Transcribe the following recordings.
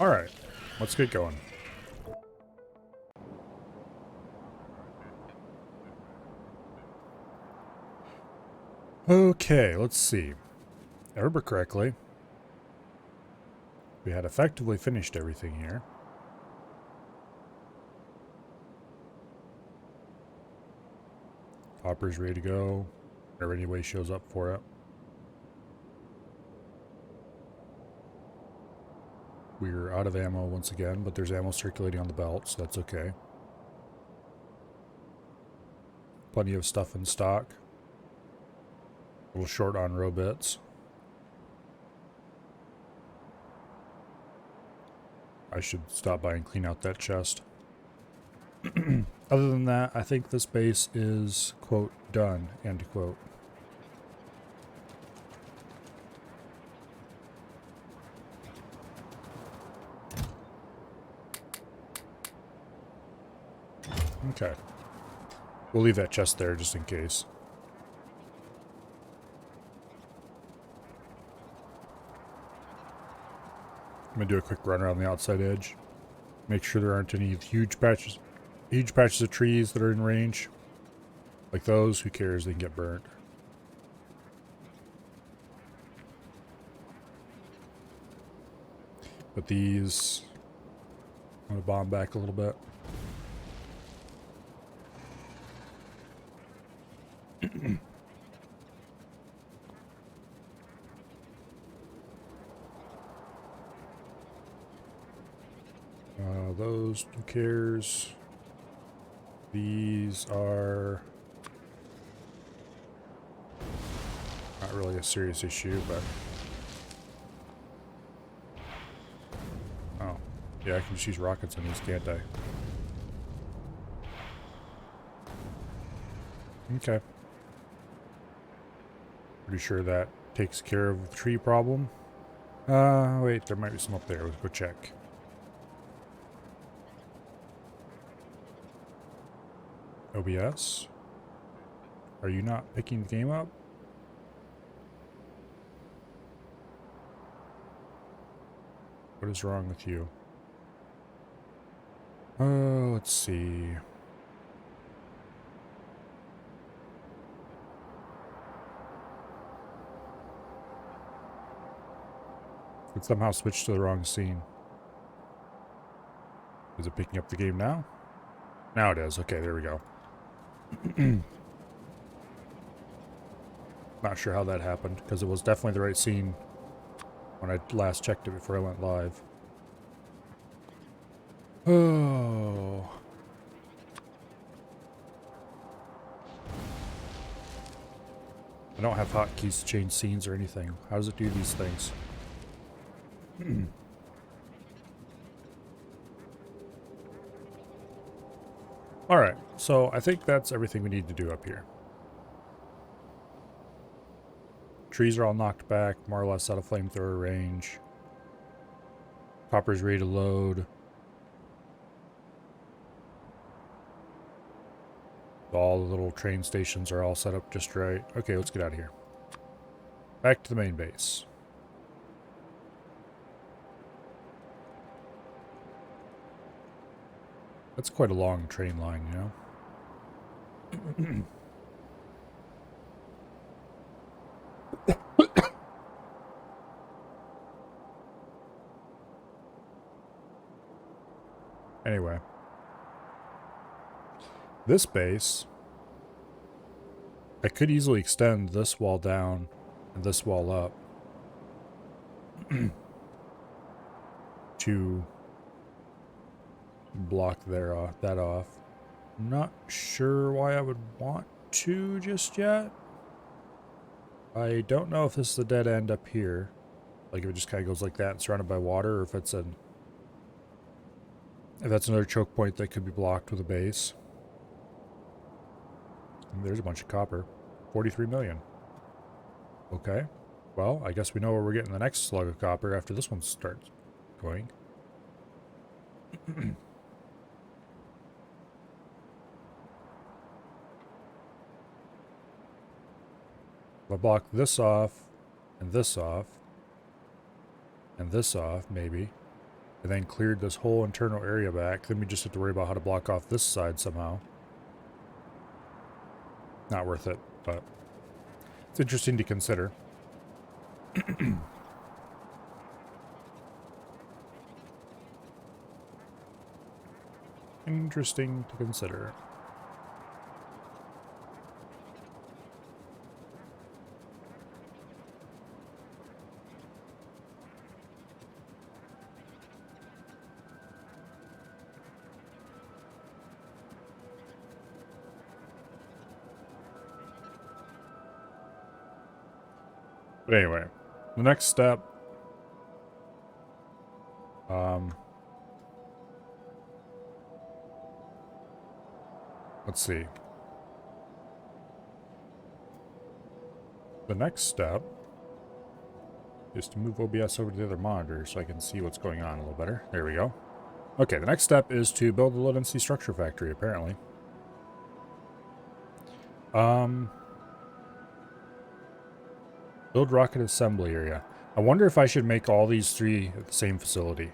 Alright, let's get going. Okay, let's see. If I remember correctly, we had effectively finished everything here. Hopper's ready to go. Whenever anybody shows up for it. We're out of ammo once again, but there's ammo circulating on the belt, so that's okay. Plenty of stuff in stock. A little short on row bits. I should stop by and clean out that chest. Other than that, I think this base is, quote, done, end quote. Okay. We'll leave that chest there just in case. I'm going to do a quick run around the outside edge. Make sure there aren't any huge patches of trees that are in range. Like those, who cares, they can get burnt. But these, I'm going to bomb back a little bit. Those, who cares? These are not really a serious issue, but oh, yeah, I can just use rockets on these, can't I? Okay. Pretty sure that takes care of the tree problem. Wait, there might be some up there. Let's go check. OBS? Are you not picking the game up? What is wrong with you? Let's see. It somehow switched to the wrong scene. Is it picking up the game now? Now it is. Okay, there we go. Not sure how that happened, because it was definitely the right scene when I last checked it before I went live. Oh. I don't have hotkeys to change scenes or anything. How does it do these things? Alright, so I think that's everything we need to do up here. Trees are all knocked back, more or less out of flamethrower range. Copper's ready to load. All the little train stations are all set up just right. Okay, let's get out of here. Back to the main base. That's quite a long train line, you know? Anyway. This base, I could easily extend this wall down and this wall up to block that off. I'm not sure why I would want to just yet. I don't know if this is the dead end up here. Like if it just kind of goes like that and surrounded by water, or if that's another choke point that could be blocked with a base. And there's a bunch of copper. 43 million. Okay. Well, I guess we know where we're getting the next slug of copper after this one starts going. I'll block this off, and this off, and this off, maybe. and then cleared this whole internal area back. Then we just have to worry about how to block off this side somehow. Not worth it, but it's interesting to consider. Interesting to consider. But anyway, the next step, let's see. The next step is to move OBS over to the other monitor so I can see what's going on a little better. There we go. Okay, the next step is to build a low-density structure factory, apparently. Build rocket assembly area. I wonder if I should make all these three at the same facility.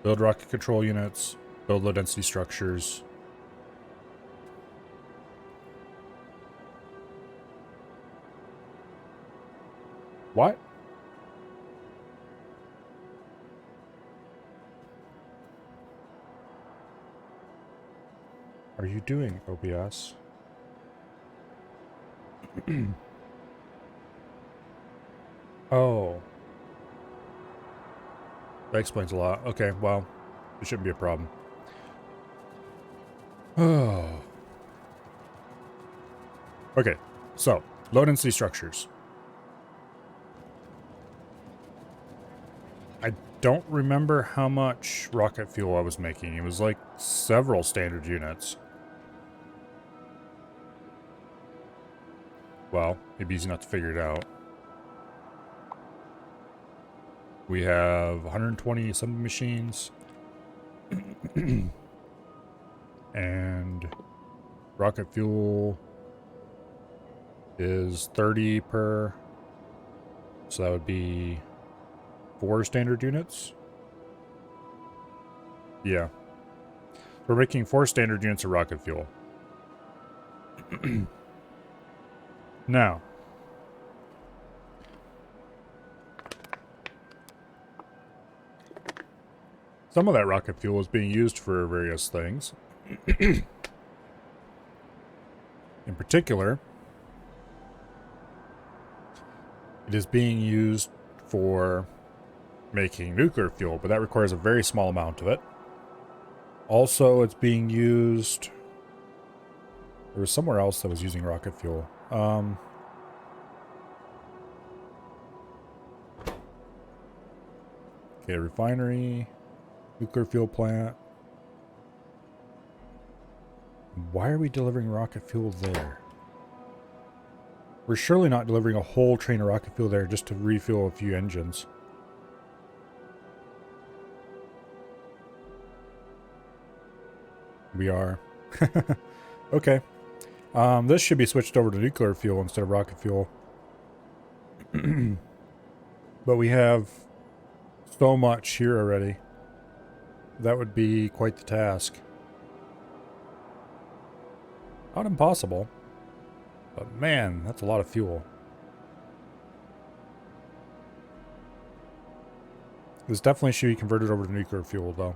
Build rocket control units, build low-density structures. What? Are you doing, OBS? Oh. That explains a lot. Okay, well, it shouldn't be a problem. Oh. Okay, so, low-density structures. I don't remember how much rocket fuel I was making. It was like several standard units. Well, it'd be easy enough to figure it out. We have 120 assembly machines. And rocket fuel is 30 per. So that would be 4 standard units. Yeah. We're making 4 standard units of rocket fuel. Now, some of that rocket fuel is being used for various things. In particular, it is being used for making nuclear fuel, but that requires a very small amount of it. Also, it's being used... There was somewhere else that was using rocket fuel. Okay, refinery, nuclear fuel plant. Why are we delivering rocket fuel there? We're surely not delivering a whole train of rocket fuel there just to refuel a few engines. We are. Okay. This should be switched over to nuclear fuel instead of rocket fuel. But we have so much here already. That would be quite the task. Not impossible. But man, that's a lot of fuel. This definitely should be converted over to nuclear fuel, though.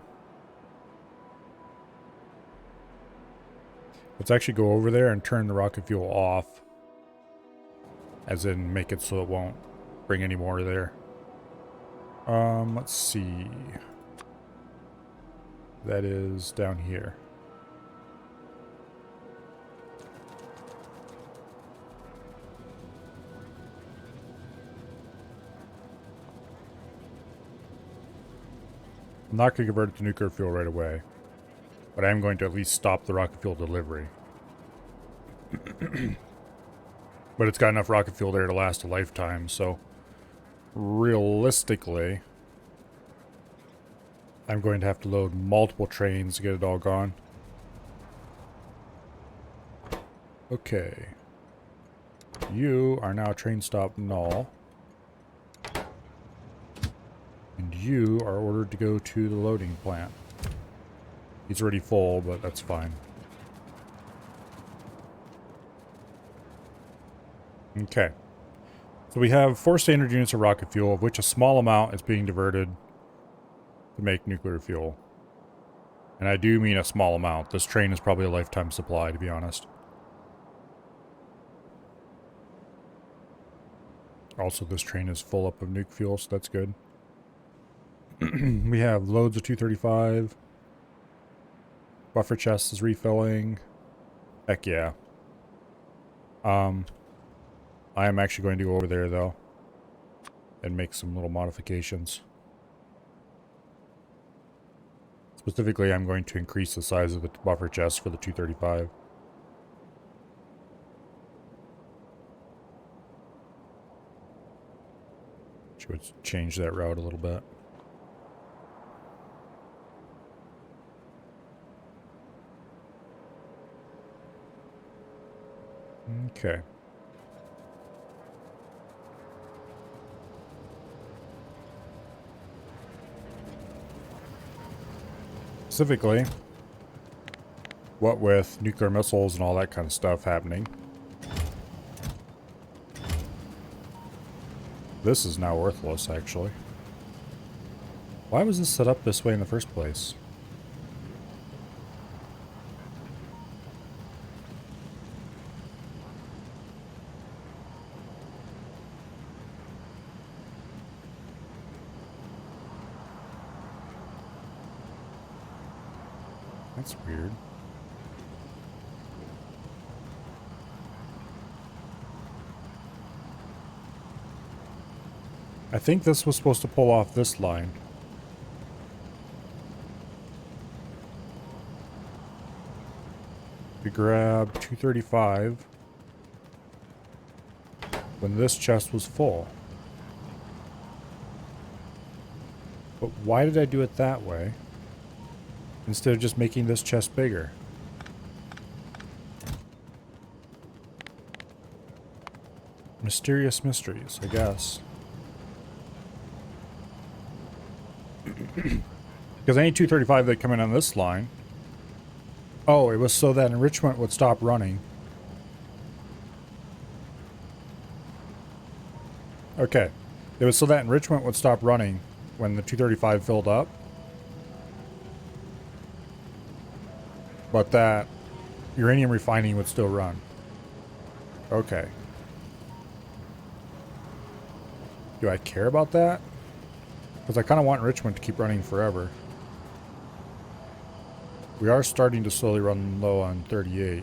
Let's actually go over there and turn the rocket fuel off. As in, make it so it won't bring any more there. Let's see. That is down here. I'm not going to convert it to nuclear fuel right away. But I am going to at least stop the rocket fuel delivery. But it's got enough rocket fuel there to last a lifetime, so... Realistically... I'm going to have to load multiple trains to get it all gone. Okay. You are now train stop null. you are ordered to go to the loading plant. He's already full, but that's fine. Okay. So we have 4 standard units of rocket fuel, of which a small amount is being diverted to make nuclear fuel. And I do mean a small amount. This train is probably a lifetime supply, to be honest. Also, this train is full up of nuke fuel, so that's good. We have loads of 235. Buffer chest is refilling. Heck yeah. I am actually going to go over there, though, and make some little modifications. Specifically, I'm going to increase the size of the buffer chest for the 235. Should change that route a little bit. Okay. Specifically, what with nuclear missiles and all that kind of stuff happening, this is now worthless, actually. Why was this set up this way in the first place? That's weird. I think this was supposed to pull off this line. We grab 235 when this chest was full. But why did I do it that way instead of just making this chest bigger? Mysterious mysteries, I guess. Because any 235 that come in on this line... Oh, it was so that enrichment would stop running. Okay. It was so that enrichment would stop running when the 235 filled up. But that uranium refining would still run. Okay. Do I care about that? Because I kind of want enrichment to keep running forever. We are starting to slowly run low on 38.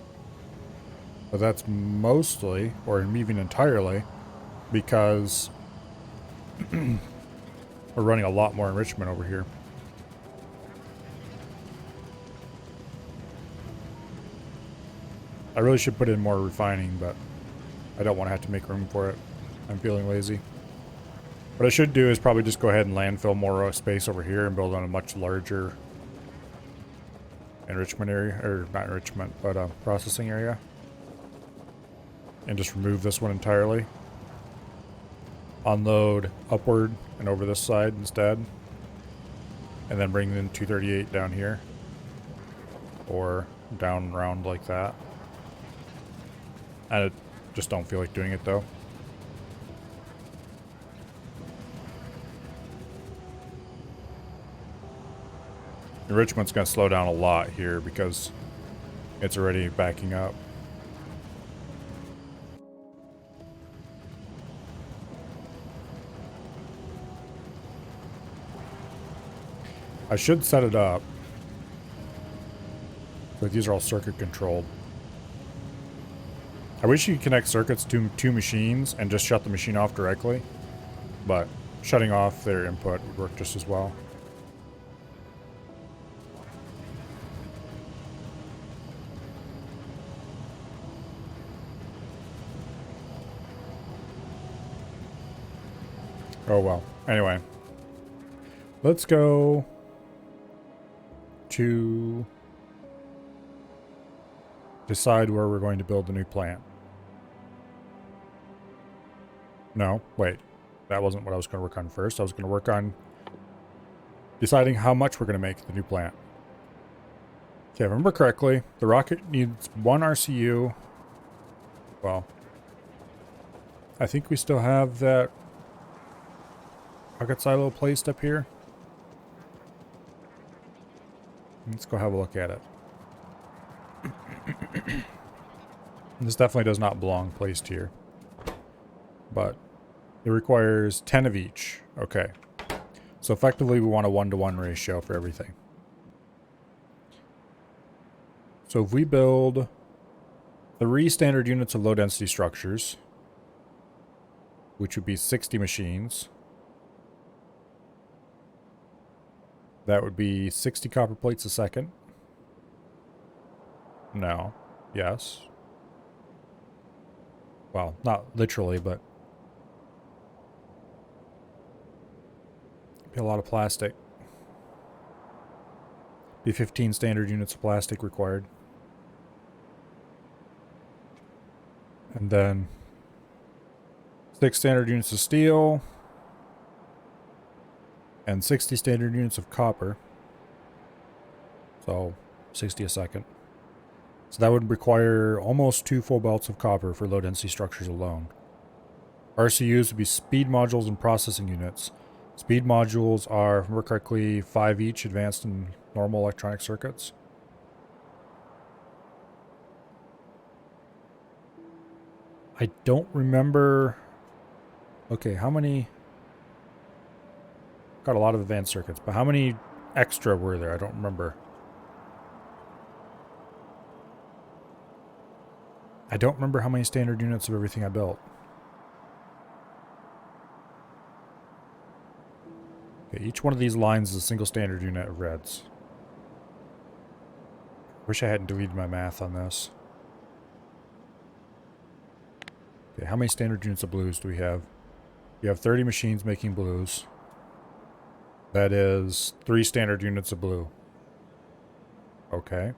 But that's mostly, or even entirely, because we're running a lot more enrichment over here. I really should put in more refining, but I don't want to have to make room for it. I'm feeling lazy. What I should do is probably just go ahead and landfill more space over here and build on a much larger enrichment area, or not enrichment, but processing area. And just remove this one entirely. Unload upward and over this side instead. And then bring in 238 down here. Or down around like that. I just don't feel like doing it though. Enrichment's going to slow down a lot here because it's already backing up. I should set it up. But these are all circuit controlled. I wish you could connect circuits to two machines and just shut the machine off directly. But shutting off their input would work just as well. Oh well. Anyway. Let's go to decide where we're going to build the new plant. No, wait. That wasn't what I was going to work on first. I was going to work on Deciding how much we're going to make the new plant. Okay, if I remember correctly, the rocket needs 1 RCU. Well, I think we still have that rocket silo placed up here. Let's go have a look at it. This definitely does not belong placed here. But it requires 10 of each. Okay. So effectively we want a 1-to-1 ratio for everything. So if we build 3 standard units of low density structures, which would be 60 machines, that would be 60 copper plates a second. No. Yes. Well, not literally, but be a lot of plastic. Be 15 standard units of plastic required. And then 6 standard units of steel. And 60 standard units of copper. So 60 a second. So that would require almost 2 full belts of copper for low density structures alone. RCUs would be speed modules and processing units. Speed modules are, if I remember correctly, 5 each, advanced in normal electronic circuits. I don't remember. Okay, how many? Got a lot of advanced circuits, but how many extra were there? I don't remember. I don't remember how many standard units of everything I built. Okay, each one of these lines is a single standard unit of reds. Wish I hadn't deleted my math on this. Okay, how many standard units of blues do we have? We have 30 machines making blues. That is 3 standard units of blue. Okay.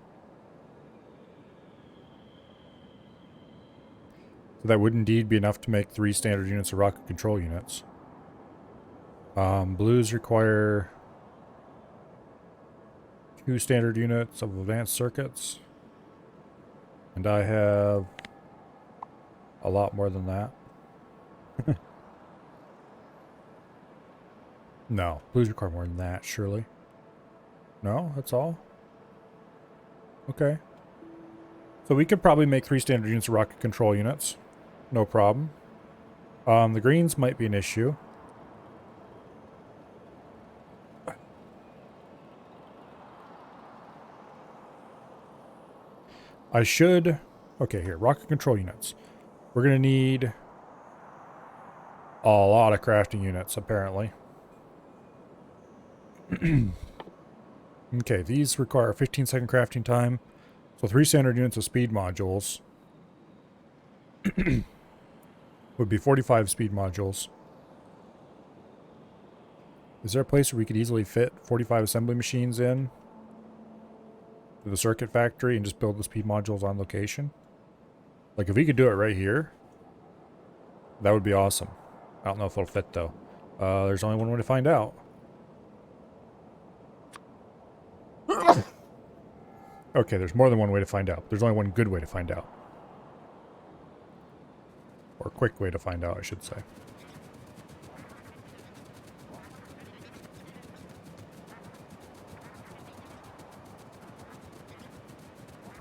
So that would indeed be enough to make 3 standard units of rocket control units. Blues require 2 standard units of advanced circuits. And I have a lot more than that. No, blues require more than that, surely. No, that's all? Okay. So we could probably make 3 standard units of rocket control units. No problem. The greens might be an issue. I should... Okay, here. Rocket control units. We're going to need a lot of crafting units, apparently. Okay, these require a 15-second crafting time. So 3 standard units of speed modules would be 45 speed modules. Is there a place where we could easily fit 45 assembly machines in to the circuit factory and just build the speed modules on location? Like, if we could do it right here, that would be awesome. I don't know if it'll fit, though. There's only one way to find out. Okay, there's more than one way to find out. There's only one good way to find out. Or a quick way to find out, I should say.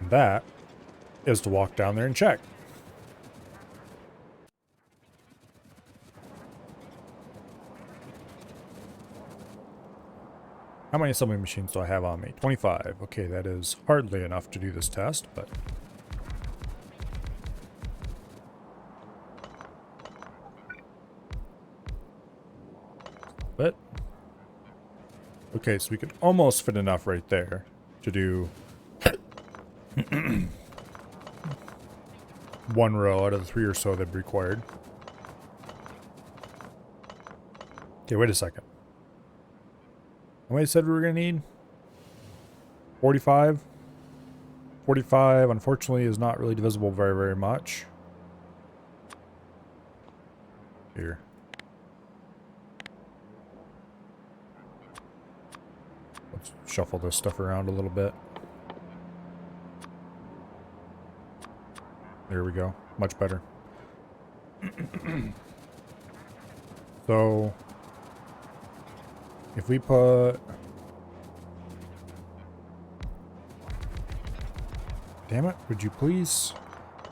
And that is to walk down there and check. How many assembly machines do I have on me? 25. Okay, that is hardly enough to do this test, but... Okay, so we could almost fit enough right there to do... one row out of the 3 or so that'd be required. Okay, wait a second. How many said we were going to need? 45? 45, unfortunately, is not really divisible very, very much. Here. Let's shuffle this stuff around a little bit. There we go. Much better. So, if we put... Damn it, would you please?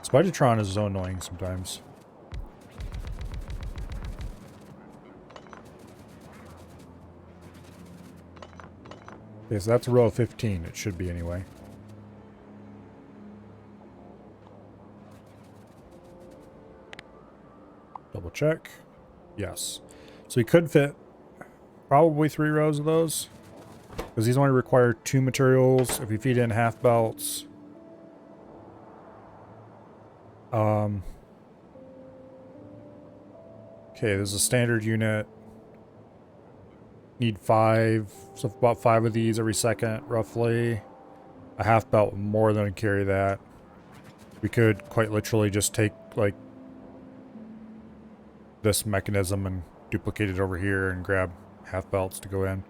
Spidertron is so annoying sometimes. Okay, so that's a row of 15. It should be anyway. Double check. Yes. So we could fit probably 3 rows of those. Because these only require 2 materials. If we feed in half belts. Okay, there's a standard unit. Need 5. So about 5 of these every second, roughly. A half belt more than carry that. We could quite literally just take, like, this mechanism and duplicate it over here and grab half belts to go in.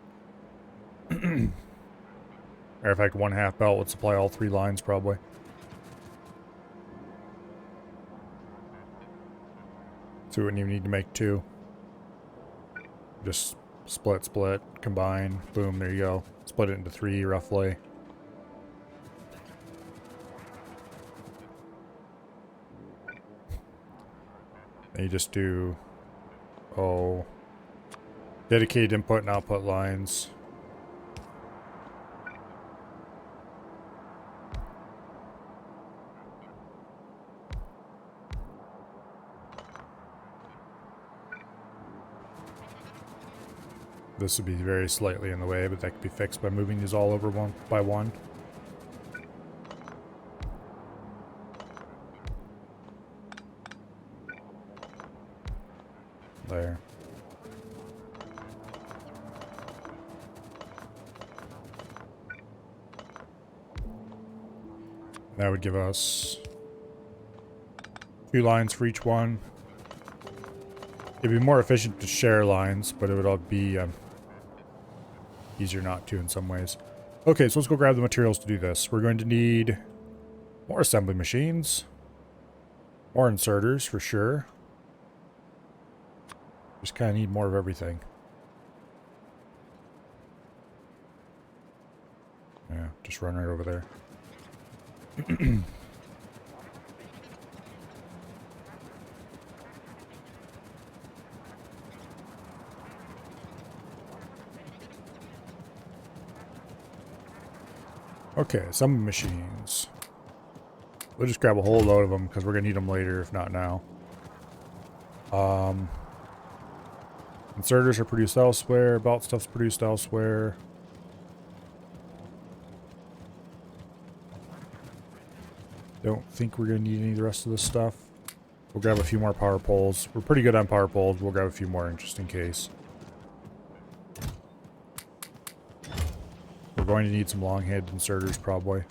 Or in fact, 1 half belt would supply all 3 lines probably. So we wouldn't even need to make 2. Just split, combine, boom, there you go. Split it into 3 roughly. And you just do, dedicated input and output lines. This would be very slightly in the way, but that could be fixed by moving these all over one by one. There. That would give us 2 lines for each one. It'd be more efficient to share lines, but it would all be easier not to in some ways. Okay, so let's go grab the materials to do this. We're going to need more assembly machines. More inserters for sure. Just kind of need more of everything. Yeah, just run right over there. Okay, some machines. We'll just grab a whole load of them because we're going to need them later, if not now. Inserters are produced elsewhere. Belt stuff's produced elsewhere. Don't think we're going to need any of the rest of this stuff. We'll grab a few more power poles. We're pretty good on power poles. We'll grab a few more just in case. We're going to need some long head inserters probably.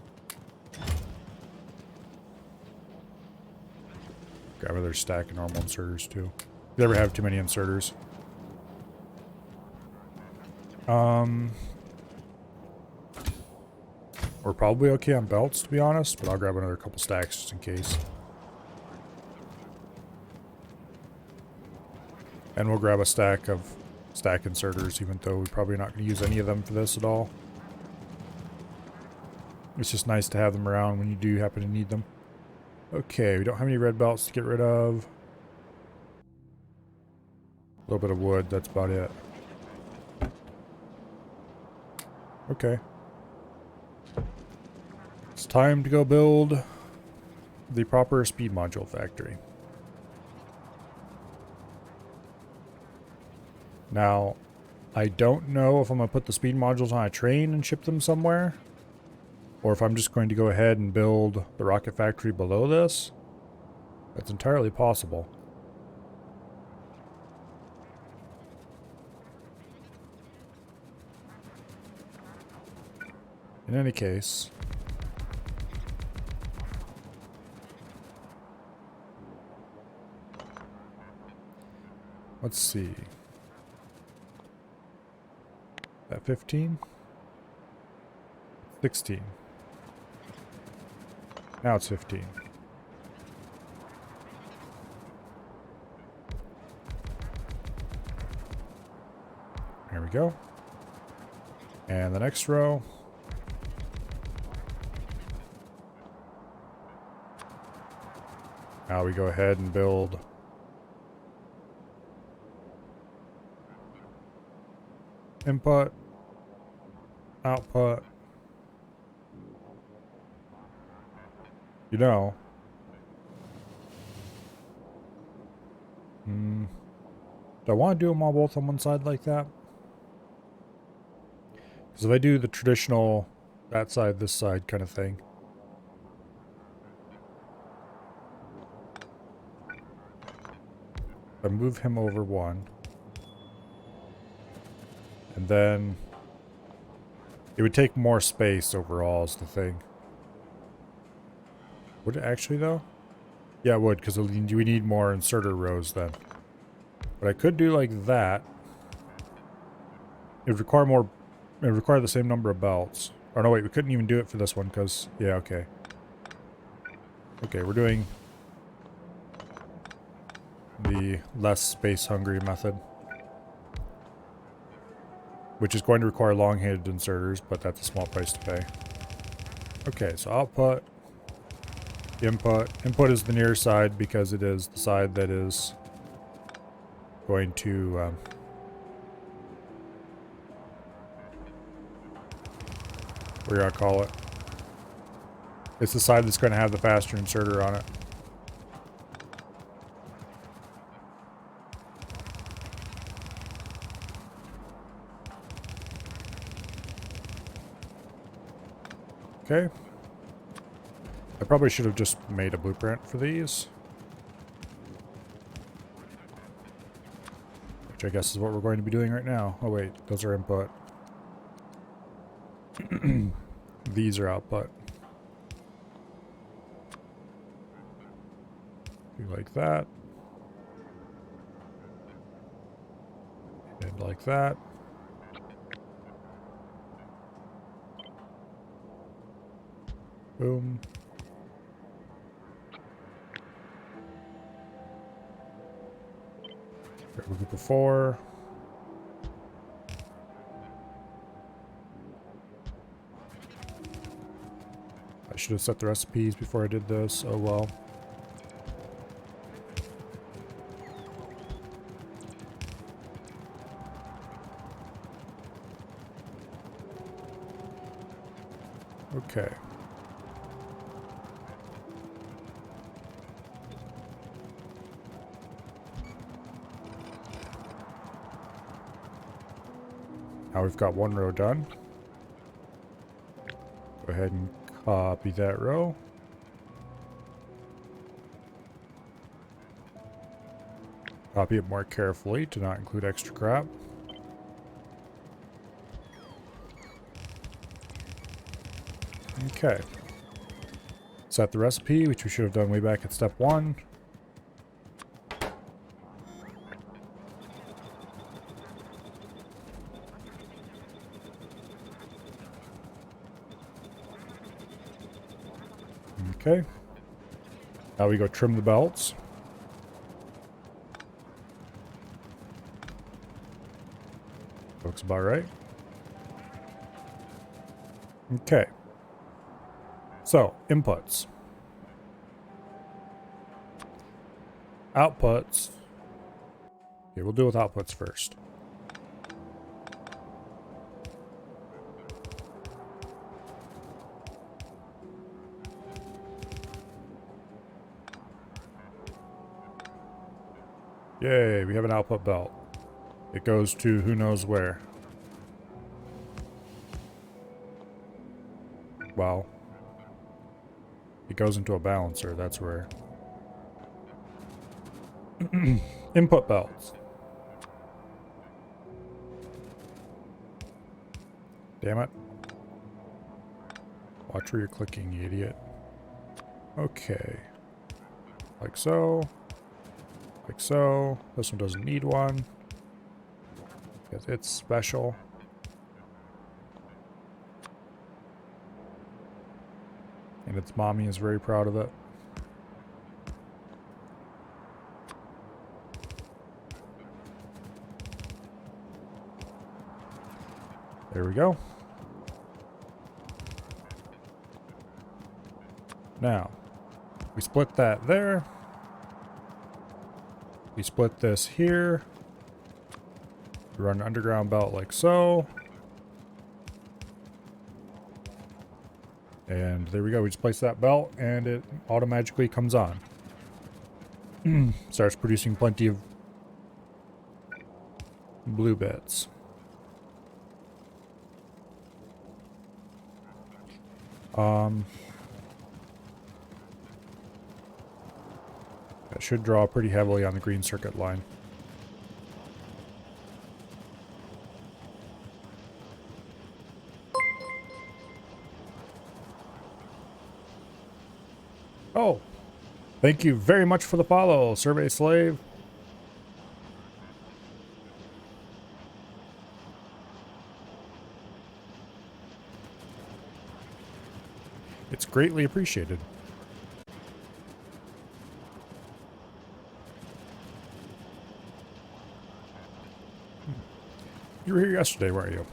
Grab another stack of normal inserters too. You never have too many inserters. We're probably okay on belts, to be honest, but I'll grab another couple stacks just in case. And we'll grab a stack inserters, even though we're probably not going to use any of them for this at all. It's just nice to have them around when you do happen to need them. Okay, we don't have any red belts to get rid of. A little bit of wood, that's about it. Okay. It's time to go build the proper speed module factory. Now, I don't know if I'm going to put the speed modules on a train and ship them somewhere, or if I'm just going to go ahead and build the rocket factory below this. That's entirely possible. In any case, let's see. That 15? 16. Now it's 15. There we go. And the next row. Now we go ahead and build input, output. You know. Do I want to do them all both on one side like that? Because if I do the traditional that side, this side kind of thing. I move him over one. And then it would take more space overall is the thing. Would it actually though? Yeah, it would, because we need more inserter rows then. But I could do like that. It would require more. It would require the same number of belts. Oh no, wait, we couldn't even do it for this one because yeah, okay. Okay, we're doing the less space hungry method, which is going to require long-handed inserters, but that's a small price to pay. Okay, so output, input. Input is the near side because it is the side that is going to what do I call it? It's the side that's going to have the faster inserter on it. Okay. I probably should have just made a blueprint for these. Which I guess is what we're going to be doing right now. Oh wait, those are input. These are output. Do like that. And like that. Boom. Grab a group of 4. I should have set the recipes before I did this. Oh well. Okay. Now we've got one row done. Go ahead and copy that row. Copy it more carefully to not include extra crap. Okay. Set the recipe, which we should have done way back at step 1. Okay. Now we go trim the belts. Looks about right. Okay. So, inputs. Outputs. Okay, we'll deal with outputs first. Yay, we have an output belt. It goes to who knows where. Well, it goes into a balancer, that's where. Input belts. Damn it. Watch where you're clicking, you idiot. Okay. Like so. Like so. This one doesn't need one, because it's special. And its mommy is very proud of it. There we go. Now, we split that there. We split this here. We run an underground belt like so. And there we go. We just place that belt and it automatically comes on. Starts producing plenty of blue bits. That should draw pretty heavily on the green circuit line. Oh, thank you very much for the follow, Survey Slave. It's greatly appreciated. You were here yesterday, weren't you?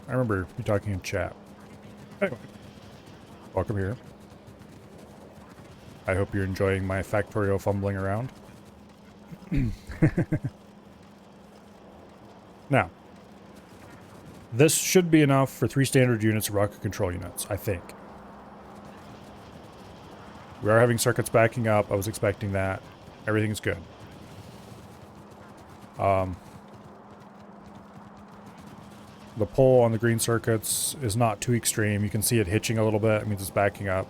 I remember you talking in chat. Anyway, welcome here. I hope you're enjoying my Factorio fumbling around. Now, this should be enough for 3 standard units of rocket control units, I think. We are having circuits backing up. I was expecting that. Everything's good. The pull on the green circuits is not too extreme. You can see it hitching a little bit. It means it's backing up.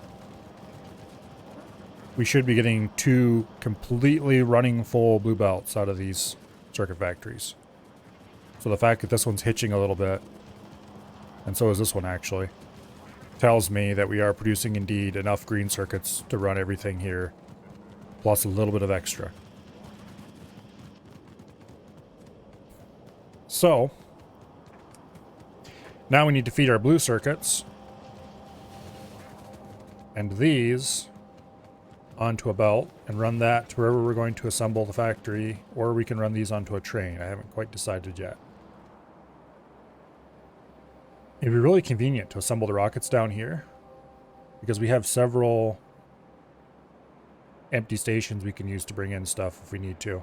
We should be getting 2 completely running full blue belts out of these circuit factories. So the fact that this one's hitching a little bit, and so is this one actually, tells me that we are producing indeed enough green circuits to run everything here, plus a little bit of extra. So, now we need to feed our blue circuits, and these onto a belt and run that to wherever we're going to assemble the factory, or we can run these onto a train. I haven't quite decided yet. It'd be really convenient to assemble the rockets down here, because we have several empty stations we can use to bring in stuff if we need to.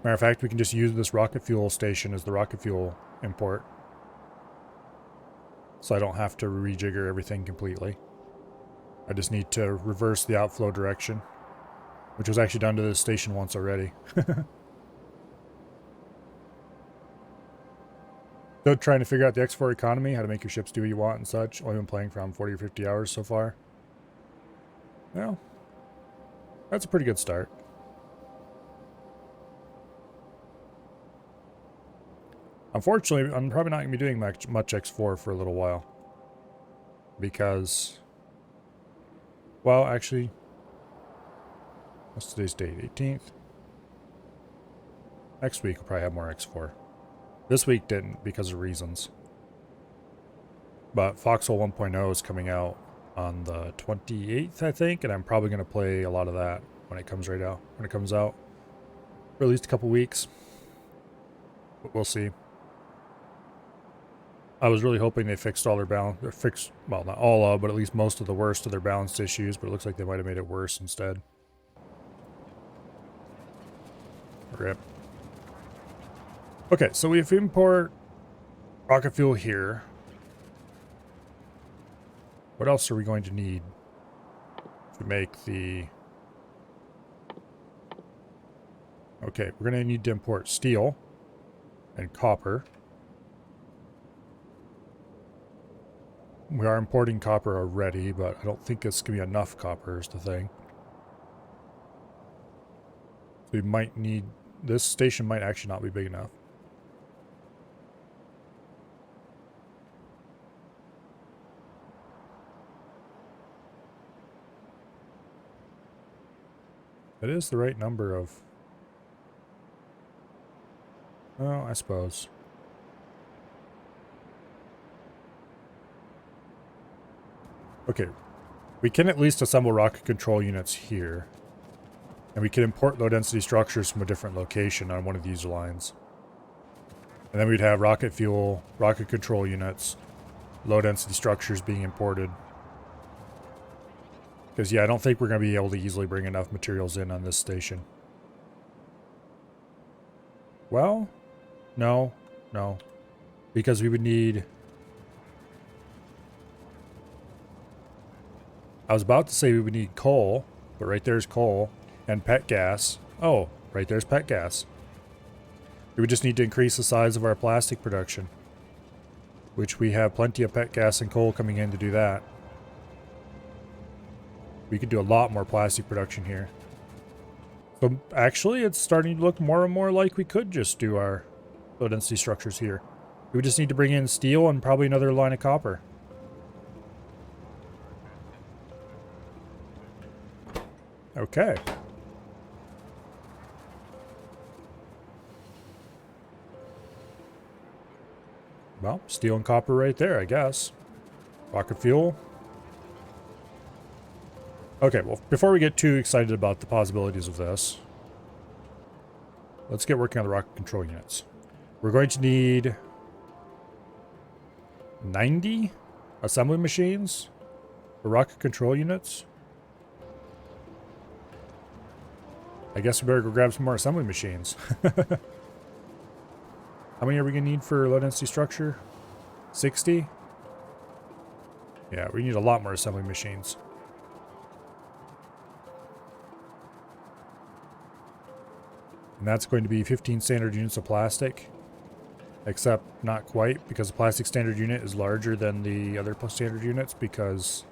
Matter of fact, we can just use this rocket fuel station as the rocket fuel import, so I don't have to rejigger everything completely. I just need to reverse the outflow direction, which was actually done to this station once already. Still trying to figure out the X4 economy, how to make your ships do what you want and such. Only been playing for around 40 or 50 hours so far. Well, that's a pretty good start. Unfortunately, I'm probably not going to be doing much X4 for a little while. Because, well, actually, what's today's date? 18th? Next week, we'll probably have more X4. This week didn't because of reasons. But Foxhole 1.0 is coming out on the 28th, I think, and I'm probably going to play a lot of that when it comes right out. When it comes out. For at least a couple weeks. But we'll see. I was really hoping they fixed all their balance, well, not all of, but at least most of the worst of their balanced issues, but it looks like they might have made it worse instead. Rip. Okay, so we import rocket fuel here. What else are we going to need to make the... Okay, we're going to need to import steel and copper. We are importing copper already, but I don't think it's going to be enough copper is the thing. We might need... This station might actually not be big enough. It is the right number of... Well, I suppose. Okay. We can at least assemble rocket control units here. And we can import low density structures from a different location on one of these lines. And then we'd have rocket fuel, rocket control units, low density structures being imported. Because, yeah, I don't think we're going to be able to easily bring enough materials in on this station. Well, no. Because we would need... I was about to say we would need coal, but right there's coal. And pet gas. Oh, right there's pet gas. We would just need to increase the size of our plastic production. Which we have plenty of pet gas and coal coming in to do that. We could do a lot more plastic production here. So actually, it's starting to look more and more like we could just do our low density structures here. We would just need to bring in steel and probably another line of copper. Okay. Well, steel and copper right there, I guess. Rocket fuel. Okay, well, before we get too excited about the possibilities of this, let's get working on the rocket control units. We're going to need 90 assembly machines for rocket control units. I guess we better go grab some more assembly machines. How many are we going to need for low density structure? 60? Yeah, we need a lot more assembly machines. And that's going to be 15 standard units of plastic. Except not quite, because the plastic standard unit is larger than the other standard units because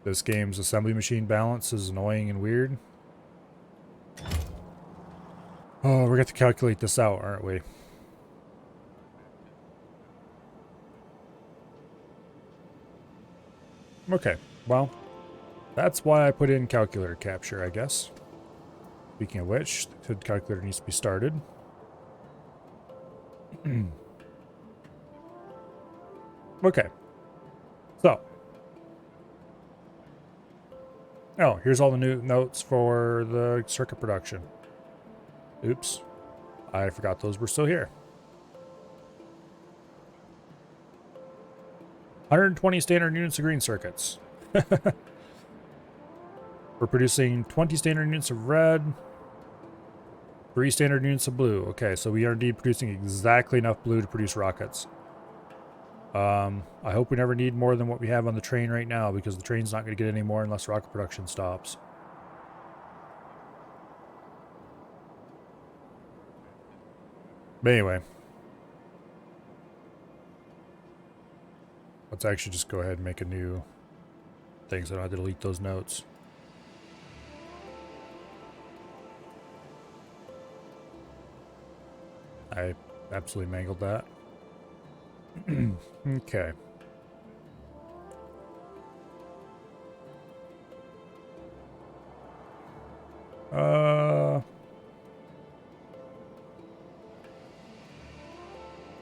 this game's assembly machine balance is annoying and weird. Oh, we're going to have to calculate this out, aren't we? Okay, well, that's why I put in calculator capture, I guess. Speaking of which, the calculator needs to be started. Okay. So. Oh, here's all the new notes for the circuit production. Oops. I forgot those were still here. 120 standard units of green circuits. We're producing 20 standard units of red. 3 standard units of blue. Okay, so we are indeed producing exactly enough blue to produce rockets. I hope we never need more than what we have on the train right now, because the train's not going to get any more unless rocket production stops. But anyway. Let's actually just go ahead and make a new thing so I don't have to delete those notes. I absolutely mangled that. Okay.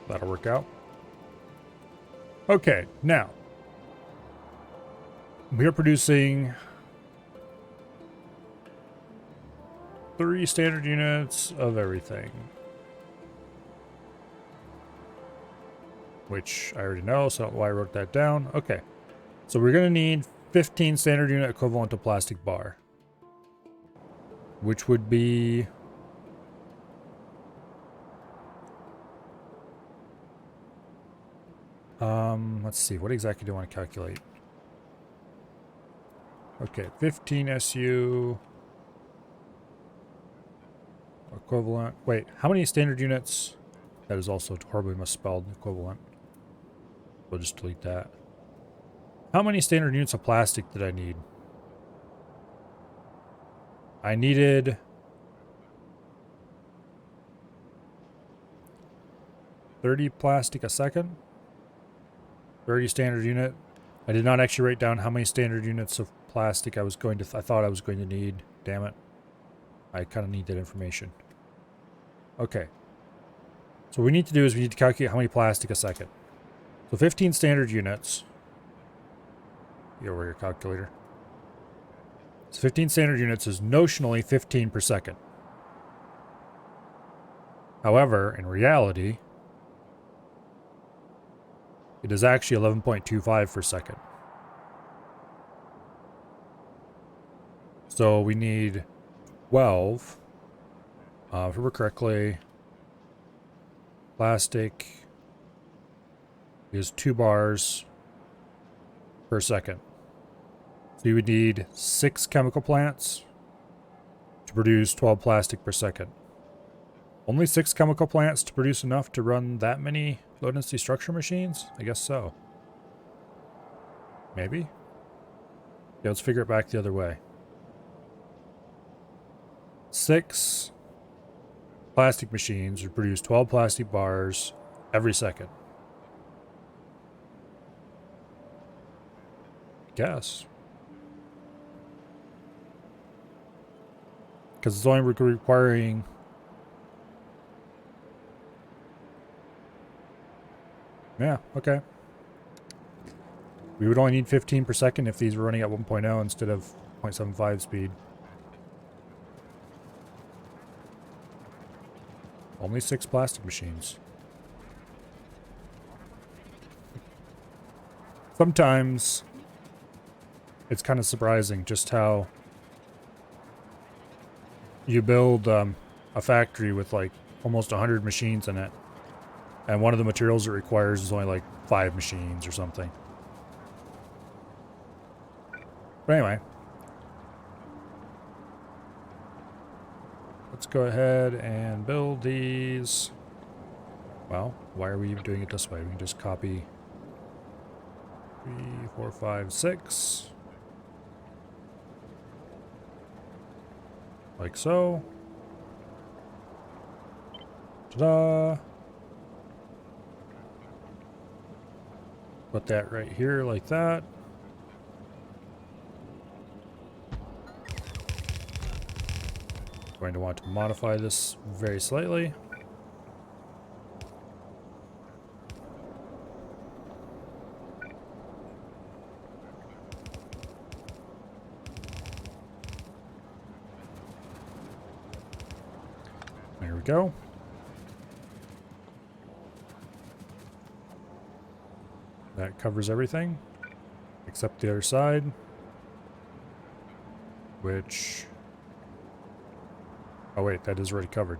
That'll work out. Okay, now. We are producing 3 standard units of everything. Which I already know, so why I wrote that down. Okay. So we're going to need 15 standard unit equivalent of plastic bar. Which would be... let's see. What exactly do I want to calculate? Okay, 15 SU... equivalent. Wait, how many standard units? That is also horribly misspelled. Equivalent. We'll just delete that. How many standard units of plastic did I need? I needed 30 plastic a second. 30 standard unit. I did not actually write down how many standard units of plastic I thought I was going to need. Damn it. I kind of need that information. Okay. So what we need to do is we need to calculate how many plastic a second. So 15 standard units Get over here, calculator. So 15 standard units is notionally 15 per second. However, in reality, it is actually 11.25 per second. So we need 12. If I remember correctly, plastic is 2 bars per second. So you would need 6 chemical plants to produce 12 plastic per second. Only 6 chemical plants to produce enough to run that many low density structure machines? I guess so. Maybe? Yeah, let's figure it back the other way. 6 plastic machines would produce 12 plastic bars every second. Guess. Because it's only requiring... Yeah, okay. We would only need 15 per second if these were running at 1.0 instead of 0.75 speed. Only 6 plastic machines. Sometimes it's kind of surprising just how you build a factory with like almost 100 machines in it, and one of the materials it requires is only like 5 machines or something. But anyway, let's go ahead and build these. Well, why are we even doing it this way? We can just copy 3, 4, 5, 6. Like so. Ta-da! Put that right here like that. Going to want to modify this very slightly. There we go. That covers everything except the other side, which... Oh wait, that is already covered.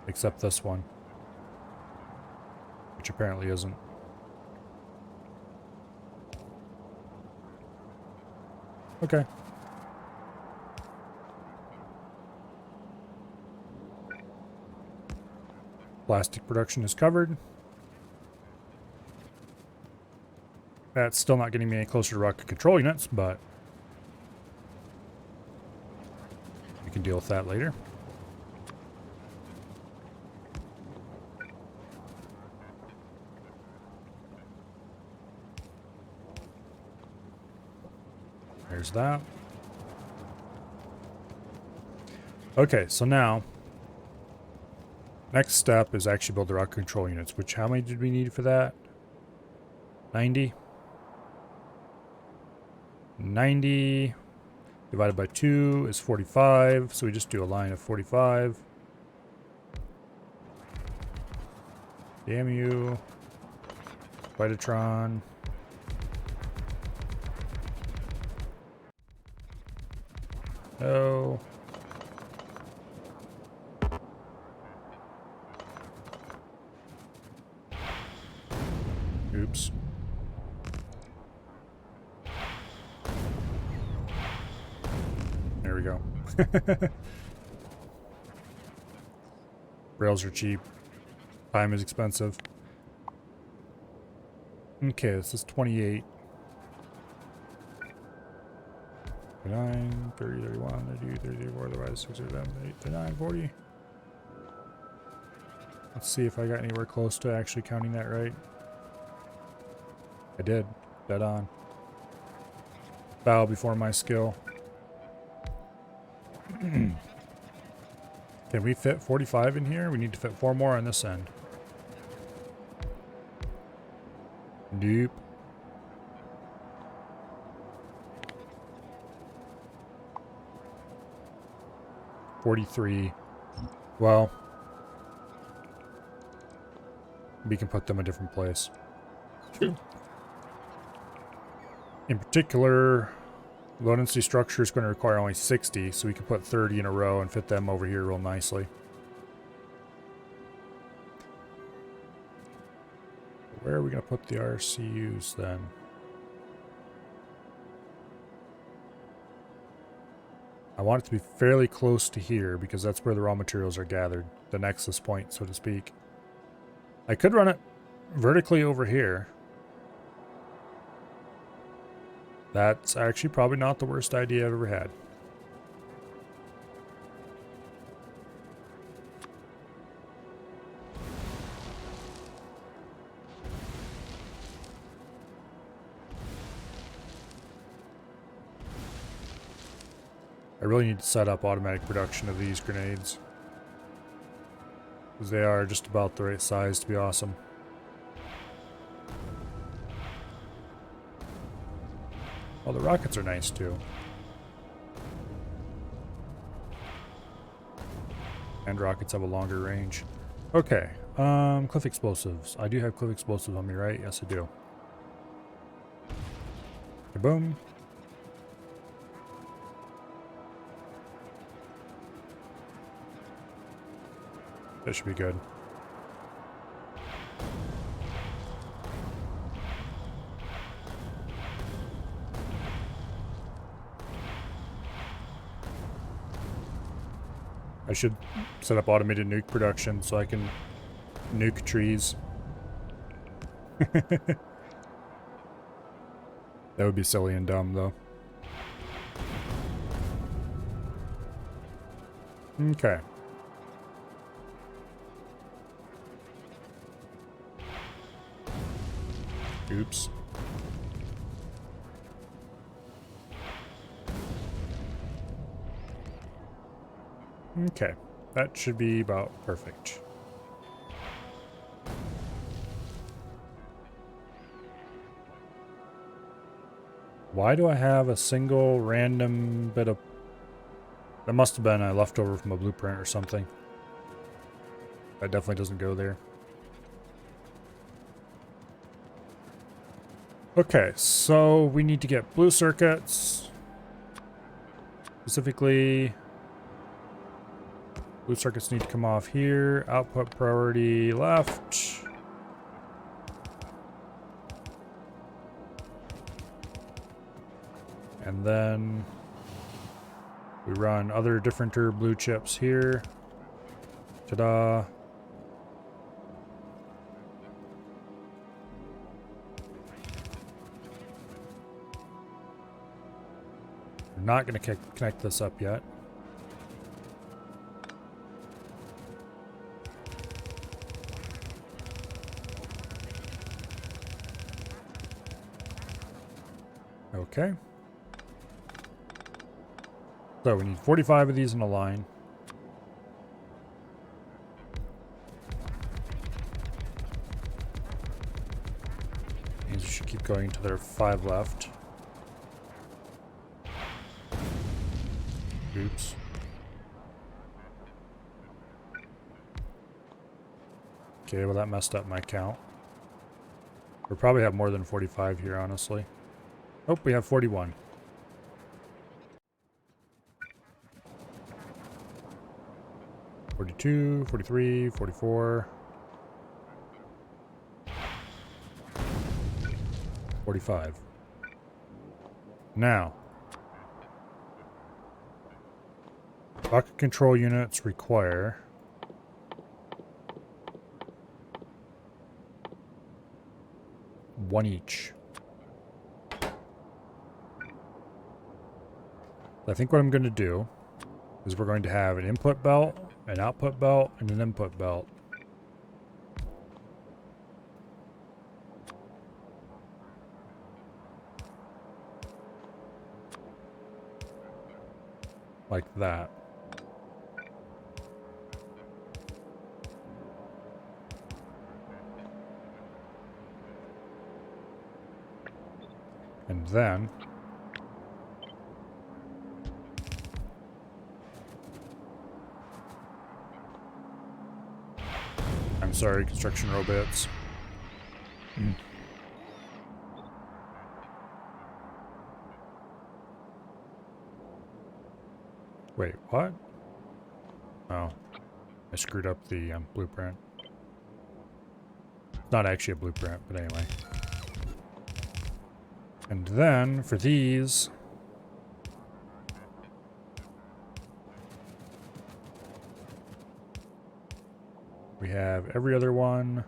Except this one, which apparently isn't. Okay. Plastic production is covered. That's still not getting me any closer to rocket control units, but we can deal with that later. There's that. Okay, so now next step is actually build the rocket control units, which how many did we need for that? 90? 90 divided by 2 is 45, so we just do a line of 45. Damn you, Spidertron. Oh. Oops. There we go. Rails are cheap. Time is expensive. Okay, this is 28. 29, 30, 31, 32, 34, otherwise 6, 7, 8, 39, 40. Let's see if I got anywhere close to actually counting that right. I did. Dead on. Bow before my skill. Can we fit 45 in here? We need to fit 4 more on this end. Nope. 43. Well, we can put them a different place. In particular, low density structure is going to require only 60, so we can put 30 in a row and fit them over here real nicely. Where are we going to put the RCUs then? I want it to be fairly close to here because that's where the raw materials are gathered. The nexus point, so to speak. I could run it vertically over here. That's actually probably not the worst idea I've ever had. I really need to set up automatic production of these grenades, because they are just about the right size to be awesome. Oh, the rockets are nice too. And rockets have a longer range. Okay, cliff explosives. I do have cliff explosives on me, right? Yes, I do. Boom. That should be good. I should set up automated nuke production so I can nuke trees. That would be silly and dumb, though. Okay. Oops. Okay. That should be about perfect. Why do I have a single random bit of... That must have been a leftover from a blueprint or something. That definitely doesn't go there. Okay, so we need to get blue circuits. Specifically, blue circuits need to come off here. Output priority left. And then we run other differenter blue chips here. Ta-da. We're not going to connect this up yet. Okay. So we need 45 of these in a line. These should keep going until there are 5 left. Oops. Okay, well that messed up my count. We'll probably have more than 45 here, honestly. Oh, we have 41. $42, $43, $44. $45. Now, rocket control units require one each. I think what I'm going to do is we're going to have an input belt, an output belt, and an input belt. Like that. And then sorry, construction robots. Wait, what? Oh, I screwed up the blueprint. It's not actually a blueprint, but anyway. And then, for these... we have every other one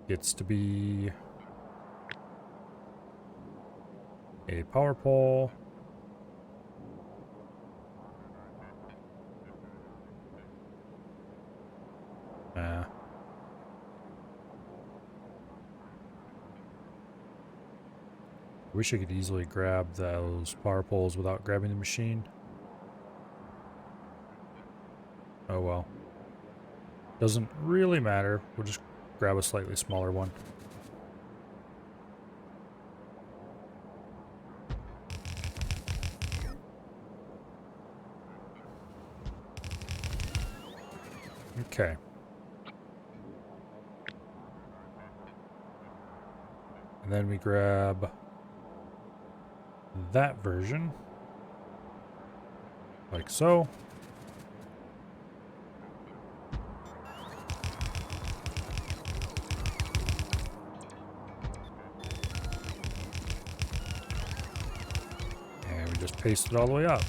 gets to be a power pole. Wish I could easily grab those power poles without grabbing the machine. Oh well. Doesn't really matter. We'll just grab a slightly smaller one. Okay. And then we grab that version. Like so. And we just paste it all the way up.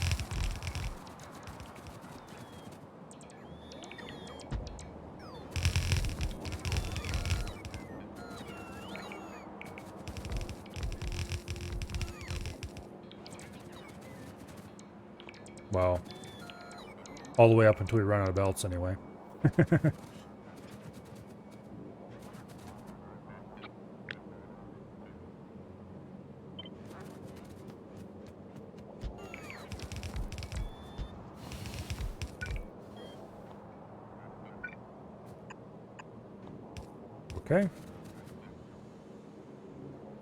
Well, all the way up until we run out of belts anyway. Okay.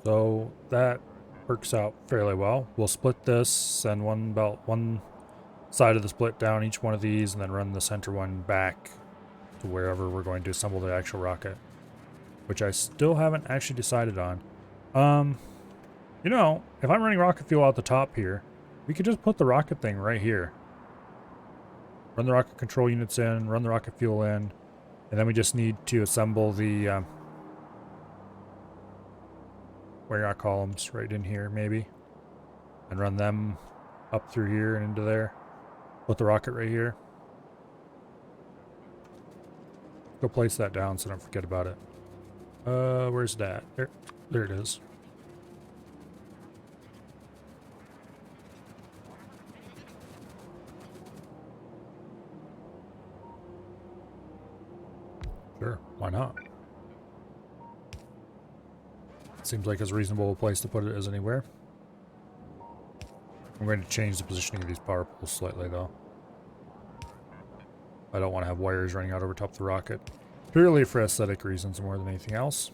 So that works out fairly well. We'll split this, send one belt, one side of the split down each one of these, and then run the center one back to wherever we're going to assemble the actual rocket, which I still haven't actually decided on. You know, if I'm running rocket fuel out the top here, we could just put the rocket thing right here. Run the rocket control units in, run the rocket fuel in, and then we just need to assemble the wear out columns right in here, maybe, and run them up through here and into there. Put the rocket right here. Go place that down so I don't forget about it. Where's that? There it is. Sure, why not? Seems like as reasonable a place to put it as anywhere. I'm going to change the positioning of these power poles slightly, though. I don't want to have wires running out over top of the rocket. Purely for aesthetic reasons more than anything else.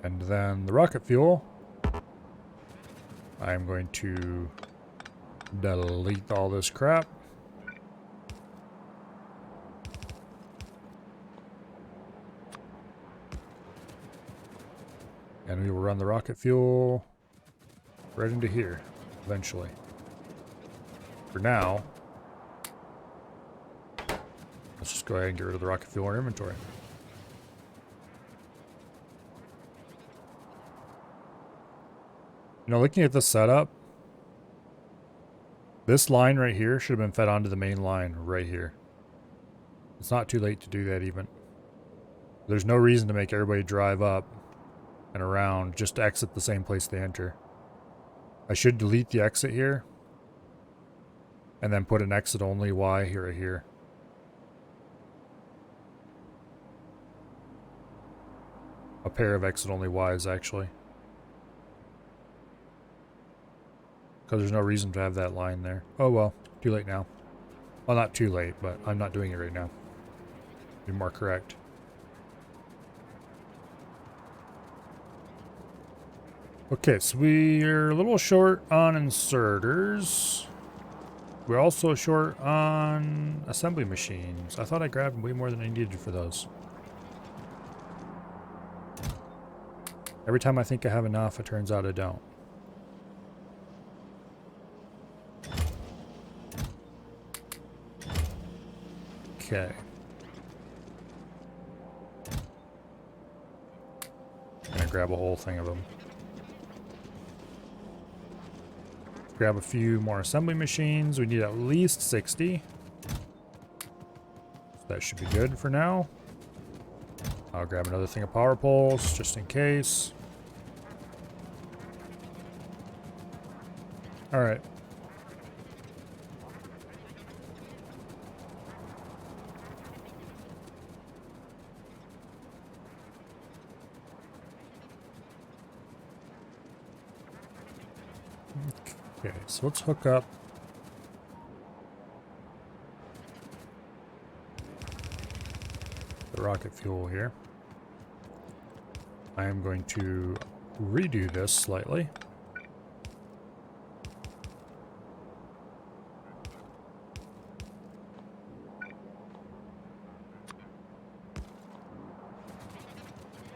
And then the rocket fuel. I'm going to delete all this crap. And we will run the rocket fuel right into here, eventually. For now, let's just go ahead and get rid of the rocket fuel in our inventory. You know, looking at this setup, this line right here should have been fed onto the main line right here. It's not too late to do that even. There's no reason to make everybody drive up and around just to exit the same place they enter. I should delete the exit here and then put an exit only Y here right here. A pair of exit only Ys actually. Because there's no reason to have that line there. Oh well, too late now. Well, not too late, but I'm not doing it right now. Be more correct. Okay, so we're a little short on inserters. We're also short on assembly machines. I thought I grabbed way more than I needed for those. Every time I think I have enough, it turns out I don't. Okay. I'm gonna grab a whole thing of them. Grab a few more assembly machines. We need at least 60. So that should be good for now. I'll grab another thing of power poles just in case. All right. Okay, so let's hook up the rocket fuel here. I am going to redo this slightly.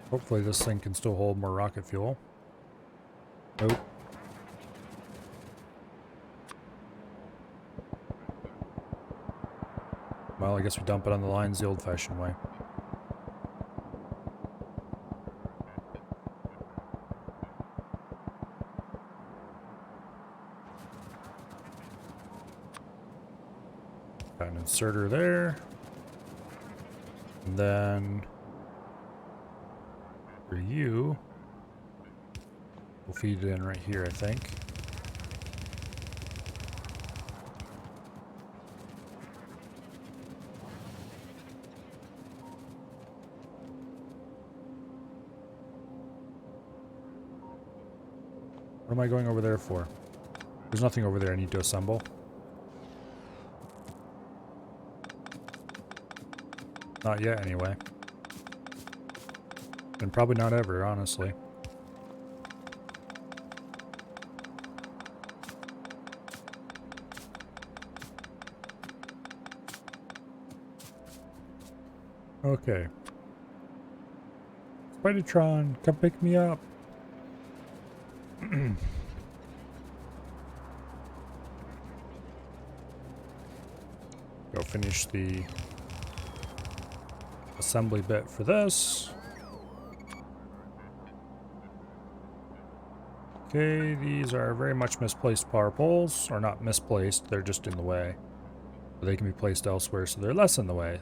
Hopefully this thing can still hold more rocket fuel. Nope. Well, I guess we dump it on the lines the old-fashioned way. Got an inserter there. And then for you, we'll feed it in right here, I think. What am I going over there for? There's nothing over there I need to assemble. Not yet, anyway. And probably not ever, honestly. Okay. Spidertron, come pick me up. Go finish the assembly bit for this. Okay, these are very much misplaced power poles, or not misplaced, they're just in the way. But they can be placed elsewhere, so they're less in the way.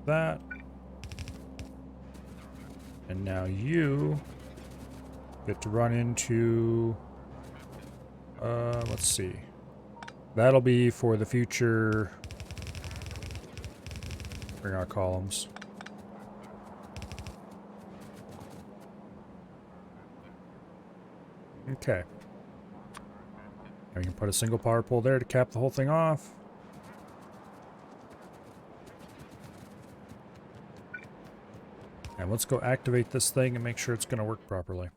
That. And now you get to run into, let's see. That'll be for the future. Bring our columns. Okay. And we can put a single power pole there to cap the whole thing off. And let's go activate this thing and make sure it's going to work properly.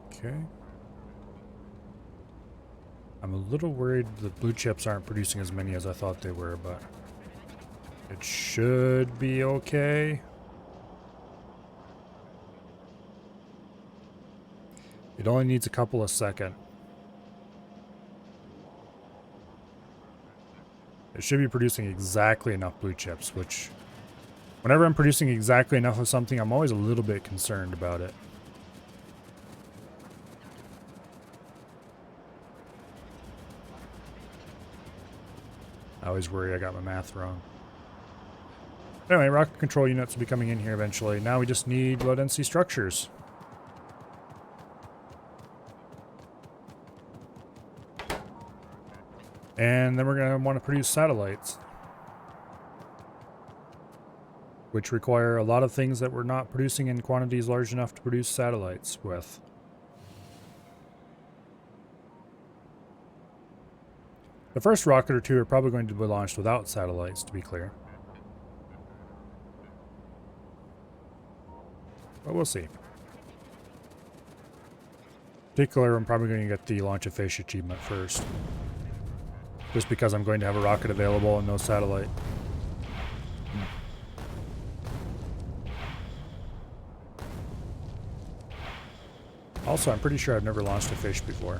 Okay. I'm a little worried the blue chips aren't producing as many as I thought they were, but it should be okay. It only needs a couple of seconds. It should be producing exactly enough blue chips, which whenever I'm producing exactly enough of something, I'm always a little bit concerned about it. I always worry I got my math wrong. Anyway, rocket control units will be coming in here eventually. Now we just need low density structures. And then we're going to want to produce satellites, which require a lot of things that we're not producing in quantities large enough to produce satellites with. The first rocket or two are probably going to be launched without satellites, to be clear. But we'll see. Particularly, I'm probably going to get the launch a fish achievement first. Just because I'm going to have a rocket available and no satellite. Also, I'm pretty sure I've never launched a fish before.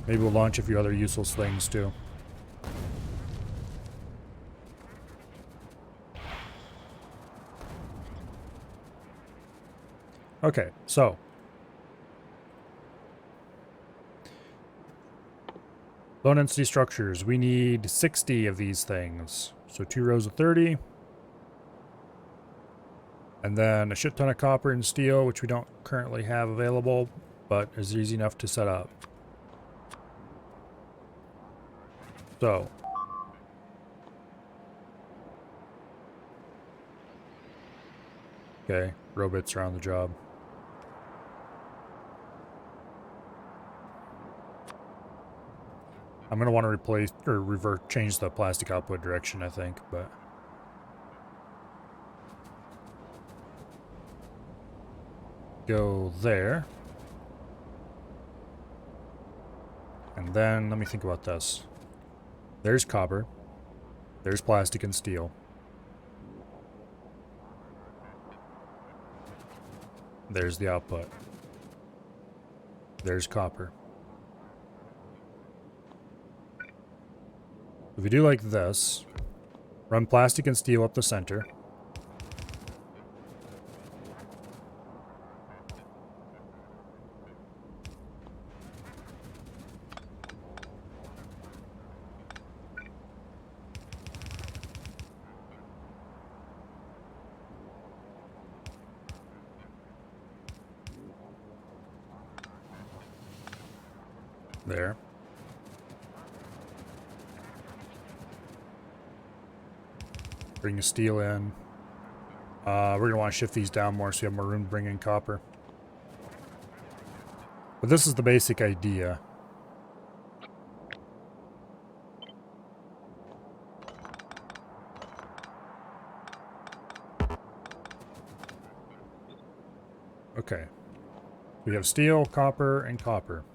Maybe we'll launch a few other useless things too. Okay, so. Low density structures. We need 60 of these things. So 2 rows of 30. And then a shit ton of copper and steel, which we don't currently have available, but is easy enough to set up. So. Okay, robots are on the job. I'm going to want to replace or change the plastic output direction, I think, but. Go there. And then let me think about this. There's copper. There's plastic and steel. There's the output. There's copper. If we do like this, run plastic and steel up the center. There. Bring the steel in. We're going to want to shift these down more so we have more room to bring in copper. But this is the basic idea. Okay. We have steel, copper, and copper.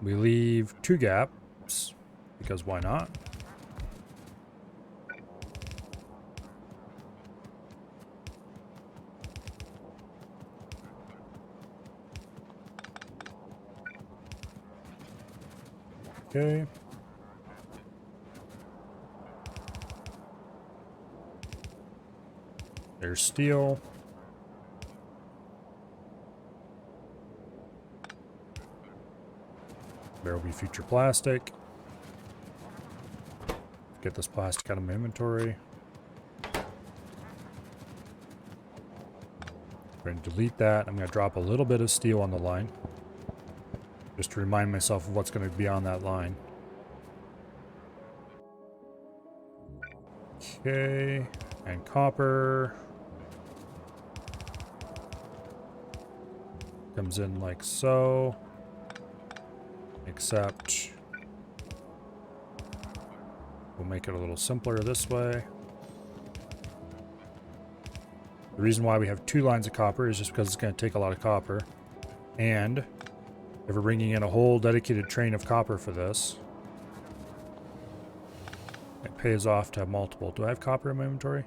We leave 2 gaps, because why not? Okay. There's steel. There will be future plastic. Get this plastic out of my inventory. We're going to delete that. I'm going to drop a little bit of steel on the line. Just to remind myself of what's going to be on that line. Okay. And copper. Comes in like so. Except we'll make it a little simpler this way. The reason why we have 2 lines of copper is just because it's going to take a lot of copper. And if we're bringing in a whole dedicated train of copper for this, it pays off to have multiple. Do I have copper in my inventory?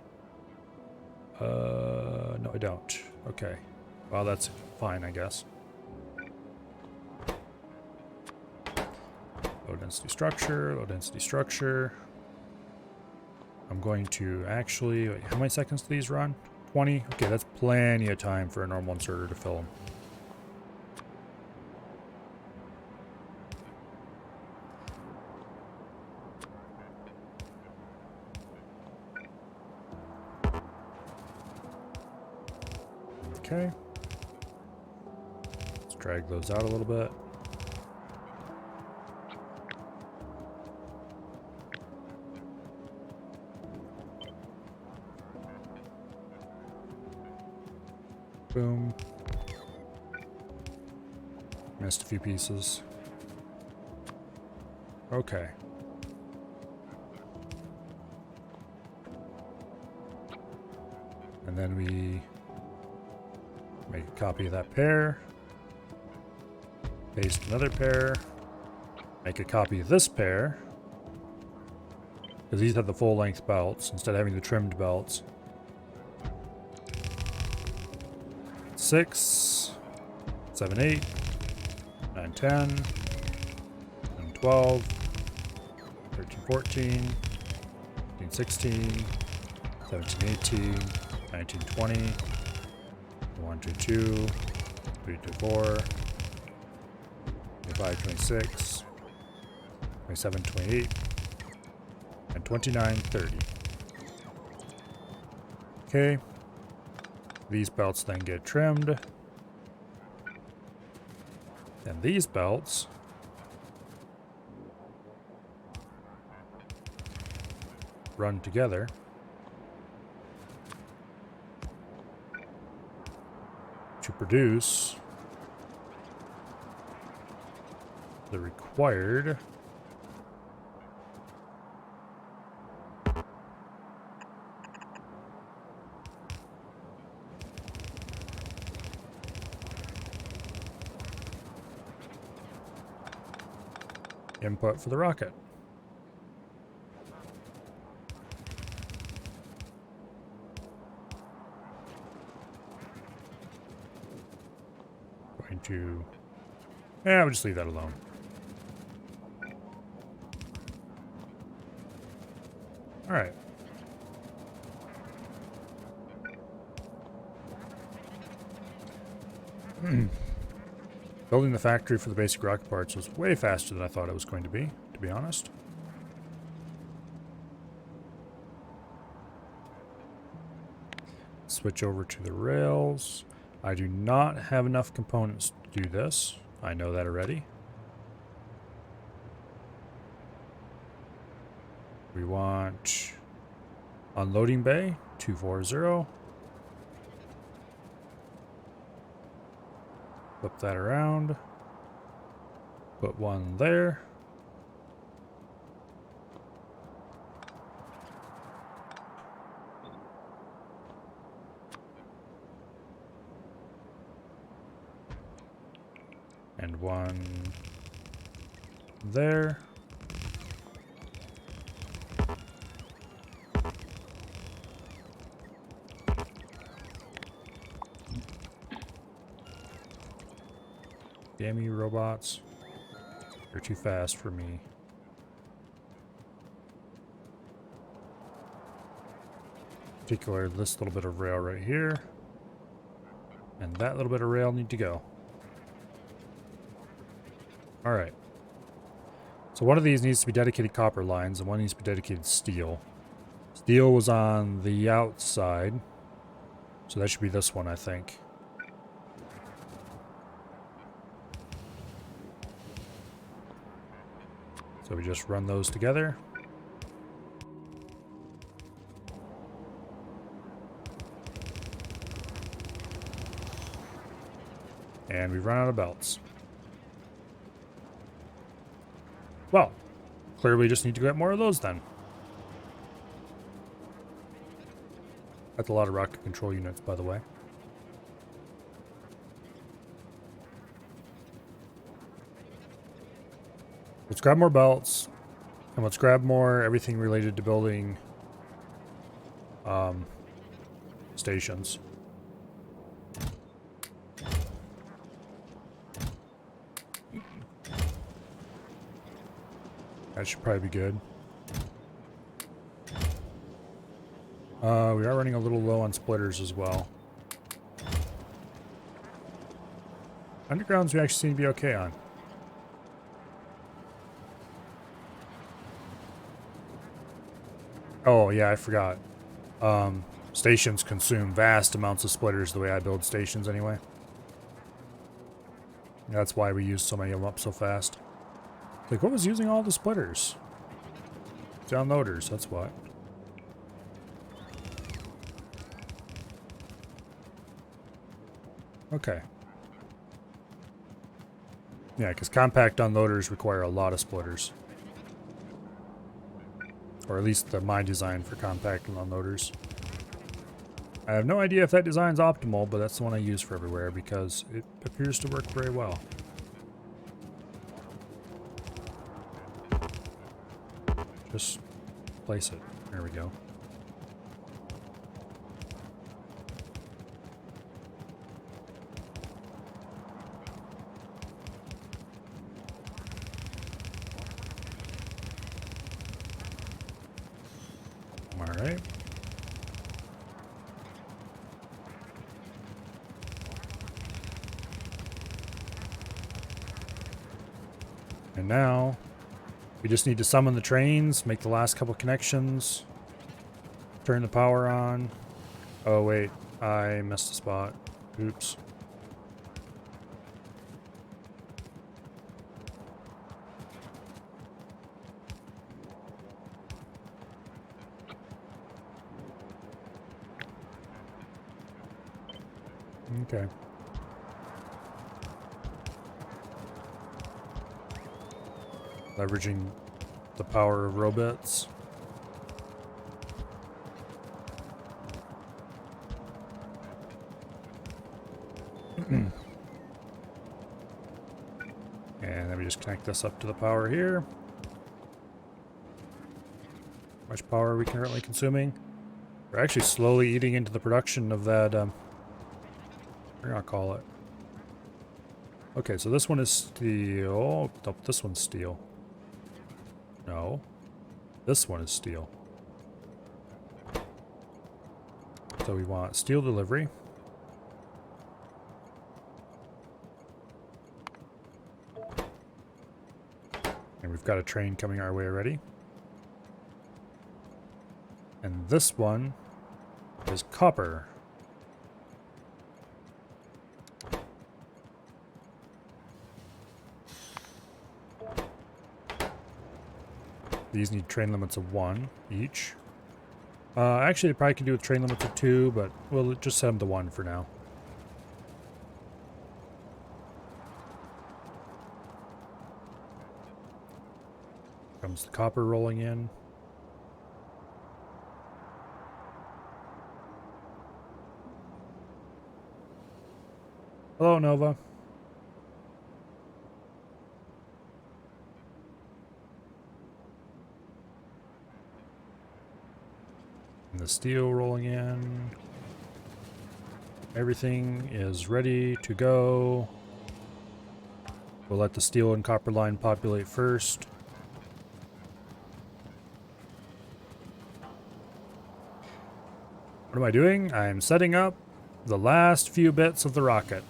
No, I don't. Okay. Well, that's fine, I guess. Low density structure, low density structure. I'm going to actually, wait, how many seconds do these run? 20? Okay, that's plenty of time for a normal inserter to fill them. Okay. drag those out a little bit. Boom. Missed a few pieces. Okay. And then we make a copy of that pair. Paste another pair. Make a copy of this pair. Because these have the full length belts instead of having the trimmed belts. 6, 7, 8, 9, 10, 11, 12, 13, 14, 15, 16, 17, 18, 19, 20, 1, 2, 2, 3, 2, 4, 25, 26, 27, 28, and 29, 30. Okay. These belts then get trimmed. And these belts run together to produce the required input for the rocket. Going to... yeah, we'll just leave that alone. Alright. Building the factory for the basic rocket parts was way faster than I thought it was going to be honest. Switch over to the rails. I do not have enough components to do this. I know that already. We want unloading bay 240. Flip that around. Put one there. And one there. Damn you, robots. You're too fast for me. Particularly this little bit of rail right here. And that little bit of rail need to go. Alright. So one of these needs to be dedicated copper lines and one needs to be dedicated steel. Steel was on the outside. So that should be this one, I think. So we just run those together. And we run out of belts. Well, clearly just need to get more of those then. That's a lot of rocket control units, by the way. Let's grab more belts, and let's grab more everything related to building stations. That should probably be good. We are running a little low on splitters as well. Undergrounds we actually seem to be okay on. Oh, yeah, I forgot. Stations consume vast amounts of splitters the way I build stations anyway. That's why we used so many of them up so fast. Like, what was using all the splitters? Downloaders, that's what. Okay. Yeah, because compact unloaders require a lot of splitters. Or at least my design for compact unloaders. I have no idea if that design's optimal, but that's the one I use for everywhere because it appears to work very well. Just place it. There we go. Alright. And now, we just need to summon the trains, make the last couple connections, turn the power on. Oh wait, I missed a spot. Oops. Okay. Leveraging the power of robots. And then we just connect this up to the power here. How much power are we currently consuming? We're actually slowly eating into the production of that, we're gonna call it. Okay, so this one is steel. Oh, this one's steel. No. This one is steel. So we want steel delivery. And we've got a train coming our way already. And this one is copper. These need train limits of 1 each. Actually, they probably could do with train limits of 2, but we'll just set them to 1 for now. Comes the copper rolling in. Hello, Nova. And the steel rolling in. Everything is ready to go. We'll let the steel and copper line populate first. What am I doing? I'm setting up the last few bits of the rocket.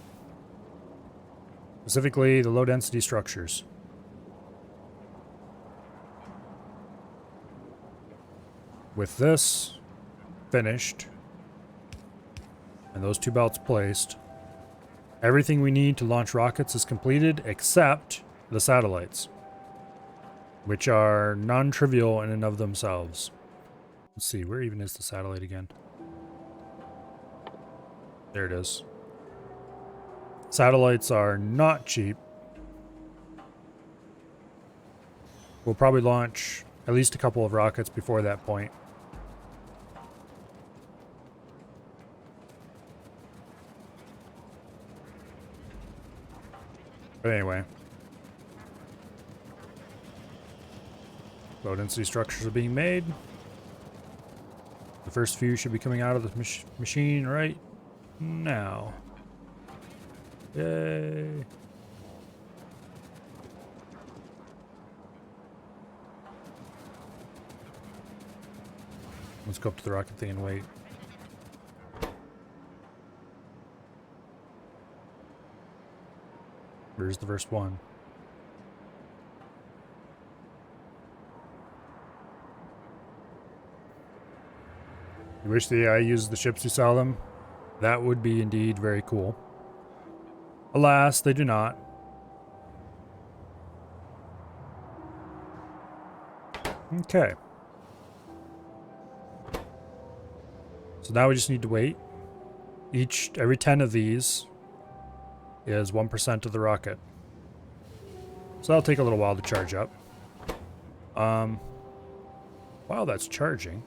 Specifically, the low-density structures. With this finished, and those 2 belts placed, everything we need to launch rockets is completed except the satellites, which are non-trivial in and of themselves. Let's see, where even is the satellite again? There it is. Satellites are not cheap. We'll probably launch at least a couple of rockets before that point. But anyway. Low density structures are being made. The first few should be coming out of the machine right now. Yay. Let's go up to the rocket thing and wait. Where's the first one? You wish the AI used the ships to sell them? That would be indeed very cool. Alas, they do not. Okay. So now we just need to wait. Every 10 of these is 1% of the rocket. So that'll take a little while to charge up. While that's charging,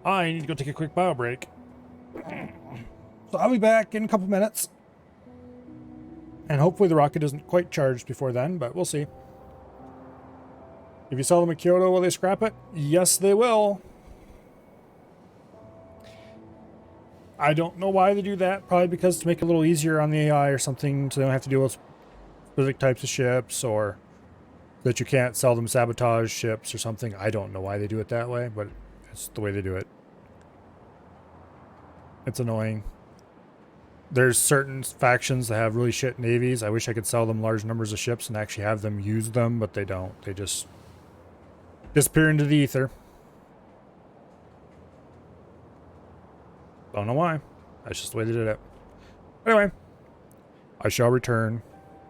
I need to go take a quick bio break. So I'll be back in a couple minutes. And hopefully the rocket isn't quite charged before then, but we'll see. If you sell them at Kyoto, will they scrap it? Yes, they will. I don't know why they do that. Probably because to make it a little easier on the AI or something, so they don't have to deal with specific types of ships, or that you can't sell them sabotage ships or something. I don't know why they do it that way, but it's the way they do it. It's annoying. There's certain factions that have really shit navies. I wish I could sell them large numbers of ships and actually have them use them, but they don't. They just disappear into the ether. Don't know why. That's just the way they did it. Anyway, I shall return,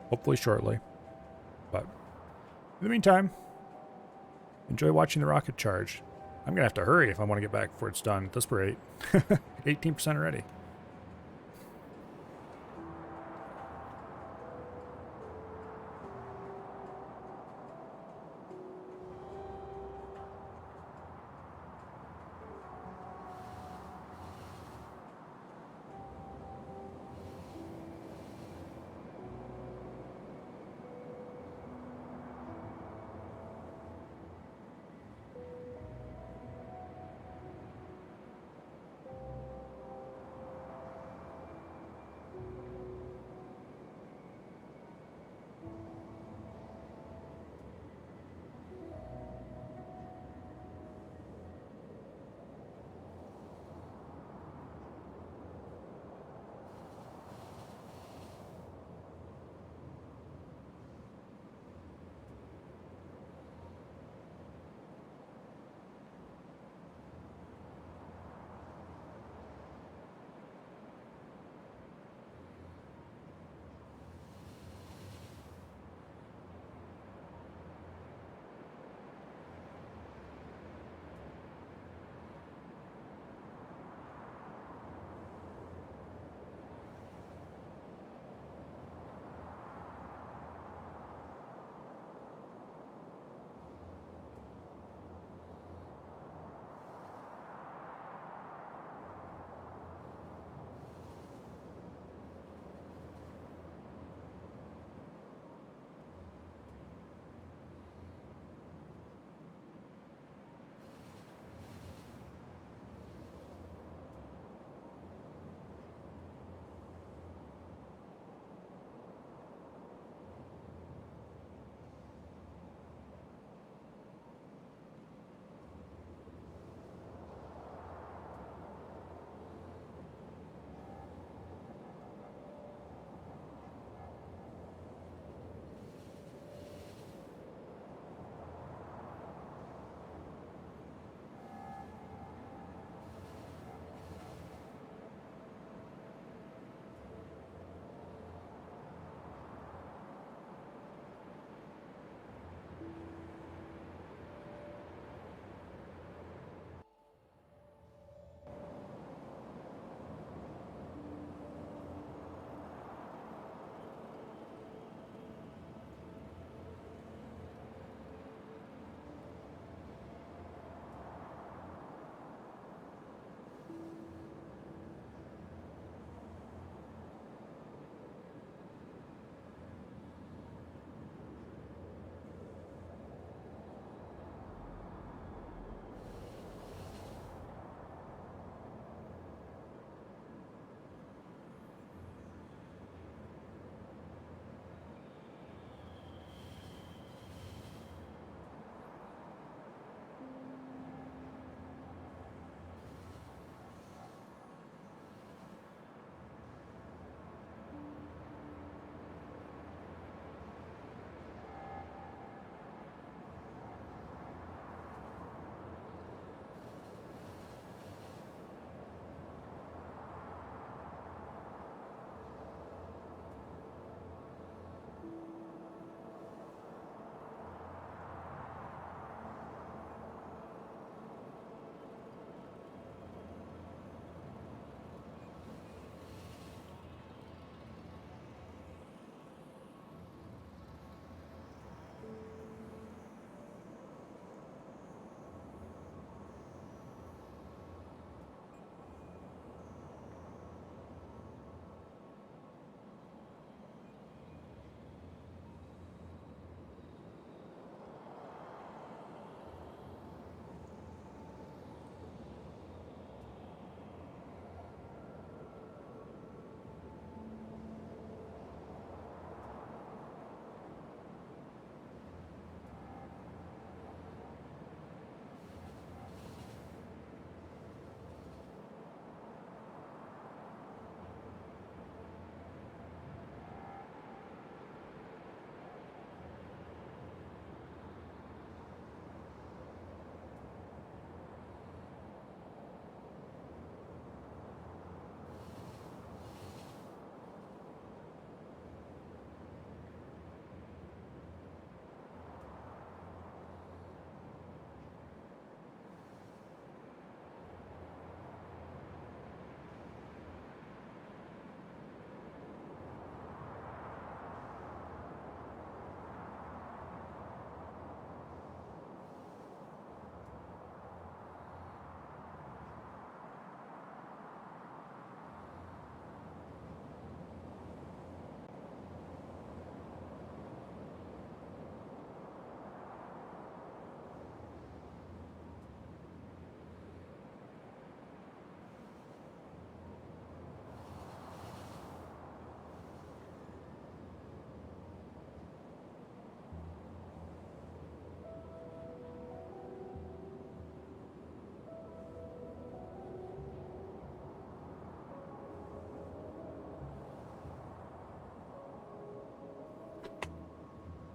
hopefully shortly. But in the meantime, enjoy watching the rocket charge. I'm going to have to hurry if I want to get back before it's done at this rate. 18% already.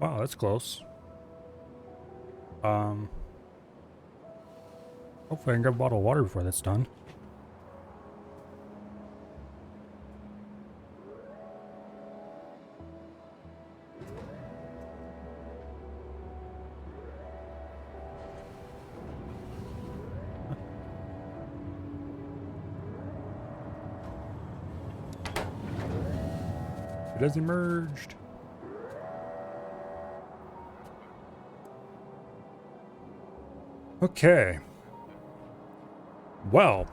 Wow, that's close. Hopefully I can grab a bottle of water before that's done. It has emerged. Okay. Well,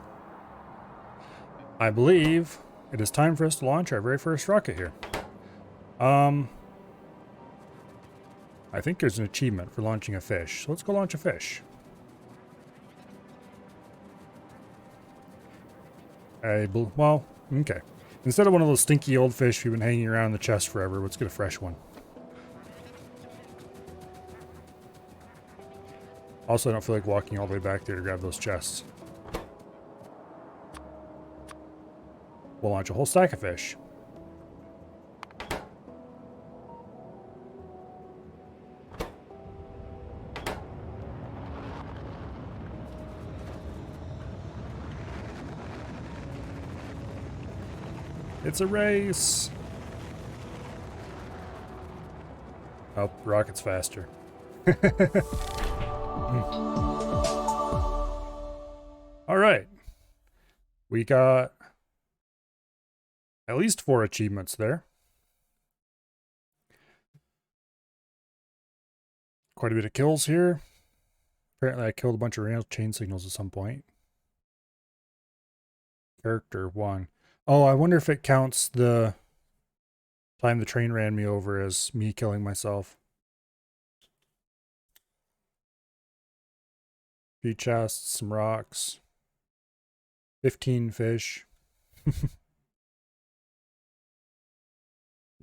I believe it is time for us to launch our very first rocket here. I think there's an achievement for launching a fish. So let's go launch a fish. Well, okay. Instead of one of those stinky old fish we've been hanging around in the chest forever, let's get a fresh one. Also, I don't feel like walking all the way back there to grab those chests. We'll launch a whole stack of fish. It's a race! Oh, rocket's faster. Alright. We got at least 4 achievements there. Quite a bit of kills here. Apparently I killed a bunch of rail chain signals at some point. Character 1. Oh, I wonder if it counts the time the train ran me over as me killing myself. 3 chests, some rocks. 15 fish.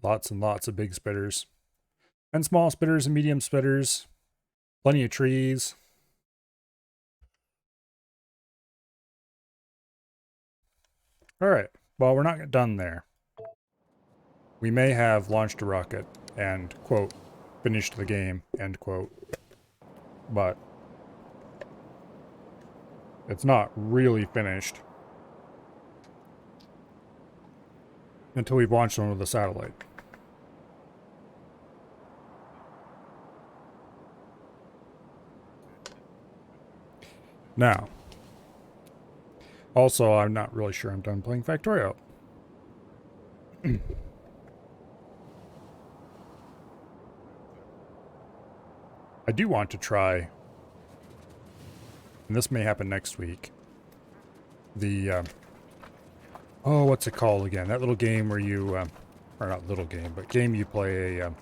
Lots and lots of big spitters. And small spitters and medium spitters. Plenty of trees. Alright, well, we're not done there. We may have launched a rocket and, quote, finished the game, end quote. But it's not really finished until we've launched one with a satellite. Now, also, I'm not really sure I'm done playing Factorio. I do want to try, and this may happen next week, the, oh, what's it called again? That little game where you, or not little game, but game you play a,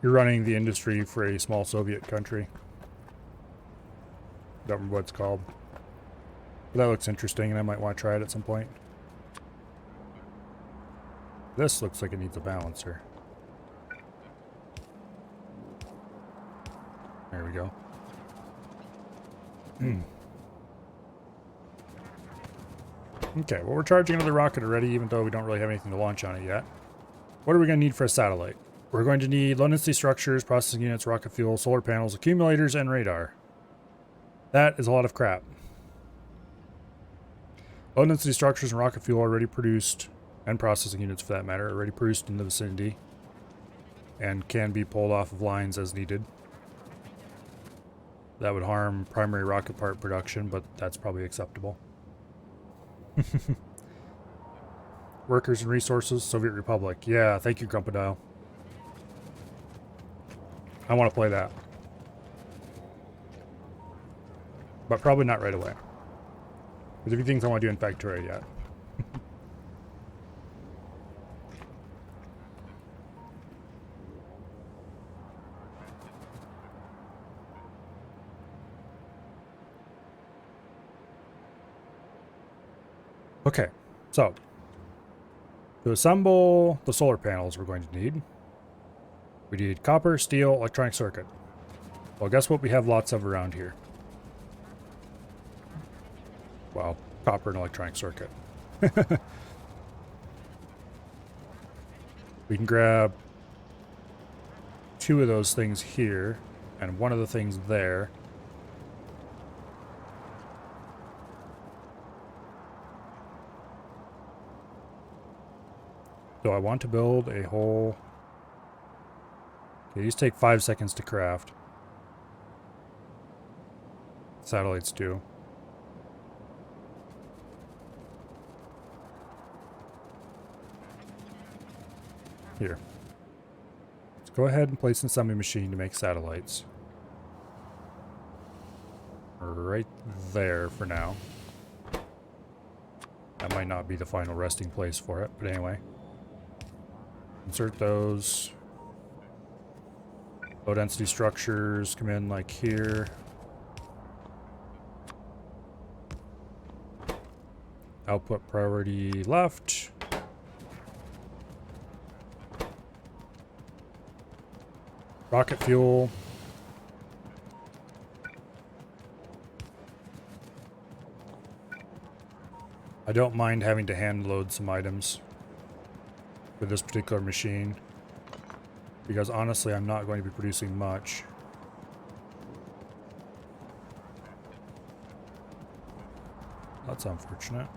you're running the industry for a small Soviet country. Don't remember what it's called. But that looks interesting, and I might want to try it at some point. This looks like it needs a balancer. There we go. Okay, well, we're charging another rocket already, even though we don't really have anything to launch on it yet. What are we going to need for a satellite? We're going to need low-density structures, processing units, rocket fuel, solar panels, accumulators, and radar. That is a lot of crap. Low-density structures and rocket fuel are already produced, and processing units for that matter, are already produced in the vicinity, and can be pulled off of lines as needed. That would harm primary rocket part production, but that's probably acceptable. Workers and resources, Soviet Republic. Yeah, thank you, Grumpadial. I want to play that. But probably not right away. There's a few things I want to do in Factorio yet. Okay, so to assemble the solar panels we're going to need, we need copper, steel, electronic circuit. Well, guess what we have lots of around here? Well, copper and electronic circuit. We can grab 2 of those things here and 1 of the things there. So I want to build a whole... Okay, these take 5 seconds to craft. Satellites do. Here. Let's go ahead and place an assembly machine to make satellites. Right there for now. That might not be the final resting place for it, but anyway. Insert those. Low density structures come in like here. Output priority left. Rocket fuel. I don't mind having to hand load some items with this particular machine, because honestly I'm not going to be producing much. That's unfortunate.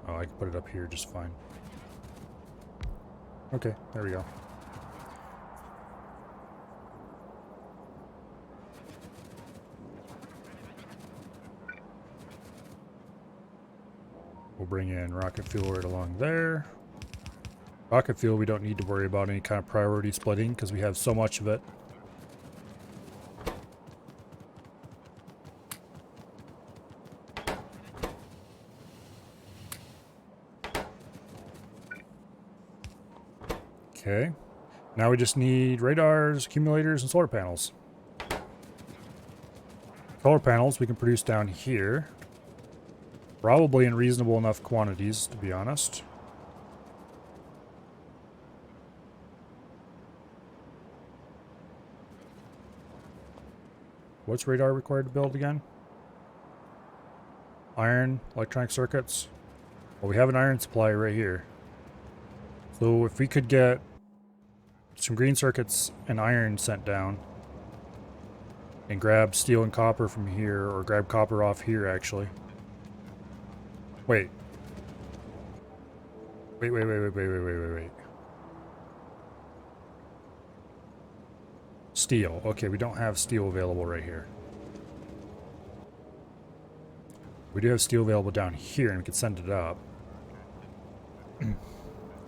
Oh, I can put it up here just fine. Okay, there we go. We'll bring in rocket fuel right along there. Rocket fuel, we don't need to worry about any kind of priority splitting because we have so much of it. Okay. Now we just need radars, accumulators, and solar panels. Solar panels we can produce down here. Probably in reasonable enough quantities, to be honest. What's radar required to build again? Iron, electronic circuits. Well, we have an iron supply right here. So if we could get some green circuits and iron sent down, and grab steel and copper from here, or grab copper off here actually. Wait. Wait. Steel. Okay, we don't have steel available right here. We do have steel available down here, and we can send it up.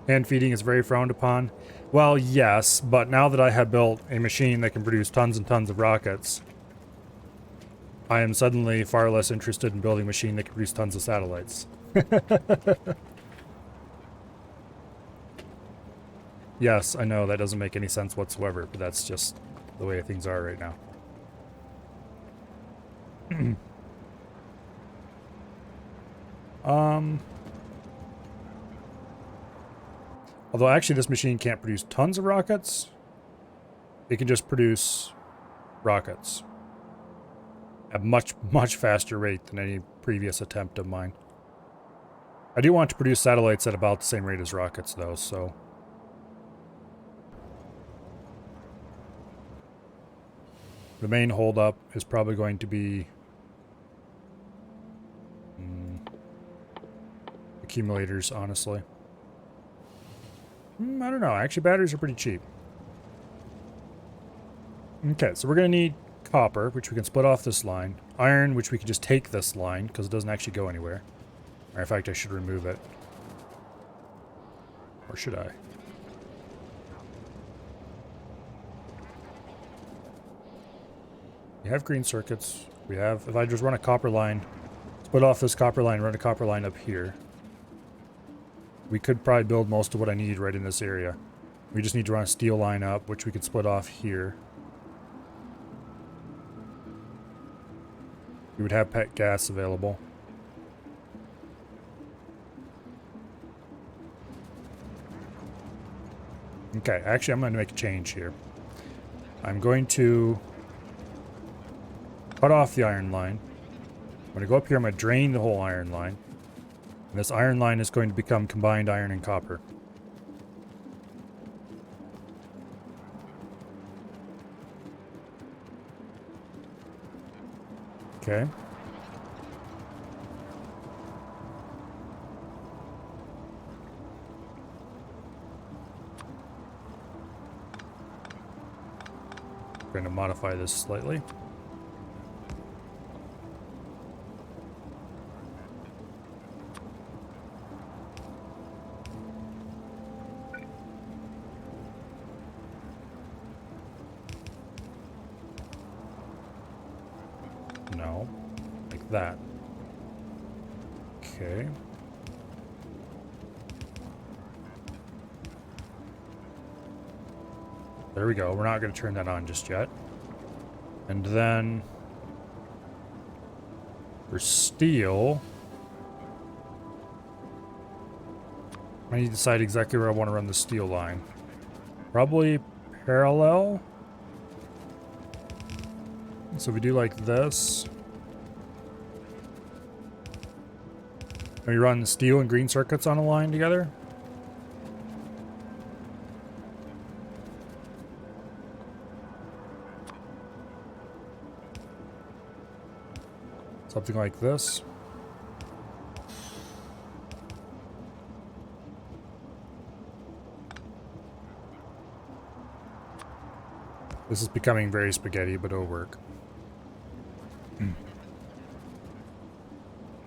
Hand feeding is very frowned upon. Well, yes, but now that I have built a machine that can produce tons and tons of rockets, I am suddenly far less interested in building a machine that can produce tons of satellites. Yes, I know that doesn't make any sense whatsoever, but that's just the way things are right now. Although actually this machine can't produce tons of rockets. It can just produce rockets at a much, much faster rate than any previous attempt of mine. I do want to produce satellites at about the same rate as rockets though, so... The main holdup is probably going to be accumulators, honestly. I don't know. Actually, batteries are pretty cheap. Okay, so we're going to need copper, which we can split off this line. Iron, which we can just take this line, because it doesn't actually go anywhere. Or in fact, I should remove it. Or should I? We have green circuits. We have... If I just run a copper line, split off this copper line, run a copper line up here, we could probably build most of what I need right in this area. We just need to run a steel line up, which we could split off here. We would have pet gas available. Okay, actually I'm going to make a change here. I'm going to cut off the iron line. I'm going to go up here, I'm going to drain the whole iron line. And this iron line is going to become combined iron and copper. Okay. Going to modify this slightly. No, like that. Okay. There we go. We're not going to turn that on just yet. And then for steel, I need to decide exactly where I want to run the steel line. Probably parallel. So we do like this. And we run steel and green circuits on a line together. Something like this. This is becoming very spaghetti, but it'll work.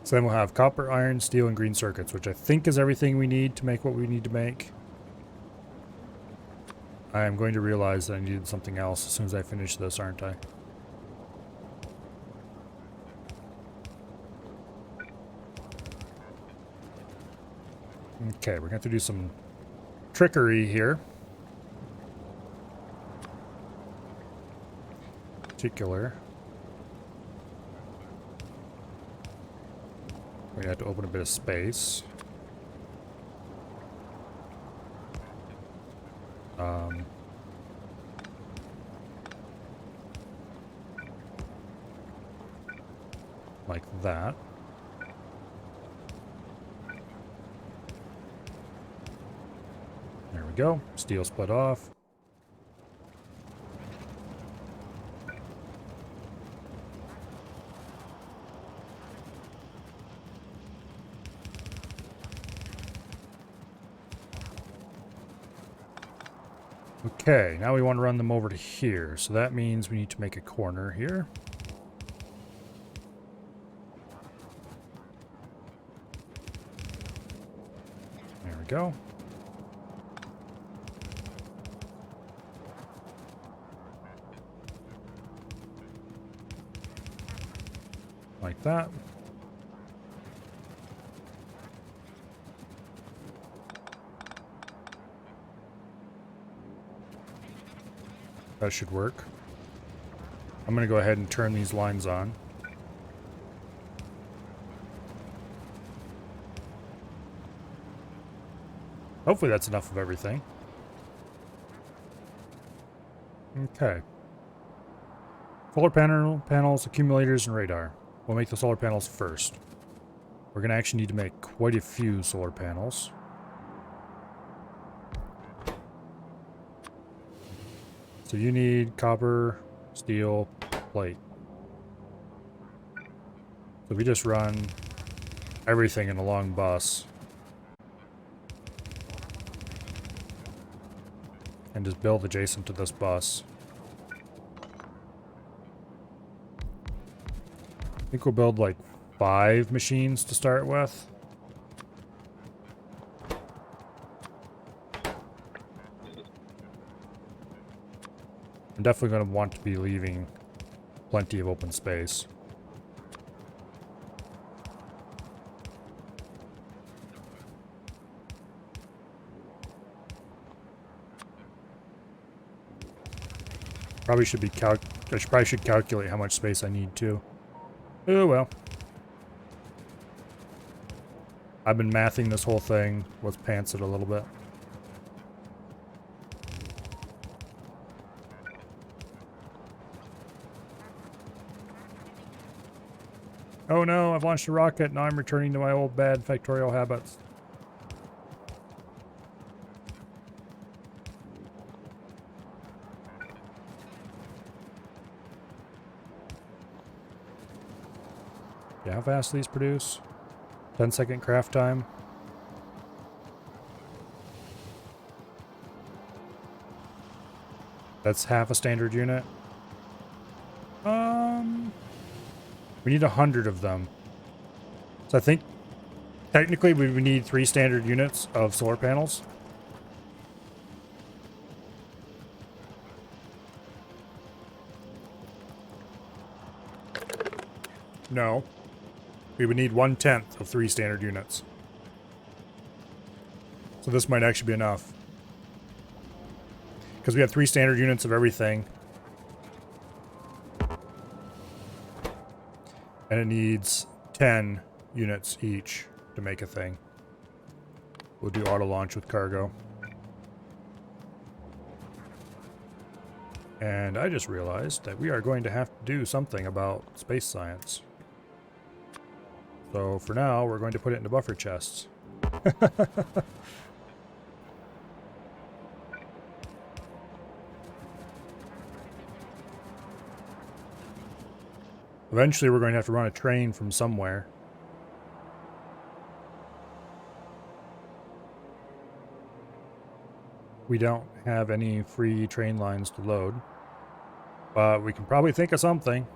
So then we'll have copper, iron, steel, and green circuits, which I think is everything we need to make what we need to make. I am going to realize that I needed something else as soon as I finish this, aren't I? Okay, we're going to have to do some trickery here. Particular. We're going to have to open a bit of space. Like that. There we go. Steel split off. Okay, now we want to run them over to here. So that means we need to make a corner here. There we go. Like that. That should work. I'm going to go ahead and turn these lines on. Hopefully that's enough of everything. Okay. Solar panels, accumulators, and radar. We'll make the solar panels first. We're going to actually need to make quite a few solar panels. So you need copper, steel, plate. So we just run everything in a long bus. And just build adjacent to this bus. I think we'll build like 5 machines to start with. I'm definitely going to want to be leaving plenty of open space. Probably should be probably should calculate how much space I need to. Oh well. I've been mathing this whole thing. Let's pants it a little bit. Oh no, I've launched a rocket. Now I'm returning to my old bad Factorio habits. Yeah, how fast do these produce? 10-second craft time. That's half a standard unit. We need 100 of them. So I think technically we would need 3 standard units of solar panels. No. We would need 1/10 of 3 standard units. So this might actually be enough. Because we have 3 standard units of everything. And it needs 10 units each to make a thing. We'll do auto launch with cargo. And I just realized that we are going to have to do something about space science. So for now, we're going to put it into buffer chests. Eventually, we're going to have to run a train from somewhere. We don't have any free train lines to load. But we can probably think of something.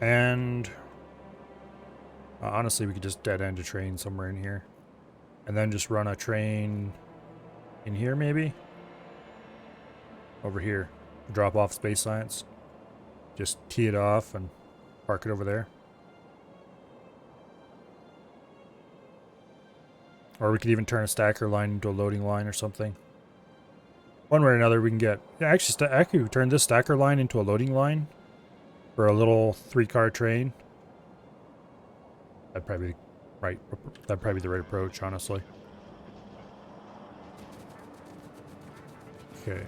And honestly, we could just dead end a train somewhere in here. And then just run a train in here, maybe? Over here. Drop off space science. Just tee it off and park it over there. Or we could even turn a stacker line into a loading line or something. One way or another, we can get... Yeah, actually, we turn this stacker line into a loading line for a little 3-car train. That'd probably be right. That'd probably be the right approach, honestly. Okay.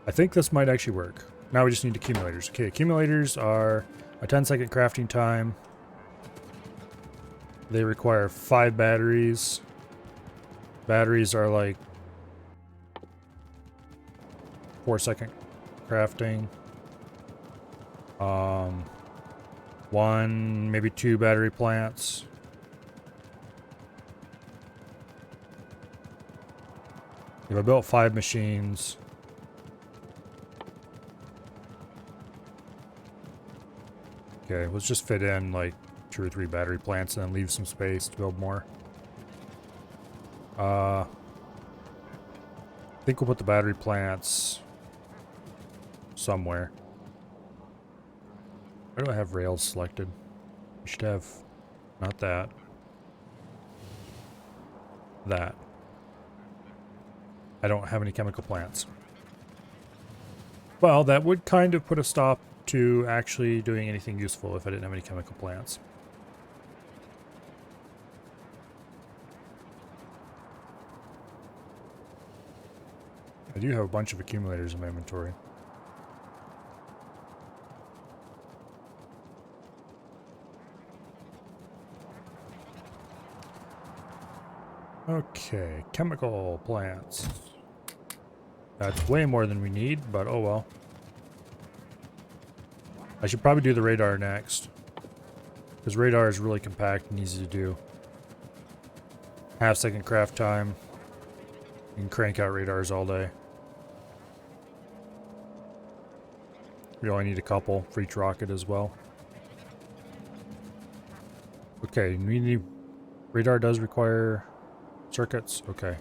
I think this might actually work. Now we just need accumulators. Okay, accumulators are a 10-second crafting time. They require 5 batteries. Batteries are like 4-second crafting. 1, maybe 2 battery plants. If I built 5 machines. Okay, let's just fit in like 2 or 3 battery plants and then leave some space to build more. I think we'll put the battery plants somewhere. Where do I have rails selected? We should have not that. That. I don't have any chemical plants. Well, that would kind of put a stop to actually doing anything useful if I didn't have any chemical plants. I do have a bunch of accumulators in my inventory. Okay, chemical plants. That's way more than we need, but oh well. I should probably do the radar next. Because radar is really compact and easy to do. 1/2-second craft time. You can crank out radars all day. We only need a couple for each rocket as well. Okay, we need... Radar does require circuits? Okay.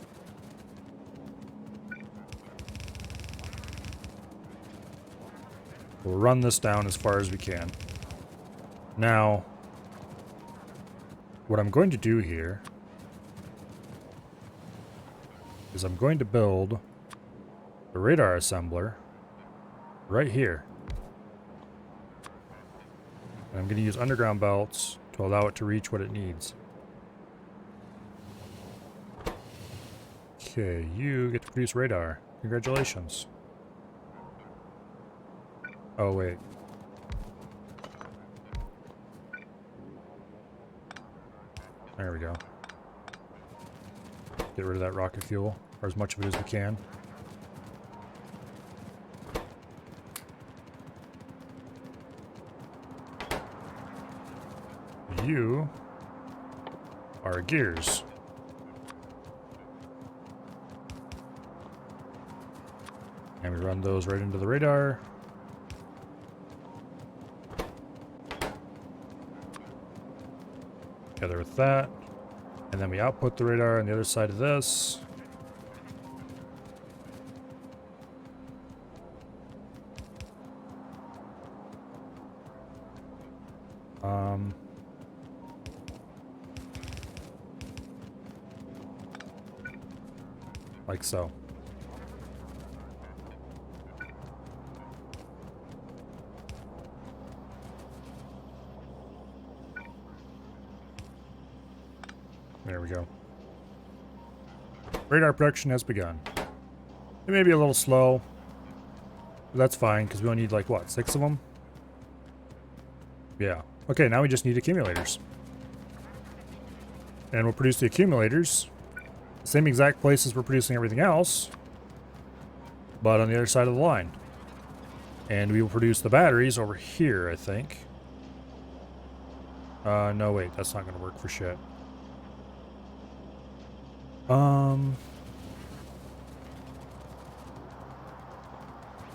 We'll run this down as far as we can. Now, what I'm going to do here is I'm going to build the radar assembler right here. And I'm going to use underground belts to allow it to reach what it needs. Okay, you get to produce radar. Congratulations. Oh, wait. There we go. Get rid of that rocket fuel, or as much of it as we can. you are gears. And we run those right into the radar. Together with that. And then we output the radar on the other side of this. Like so. There we go. Radar production has begun. It may be a little slow, but that's fine because we only need like what, 6 of them? Yeah. Okay, now we just need accumulators. And we'll produce the accumulators. Same exact places we're producing everything else, but on the other side of the line. And we will produce the batteries over here, I think. No, wait, that's not going to work for shit.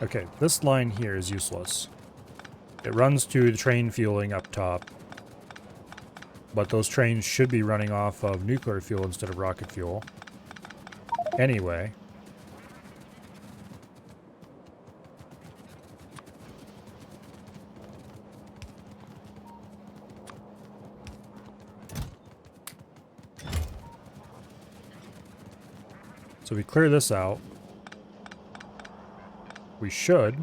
Okay, this line here is useless. It runs to the train fueling up top. But those trains should be running off of nuclear fuel instead of rocket fuel. Anyway. So we clear this out. We should,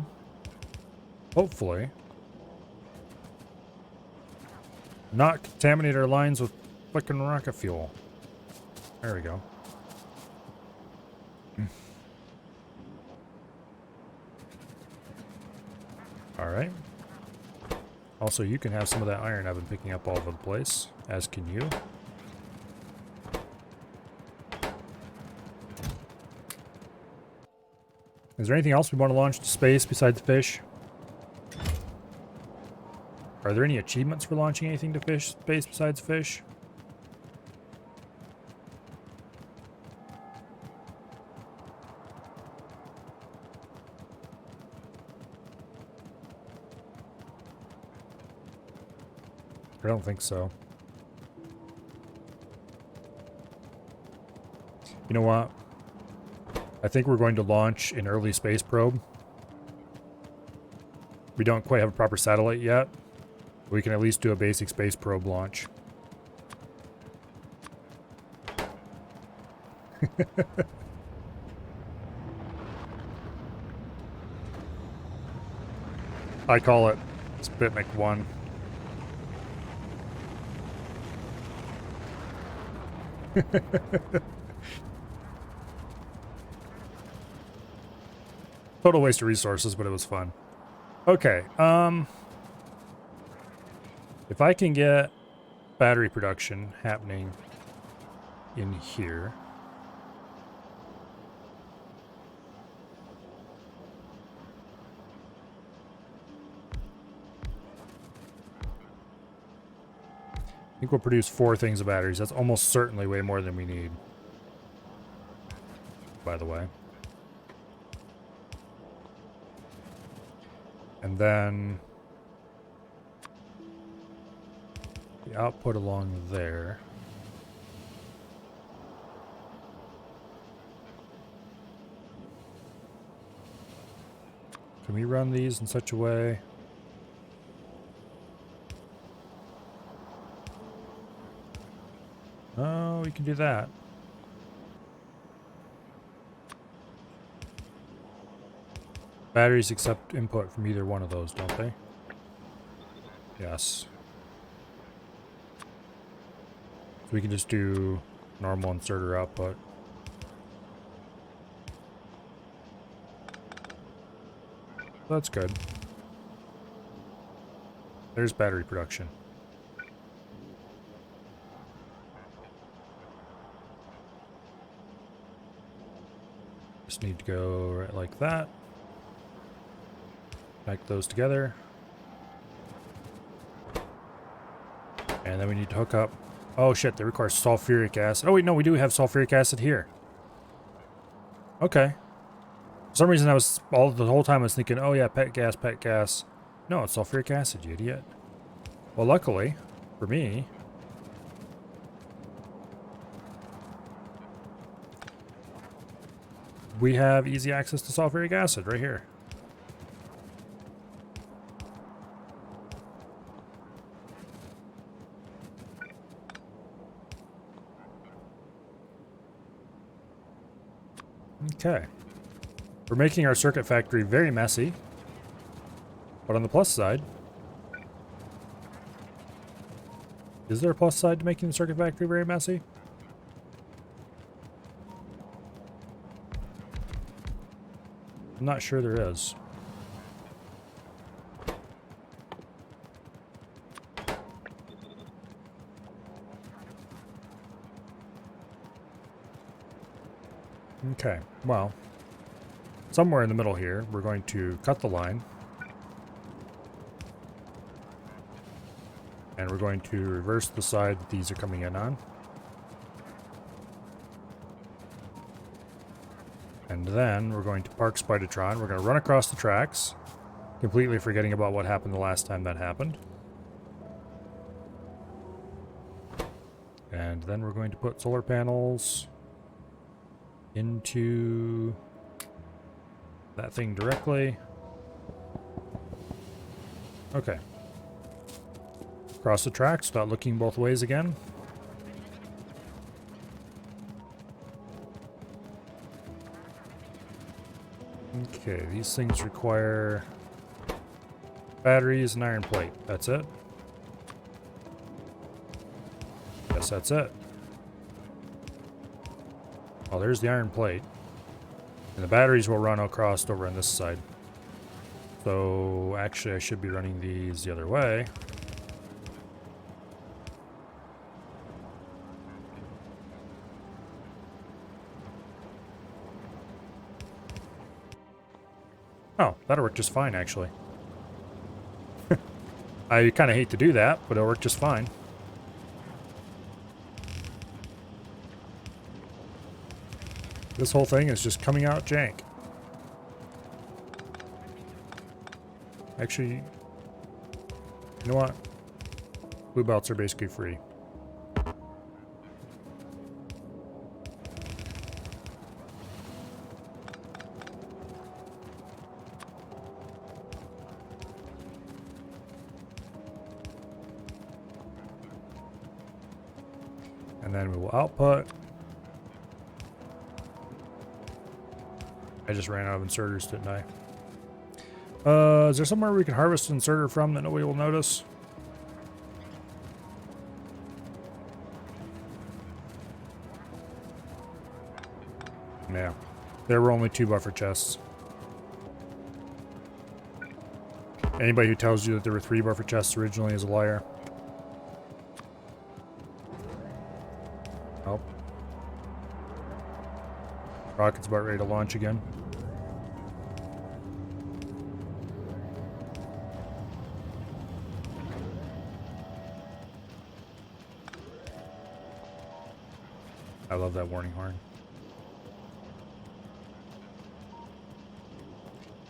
hopefully, not contaminate our lines with fucking rocket fuel. There we go. Alright. Also, you can have some of that iron I've been picking up all over the place, as can you. Is there anything else we want to launch to space besides fish? Are there any achievements for launching anything to space besides fish? I don't think so. You know what? I think we're going to launch an early space probe. We don't quite have a proper satellite yet. We can at least do a basic space probe launch. I call it Sputnik 1. Total waste of resources, but it was fun. Okay, if I can get battery production happening in here. I think we'll produce 4 things of batteries. That's almost certainly way more than we need, by the way. And then the output along there. Can we run these in such a way? Oh, we can do that. Batteries accept input from either one of those, don't they? Yes. So we can just do normal inserter output. That's good. There's battery production. Just need to go right like that. Connect those together. And then we need to hook up. Oh shit, they require sulfuric acid. Oh wait, no, we do have sulfuric acid here. Okay. For some reason, the whole time I was thinking, oh yeah, pet gas, pet gas. No, it's sulfuric acid, you idiot. Well, luckily for me, we have easy access to sulfuric acid right here. Okay. We're making our circuit factory very messy. But on the plus side, is there a plus side to making the circuit factory very messy? I'm not sure there is. Okay, well, somewhere in the middle here, we're going to cut the line. And we're going to reverse the side that these are coming in on. And then we're going to park Spidertron. We're going to run across the tracks, completely forgetting about what happened the last time that happened. And then we're going to put solar panels into that thing directly. Okay. Cross the tracks without looking both ways again. Okay, these things require batteries and iron plate. That's it. Guess that's it. Oh, there's the iron plate. And the batteries will run across over on this side. So, actually, I should be running these the other way. Oh, that'll work just fine, actually. I kind of hate to do that, but it'll work just fine. This whole thing is just coming out jank. Actually, you know what? Blue belts are basically free. And then we will output. I just ran out of inserters, didn't I? Is there somewhere we can harvest an inserter from that nobody will notice? Yeah. There were only 2 buffer chests. Anybody who tells you that there were 3 buffer chests originally is a liar. Oh. Rocket's about ready to launch again. I love that warning horn.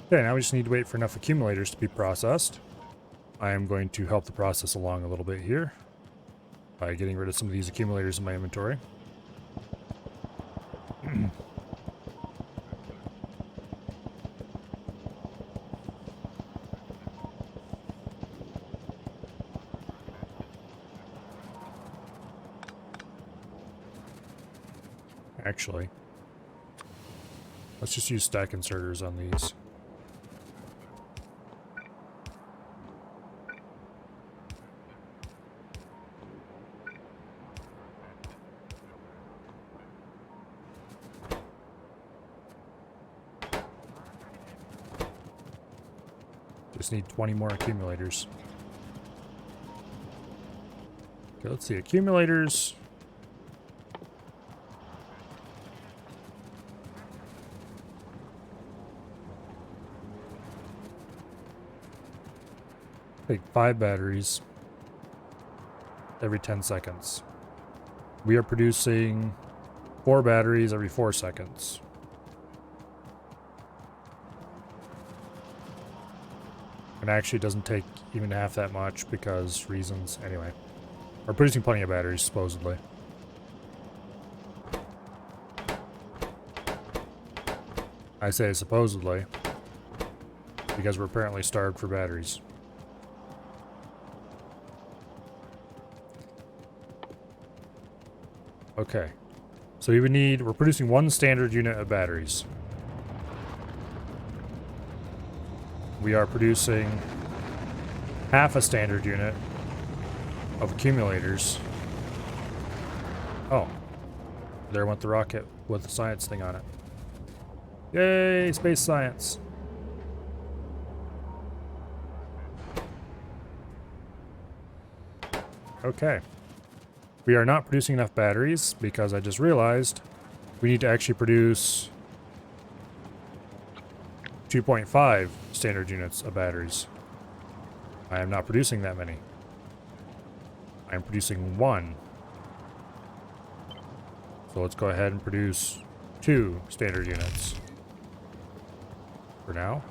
Okay, now we just need to wait for enough accumulators to be processed. I am going to help the process along a little bit here by getting rid of some of these accumulators in my inventory. Actually, let's just use stack inserters on these. Just need 20 more accumulators. Okay, let's see. Accumulators. Take 5 batteries. every 10 seconds. We are producing 4 batteries every 4 seconds. And actually it doesn't take even half that much because reasons. Anyway, we're producing plenty of batteries, supposedly. I say supposedly because we're apparently starved for batteries. Okay. So we're producing 1 standard unit of batteries. We are producing half a standard unit of accumulators. Oh. There went the rocket with the science thing on it. Yay, space science. Okay. We are not producing enough batteries because I just realized we need to actually produce 2.5 standard units of batteries. I am not producing that many. I am producing 1. So let's go ahead and produce 2 standard units. For now.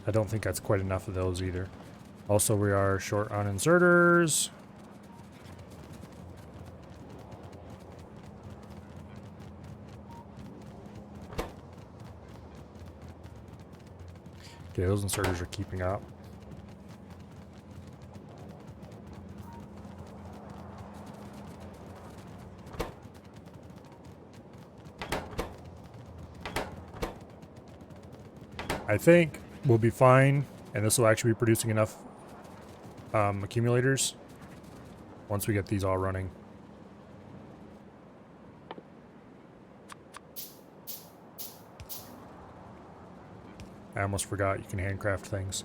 I don't think that's quite enough of those either. Also, we are short on inserters. Okay, those inserters are keeping up. I think we'll be fine, and this will actually be producing enough accumulators once we get these all running. I almost forgot you can handcraft things.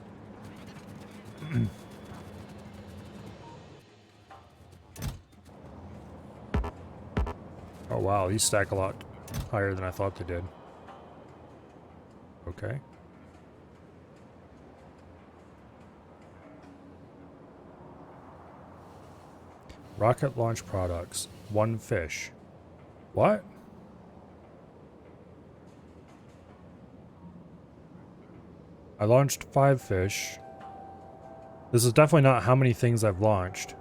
Oh wow, these stack a lot higher than I thought they did. Okay. Rocket launch products. 1 fish. What? I launched 5 fish. This is definitely not how many things I've launched.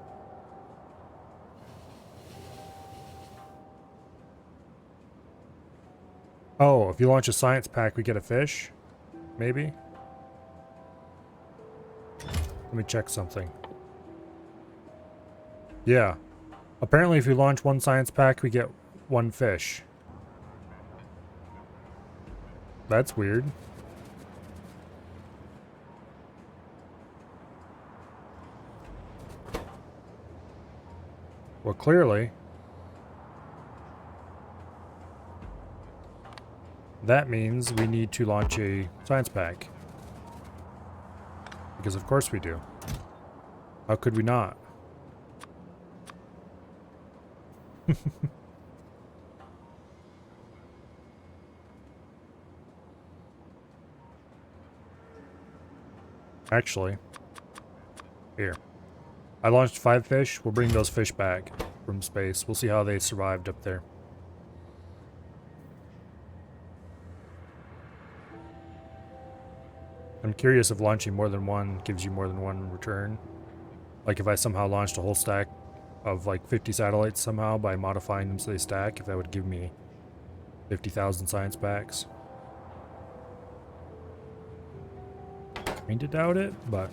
Oh, if you launch a science pack, we get a fish? Maybe? Let me check something. Yeah. Apparently if you launch 1 science pack, we get 1 fish. That's weird. Well, clearly, that means we need to launch a science pack. Because of course we do. How could we not? Actually, here. I launched 5 fish. We'll bring those fish back from space. We'll see how they survived up there. I'm curious if launching more than 1 gives you more than 1 return. Like if I somehow launched a whole stack of like 50 satellites somehow by modifying them so they stack, if that would give me 50,000 science packs. Kinda doubt it, but...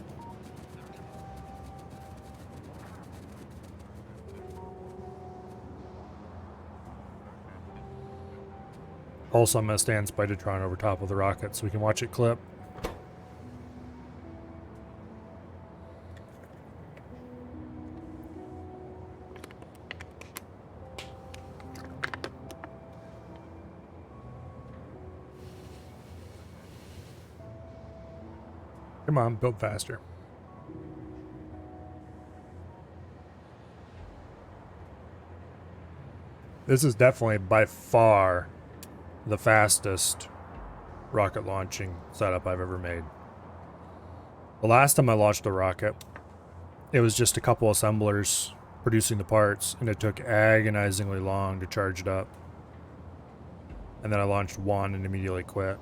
Also, I'm going to stand Spidertron over top of the rocket so we can watch it clip. Come on, build faster. This is definitely by far the fastest rocket launching setup I've ever made. The last time I launched a rocket, it was just a couple assemblers producing the parts, and it took agonizingly long to charge it up. And then I launched one and immediately quit.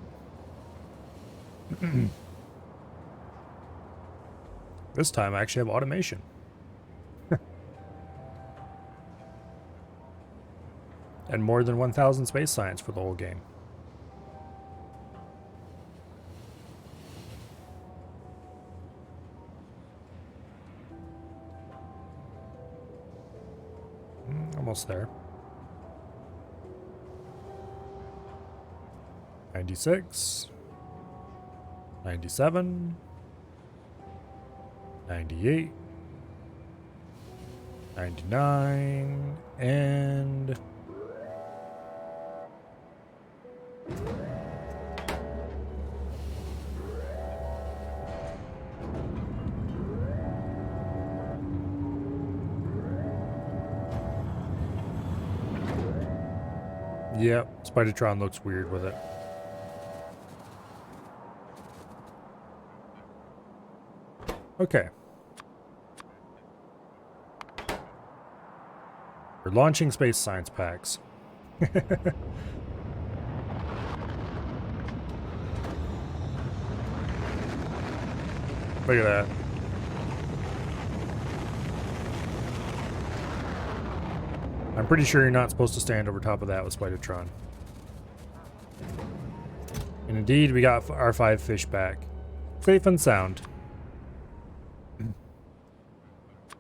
This time I actually have automation. And more than 1,000 space science for the whole game. Almost there. 96. 97. 98. 99. And... Yep, Spidertron looks weird with it. Okay. We're launching space science packs. Look at that. I'm pretty sure you're not supposed to stand over top of that with Spidertron. And indeed, we got our 5 fish back. Safe and sound.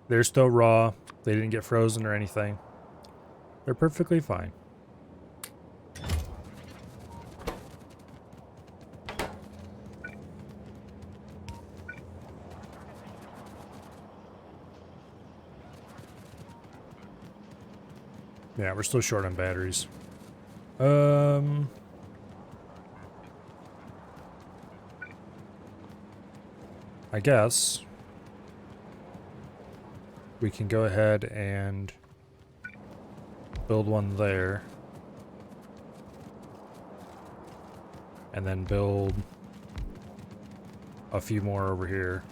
They're still raw. They didn't get frozen or anything. They're perfectly fine. Yeah, we're still short on batteries. I guess we can go ahead and build one there. And then build a few more over here.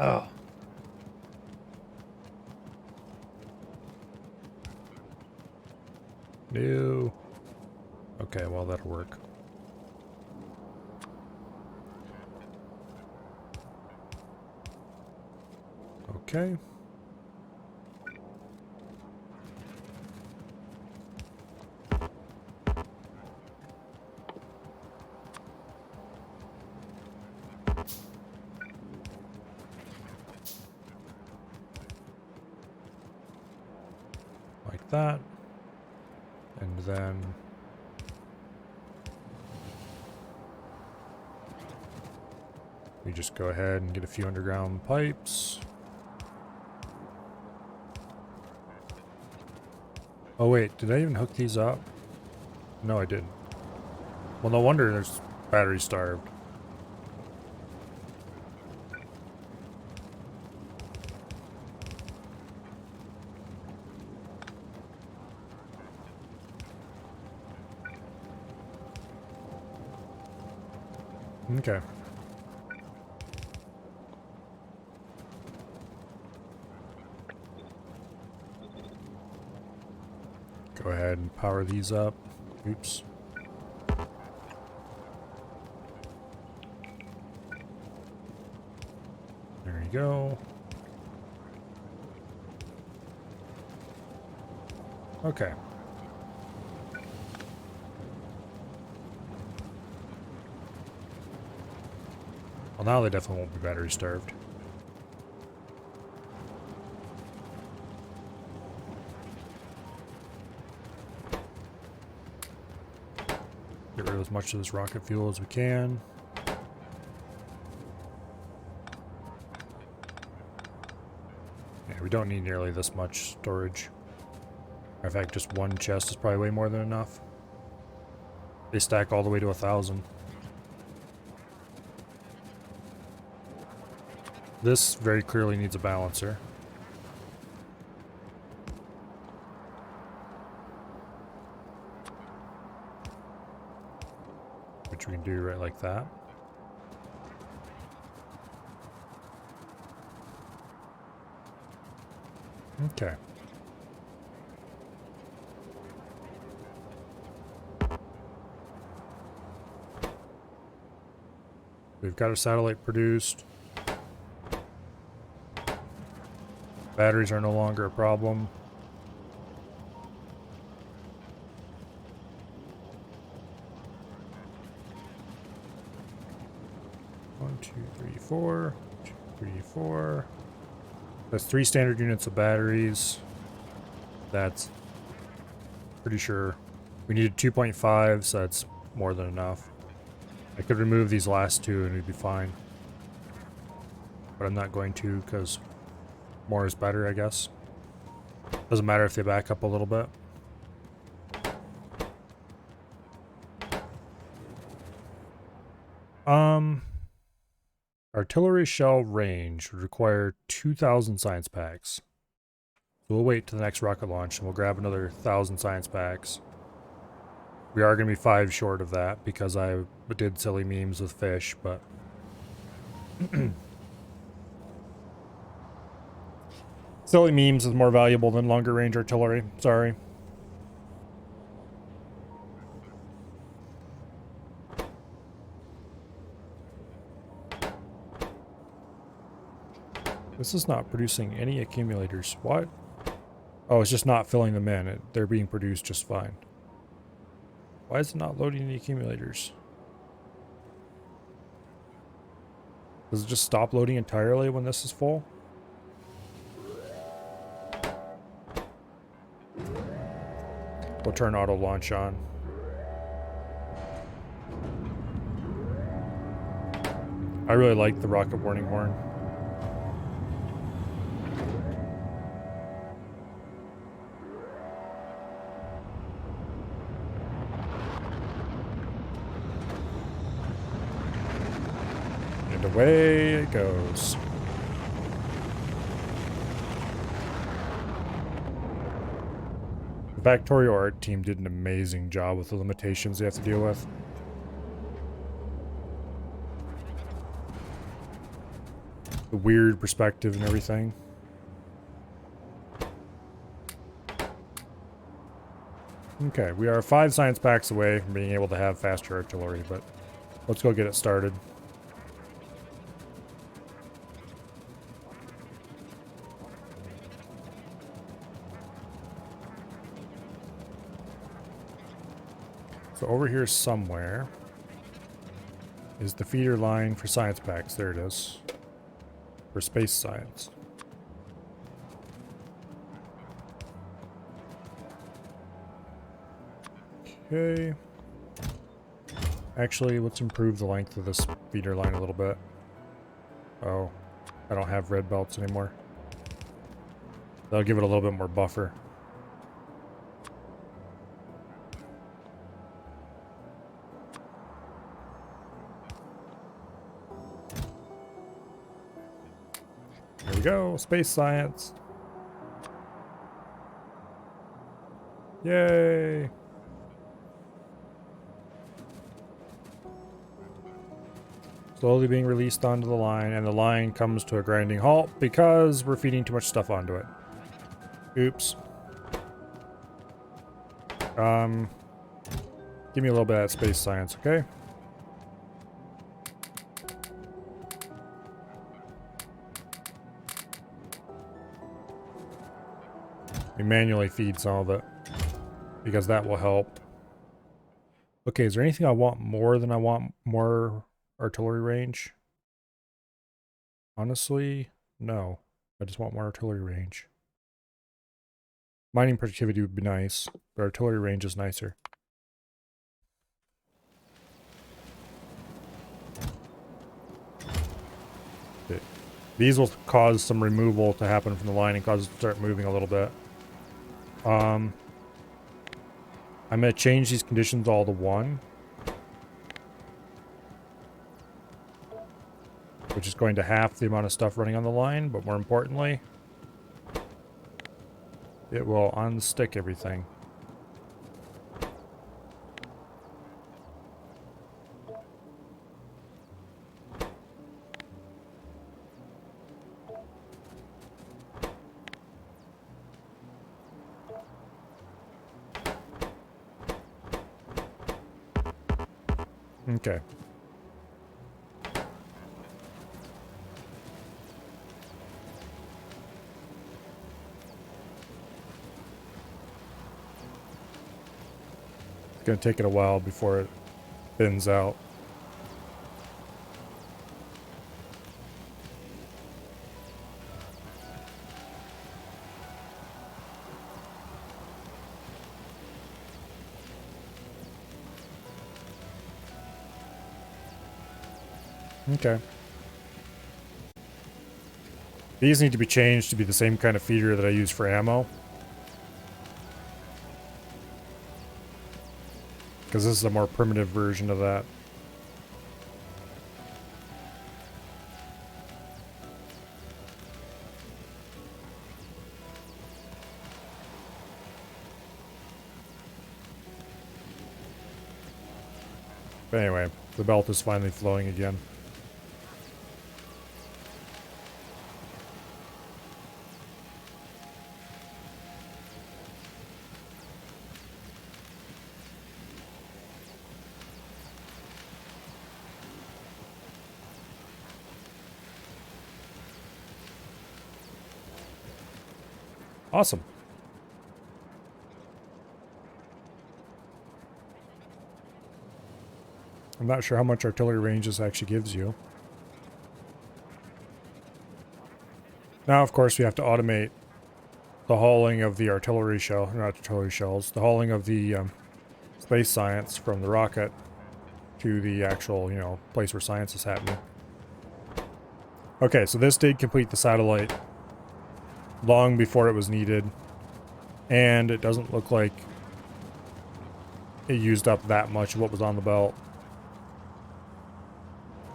Oh. No. Okay, well, that'll work. Okay. Like that. And then we just go ahead and get a few underground pipes. Oh wait, did I even hook these up? No, I didn't. Well, no wonder there's battery starved. Okay. Go ahead and power these up. Oops. There you go. Okay. Well, now they definitely won't be battery starved. Get rid of as much of this rocket fuel as we can. Yeah, we don't need nearly this much storage. In fact, just one chest is probably way more than enough. They stack all the way to 1,000. This very clearly needs a balancer. which we can do right like that. Okay. We've got a satellite produced. Batteries are no longer a problem. One, two, three, four. 2, 3, 4. That's 3 standard units of batteries. That's pretty sure we needed 2.5, so that's more than enough. I could remove these last 2 and we'd be fine. But I'm not going to because more is better, I guess. Doesn't matter if they back up a little bit. Artillery shell range would require 2,000 science packs. So we'll wait till the next rocket launch and we'll grab another 1,000 science packs. We are going to be 5 short of that because I did silly memes with fish, but... silly memes is more valuable than longer range artillery. Sorry. This is not producing any accumulators. What? Oh, it's just not filling them in. They're being produced just fine. Why is it not loading the accumulators? Does it just stop loading entirely when this is full? We'll turn auto launch on. I really like the rocket warning horn. And away it goes. The Factorio art team did an amazing job with the limitations they have to deal with. The weird perspective and everything. Okay, we are 5 science packs away from being able to have faster artillery, but let's go get it started. So over here somewhere is the feeder line for science packs. There it is. For space science. Okay. Actually, let's improve the length of this feeder line a little bit. Oh, I don't have red belts anymore. That'll give it a little bit more buffer. There we go, space science. Yay! Slowly being released onto the line, and the line comes to a grinding halt because we're feeding too much stuff onto it. Oops. Give me a little bit of that space science, okay? We manually feed some of it because that will help. Okay, is there anything I want more than I want more artillery range? Honestly, no. I just want more artillery range. Mining productivity would be nice, but artillery range is nicer. Okay. These will cause some removal to happen from the line and cause it to start moving a little bit. I'm going to change these conditions all to 1. Which is going to half the amount of stuff running on the line, but more importantly, it will unstick everything. Okay. It's going to take it a while before it thins out. Okay. These need to be changed to be the same kind of feeder that I use for ammo. Because this is a more primitive version of that. But anyway, the belt is finally flowing again. Awesome. I'm not sure how much artillery range this actually gives you. Now, of course, we have to automate the hauling of the artillery shell, not artillery shells, the hauling of the space science from the rocket to the actual, you know, place where science is happening. Okay, so this did complete the satellite long before it was needed, and it doesn't look like it used up that much of what was on the belt.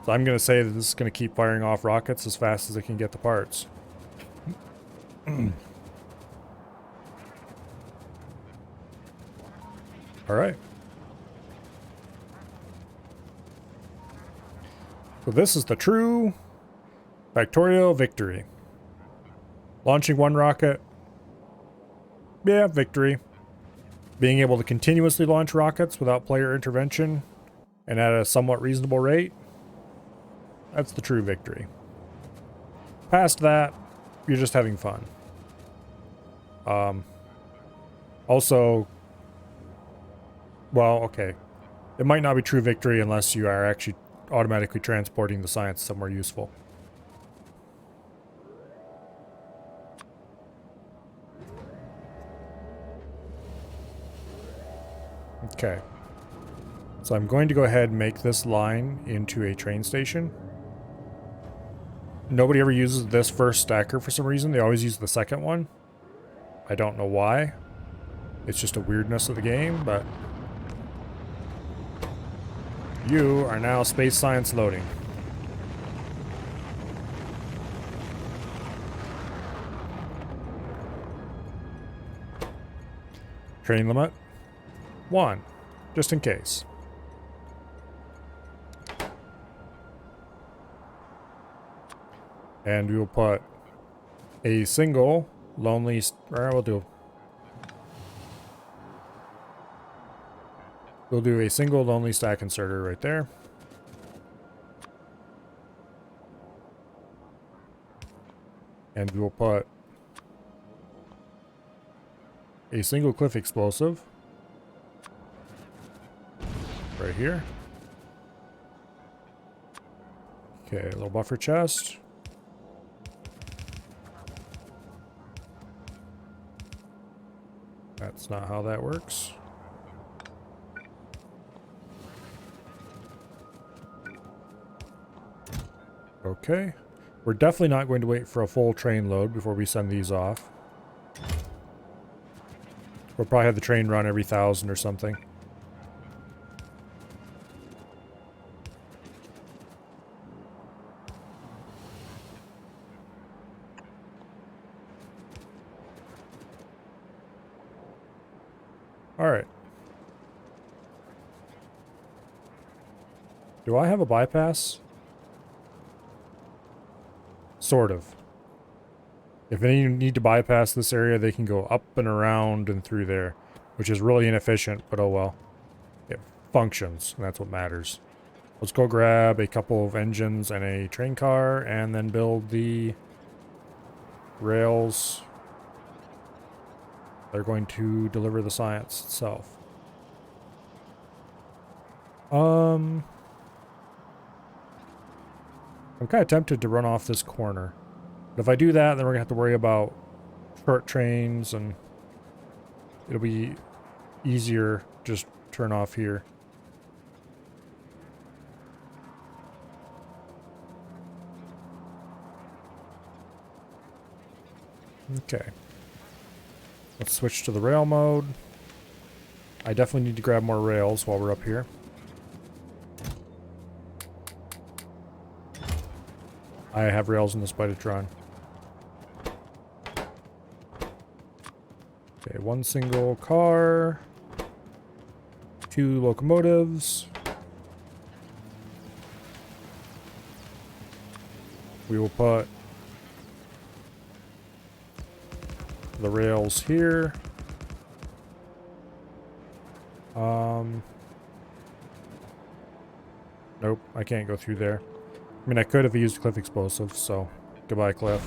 So I'm going to say that this is going to keep firing off rockets as fast as it can get the parts. All right. So this is the true Factorio victory. Launching one rocket. Yeah, victory. Being able to continuously launch rockets without player intervention and at a somewhat reasonable rate. That's the true victory. Past that, you're just having fun. Also, well, okay. It might not be true victory unless you are actually automatically transporting the science somewhere useful. Okay. So I'm going to go ahead and make this line into a train station. Nobody ever uses this first stacker for some reason. They always use the second one. I don't know why. It's just a weirdness of the game, but... You are now space science loading. Train limit 1, just in case. And we will put a single lonely... We'll do a single lonely stack inserter right there. And we will put a single cliff explosive right here. Okay, a little buffer chest. That's not how that works. Okay. We're definitely not going to wait for a full train load before we send these off. We'll probably have the train run every 1,000 or something. Alright. Do I have a bypass? Sort of. If any need to bypass this area, they can go up and around and through there, which is really inefficient, but oh well. It functions, and that's what matters. Let's go grab a couple of engines and a train car and then build the rails. They're going to deliver the science itself. I'm kind of tempted to run off this corner. But if I do that, then we're going to have to worry about short trains, and it'll be easier just turn off here. Okay. Let's switch to the rail mode. I definitely need to grab more rails while we're up here. I have rails in the Spidertron. Okay, one single car. 2 locomotives. We will put the rails here. Nope, I can't go through there. I mean, I could if I used cliff explosives, so goodbye, cliff.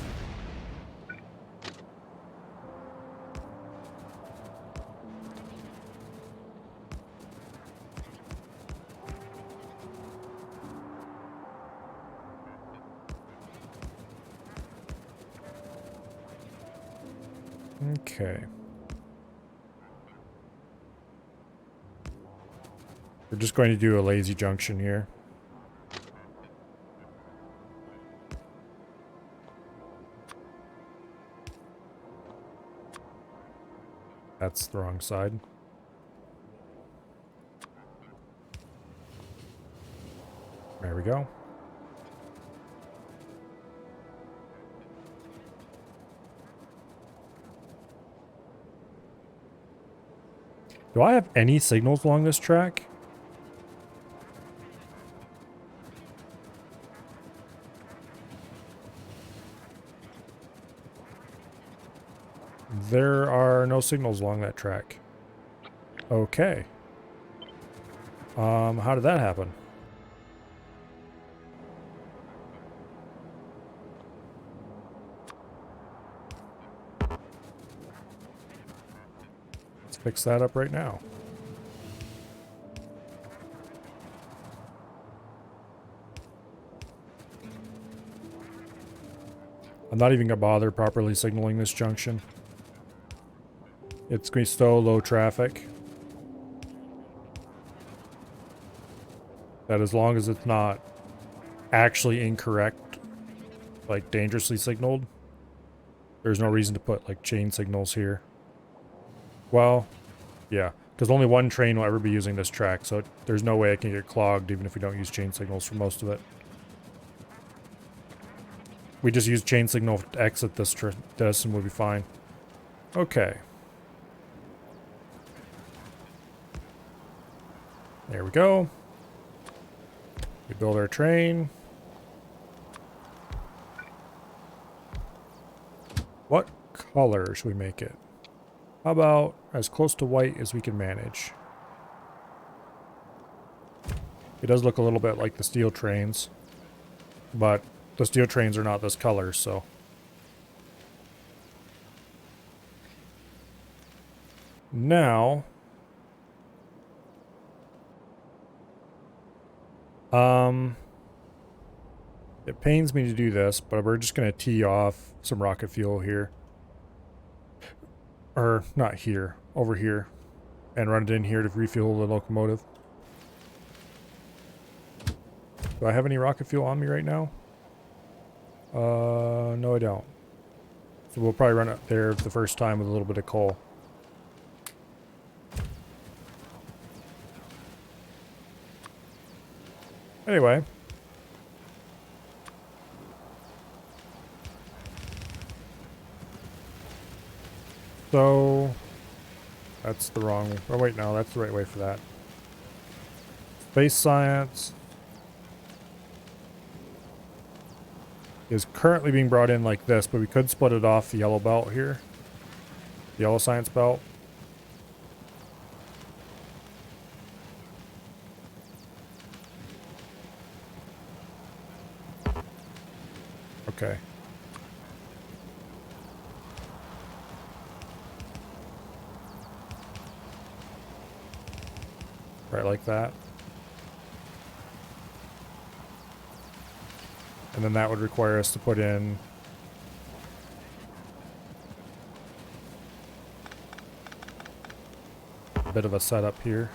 Okay. We're just going to do a lazy junction here. That's the wrong side. There we go. Do I have any signals along this track? There are no signals along that track. Okay. How did that happen? Let's fix that up right now. I'm not even gonna bother properly signaling this junction. It's going to be so low traffic that as long as it's not actually incorrect, like dangerously signaled, there's no reason to put like chain signals here. Well, yeah, because only one train will ever be using this track, so there's no way it can get clogged even if we don't use chain signals for most of it. We just use chain signal to exit this and we'll be fine. Okay. There we go. We build our train. What color should we make it? How about as close to white as we can manage? It does look a little bit like the steel trains, but the steel trains are not this color, so. Now, it pains me to do this, but we're just going to tee off some rocket fuel here. Or, not here, over here. And run it in here to refuel the locomotive. Do I have any rocket fuel on me right now? No I don't. So we'll probably run it there the first time with a little bit of coal. Anyway. So, that's the wrong... Oh wait, no, that's the right way for that. Space science is currently being brought in like this, but we could split it off the yellow belt here. The yellow science belt. Okay. Right like that. And then that would require us to put in a bit of a setup here.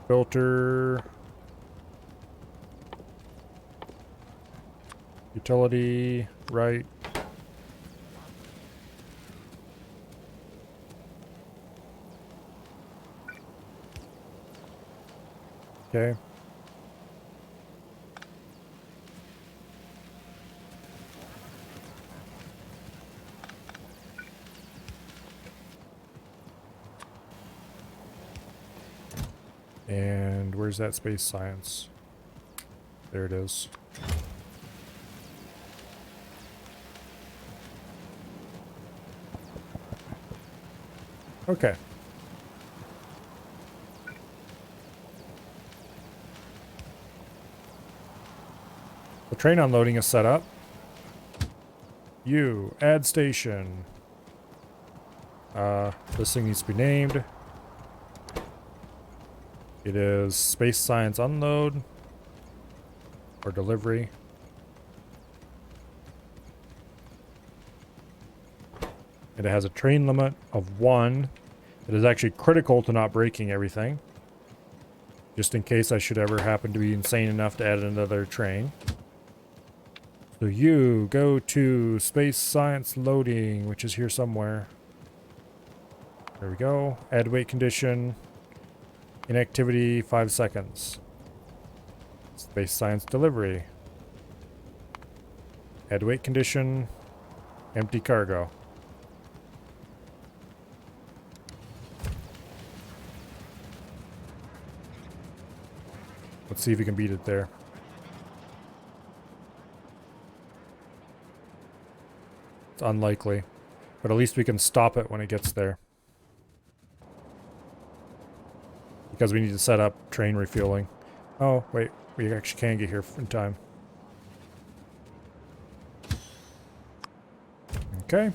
Filter. Utility, right. Okay. And where's that space science? There it is. Okay. The train unloading is set up. You, add station. This thing needs to be named. It is space science unload or delivery. And it has a train limit of 1. It is actually critical to not breaking everything. Just in case I should ever happen to be insane enough to add another train. So you go to space science loading, which is here somewhere. There we go. Add weight condition. Inactivity 5 seconds. Space science delivery. Add weight condition. Empty cargo. Let's see if we can beat it there. It's unlikely, but at least we can stop it when it gets there. Because we need to set up train refueling. Oh, wait, we actually can get here in time. Okay.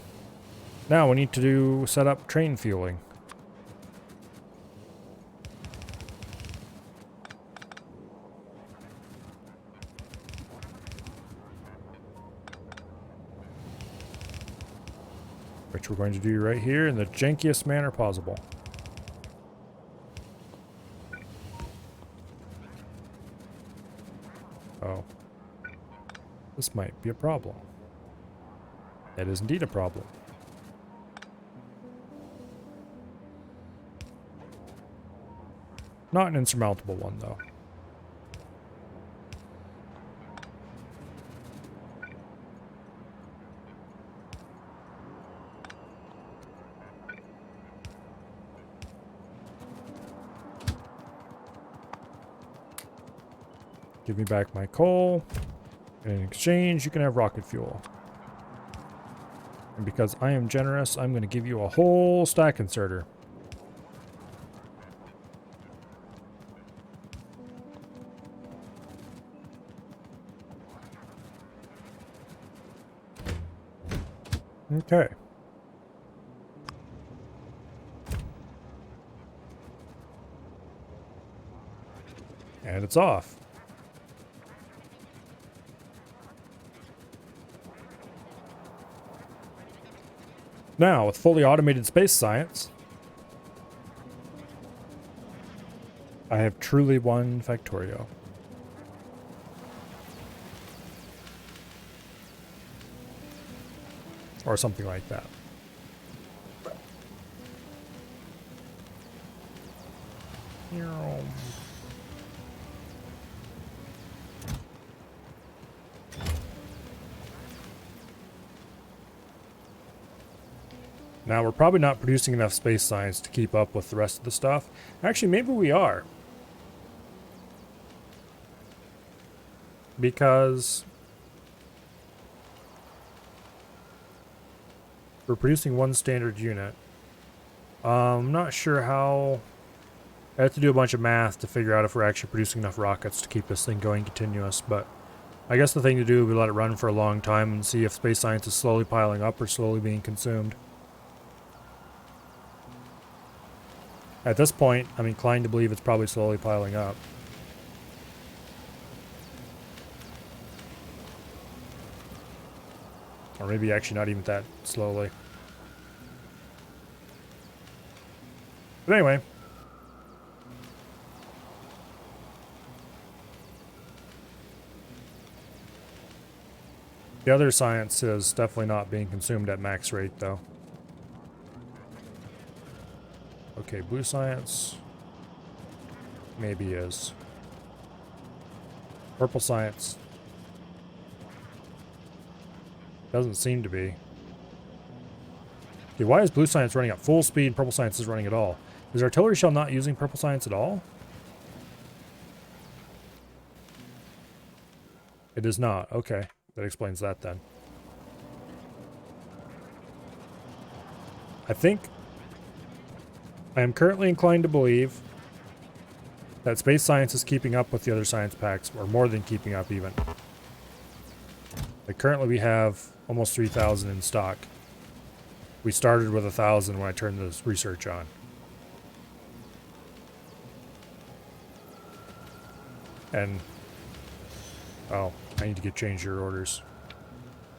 Now we need to set up train fueling. Which we're going to do right here in the jankiest manner possible. Oh. This might be a problem. That is indeed a problem. Not an insurmountable one, though. Give me back my coal. And in exchange, you can have rocket fuel. And because I am generous, I'm going to give you a whole stack inserter. Okay. And it's off. Now, with fully automated space science, I have truly won Factorio. Or something like that. Now, we're probably not producing enough space science to keep up with the rest of the stuff. Actually, maybe we are. Because we're producing one standard unit. I'm not sure how I have to do a bunch of math to figure out if we're actually producing enough rockets to keep this thing going continuous, but I guess the thing to do would be let it run for a long time and see if space science is slowly piling up or slowly being consumed. At this point, I'm inclined to believe it's probably slowly piling up. Or maybe actually not even that slowly. But anyway. The other science is definitely not being consumed at max rate, though. Okay, blue science maybe is. Purple science doesn't seem to be. Okay, why is blue science running at full speed and purple science is running at all? Is artillery shell not using purple science at all? It is not. Okay, that explains that then. I think I am currently inclined to believe that space science is keeping up with the other science packs, or more than keeping up even. Like currently we have almost 3,000 in stock. We started with 1,000 when I turned this research on. And, oh, I need to get change your orders.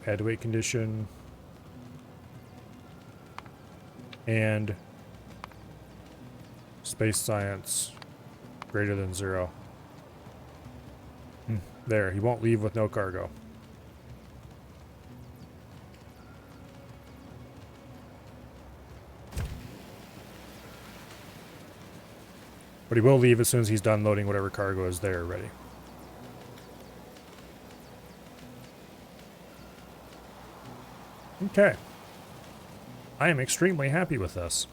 Add to weight condition. And space science greater than 0. There, he won't leave with no cargo. But he will leave as soon as he's done loading whatever cargo is there ready. Okay. I am extremely happy with this.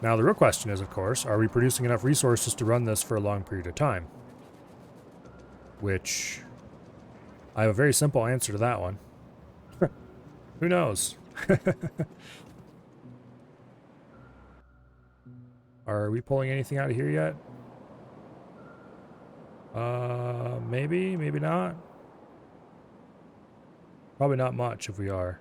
Now the real question is, of course, are we producing enough resources to run this for a long period of time? Which, I have a very simple answer to that one. Who knows? Are we pulling anything out of here yet? Maybe, maybe not. Probably not much if we are.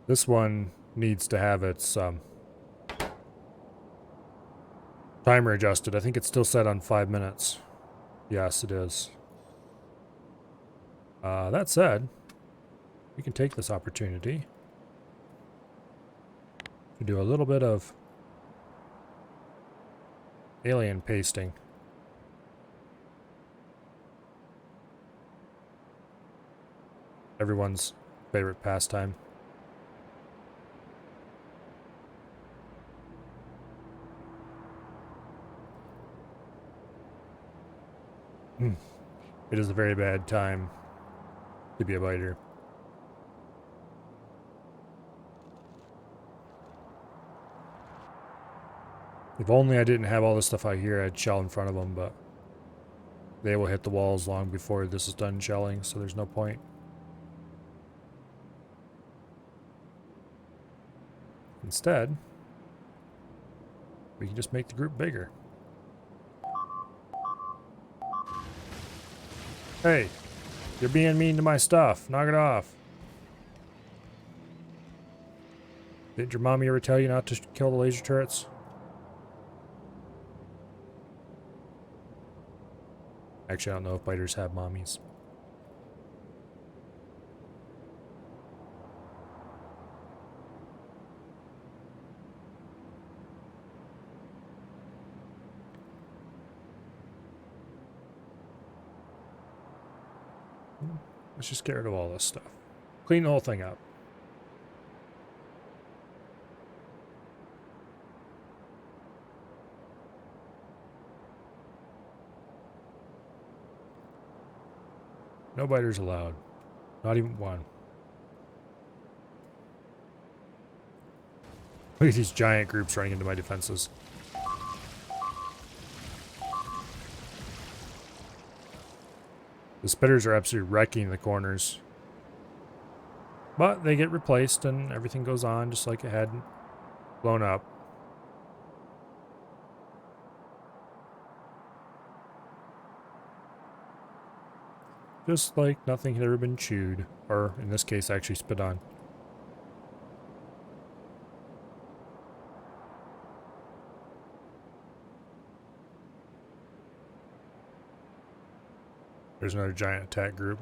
This one needs to have its timer adjusted. I think it's still set on 5 minutes. Yes, it is. That said, we can take this opportunity to do a little bit of alien pasting. Everyone's favorite pastime. It is a very bad time to be a biter. If only I didn't have all this stuff out here, I'd shell in front of them, but they will hit the walls long before this is done shelling, so there's no point. Instead, we can just make the group bigger. Hey, you're being mean to my stuff. Knock it off. Didn't your mommy ever tell you not to kill the laser turrets? Actually, I don't know if biters have mommies. Let's just get rid of all this stuff. Clean the whole thing up. No biters allowed. Not even one. Look at these giant groups running into my defenses. The spitters are absolutely wrecking the corners. But they get replaced and everything goes on just like it had blown up. Just like nothing had ever been chewed, or in this case actually spit on. There's another giant attack group.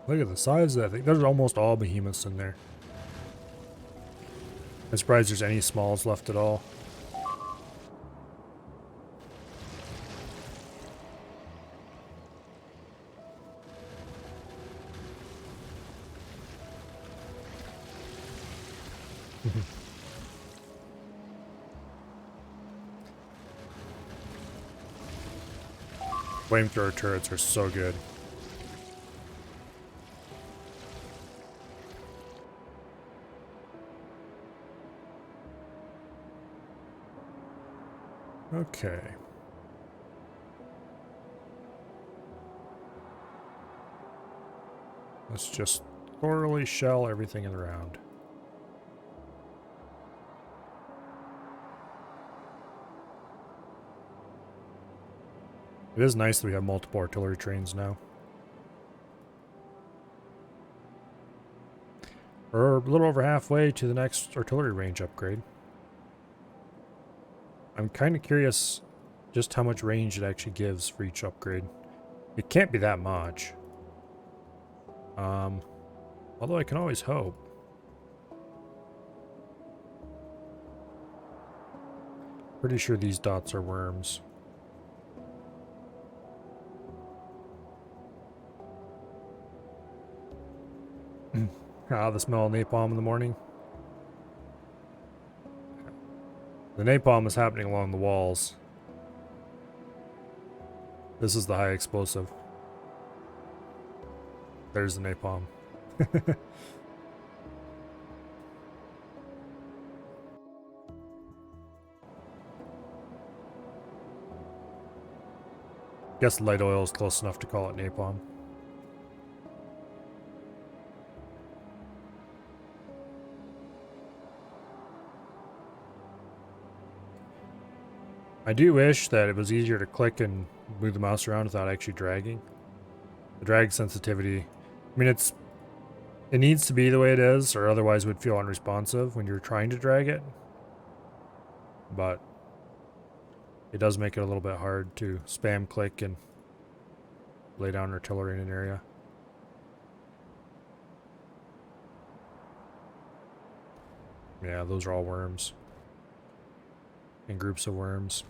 Look at the size of that thing. There's almost all behemoths in there. I'm surprised there's any smalls left at all. Flamethrower turrets are so good. Okay. Let's just thoroughly shell everything in the round. It is nice that we have multiple artillery trains now. We're a little over halfway to the next artillery range upgrade. I'm kind of curious just how much range it actually gives for each upgrade. It can't be that much. Although I can always hope. Pretty sure these dots are worms. The smell of napalm in the morning. The napalm is happening along the walls. This is the high explosive. There's the napalm. Guess light oil is close enough to call it napalm. I do wish that it was easier to click and move the mouse around without actually dragging. The drag sensitivity, I mean, it needs to be the way it is, or otherwise it would feel unresponsive when you're trying to drag it. But it does make it a little bit hard to spam click and lay down artillery in an area. Yeah, those are all worms. In groups of worms.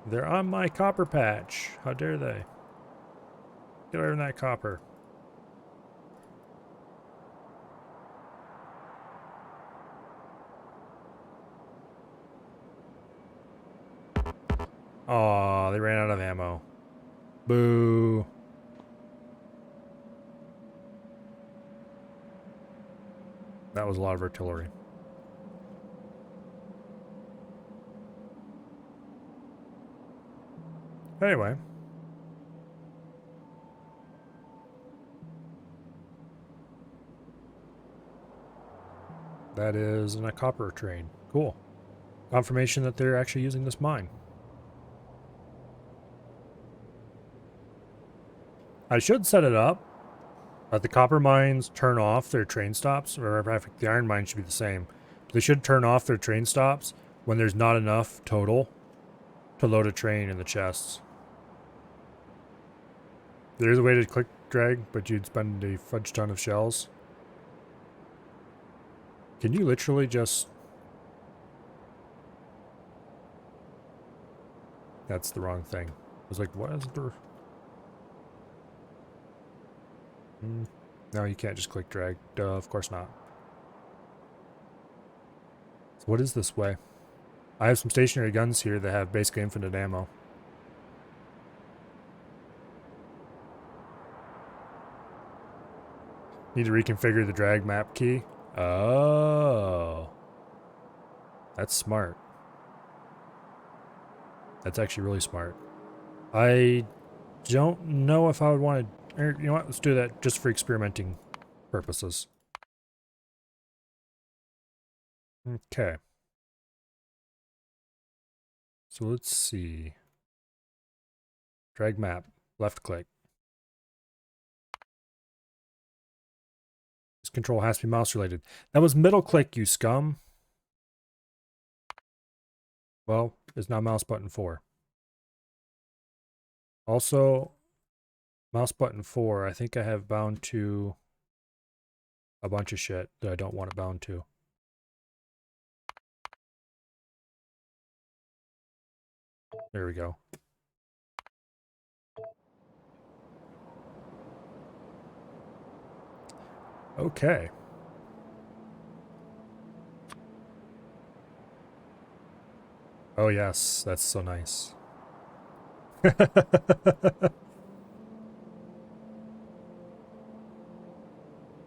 They're on my copper patch. How dare they? Get over that copper. Aw, they ran out of ammo. Boo. That was a lot of artillery. Anyway. That is in a copper train. Cool. Confirmation that they're actually using this mine. I should set it up that the copper mines turn off their train stops, or the iron mines should be the same. But they should turn off their train stops when there's not enough total to load a train in the chests. There's a way to click drag, but you'd spend a fudge ton of shells. Can you literally just... That's the wrong thing. I was like, what is the... No, you can't just click drag. Duh, of course not. So what is this way? I have some stationary guns here that have basically infinite ammo. Need to reconfigure the drag map key. Oh. That's smart. That's actually really smart. I don't know if I would want to... You know what? Let's do that just for experimenting purposes. Okay. So let's see. Drag map. Left click. This control has to be mouse related. That was middle click, you scum. Well, it's now mouse button 4. Also, mouse button 4, I think I have bound to a bunch of shit that I don't want it bound to. There we go. Okay. Oh yes, that's so nice.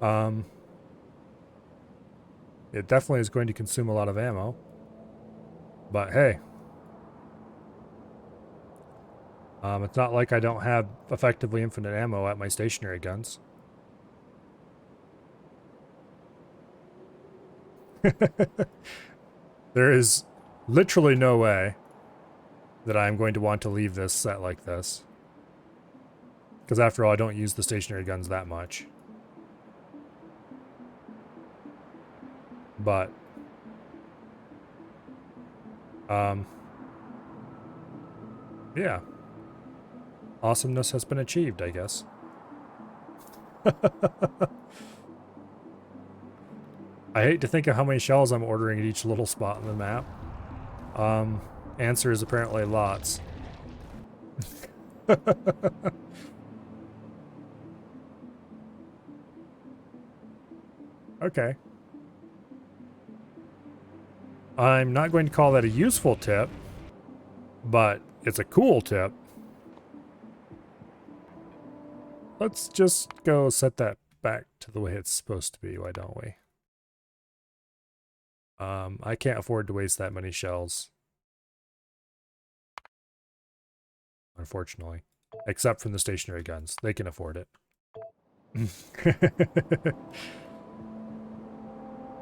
um, it definitely is going to consume a lot of ammo, but hey, it's not like I don't have effectively infinite ammo at my stationary guns. There is literally no way that I'm going to want to leave this set like this. Because after all, I don't use the stationary guns that much. But, yeah. Awesomeness has been achieved, I guess. I hate to think of how many shells I'm ordering at each little spot on the map. Answer is apparently lots. Okay. I'm not going to call that a useful tip, but it's a cool tip. Let's just go set that back to the way it's supposed to be, why don't we? I can't afford to waste that many shells. Unfortunately. Except from the stationary guns. They can afford it.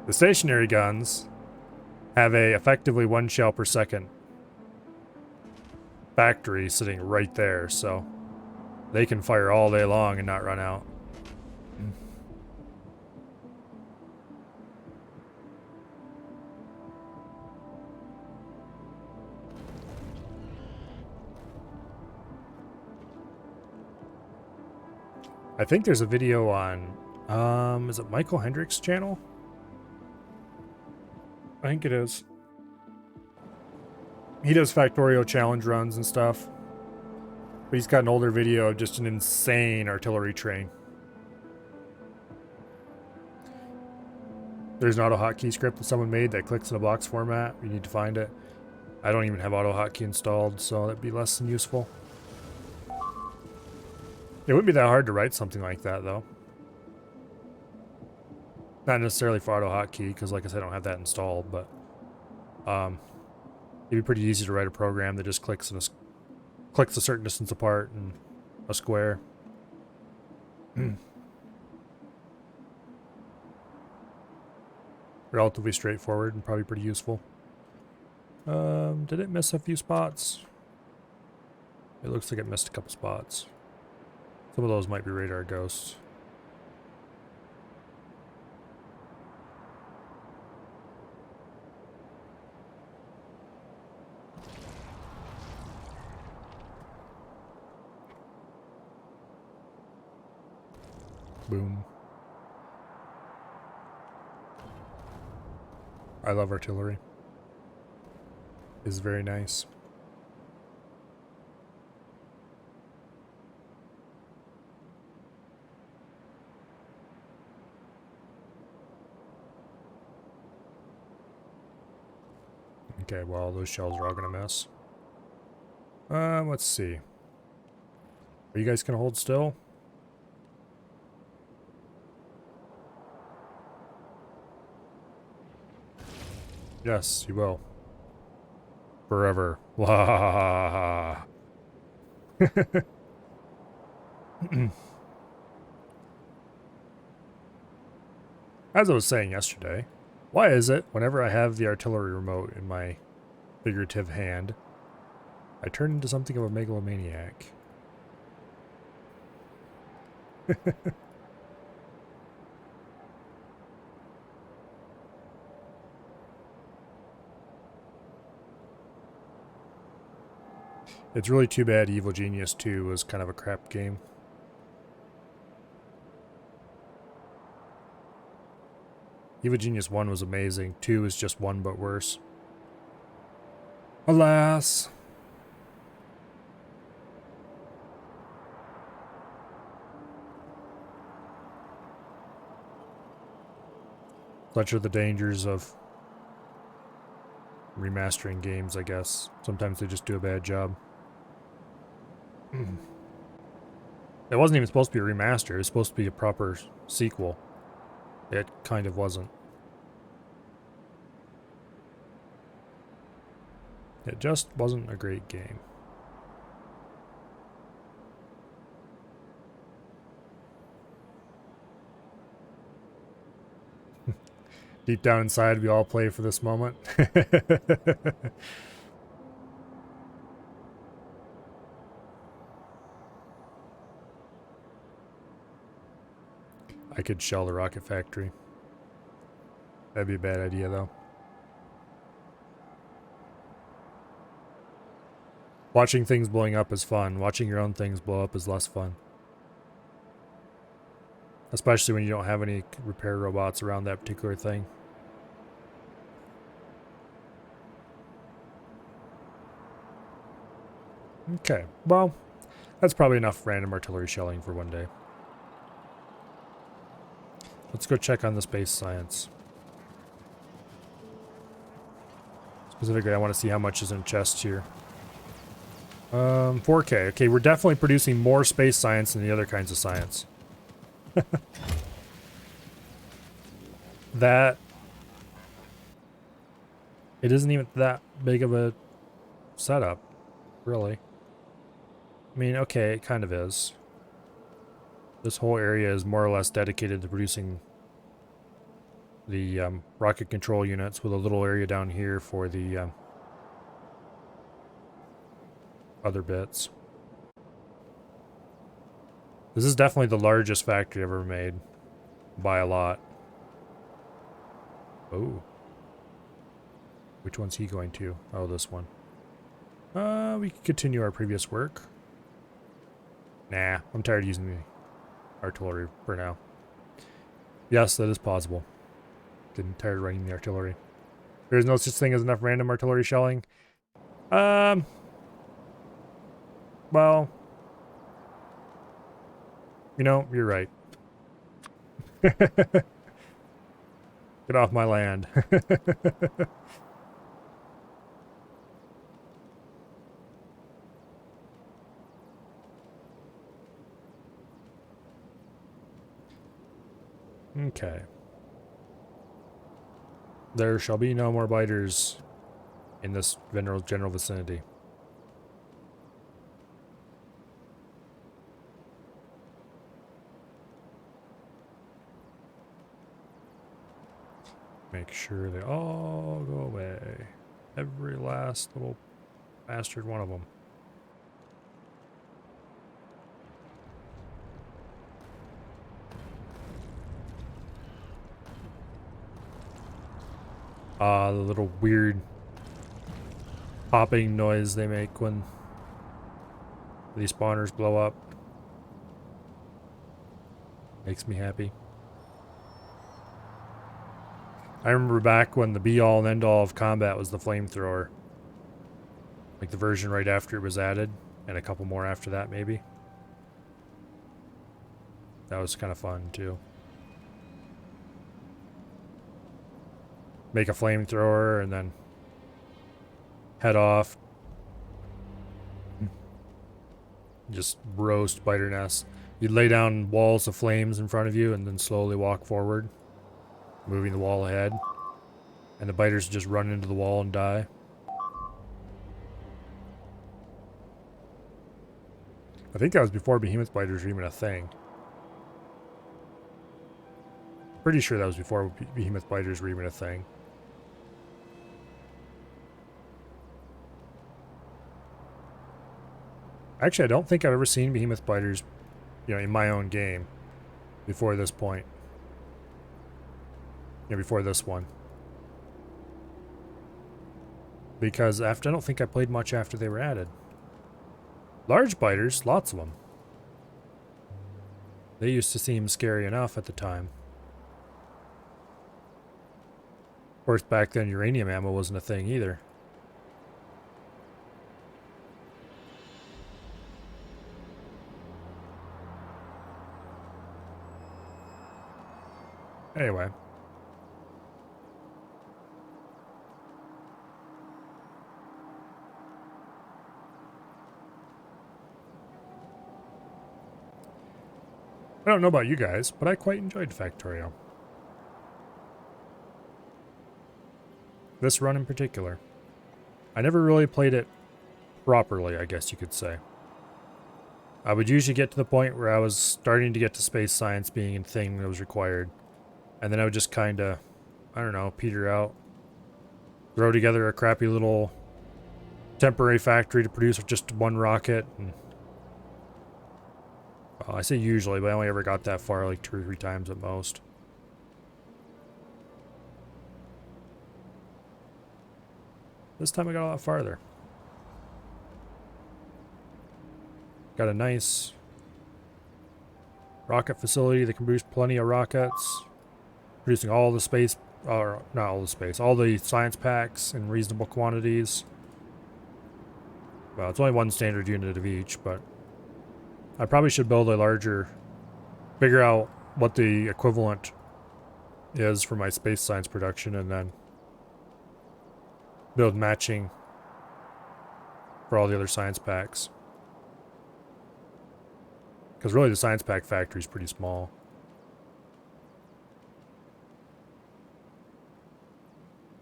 The stationary guns have a effectively 1 shell per second factory sitting right there, so they can fire all day long and not run out. I think there's a video on, is it Michael Hendrick's channel? I think it is. He does Factorio challenge runs and stuff. But he's got an older video of just an insane artillery train. There's an auto hotkey script that someone made that clicks in a box format. You need to find it. I don't even have auto hotkey installed, so that'd be less than useful. It wouldn't be that hard to write something like that, though. Not necessarily for auto hotkey, because like I said, I don't have that installed, but it'd be pretty easy to write a program that just clicks a certain distance apart in a square. Relatively straightforward and probably pretty useful. Did it miss a few spots? It looks like it missed a couple spots. Some of those might be radar ghosts. Boom. I love artillery. It's very nice. Okay, well, those shells are all gonna miss. Let's see. Are you guys gonna hold still? Yes, you will. Forever. Blah. As I was saying yesterday, why is it whenever I have the artillery remote in my figurative hand, I turn into something of a megalomaniac? It's really too bad Evil Genius 2 was kind of a crap game. Evil Genius 1 was amazing. 2 is just 1 but worse. Alas. Such are the dangers of remastering games, I guess. Sometimes they just do a bad job. It wasn't even supposed to be a remaster. It was supposed to be a proper sequel. It kind of wasn't. It just wasn't a great game. Deep down inside, we all play for this moment. I could shell the rocket factory. That'd be a bad idea, though. Watching things blowing up is fun. Watching your own things blow up is less fun. Especially when you don't have any repair robots around that particular thing. Okay, well, that's probably enough random artillery shelling for one day. Let's go check on the space science. Specifically, I want to see how much is in chests here. 4K. Okay, we're definitely producing more space science than the other kinds of science. That... It isn't even that big of a setup, really. I mean, okay, it kind of is. This whole area is more or less dedicated to producing the rocket control units, with a little area down here for the other bits. This is definitely the largest factory ever made, by a lot. Oh. Which one's he going to? Oh, this one. We can continue our previous work. Nah, I'm tired of using the artillery for now. Yes, that is possible. Getting tired of running the artillery. There's no such thing as enough random artillery shelling. Well, you know, you're right. Get off my land. Okay. There shall be no more biters in this general vicinity. Make sure they all go away. Every last little bastard one of them. The little weird popping noise they make when these spawners blow up. Makes me happy. I remember back when the be-all and end-all of combat was the flamethrower. Like the version right after it was added, and a couple more after that maybe. That was kind of fun too. Make a flamethrower and then head off, just roast spider nests. You'd lay down walls of flames in front of you and then slowly walk forward, moving the wall ahead. And the biters just run into the wall and die. I think that was before behemoth biters were even a thing. Pretty sure that was before behemoth biters were even a thing. Actually, I don't think I've ever seen behemoth biters, in my own game before this point. Before this one. Because I don't think I played much after they were added. Large biters, lots of them. They used to seem scary enough at the time. Of course, back then uranium ammo wasn't a thing either. Anyway. I don't know about you guys, but I quite enjoyed Factorio. This run in particular. I never really played it properly, I guess you could say. I would usually get to the point where I was starting to get to space science being a thing that was required. And then I would just kind of, I don't know, peter out. Throw together a crappy little temporary factory to produce just one rocket. And, well, I say usually, but I only ever got that far like 2 or 3 times at most. This time I got a lot farther. Got a nice rocket facility that can produce plenty of rockets. Producing all the space, or not all the space, all the science packs in reasonable quantities. Well, it's only one standard unit of each, but I probably should build a larger, figure out what the equivalent is for my space science production, and then build matching for all the other science packs. Because really the science pack factory is pretty small.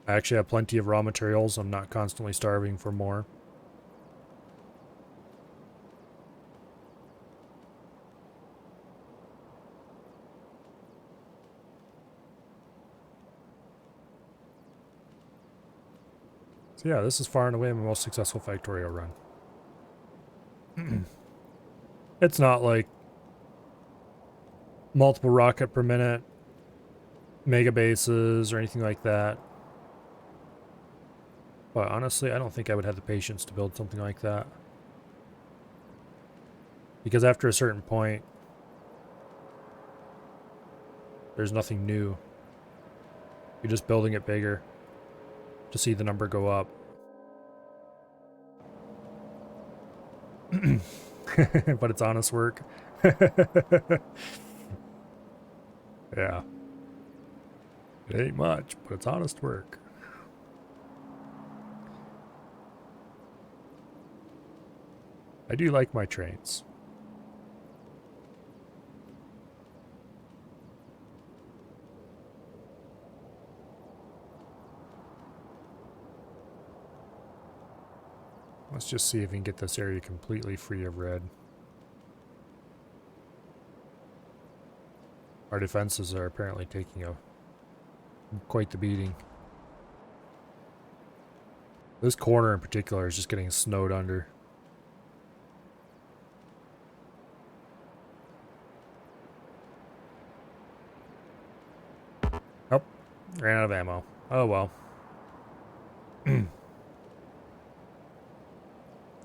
I actually have plenty of raw materials. I'm not constantly starving for more. So yeah, this is far and away my most successful Factorio run. It's not like multiple rocket per minute, mega bases, or anything like that. But honestly, I don't think I would have the patience to build something like that. Because after a certain point, there's nothing new. You're just building it bigger to see the number go up. But it's honest work. Yeah. It ain't much, but it's honest work. I do like my trains. Let's just see if we can get this area completely free of red. Our defenses are apparently taking quite the beating. This corner in particular is just getting snowed under. Oh, ran out of ammo. Oh well.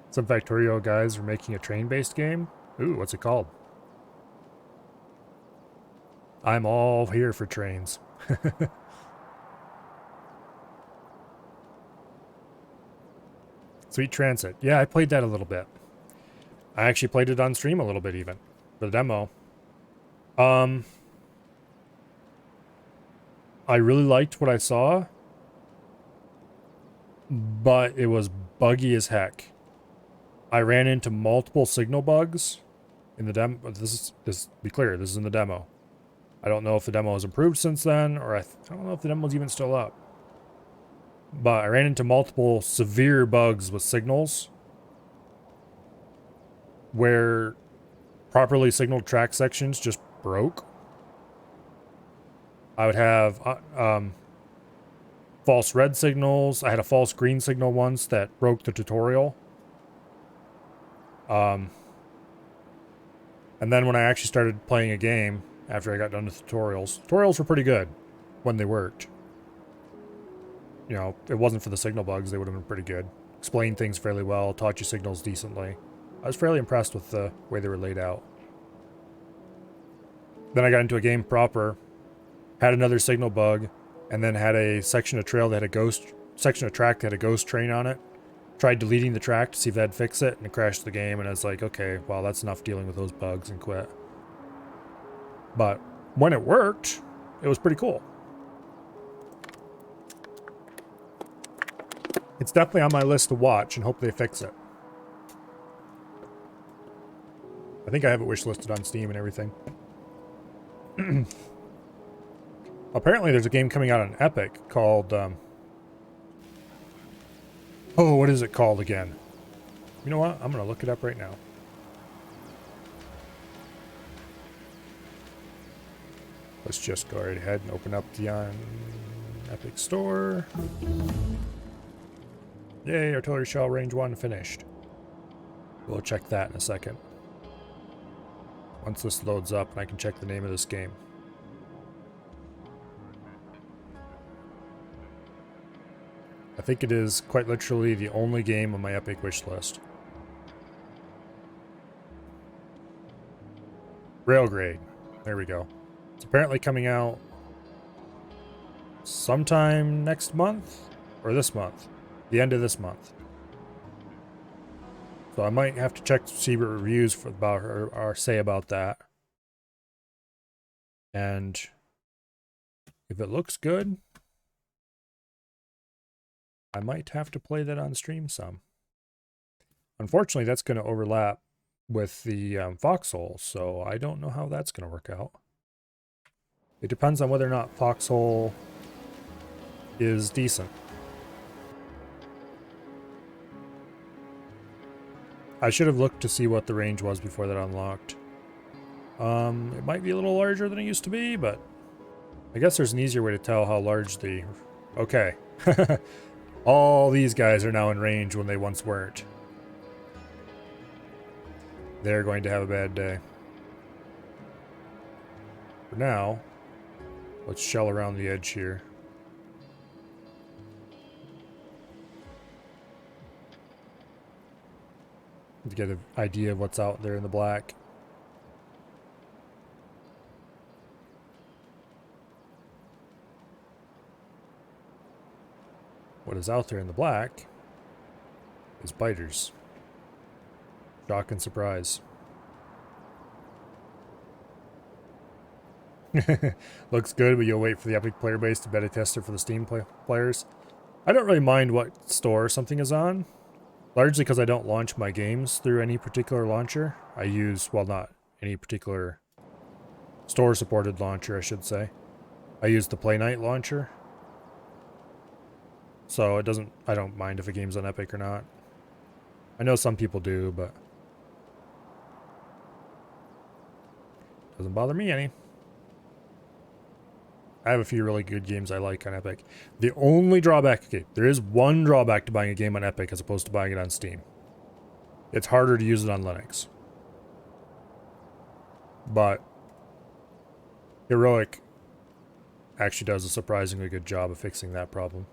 Some Factorio guys are making a train-based game. Ooh, what's it called? I'm all here for trains. Sweet Transit. Yeah, I played that a little bit. I actually played it on stream a little bit even. For the demo. I really liked what I saw. But it was buggy as heck. I ran into multiple signal bugs in the demo. This be clear, this is in the demo. I don't know if the demo has improved since then, or I don't know if the demo's even still up. But I ran into multiple severe bugs with signals where properly signaled track sections just broke. I would have false red signals. I had a false green signal once that broke the tutorial. And then when I actually started playing a game after I got done with tutorials were pretty good when they worked. You know, if it wasn't for the signal bugs, they would have been pretty good. Explained things fairly well, taught you signals decently. I was fairly impressed with the way they were laid out. Then I got into a game proper, had another signal bug, and then had a section of trail that had a section of track that had a ghost train on it. Tried deleting the track to see if that'd fix it, and it crashed the game, and I was like, okay, well, that's enough dealing with those bugs, and quit. But when it worked, it was pretty cool. It's definitely on my list to watch and hope they fix it. I think I have it wishlisted on Steam and everything. Apparently there's a game coming out on Epic called... oh, what is it called again? You know what? I'm going to look it up right now. Let's just go right ahead and open up the Epic Store. Yay, Artillery Shell Range 1 finished. We'll check that in a second. Once this loads up, and I can check the name of this game. I think it is quite literally the only game on my Epic wish list. Railgrade. There we go. It's apparently coming out sometime next month, or this month. The end of this month. So I might have to check to see what reviews about her or say about that. And if it looks good, I might have to play that on stream some. Unfortunately, that's going to overlap with the Foxhole, so I don't know how that's going to work out. It depends on whether or not Foxhole is decent. I should have looked to see what the range was before that unlocked. It might be a little larger than it used to be, but I guess there's an easier way to tell how large the... Okay. All these guys are now in range when they once weren't. They're going to have a bad day. For now, let's shell around the edge here. To get an idea of what's out there in the black. What is out there in the black is biters. Shock and surprise. Looks good, but you'll wait for the Epic player base to beta test it for the Steam players. I don't really mind what store something is on. Largely because I don't launch my games through any particular launcher. I use, well, not any particular store-supported launcher, I should say. I use the Play Night launcher. So it doesn't, I don't mind if a game's on Epic or not. I know some people do, but doesn't bother me any. I have a few really good games I like on Epic. The only drawback, okay, there is one drawback to buying a game on Epic as opposed to buying it on Steam. It's harder to use it on Linux. But Heroic actually does a surprisingly good job of fixing that problem.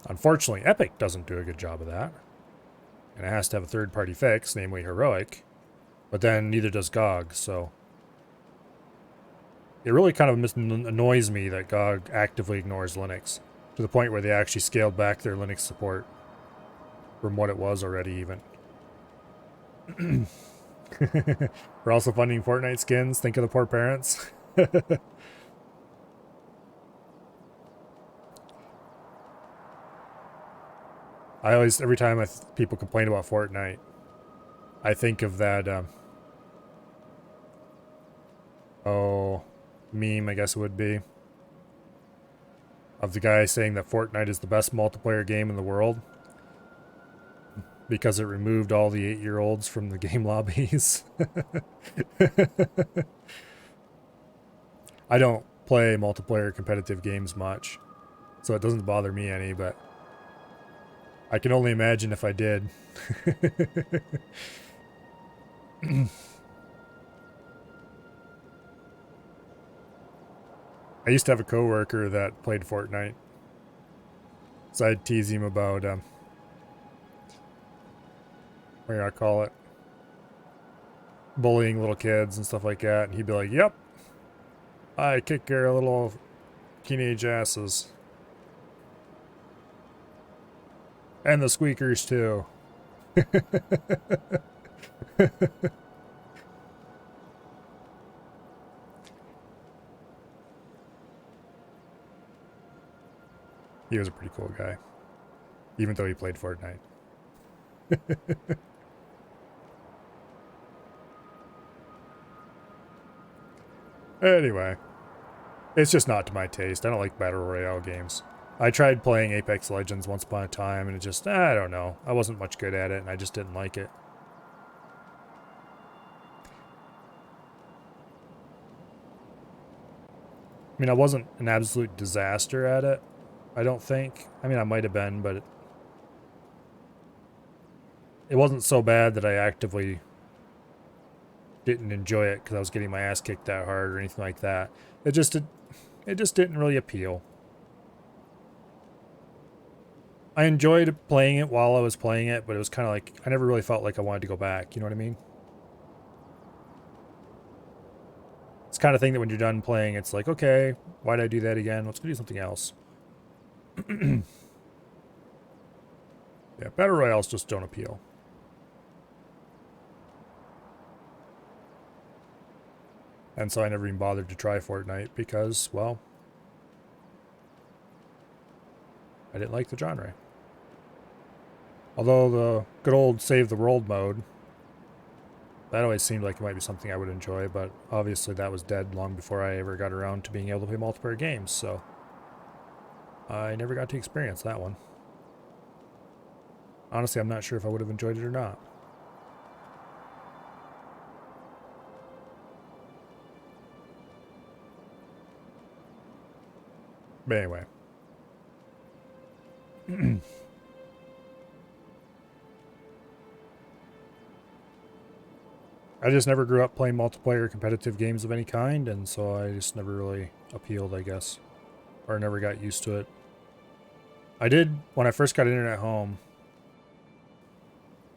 Unfortunately, Epic doesn't do a good job of that. And it has to have a third-party fix, namely Heroic. But then neither does GOG, so... It really kind of annoys me that GOG actively ignores Linux, to the point where they actually scaled back their Linux support from what it was already even. We're also funding Fortnite skins, think of the poor parents. Every time people complain about Fortnite, I think of that, meme, I guess it would be, of the guy saying that Fortnite is the best multiplayer game in the world because it removed all the 8-year-olds from the game lobbies. I don't play multiplayer competitive games much, so it doesn't bother me any, but I can only imagine if I did. I used to have a coworker that played Fortnite, so I'd tease him about, what do I call it? Bullying little kids and stuff like that, and he'd be like, yep, I kick your little teenage asses. And the squeakers, too. He was a pretty cool guy, even though he played Fortnite. Anyway, it's just not to my taste. I don't like Battle Royale games. I tried playing Apex Legends once upon a time, and it just, I don't know. I wasn't much good at it, and I just didn't like it. I mean, I wasn't an absolute disaster at it, I don't think. I mean, I might have been, but it wasn't so bad that I actively didn't enjoy it because I was getting my ass kicked that hard or anything like that. It just didn't really appeal. I enjoyed playing it while I was playing it, but it was kind of like I never really felt like I wanted to go back. You know what I mean? It's the kind of thing that when you're done playing, it's like, okay, why did I do that again? Let's go do something else. Yeah, battle royales just don't appeal. And so I never even bothered to try Fortnite because, well, I didn't like the genre. Although the good old save the world mode, that always seemed like it might be something I would enjoy, but obviously that was dead long before I ever got around to being able to play multiplayer games, so I never got to experience that one. Honestly, I'm not sure if I would have enjoyed it or not. But anyway. I just never grew up playing multiplayer competitive games of any kind, and so I just never really appealed, I guess. Or never got used to it. I did, when I first got internet at home,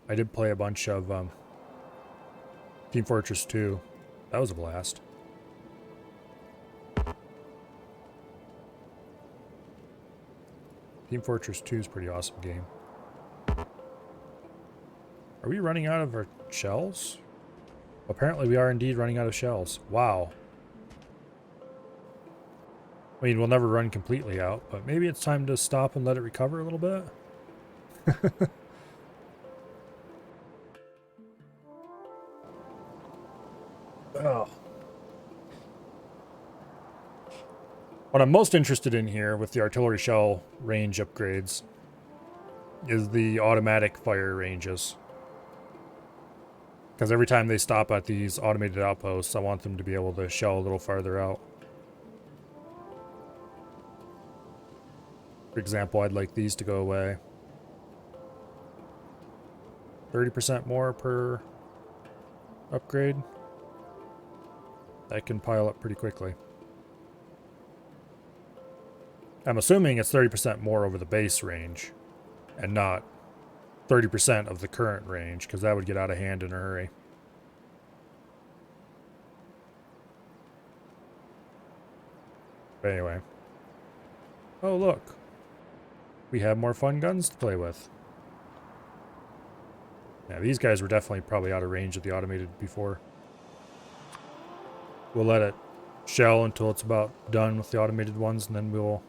I did play a bunch of Team Fortress 2. That was a blast. Team Fortress 2 is a pretty awesome game. Are we running out of our shells? Apparently we are indeed running out of shells. Wow. I mean, we'll never run completely out, but maybe it's time to stop and let it recover a little bit. Oh. What I'm most interested in here with the artillery shell range upgrades is the automatic fire ranges. Because every time they stop at these automated outposts, I want them to be able to shell a little farther out. For example, I'd like these to go away. 30% more per upgrade. That can pile up pretty quickly. I'm assuming it's 30% more over the base range and not 30% of the current range, because that would get out of hand in a hurry. But anyway. Oh, look. We have more fun guns to play with. Yeah, these guys were definitely probably out of range of the automated before. We'll let it shell until it's about done with the automated ones, and then we'll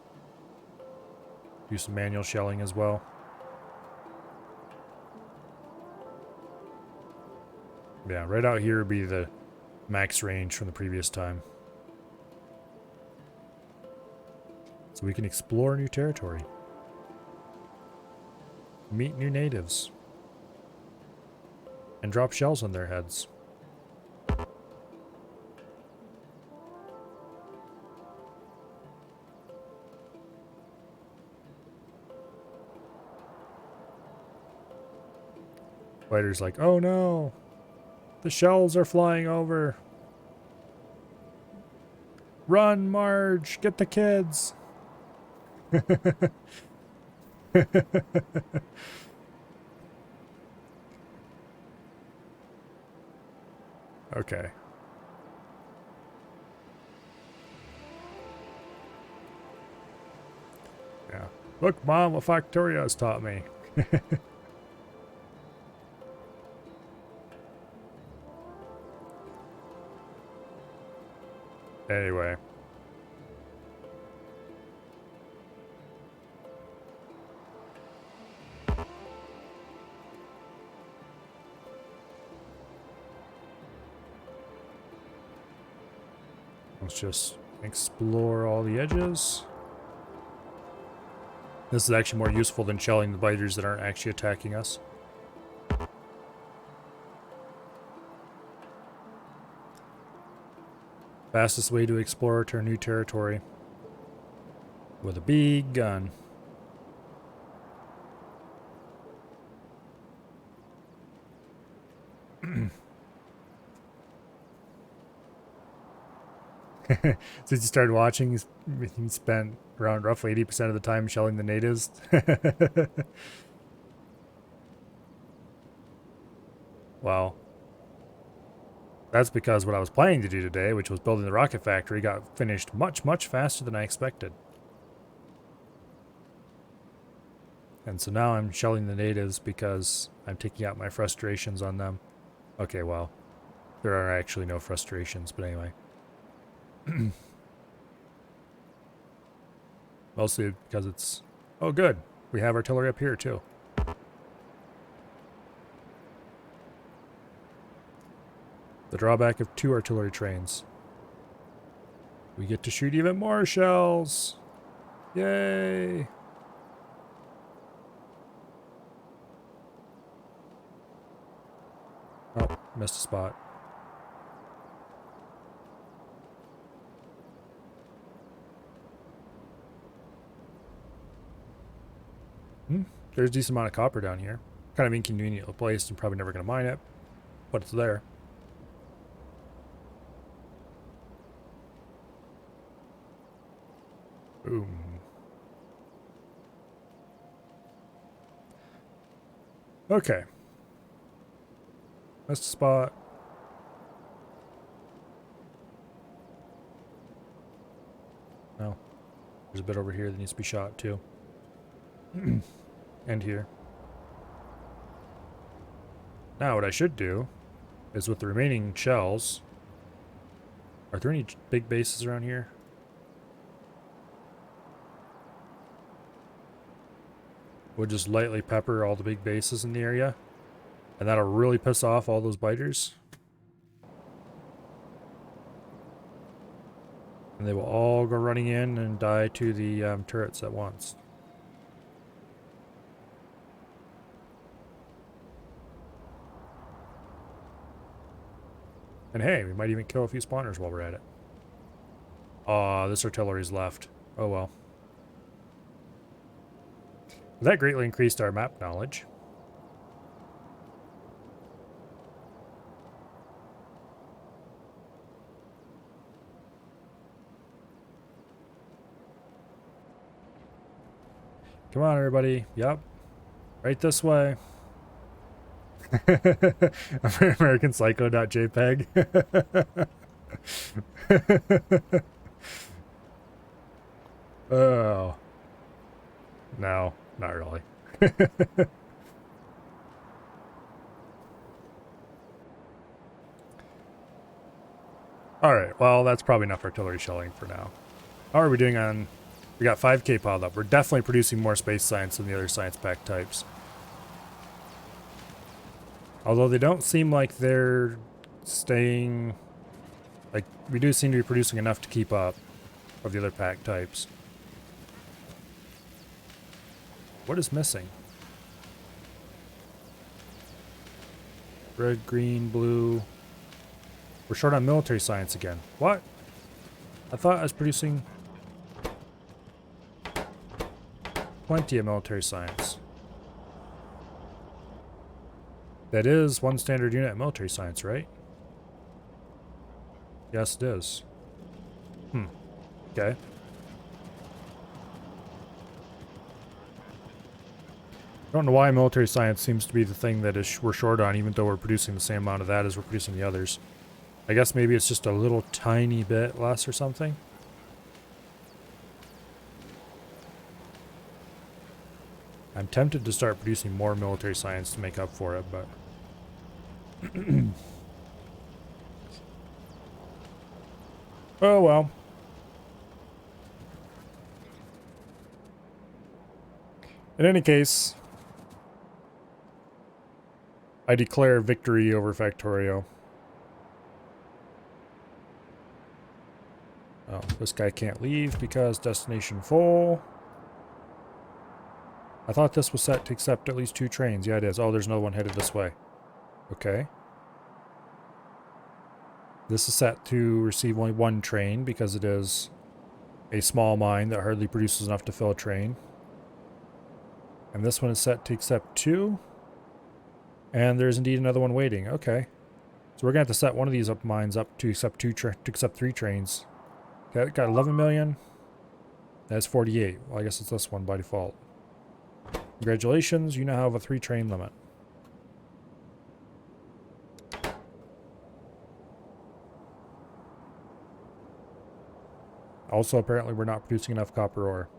do some manual shelling as well. Yeah, right out here would be the max range from the previous time. So we can explore new territory. Meet new natives. And drop shells on their heads. Spider's like, oh no! The shells are flying over! Run, Marge! Get the kids! Okay. Yeah. Look, Mom, what Factorio has taught me. Anyway. Let's just explore all the edges. This is actually more useful than shelling the biters that aren't actually attacking us. Fastest way to explore to new territory. With a big gun. Since you started watching, you spent around roughly 80% of the time shelling the natives. Well, that's because what I was planning to do today, which was building the rocket factory, got finished much, much faster than I expected. And so now I'm shelling the natives because I'm taking out my frustrations on them. Okay, well, there are actually no frustrations, but anyway. Mostly because it's... Oh, good. We have artillery up here, too. The drawback of 2 artillery trains. We get to shoot even more shells. Yay! Oh, missed a spot. There's a decent amount of copper down here. Kind of inconveniently placed and probably never going to mine it, but it's there. Boom. Okay. Missed a spot. No. There's a bit over here that needs to be shot too. And here. Now what I should do is with the remaining shells... Are there any big bases around here? We'll just lightly pepper all the big bases in the area. And that'll really piss off all those biters. And they will all go running in and die to the turrets at once. And hey, we might even kill a few spawners while we're at it. Aw, this artillery's left. Oh well. That greatly increased our map knowledge. Come on, everybody. Yep. Right this way. American Psycho.jpg. Oh. No, not really. Alright, well, that's probably enough artillery shelling for now. How are we doing on... We got 5k piled up. We're definitely producing more space science than the other science pack types. Although they don't seem like they're staying... Like, we do seem to be producing enough to keep up of the other pack types. What is missing? Red, green, blue. We're short on military science again. What? I thought I was producing plenty of military science. That is one standard unit of military science, right? Yes, it is. Okay. I don't know why military science seems to be the thing that we're short on, even though we're producing the same amount of that as we're producing the others. I guess maybe it's just a little tiny bit less or something. I'm tempted to start producing more military science to make up for it, but... Oh well. In any case, I declare victory over Factorio. Oh, this guy can't leave because destination full. I thought this was set to accept at least 2 trains. Yeah, it is. Oh, there's another one headed this way. Okay. This is set to receive only 1 train because it is a small mine that hardly produces enough to fill a train. And this one is set to accept 2. And there's indeed another one waiting. Okay. So we're going to have to set one of these mines up to accept 3 trains. Okay, got 11 million. That's 48. Well, I guess it's this one by default. Congratulations, you now have a 3 train limit. Also, apparently we're not producing enough copper ore.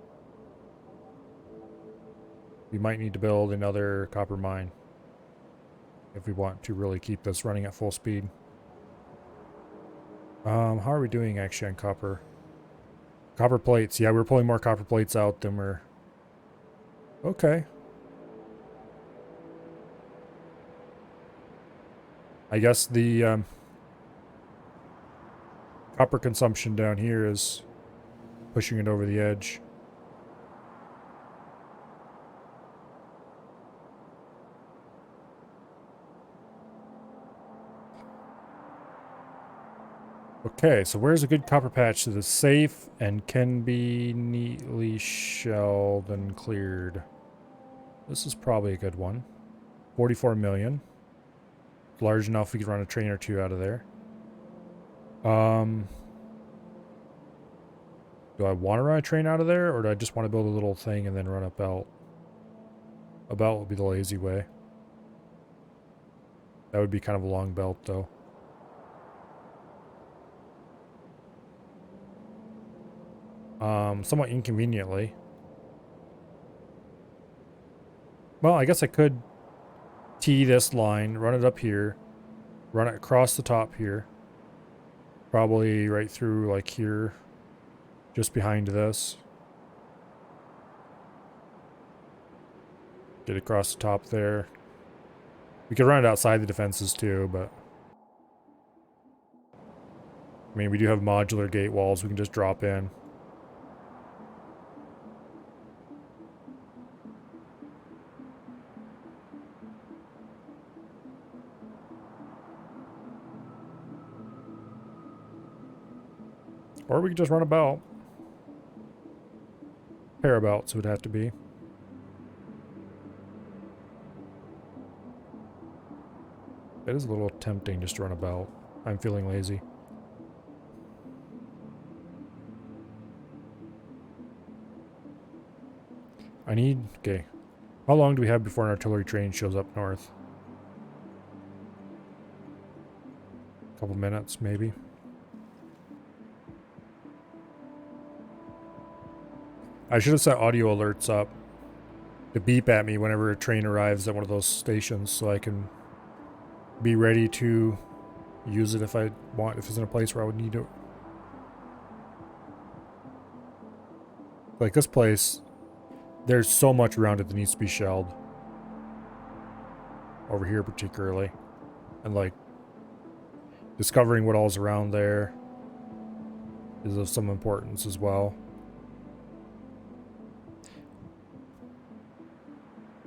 We might need to build another copper mine if we want to really keep this running at full speed. How are we doing actually on copper? Copper plates. Yeah, we're pulling more copper plates out than we're... Okay. I guess the copper consumption down here is pushing it over the edge. Okay, so where's a good copper patch that is safe and can be neatly shelled and cleared? This is probably a good one. 44 million. Large enough we could run a train or 2 out of there. Do I want to run a train out of there, or do I just want to build a little thing and then run a belt? A belt would be the lazy way. That would be kind of a long belt, though. Somewhat inconveniently. Well, I guess I could tee this line, run it up here, run it across the top here. Probably right through, like, here. Just behind this. Get across the top there. We could run it outside the defenses too, but... I mean, we do have modular gate walls we can just drop in. Or we could just run a belt. Pair of belts would have to be. It is a little tempting just to run a belt. I'm feeling lazy. I need... Okay. How long do we have before an artillery train shows up north? A couple minutes, maybe. I should have set audio alerts up to beep at me whenever a train arrives at one of those stations so I can be ready to use it if I want, if it's in a place where I would need it. Like this place, there's so much around it that needs to be shelled. over here particularly. And like discovering what all's around there is of some importance as well.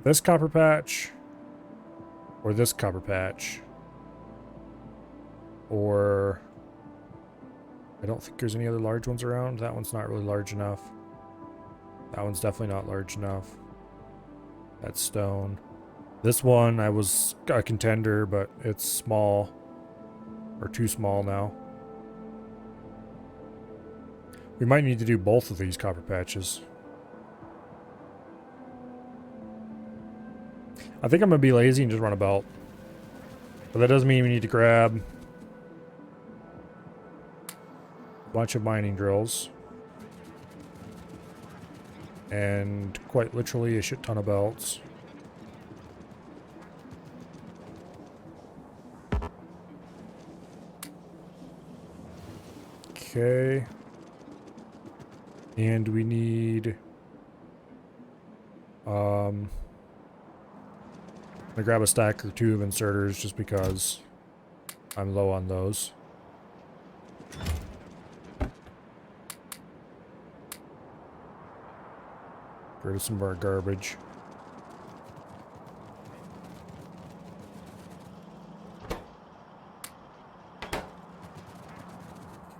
This copper patch, or this copper patch, or I don't think there's any other large ones around. That one's not really large enough. That one's definitely not large enough. That's stone. This one I was a contender, but it's small, or too small now. We might need to do both of these copper patches. I think I'm going to be lazy and just run a belt. But that doesn't mean we need to grab a bunch of mining drills. And quite literally a shit ton of belts. Okay. And we need I'm gonna grab a stack or two of inserters just because I'm low on those. Get rid of some of our garbage.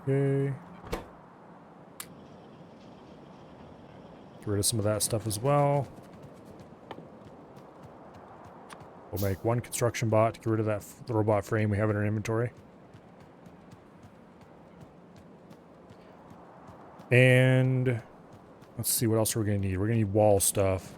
Okay. Get rid of some of that stuff as well. We'll make one construction bot to get rid of that robot frame we have in our inventory. And let's see what else we're going to need. We're going to need wall stuff.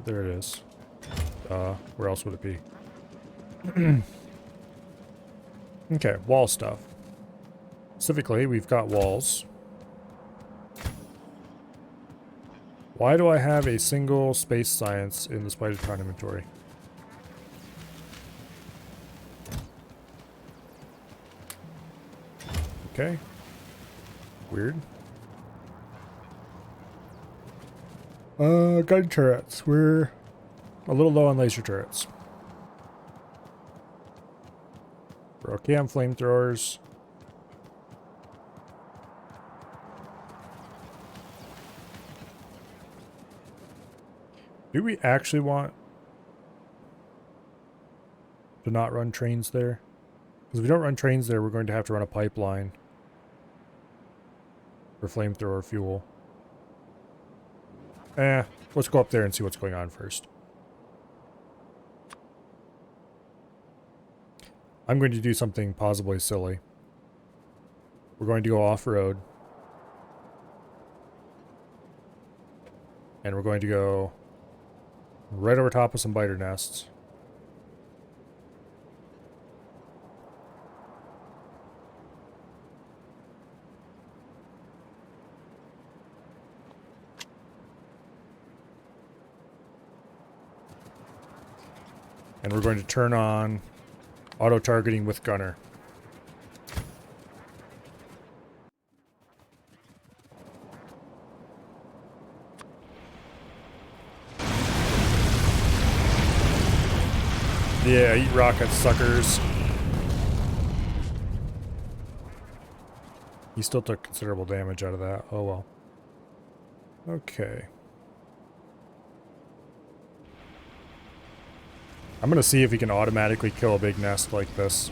There it is. Where else would it be? Okay, wall stuff. Specifically, we've got walls. Why do I have a single space science in the Spidertron inventory? Okay. Weird. Gun turrets. We're a little low on laser turrets. We're okay on flamethrowers. Do we actually want to not run trains there? Because if we don't run trains there, we're going to have to run a pipeline for flamethrower fuel. Let's go up there and see what's going on first. I'm going to do something possibly silly. We're going to go off-road. And we're going to go right over top of some biter nests. And we're going to turn on auto-targeting with gunner. Yeah, eat rockets, suckers. He still took considerable damage out of that. Oh well. Okay. I'm gonna see if he can automatically kill a big nest like this.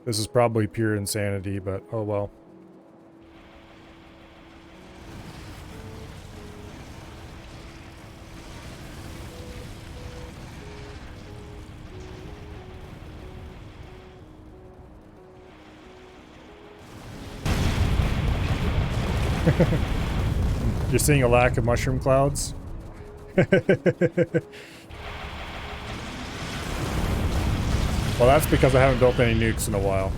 This is probably pure insanity, but oh well. You're seeing a lack of mushroom clouds? Well, that's because I haven't built any nukes in a while.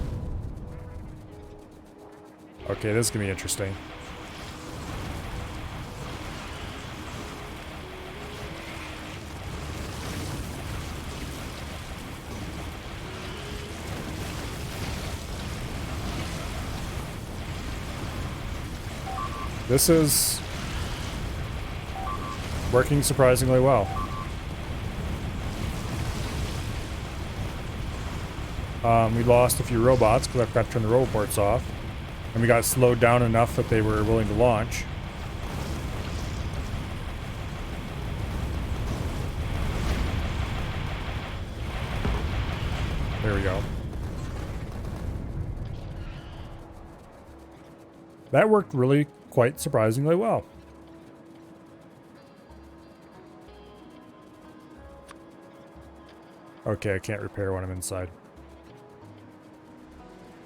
Okay, this is gonna be interesting. This is working surprisingly well. We lost a few robots because I forgot to turn the roboports off. And we got slowed down enough that they were willing to launch. There we go. That worked really quite surprisingly well. Okay, I can't repair when I'm inside.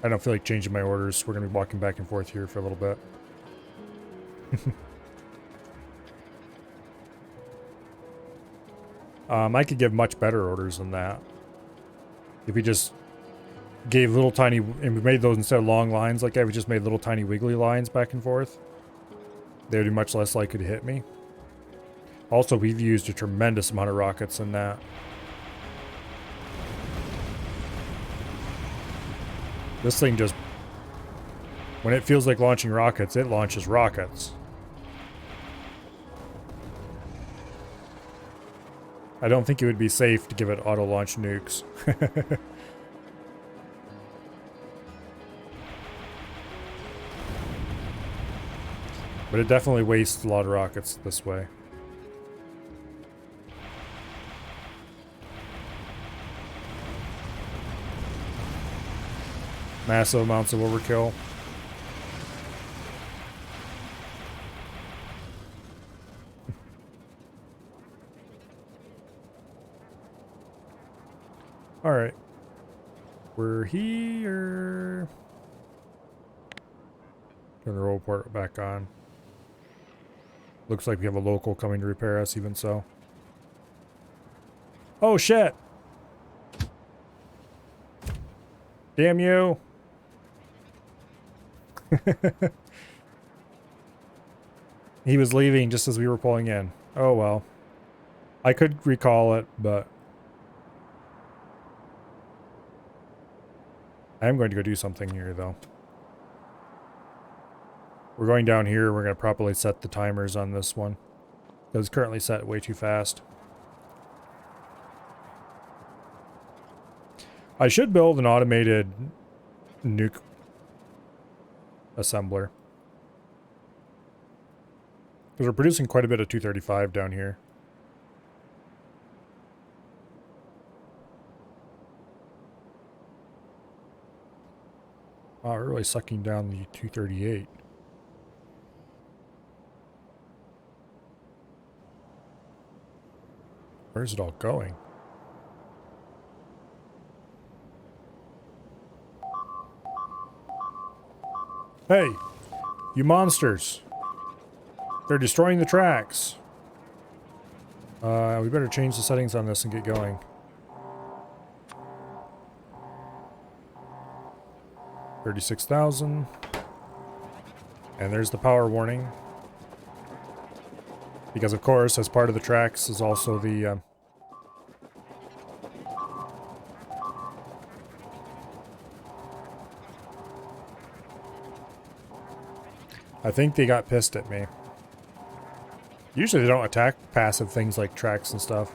I don't feel like changing my orders. We're going to be walking back and forth here for a little bit. I could give much better orders than that. If we just gave little tiny, and we made those instead of long lines like that, we just made little tiny wiggly lines back and forth, they would be much less likely to hit me. Also, we've used a tremendous amount of rockets in that. This thing just, when it feels like launching rockets, it launches rockets. I don't think it would be safe to give it auto-launch nukes. But it definitely wastes a lot of rockets this way. Massive amounts of overkill. Alright. We're here. Turn the roll port back on. Looks like we have a local coming to repair us, even so. Oh shit! Damn you! He was leaving just as we were pulling in. Oh well. I could recall it, but I am going to go do something here, though. We're going down here. We're going to properly set the timers on this one. It's currently set way too fast. I should build an automated nuke assembler. Because we're producing quite a bit of 235 down here. Wow, we're really sucking down the 238. Where's it all going? Hey, you monsters. They're destroying the tracks. We better change the settings on this and get going. $36,000. And there's the power warning. Because of course, as part of the tracks is also the... I think they got pissed at me. Usually they don't attack passive things like tracks and stuff.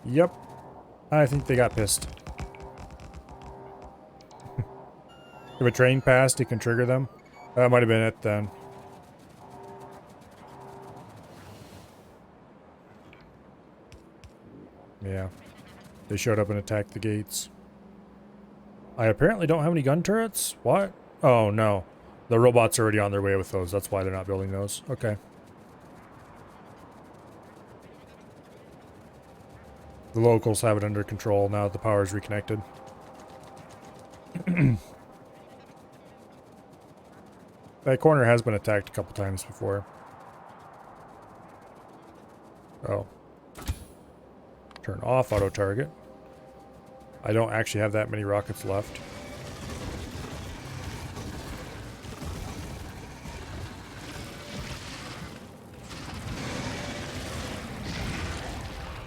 Yep. I think they got pissed. If a train passed, it can trigger them. That might have been it then. Yeah. They showed up and attacked the gates. I apparently don't have any gun turrets? What? Oh, no. The robots are already on their way with those. That's why they're not building those. Okay. The locals have it under control now that the power is reconnected. That corner has been attacked a couple times before. Oh. Turn off auto target. I don't actually have that many rockets left.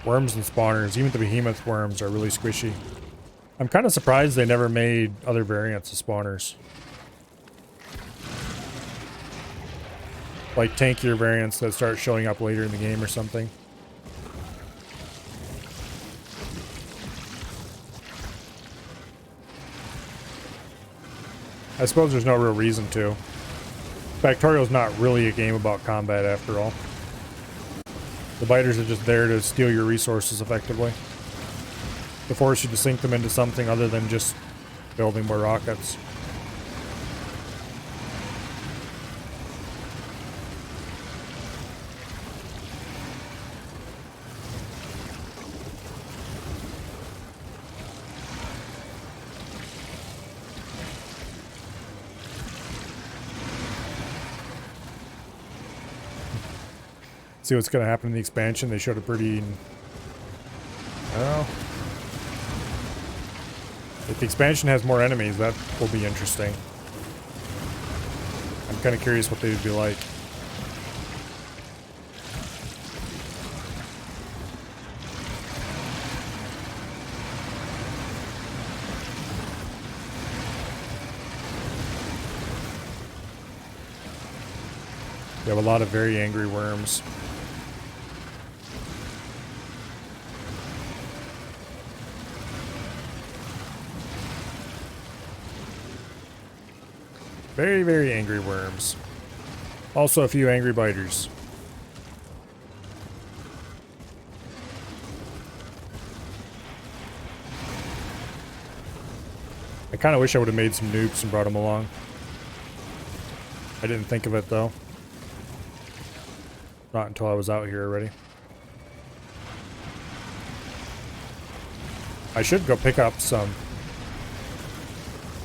Worms and spawners, even the behemoth worms are really squishy. I'm kind of surprised they never made other variants of spawners. Like tankier variants that start showing up later in the game or something. I suppose there's no real reason to. Factorio's not really a game about combat after all. The biters are just there to steal your resources effectively. To force you to sink them into something other than just building more rockets. See what's going to happen in the expansion. They showed a pretty... Well... If the expansion has more enemies, that will be interesting. I'm kind of curious what they would be like. You have a lot of very angry worms. Very, very angry worms. Also a few angry biters. I kind of wish I would have made some nukes and brought them along. I didn't think of it though. Not until I was out here already. I should go pick up some.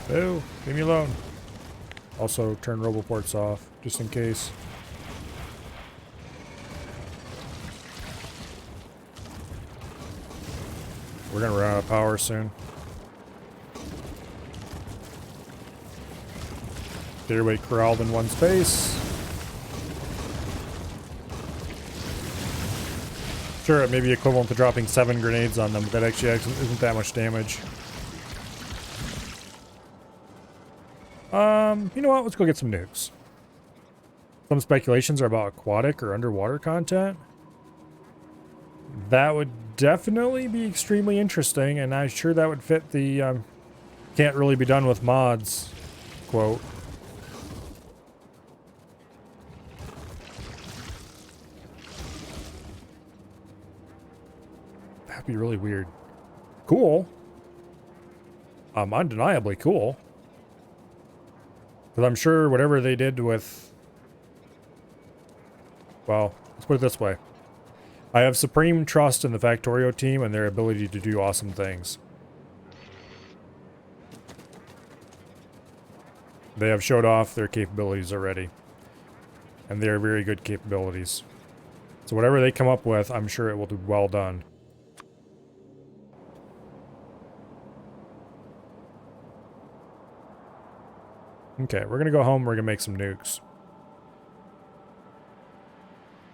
Oh, leave me alone. Also, turn roboports off, just in case. We're gonna run out of power soon. Get everybody corralled in one space. Sure, it may be equivalent to dropping 7 grenades on them, but that actually isn't that much damage. You know what? Let's go get some nukes. Some speculations are about aquatic or underwater content. That would definitely be extremely interesting, and I'm sure that would fit the can't really be done with mods quote. That'd be really weird. Cool. Undeniably cool. Because I'm sure whatever they did with... Well, let's put it this way. I have supreme trust in the Factorio team and their ability to do awesome things. They have showed off their capabilities already. And they are very good capabilities. So whatever they come up with, I'm sure it will be well done. Okay, we're gonna go home, we're gonna make some nukes.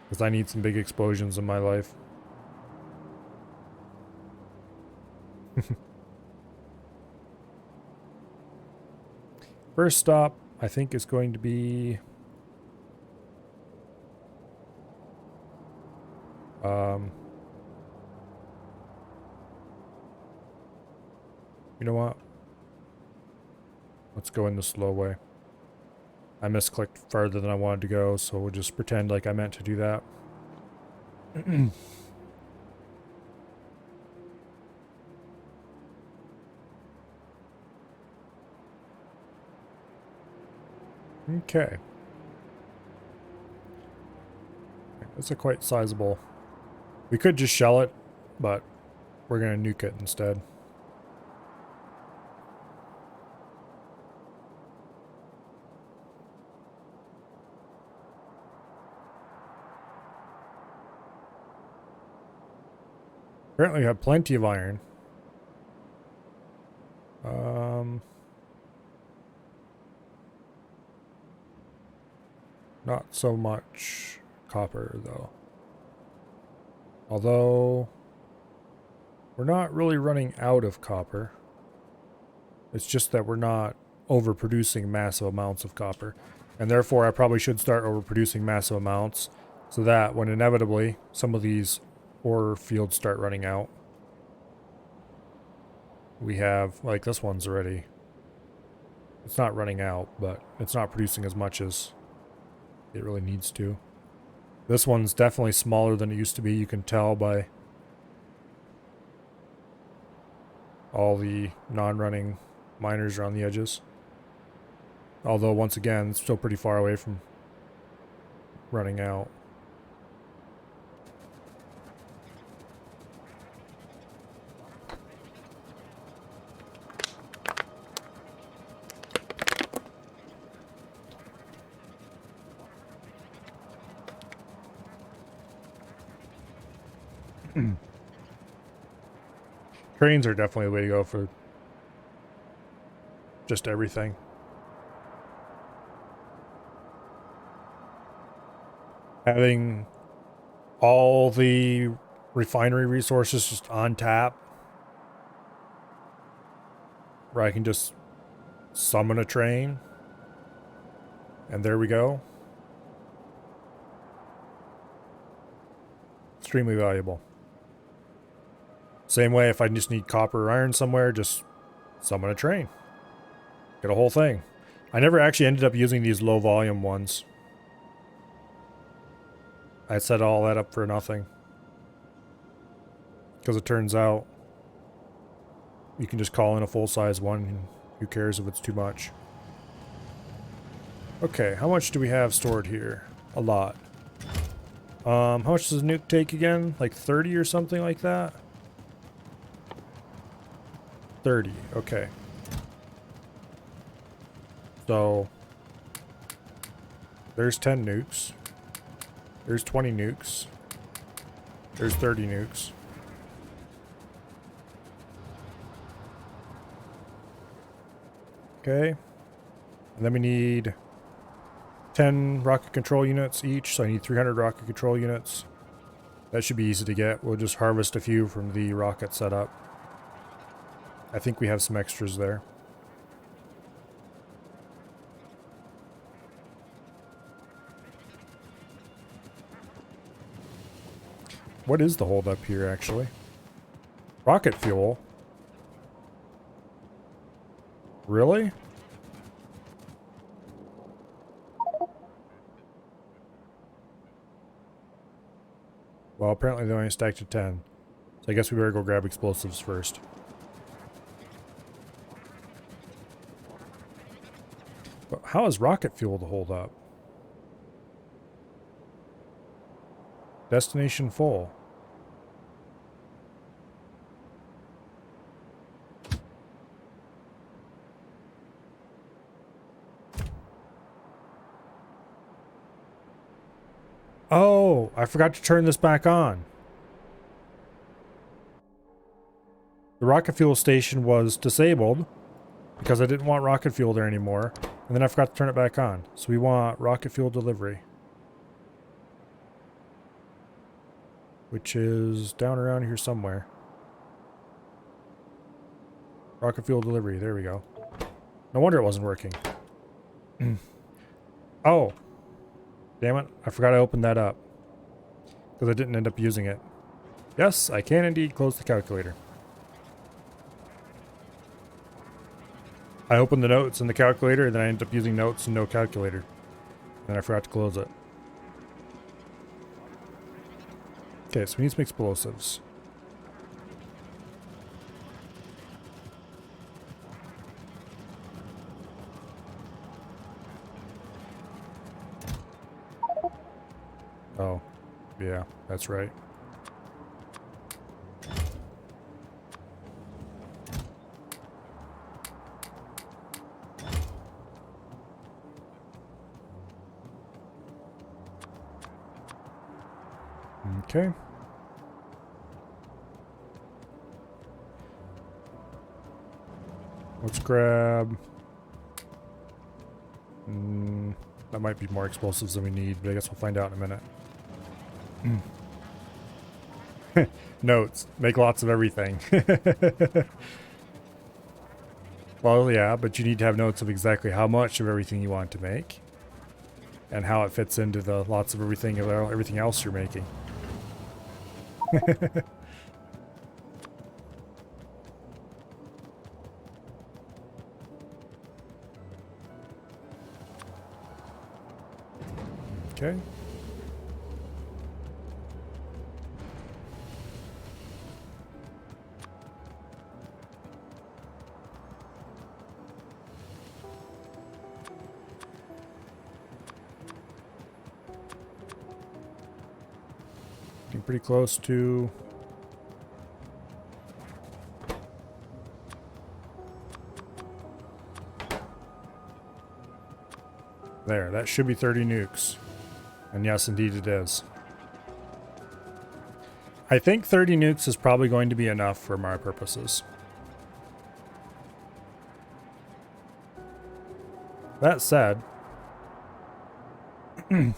Because I need some big explosions in my life. First stop, I think, is going to be... You know what? Let's go in the slow way. I misclicked farther than I wanted to go, so we'll just pretend like I meant to do that. Okay. That's a quite sizable... We could just shell it, but we're gonna nuke it instead. Apparently we have plenty of iron. Not so much copper, though. Although, We're not really running out of copper. It's just that we're not overproducing massive amounts of copper. And therefore, I probably should start overproducing massive amounts so that when inevitably some of these ore fields start running out, we have, like this one's already, it's not running out, but it's not producing as much as it really needs to. This one's definitely smaller than it used to be. You can tell by all the non-running miners around the edges. Although, once again, it's still pretty far away from running out. Trains are definitely the way to go for just everything. Having all the refinery resources just on tap, where I can just summon a train, and there we go. Extremely valuable. Same way, if I just need copper or iron somewhere, just summon a train. Get a whole thing. I never actually ended up using these low volume ones. I set all that up for nothing. Because it turns out you can just call in a full-size one, and who cares if it's too much. Okay, how much do we have stored here? A lot. How much does a nuke take again? Like 30 or something like that? 30, okay. So, there's 10 nukes. There's 20 nukes. There's 30 nukes. Okay. And then we need 10 rocket control units each, so I need 300 rocket control units. That should be easy to get. We'll just harvest a few from the rocket setup. I think we have some extras there. What is the holdup here, actually? Rocket fuel? Really? Well, apparently they only stacked to 10. So I guess we better go grab explosives first. But how is rocket fuel to hold up? Destination full. Oh, I forgot to turn this back on. The rocket fuel station was disabled because I didn't want rocket fuel there anymore. And then I forgot to turn it back on. So we want rocket fuel delivery. Which is down around here somewhere. Rocket fuel delivery, there we go. No wonder it wasn't working. Oh. Damn it, I forgot I opened that up. Because I didn't end up using it. Yes, I can indeed close the calculator. I opened the notes in the calculator, and then I ended up using notes and no calculator. And I forgot to close it. Okay, so we need some explosives. Oh, yeah, that's right. Okay. Let's grab... that might be more explosives than we need, but I guess we'll find out in a minute. Notes. Make lots of everything. Well, yeah, but you need to have notes of exactly how much of everything you want to make. And how it fits into the lots of everything else you're making. Okay. Getting pretty close to... There, that should be 30 nukes. And yes, indeed it is. I think 30 nukes is probably going to be enough for my purposes. That said, if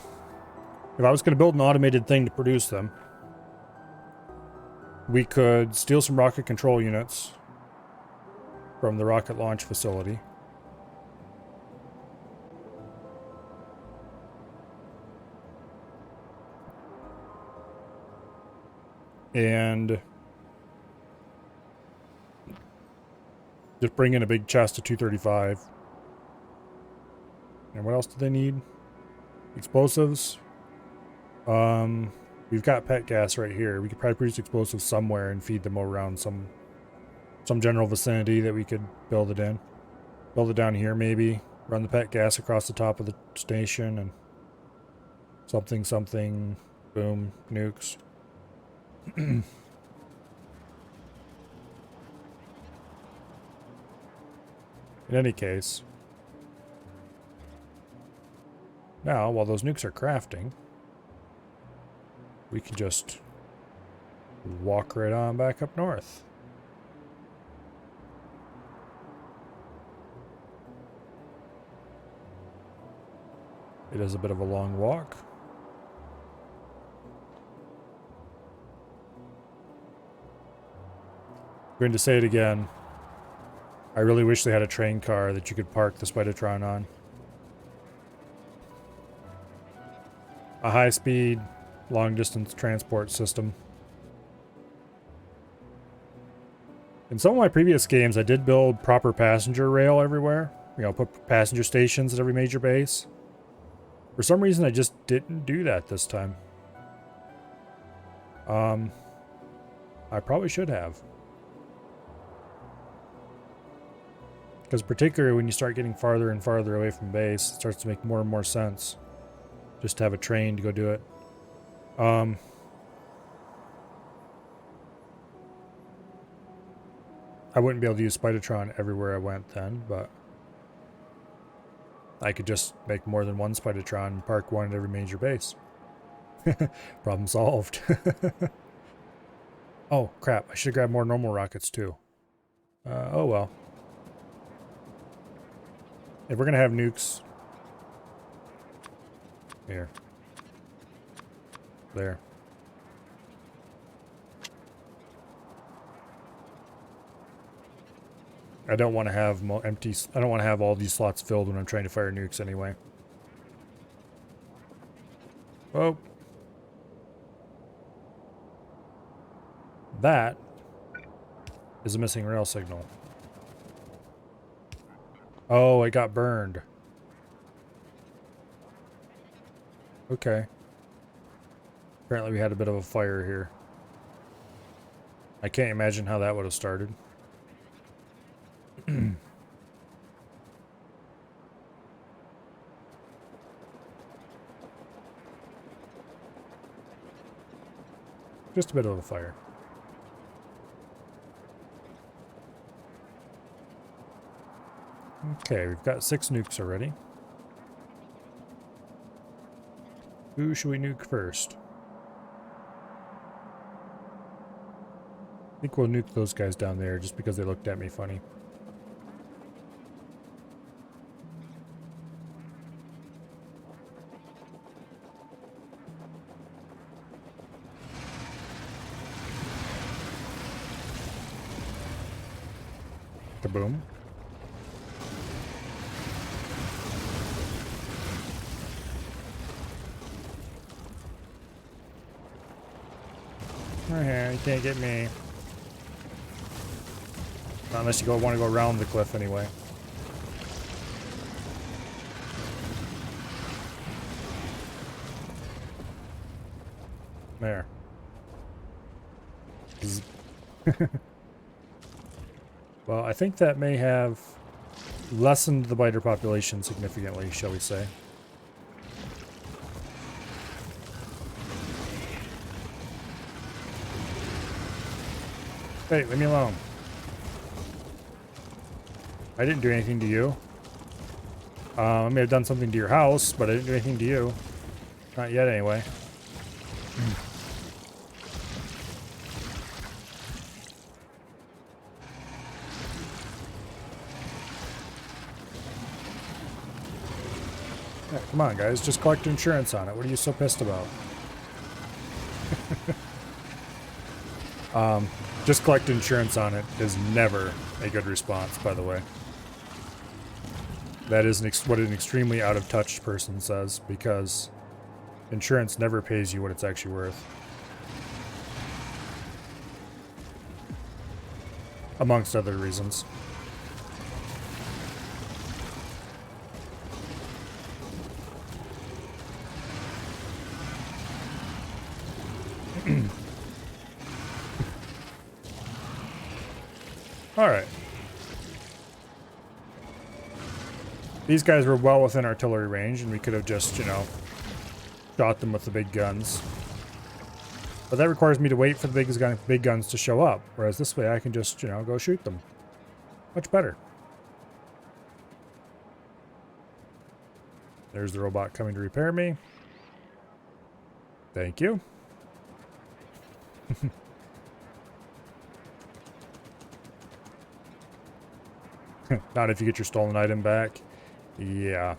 I was going to build an automated thing to produce them, we could steal some rocket control units from the rocket launch facility. And just bring in a big chest of 235. And what else do they need? Explosives. We've got pet gas right here. We could probably produce explosives somewhere and feed them around some general vicinity that we could build it in. Build it down here maybe. Run the pet gas across the top of the station and something, boom, nukes. In any case, now while those nukes are crafting, we can just walk right on back up north. It is a bit of a long walk. I'm going to say it again. I really wish they had a train car that you could park the Spidertron on. A high-speed, long-distance transport system. In some of my previous games, I did build proper passenger rail everywhere. You know, put passenger stations at every major base. For some reason, I just didn't do that this time. I probably should have. Because particularly when you start getting farther and farther away from base, it starts to make more and more sense just to have a train to go do it. I wouldn't be able to use Spidertron everywhere I went then, but I could just make more than one Spidertron and park one at every major base. Problem solved. Oh, crap. I should have grabbed more normal rockets, too. Oh, well. If we're going to have nukes... Here. There. I don't want to have empty... I don't want to have all these slots filled when I'm trying to fire nukes anyway. Oh. That is a missing rail signal. Oh, it got burned. Okay. Apparently we had a bit of a fire here. I can't imagine how that would have started. Just a bit of a fire. Okay, we've got 6 nukes already. Who should we nuke first? I think we'll nuke those guys down there just because they looked at me funny. Kaboom. Right here, you can't get me. Not unless you want to go around the cliff anyway. There. Well, I think that may have lessened the biter population significantly, shall we say. Hey, leave me alone. I didn't do anything to you. I may have done something to your house, but I didn't do anything to you. Not yet, anyway. Yeah, come on, guys. Just collect insurance on it. What are you so pissed about? Just collect insurance on it is never a good response, by the way. That is what an extremely out-of-touch person says, because insurance never pays you what it's actually worth. Amongst other reasons. Alright. These guys were well within artillery range, and we could have just, you know, shot them with the big guns. But that requires me to wait for the big guns to show up, whereas this way I can just, you know, go shoot them. Much better. There's the robot coming to repair me. Thank you. Not if you get your stolen item back. Yeah.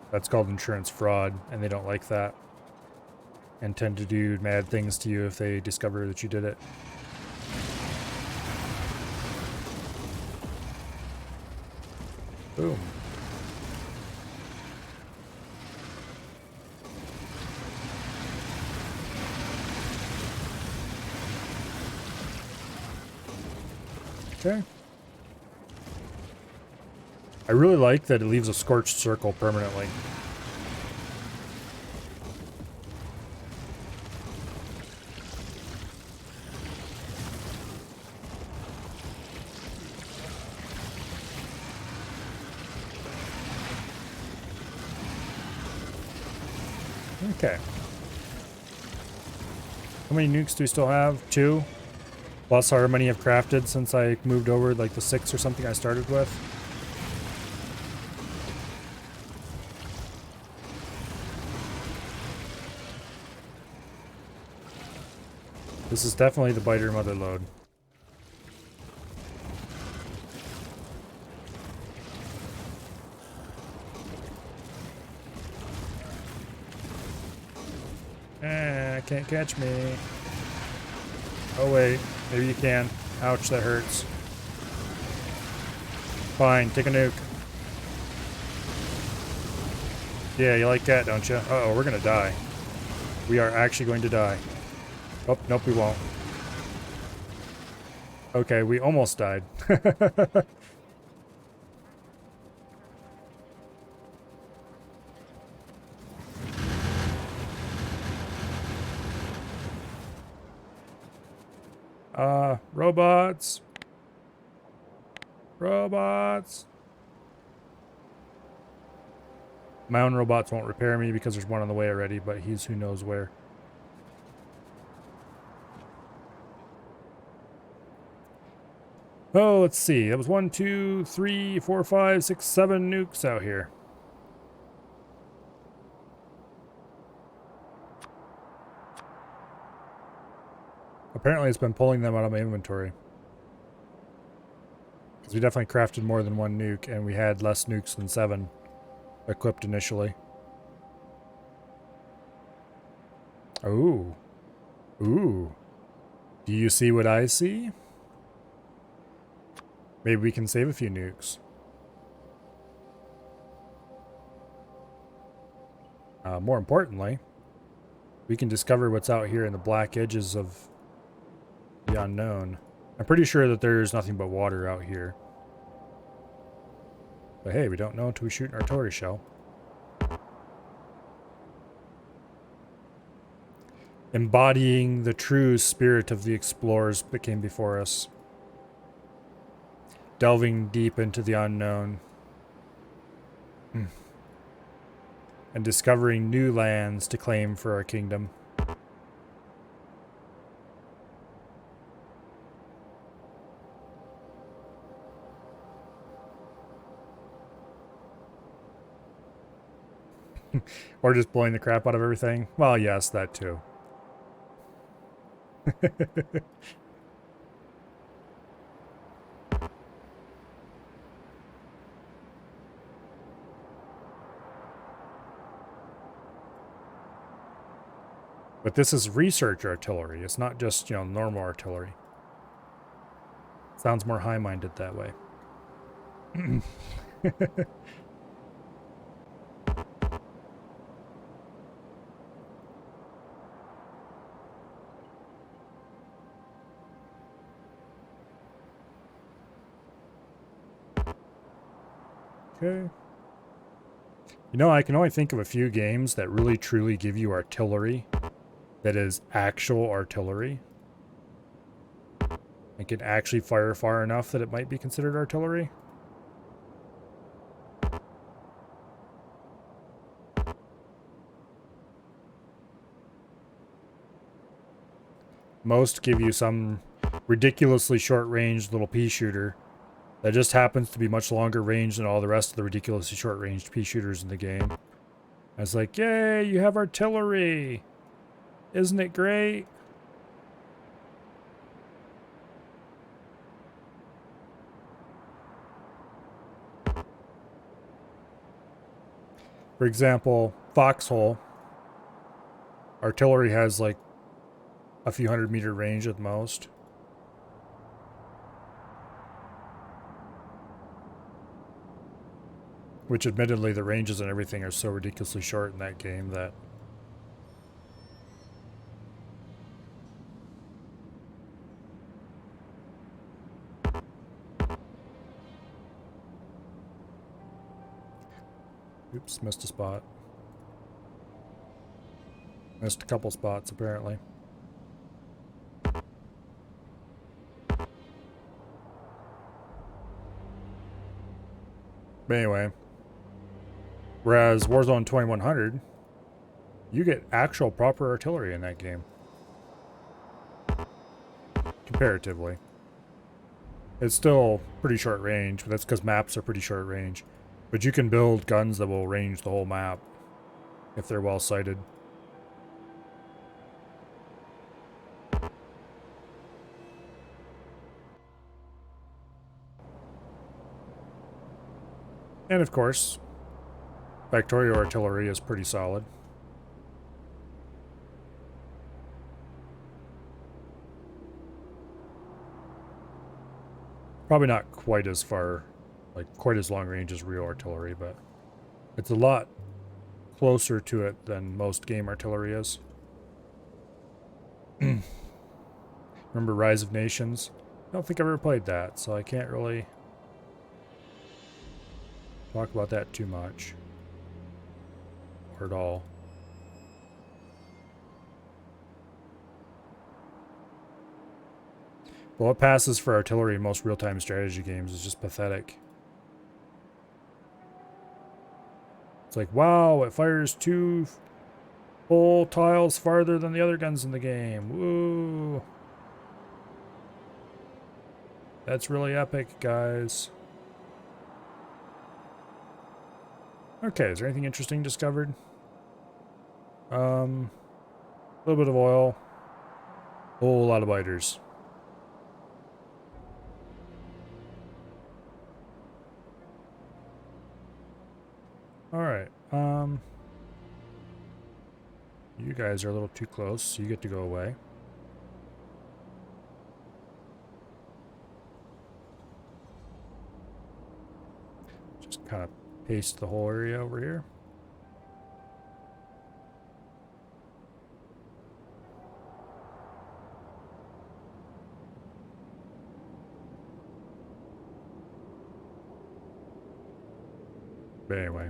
That's called insurance fraud, and they don't like that. And tend to do mad things to you if they discover that you did it. Boom. Okay. I really like that it leaves a scorched circle permanently. Okay. How many nukes do we still have? 2? Plus however many I've crafted since I moved over, like the 6 or something I started with. This is definitely the biter mother load. Can't catch me. Oh wait, maybe you can. Ouch, that hurts. Fine, take a nuke. Yeah, you like that, don't you? Uh-oh, we're gonna die. We are actually going to die. Oh, nope, we won't. Okay, we almost died. Robots. Robots. My own robots won't repair me because there's one on the way already, but he's who knows where. Oh, let's see. That was 1, 2, 3, 4, 5, 6, 7 nukes out here. Apparently it's been pulling them out of my inventory. Because we definitely crafted more than 1 nuke, and we had less nukes than 7 equipped initially. Ooh. Ooh. Do you see what I see? Maybe we can save a few nukes. More importantly, we can discover what's out here in the black edges of the unknown. I'm pretty sure that there's nothing but water out here. But hey, we don't know until we shoot an artillery shell. Embodying the true spirit of the explorers that came before us. Delving deep into the unknown. And discovering new lands to claim for our kingdom. Or just blowing the crap out of everything. Well, yes, that too. But this is research artillery. It's not just, normal artillery. Sounds more high-minded that way. Okay. I can only think of a few games that really truly give you artillery that is actual artillery. It can actually fire far enough that it might be considered artillery. Most give you some ridiculously short-range little pea shooter that just happens to be much longer range than all the rest of the ridiculously short-ranged pea shooters in the game. I was like, yay, you have artillery! Isn't it great? For example, Foxhole. Artillery has like a few 100-meter range at most. Which admittedly the ranges and everything are so ridiculously short in that game that oops, missed a spot. Missed a couple spots apparently. But anyway, whereas Warzone 2100, you get actual proper artillery in that game. Comparatively. It's still pretty short range, but that's because maps are pretty short range. But you can build guns that will range the whole map if they're well sighted. And of course, Factorio artillery is pretty solid. Probably not quite as far, like quite as long range as real artillery, but it's a lot closer to it than most game artillery is. Remember Rise of Nations? I don't think I've ever played that, so I can't really talk about that too much. Or at all. But what passes for artillery in most real-time strategy games is just pathetic. It's like, wow, it fires 2 full tiles farther than the other guns in the game. Woo! That's really epic, guys. Okay, is there anything interesting discovered? A little bit of oil. Whole lot of biters. Alright, you guys are a little too close, so you get to go away. kind of paste the whole area over here. But anyway.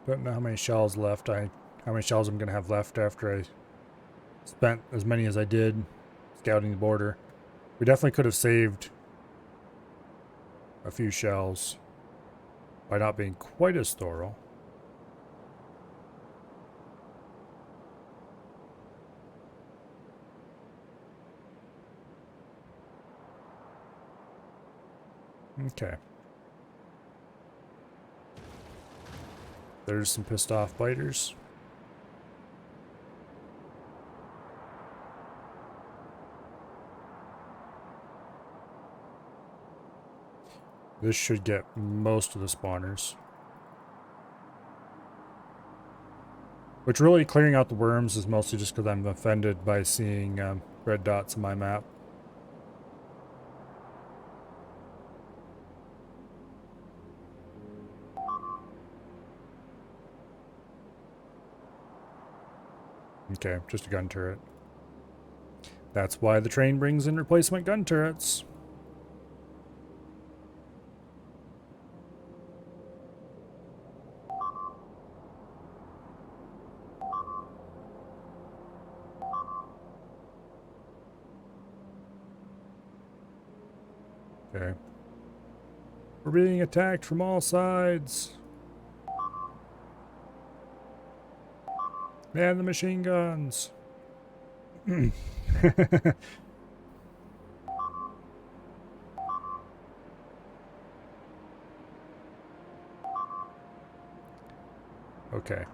Don't know how many shells left. How many shells I'm gonna have left after I spent as many as I did scouting the border. We definitely could have saved a few shells by not being quite as thorough. Okay. There's some pissed off biters. This should get most of the spawners. Which really clearing out the worms is mostly just because I'm offended by seeing red dots on my map. Okay, just a gun turret. That's why the train brings in replacement gun turrets. Okay. We're being attacked from all sides. Man the machine guns. Okay.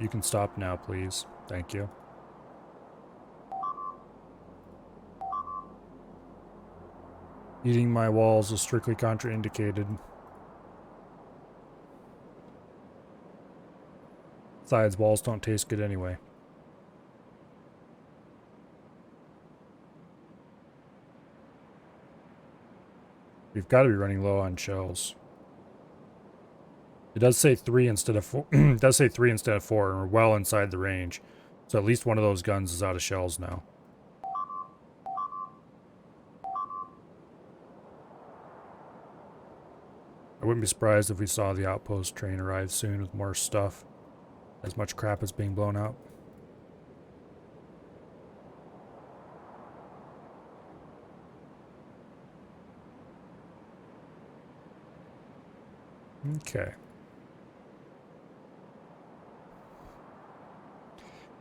You can stop now, please. Thank you. Eating my walls is strictly contraindicated. Besides, walls don't taste good anyway. We've got to be running low on shells. It does say 3 instead of 4. It does say 3 instead of 4, and we're well inside the range. So at least one of those guns is out of shells now. I wouldn't be surprised if we saw the outpost train arrive soon with more stuff. As much crap is being blown up. Okay.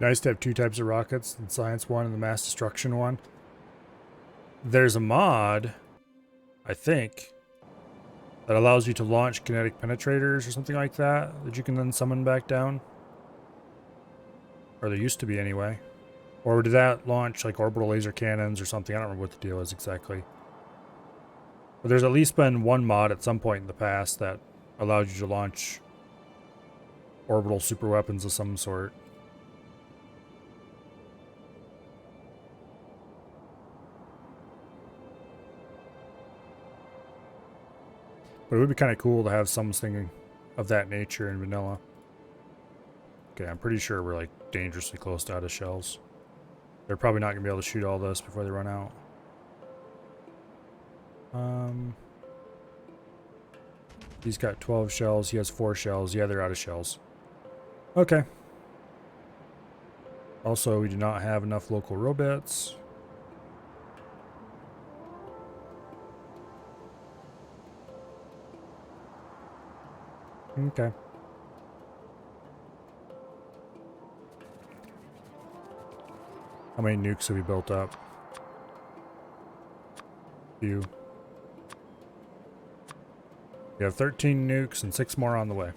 Nice to have 2 types of rockets, the science one and the mass destruction one. There's a mod, I think, that allows you to launch kinetic penetrators or something like that you can then summon back down. Or there used to be anyway. Or did that launch like orbital laser cannons or something? I don't remember what the deal is exactly. But there's at least been one mod at some point in the past that allowed you to launch orbital super weapons of some sort. But it would be kind of cool to have something of that nature in vanilla. Okay, I'm pretty sure we're like dangerously close to out of shells. They're probably not going to be able to shoot all this before they run out. He's got 12 shells. He has 4 shells. Yeah, they're out of shells. Okay. Also, we do not have enough local robots. Okay. How many nukes have we built up? Few. We have 13 nukes and 6 more on the way.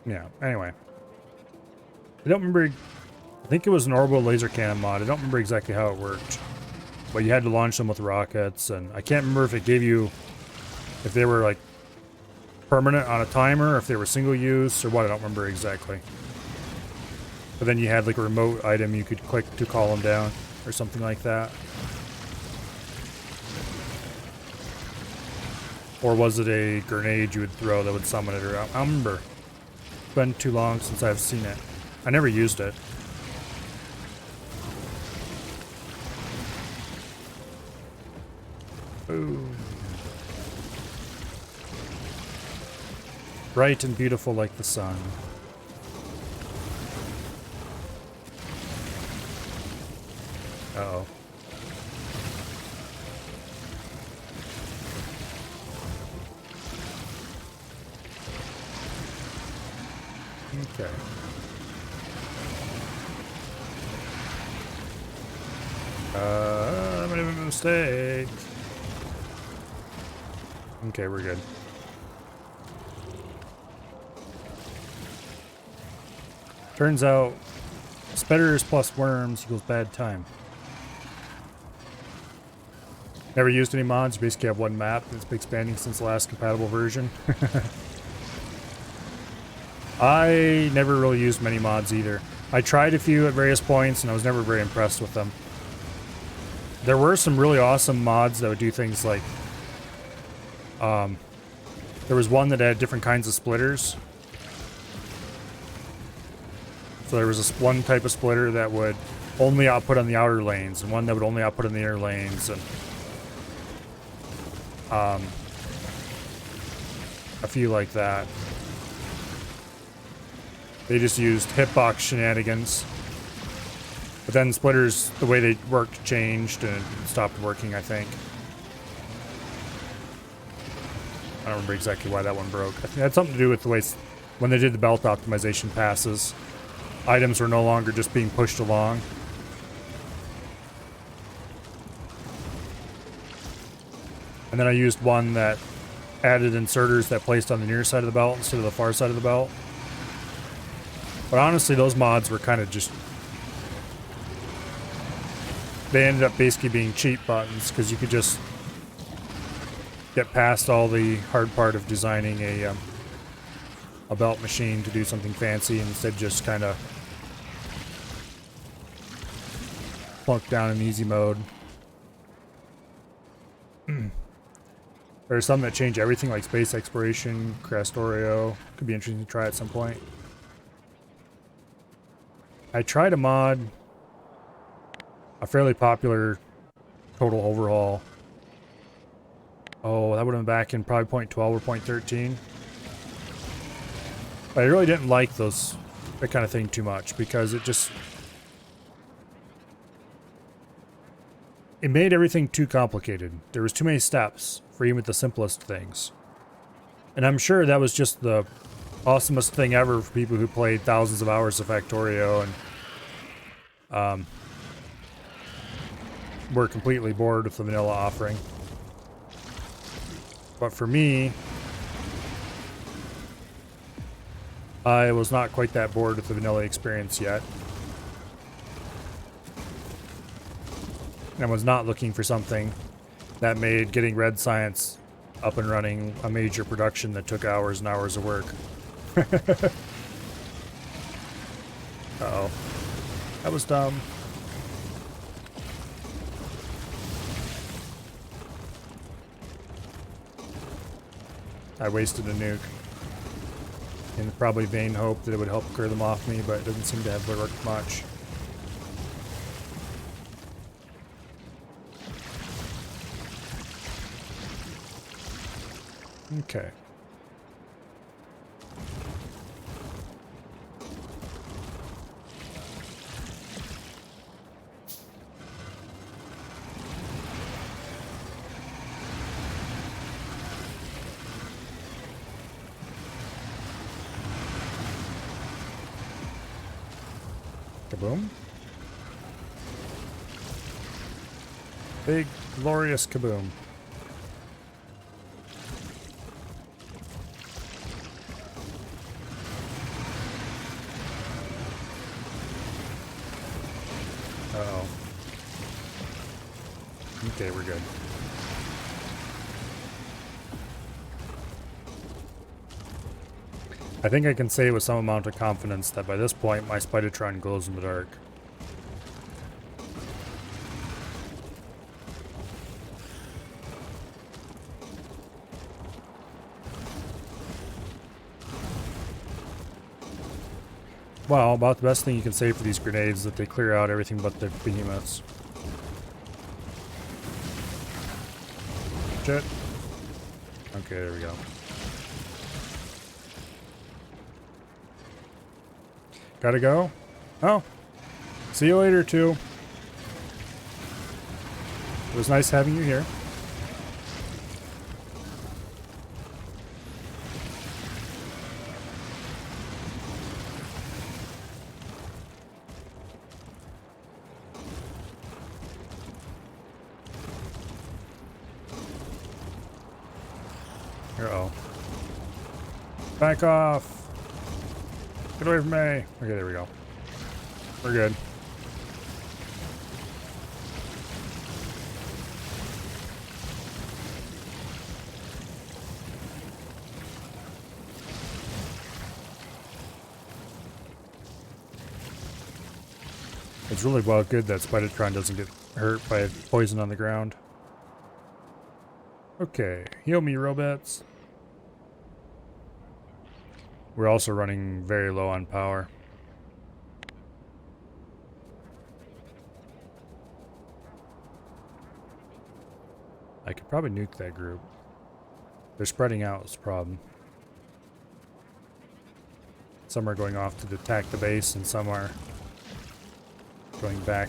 Yeah, anyway. I don't remember I think it was an orbital laser cannon mod. I don't remember exactly how it worked. But you had to launch them with rockets, and I can't remember if it gave you... if they were, like, permanent on a timer, or if they were single use, or what, I don't remember exactly. But then you had, like, a remote item you could click to call them down, or something like that. Or was it a grenade you would throw that would summon it, or I don't remember. It's been too long since I've seen it. I never used it. Ooh. Bright and beautiful like the sun. Uh-oh. Okay. I made a mistake. Okay, we're good. Turns out, spitters plus worms equals bad time. Never used any mods, you basically have one map that's been expanding since the last compatible version. I never really used many mods either. I tried a few at various points and I was never very impressed with them. There were some really awesome mods that would do things like... there was one that had different kinds of splitters. So there was one type of splitter that would only output on the outer lanes, and one that would only output on the inner lanes, and a few like that. They just used hitbox shenanigans. But then splitters, the way they worked changed and stopped working, I think. I don't remember exactly why that one broke. I think it had something to do with the way when they did the belt optimization passes, items were no longer just being pushed along. And then I used one that added inserters that placed on the near side of the belt instead of the far side of the belt. But honestly, those mods were kind of just... they ended up basically being cheat buttons, because you could just get past all the hard part of designing a belt machine to do something fancy, and instead just kind of plunk down in easy mode. There's some that change everything, like space exploration, Factorio. Could be interesting to try at some point. I tried a mod, a fairly popular total overhaul. Oh, that would have been back in probably point 12 or point 13. But I really didn't like that kind of thing too much, because it made everything too complicated. There was too many steps for even the simplest things. And I'm sure that was just the awesomest thing ever for people who played thousands of hours of Factorio and were completely bored with the vanilla offering. But for me, I was not quite that bored with the vanilla experience yet. And was not looking for something that made getting Red Science up and running a major production that took hours and hours of work. Uh-oh. That was dumb. I wasted a nuke. In probably vain hope that it would help clear them off me, but it doesn't seem to have worked much. Okay. Kaboom. Big, glorious kaboom. Uh-oh. Okay, we're good. I think I can say with some amount of confidence that by this point my Spidertron glows in the dark. Well, about the best thing you can say for these grenades is that they clear out everything but the behemoths. Shit. Okay, there we go. Gotta go? Oh. See you later, too. It was nice having you here. Uh-oh. Back off! Get away from me! Okay, there we go. We're good. It's really well good that Spidertron doesn't get hurt by poison on the ground. Okay, heal me, robots. We're also running very low on power. I could probably nuke that group. They're spreading out is the problem. Some are going off to attack the base and some are going back.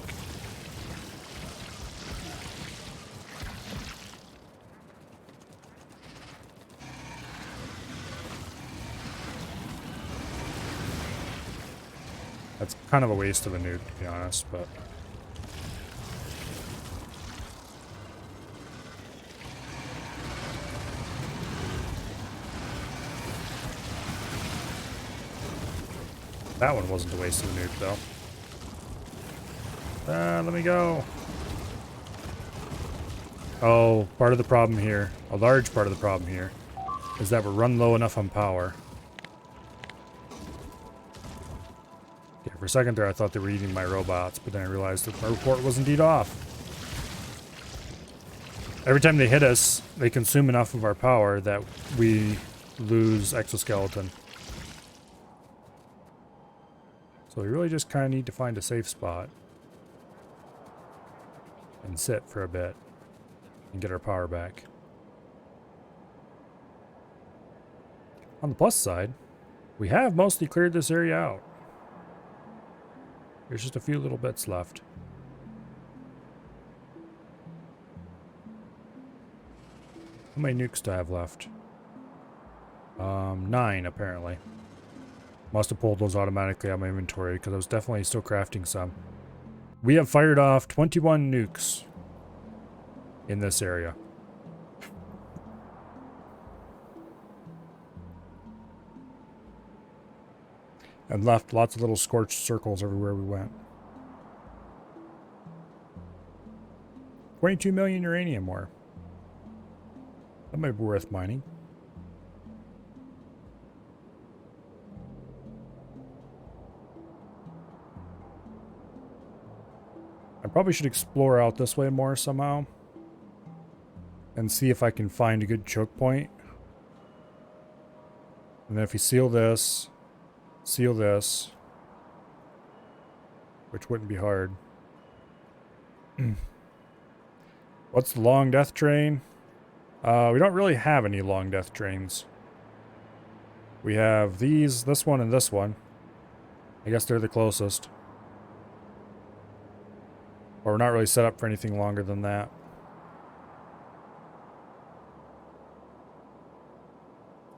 That's kind of a waste of a nuke, to be honest, but... That one wasn't a waste of a nuke, though. Let me go. Oh, part of the problem here, a large part of the problem here, is that we're run low enough on power. Yeah, for a second there I thought they were eating my robots, but then I realized that my report was indeed off. Every time they hit us, they consume enough of our power that we lose exoskeleton. So we really just kind of need to find a safe spot and sit for a bit and get our power back. On the plus side, we have mostly cleared this area out. There's just a few little bits left. How many nukes do I have left? 9 apparently. Must have pulled those automatically out of my inventory because I was definitely still crafting some. We have fired off 21 nukes in this area. And left lots of little scorched circles everywhere we went. 22 million uranium ore. That might be worth mining. I probably should explore out this way more somehow. And see if I can find a good choke point. And then if you seal this, which wouldn't be hard. What's the long death train? We don't really have any long death trains. We have these, this one, and this one. I guess they're the closest. But we're not really set up for anything longer than that.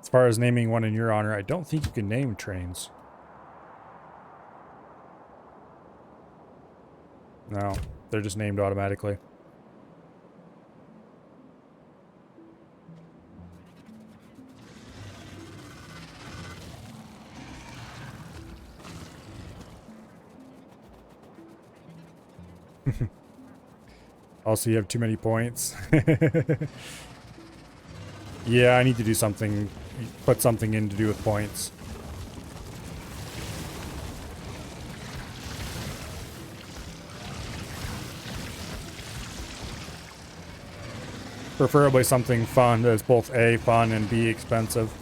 As far as naming one in your honor, I don't think you can name trains. No, they're just named automatically. Also, you have too many points. Yeah, I need to do something, put something in to do with points. Preferably something fun that's both A, fun, and B, expensive.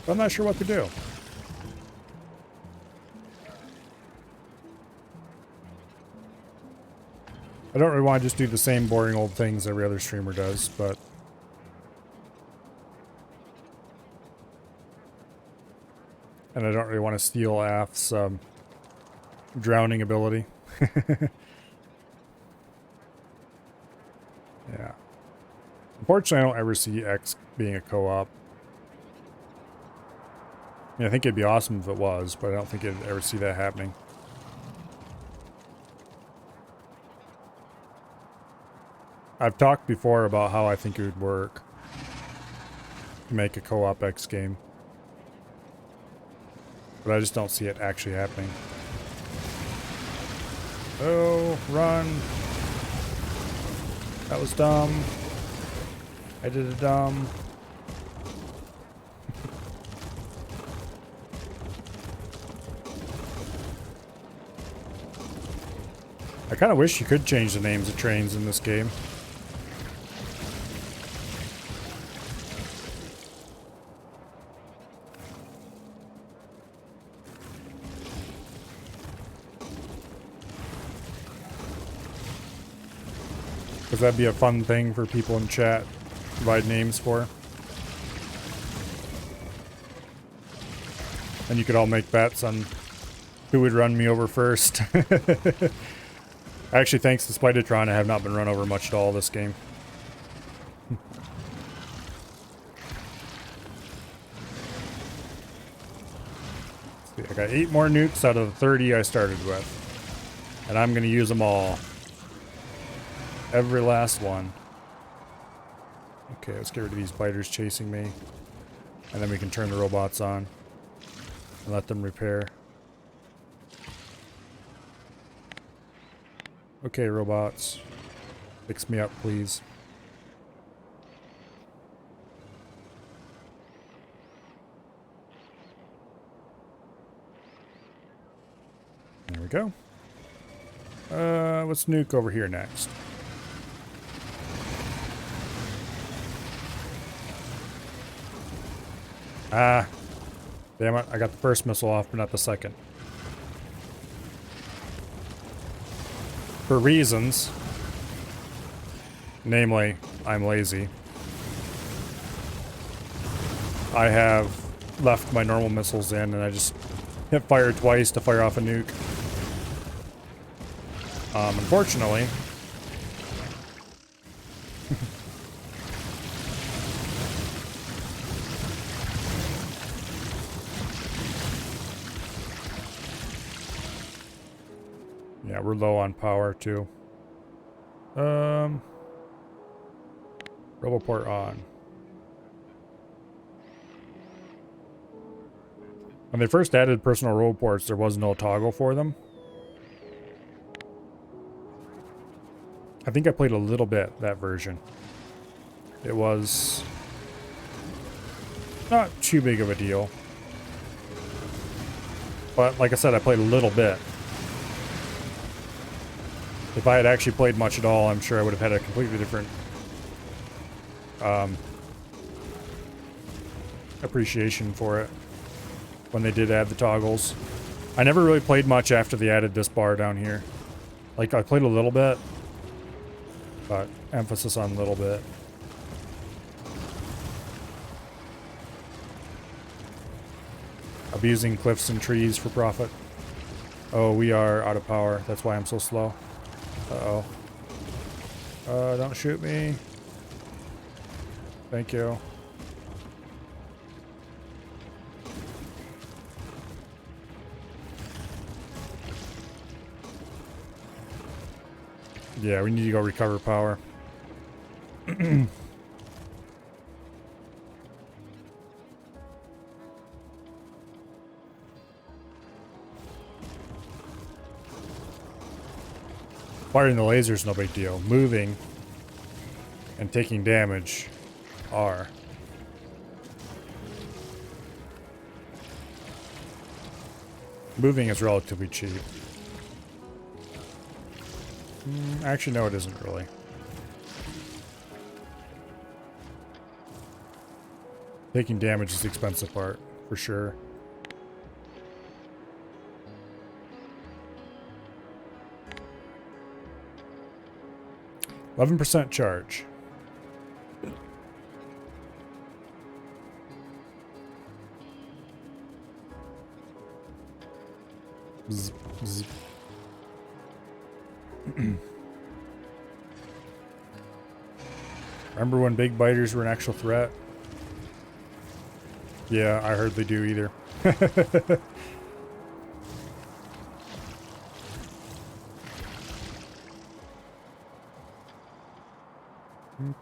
I'm not sure what to do. I don't really want to just do the same boring old things every other streamer does, but... And I don't really want to steal Af's drowning ability. Yeah. Unfortunately, I don't ever see X being a co-op. I mean, I think it'd be awesome if it was, but I don't think I'd ever see that happening. I've talked before about how I think it would work to make a co-op X game. But I just don't see it actually happening. Oh, run. That was dumb. I did it dumb. I kind of wish you could change the names of trains in this game. Because that'd be a fun thing for people in chat to provide names for. And you could all make bets on who would run me over first. Actually, thanks to Spidertron, I have not been run over much at all this game. See, I got 8 more nukes out of the 30 I started with. And I'm going to use them all. Every last one. Okay, let's get rid of these biters chasing me. And then we can turn the robots on. And let them repair. Okay, robots. Fix me up, please. There we go. Let's nuke over here next. Ah. Damn it, I got the first missile off, but not the second. For reasons. Namely, I'm lazy. I have left my normal missiles in and I just hit fire twice to fire off a nuke. Unfortunately... yeah, we're low on power too. Roboport on. When they first added personal roboports, there was no toggle for them. I think I played a little bit that version. It was not too big of a deal. But like I said, I played a little bit. If I had actually played much at all, I'm sure I would have had a completely different appreciation for it when they did add the toggles. I never really played much after they added this bar down here. Like, I played a little bit, but emphasis on a little bit. Abusing cliffs and trees for profit. Oh, we are out of power. That's why I'm so slow. Uh-oh. Don't shoot me. Thank you. Yeah, we need to go recover power. Firing the laser's no big deal. Moving and taking damage are. Moving is relatively cheap. Actually, no, it isn't really. Taking damage is the expensive part, for sure. %11 charge. Zzz, zzz. Remember when big biters were an actual threat? Yeah, I hardly do either.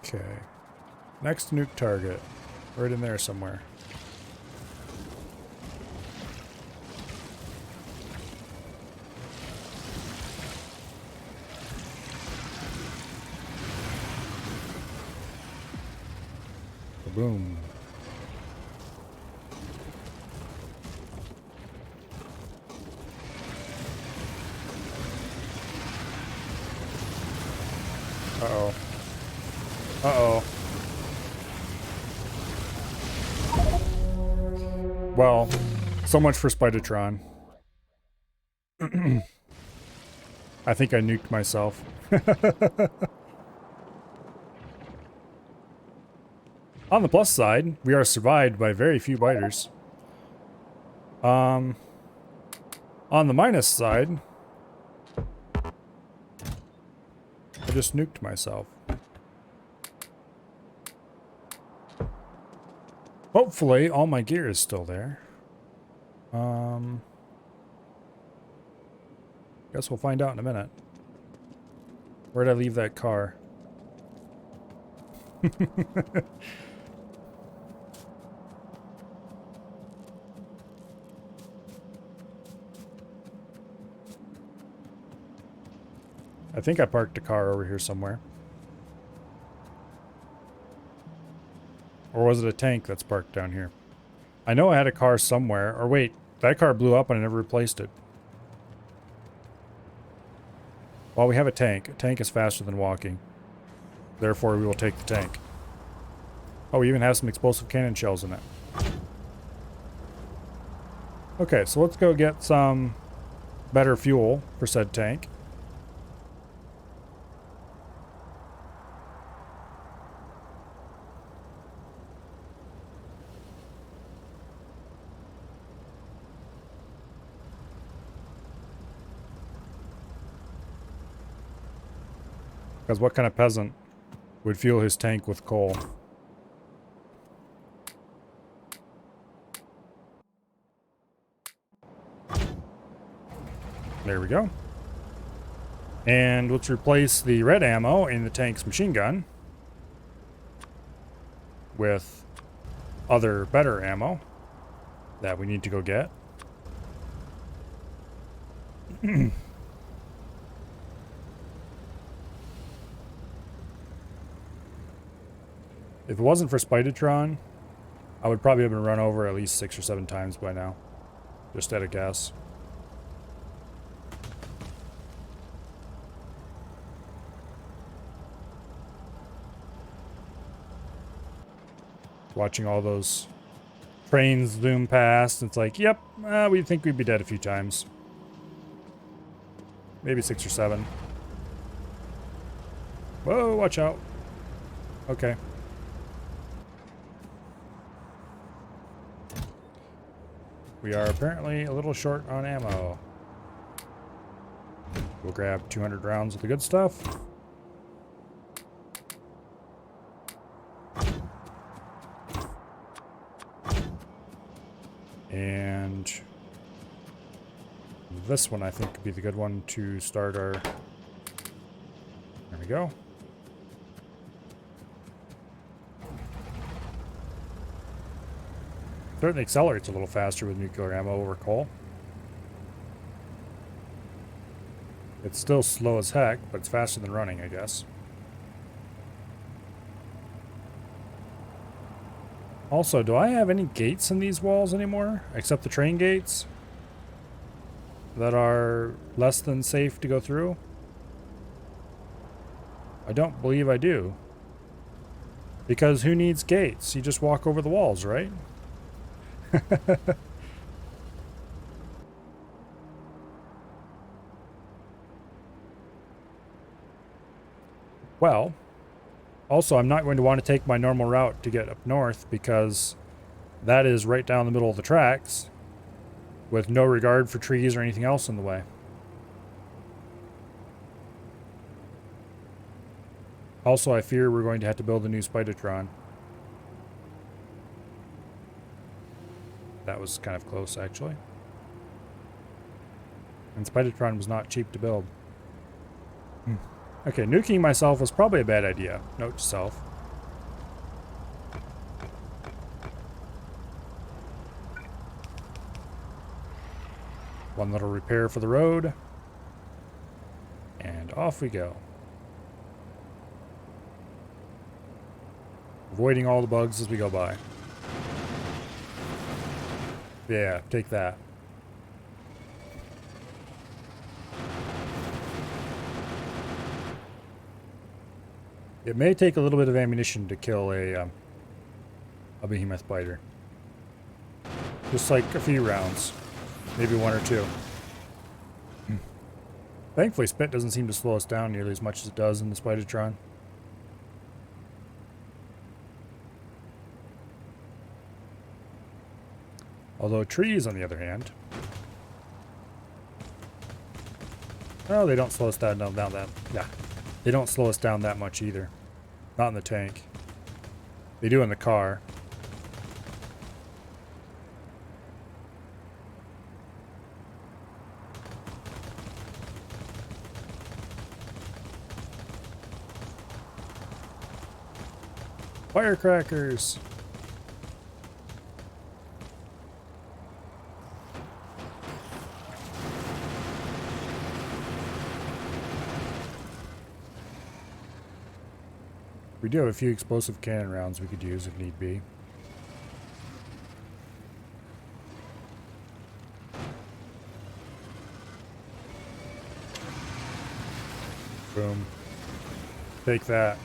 Okay. Next nuke target. Right in there somewhere. Boom. Uh-oh. Uh-oh. Well, so much for Spidertron. I think I nuked myself. On the plus side, we are survived by very few biters. On the minus side, I just nuked myself. Hopefully, all my gear is still there. Guess we'll find out in a minute. Where'd I leave that car? I think I parked a car over here somewhere. Or was it a tank that's parked down here? I know I had a car somewhere. Or wait, that car blew up and I never replaced it. Well, we have a tank. A tank is faster than walking. Therefore, we will take the tank. Oh, we even have some explosive cannon shells in it. Okay, so let's go get some better fuel for said tank. Because what kind of peasant would fuel his tank with coal? There we go. And let's replace the red ammo in the tank's machine gun with other better ammo that we need to go get. If it wasn't for Spidertron, I would probably have been run over at least 6 or 7 times by now. Just at a guess. Watching all those trains zoom past, it's like, yep, we think we'd be dead a few times. Maybe 6 or 7. Whoa, watch out. Okay. We are apparently a little short on ammo. We'll grab 200 rounds of the good stuff. And this one I think could be the good one to start our... There we go. Certainly accelerates a little faster with nuclear ammo over coal. It's still slow as heck, but it's faster than running, I guess. Also, do I have any gates in these walls anymore? Except the train gates? That are less than safe to go through? I don't believe I do. Because who needs gates? You just walk over the walls, right? Well, also I'm not going to want to take my normal route to get up north because that is right down the middle of the tracks with no regard for trees or anything else in the way. Also, I fear we're going to have to build a new Spidertron. That was kind of close, actually. And Spidertron was not cheap to build. Okay, nuking myself was probably a bad idea. Note to self. One little repair for the road. And off we go. Avoiding all the bugs as we go by. Yeah, take that. It may take a little bit of ammunition to kill a behemoth biter. Just like a few rounds. Maybe one or two. Thankfully, spit doesn't seem to slow us down nearly as much as it does in the Spidertron. Although trees, on the other hand, oh, they don't slow us down that. Yeah, they don't slow us down that much either. Not in the tank. They do in the car. Firecrackers! We do have a few explosive cannon rounds we could use if need be. Boom. Take that.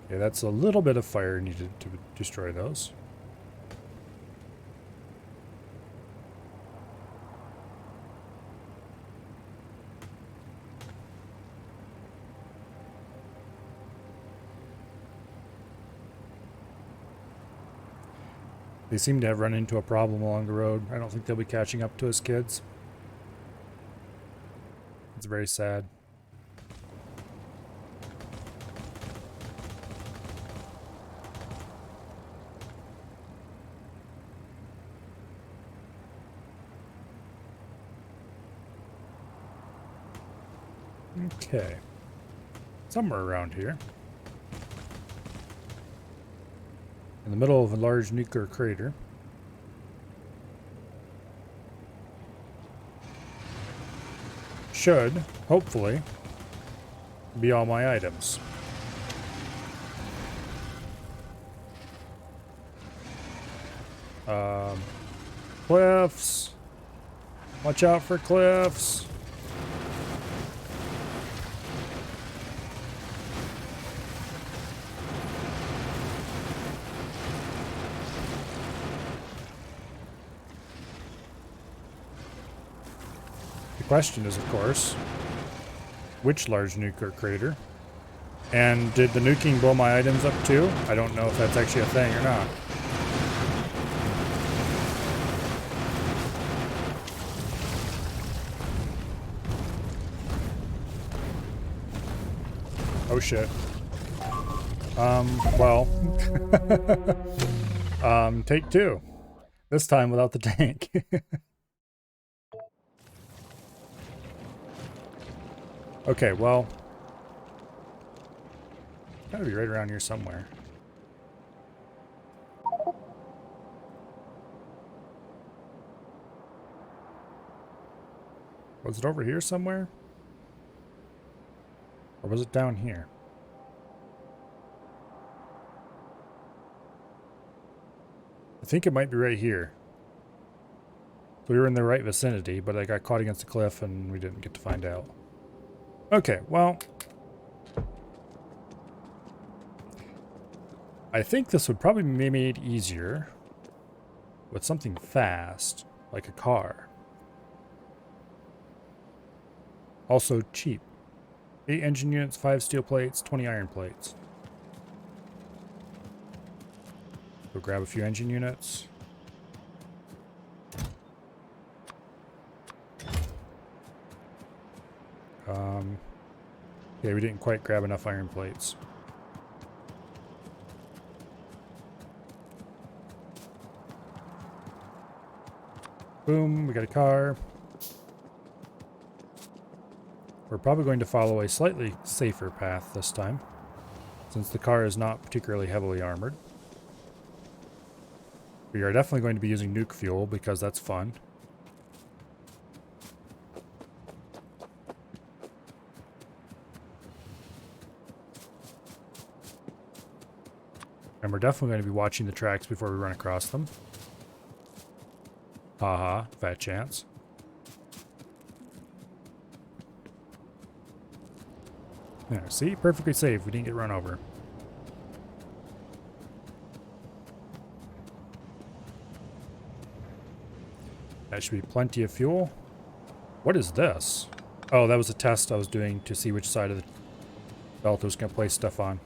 Okay, that's a little bit of fire needed to destroy those. They seem to have run into a problem along the road. I don't think they'll be catching up to us kids. It's very sad. Okay. Somewhere around here. In the middle of a large nuclear crater. Should, hopefully, be all my items. Cliffs. Watch out for cliffs. The question is, of course, which large nuclear crater? And did the nuking blow my items up too? I don't know if that's actually a thing or not. Oh shit. Well. Take two. This time without the tank. Okay, well, gotta be right around here somewhere. Was it over here somewhere? Or was it down here? I think it might be right here. So we were in the right vicinity, but I got caught against a cliff and we didn't get to find out. Okay, well, I think this would probably be made easier with something fast, like a car. Also cheap. 8 engine units, 5 steel plates, 20 iron plates. Go grab a few engine units. Yeah, we didn't quite grab enough iron plates. Boom, we got a car. We're probably going to follow a slightly safer path this time, since the car is not particularly heavily armored. We are definitely going to be using nuke fuel because that's fun. And we're definitely going to be watching the tracks before we run across them. Haha, fat chance. There, see? Perfectly safe. We didn't get run over. That should be plenty of fuel. What is this? Oh, that was a test I was doing to see which side of the belt I was going to place stuff on.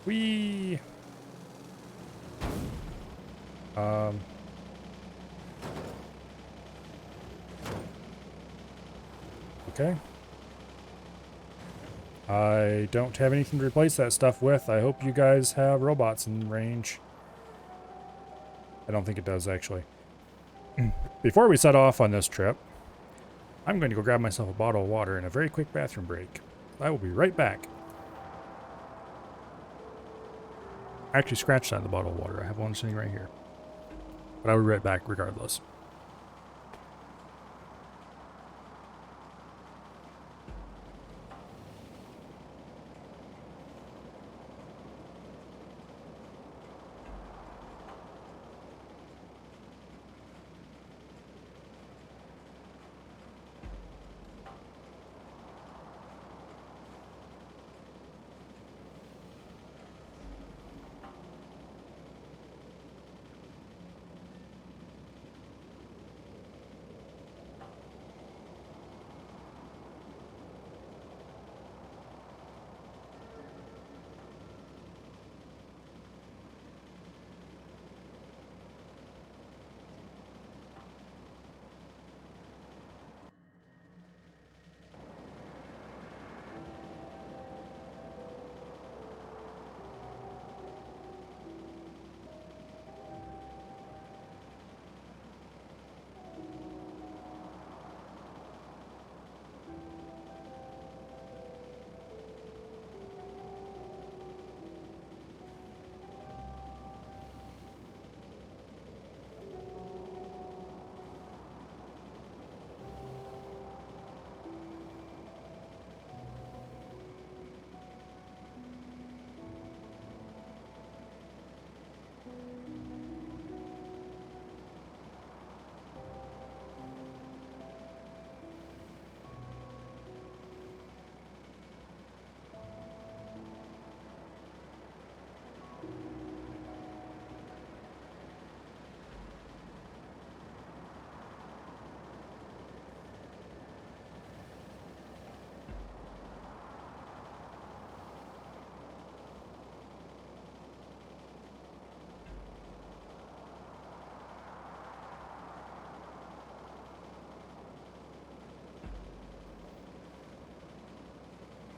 Whee! Okay. I don't have anything to replace that stuff with. I hope you guys have robots in range. I don't think it does, actually. Before we set off on this trip, I'm going to go grab myself a bottle of water and a very quick bathroom break. I will be right back. I actually scratched out the bottle of water. I have one sitting right here. But I'll be right back regardless.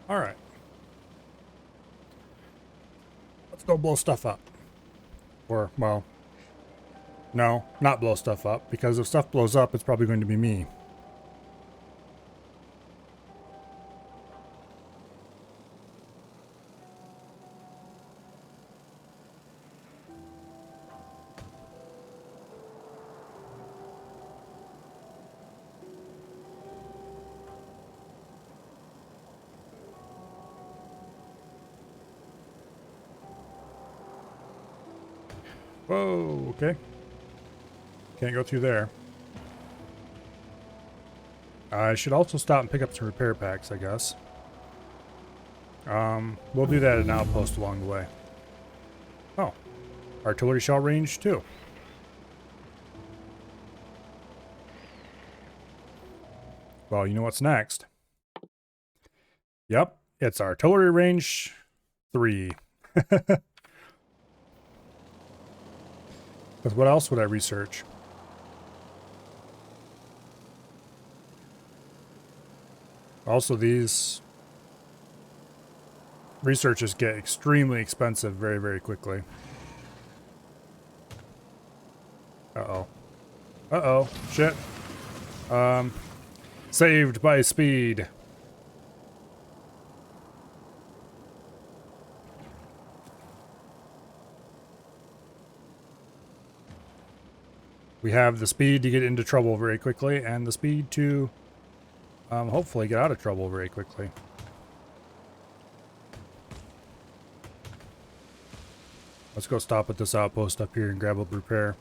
All right. Let's go blow stuff up. Or, well, no, not blow stuff up, because if stuff blows up, it's probably going to be me. Whoa, okay. Can't go through there. I should also stop and pick up some repair packs, I guess. We'll do that at an outpost along the way. Oh, artillery shell range too. Well, you know what's next. Yep, it's artillery range 3. But what else would I research? Also, these researches get extremely expensive very, very quickly. Uh-oh. Uh-oh. Shit. Saved by speed. We have the speed to get into trouble very quickly, and the speed to hopefully get out of trouble very quickly. Let's go stop at this outpost up here and grab a repair.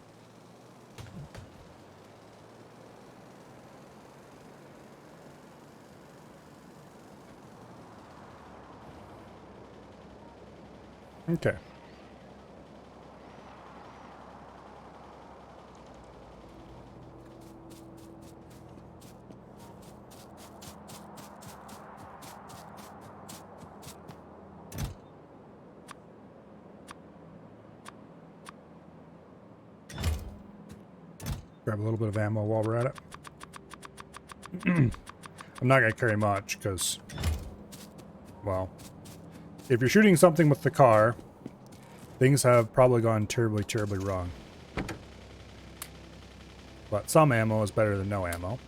Okay. Grab a little bit of ammo while we're at it. I'm not going to carry much because, well, if you're shooting something with the car, things have probably gone terribly, terribly wrong. But some ammo is better than no ammo.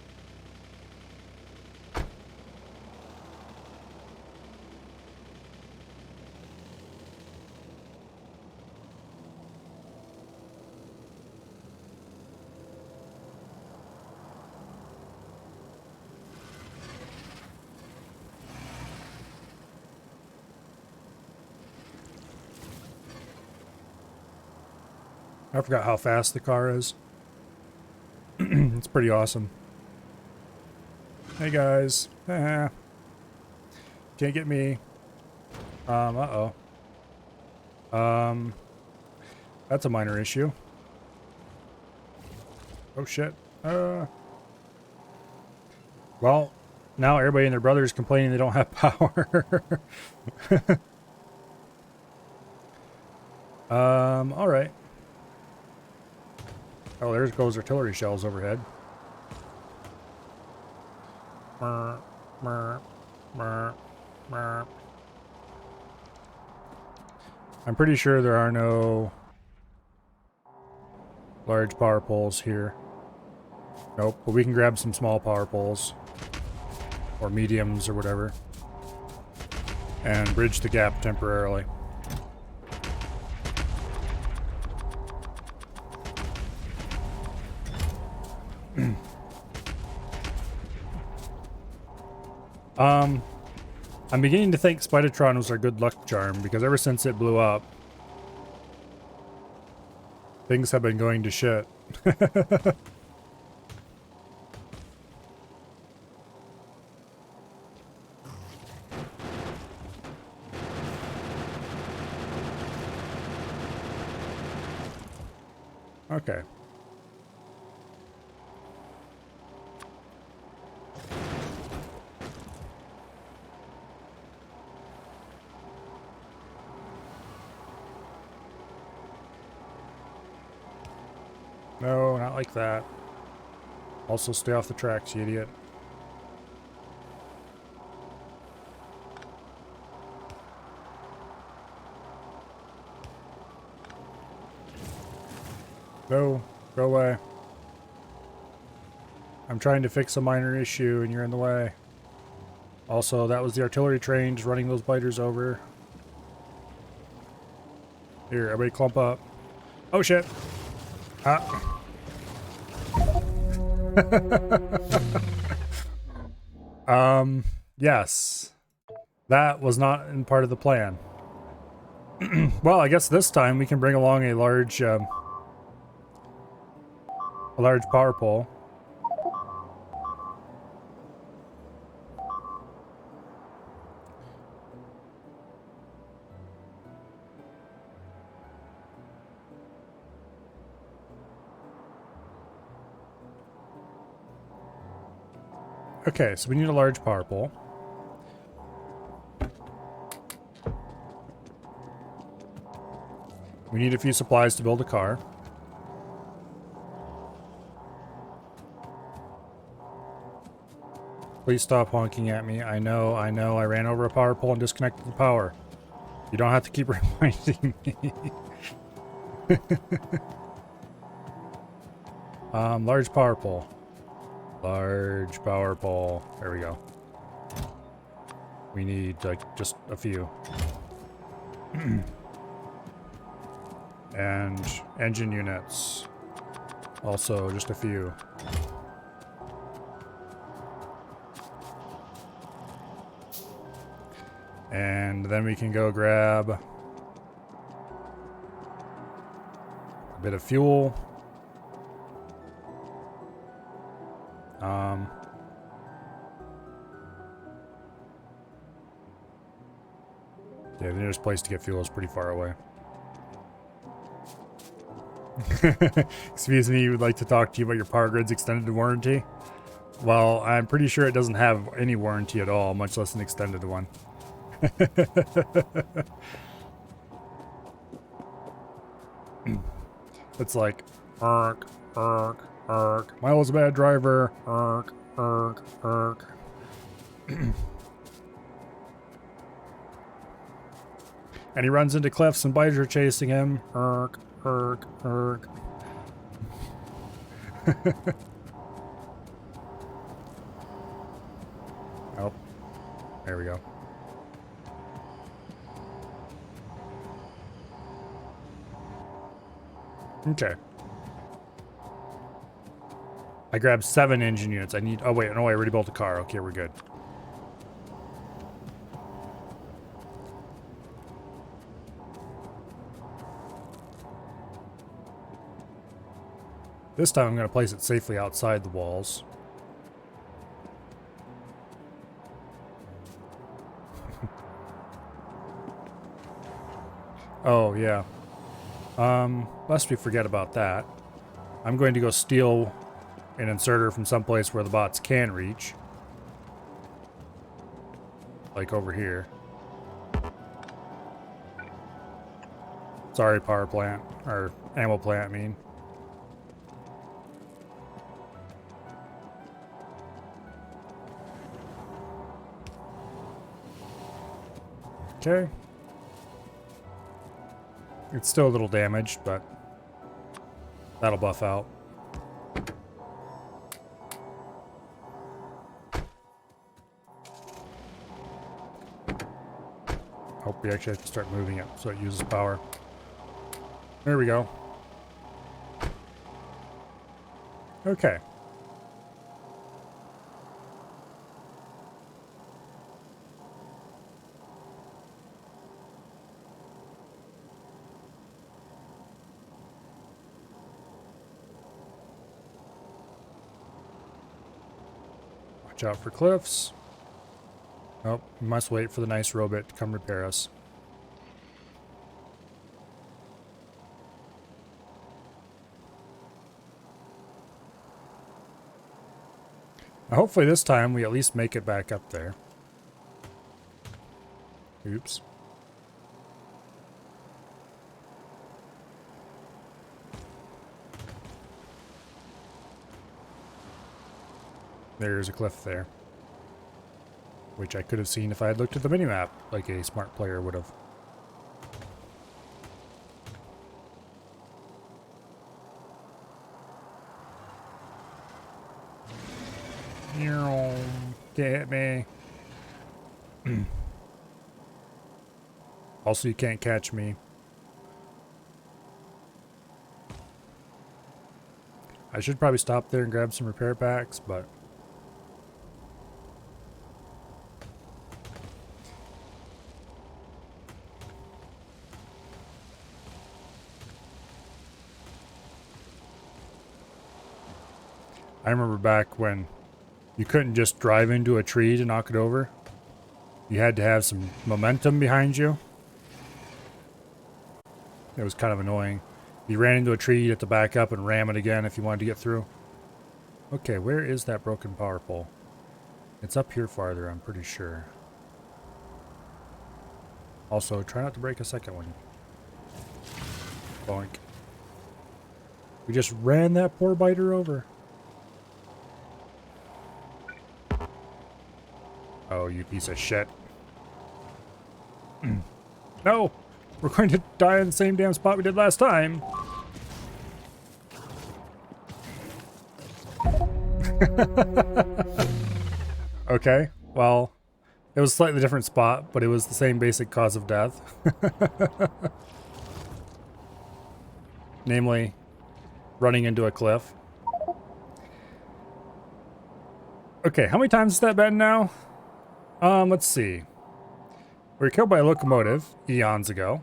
I forgot how fast the car is. It's pretty awesome. Hey guys. Can't get me. Uh-oh. That's a minor issue. Oh shit. Well, now everybody and their brother is complaining they don't have power. Alright. Oh, there goes artillery shells overhead. I'm pretty sure there are no large power poles here. Nope, but we can grab some small power poles. Or mediums or whatever. And bridge the gap temporarily. I'm beginning to think Spidertron was our good luck charm, because ever since it blew up, things have been going to shit. Okay. No, not like that. Also stay off the tracks, you idiot. No, go away. I'm trying to fix a minor issue and you're in the way. Also, that was the artillery train just running those biters over. Here, everybody clump up. Oh shit! Ah. Yes. That was not in part of the plan. Well, I guess this time we can bring along a large power pole. Okay, so we need a large power pole. We need a few supplies to build a car. Please stop honking at me. I know. I ran over a power pole and disconnected the power. You don't have to keep reminding me. Large power pole. Large power pole. There we go. We need, like, just a few. And engine units. Also, just a few. And then we can go grab a bit of fuel. Yeah, the nearest place to get fuel is pretty far away. Excuse me, would like to talk to you about your power grid's extended warranty? Well, I'm pretty sure it doesn't have any warranty at all, much less an extended one. It's like, ark, ark, ark. Milo's a bad driver. Ark, ark, ark. And he runs into cliffs and biters are chasing him. Ark, ark, ark. Oh, there we go. Okay. I grabbed 7 engine units. I need... Oh, wait. No, I already built a car. Okay, we're good. This time I'm going to place it safely outside the walls. Oh, yeah. Lest we forget about that, I'm going to go steal an inserter from someplace where the bots can reach. Like over here. Sorry, power plant. Or ammo plant, I mean. Okay. It's still a little damaged, but that'll buff out. Hope we actually have to start moving it so it uses power. There we go. Okay. Watch out for cliffs. Oh, we must wait for the nice robot to come repair us. Now, hopefully this time we at least make it back up there. Oops. There's a cliff there. Which I could have seen if I had looked at the minimap, like a smart player would have. Can't hit me. Also, you can't catch me. I should probably stop there and grab some repair packs, but I remember back when you couldn't just drive into a tree to knock it over. You had to have some momentum behind you. It was kind of annoying. You ran into a tree, you had to back up and ram it again if you wanted to get through. Okay, where is that broken power pole? It's up here farther, I'm pretty sure. Also, try not to break a second one. Boink. We just ran that poor biter over. Oh, you piece of shit. No! We're going to die in the same damn spot we did last time. Okay, well, it was a slightly different spot, but it was the same basic cause of death. Namely, running into a cliff. Okay, how many times has that been now? Let's see. We were killed by a locomotive eons ago.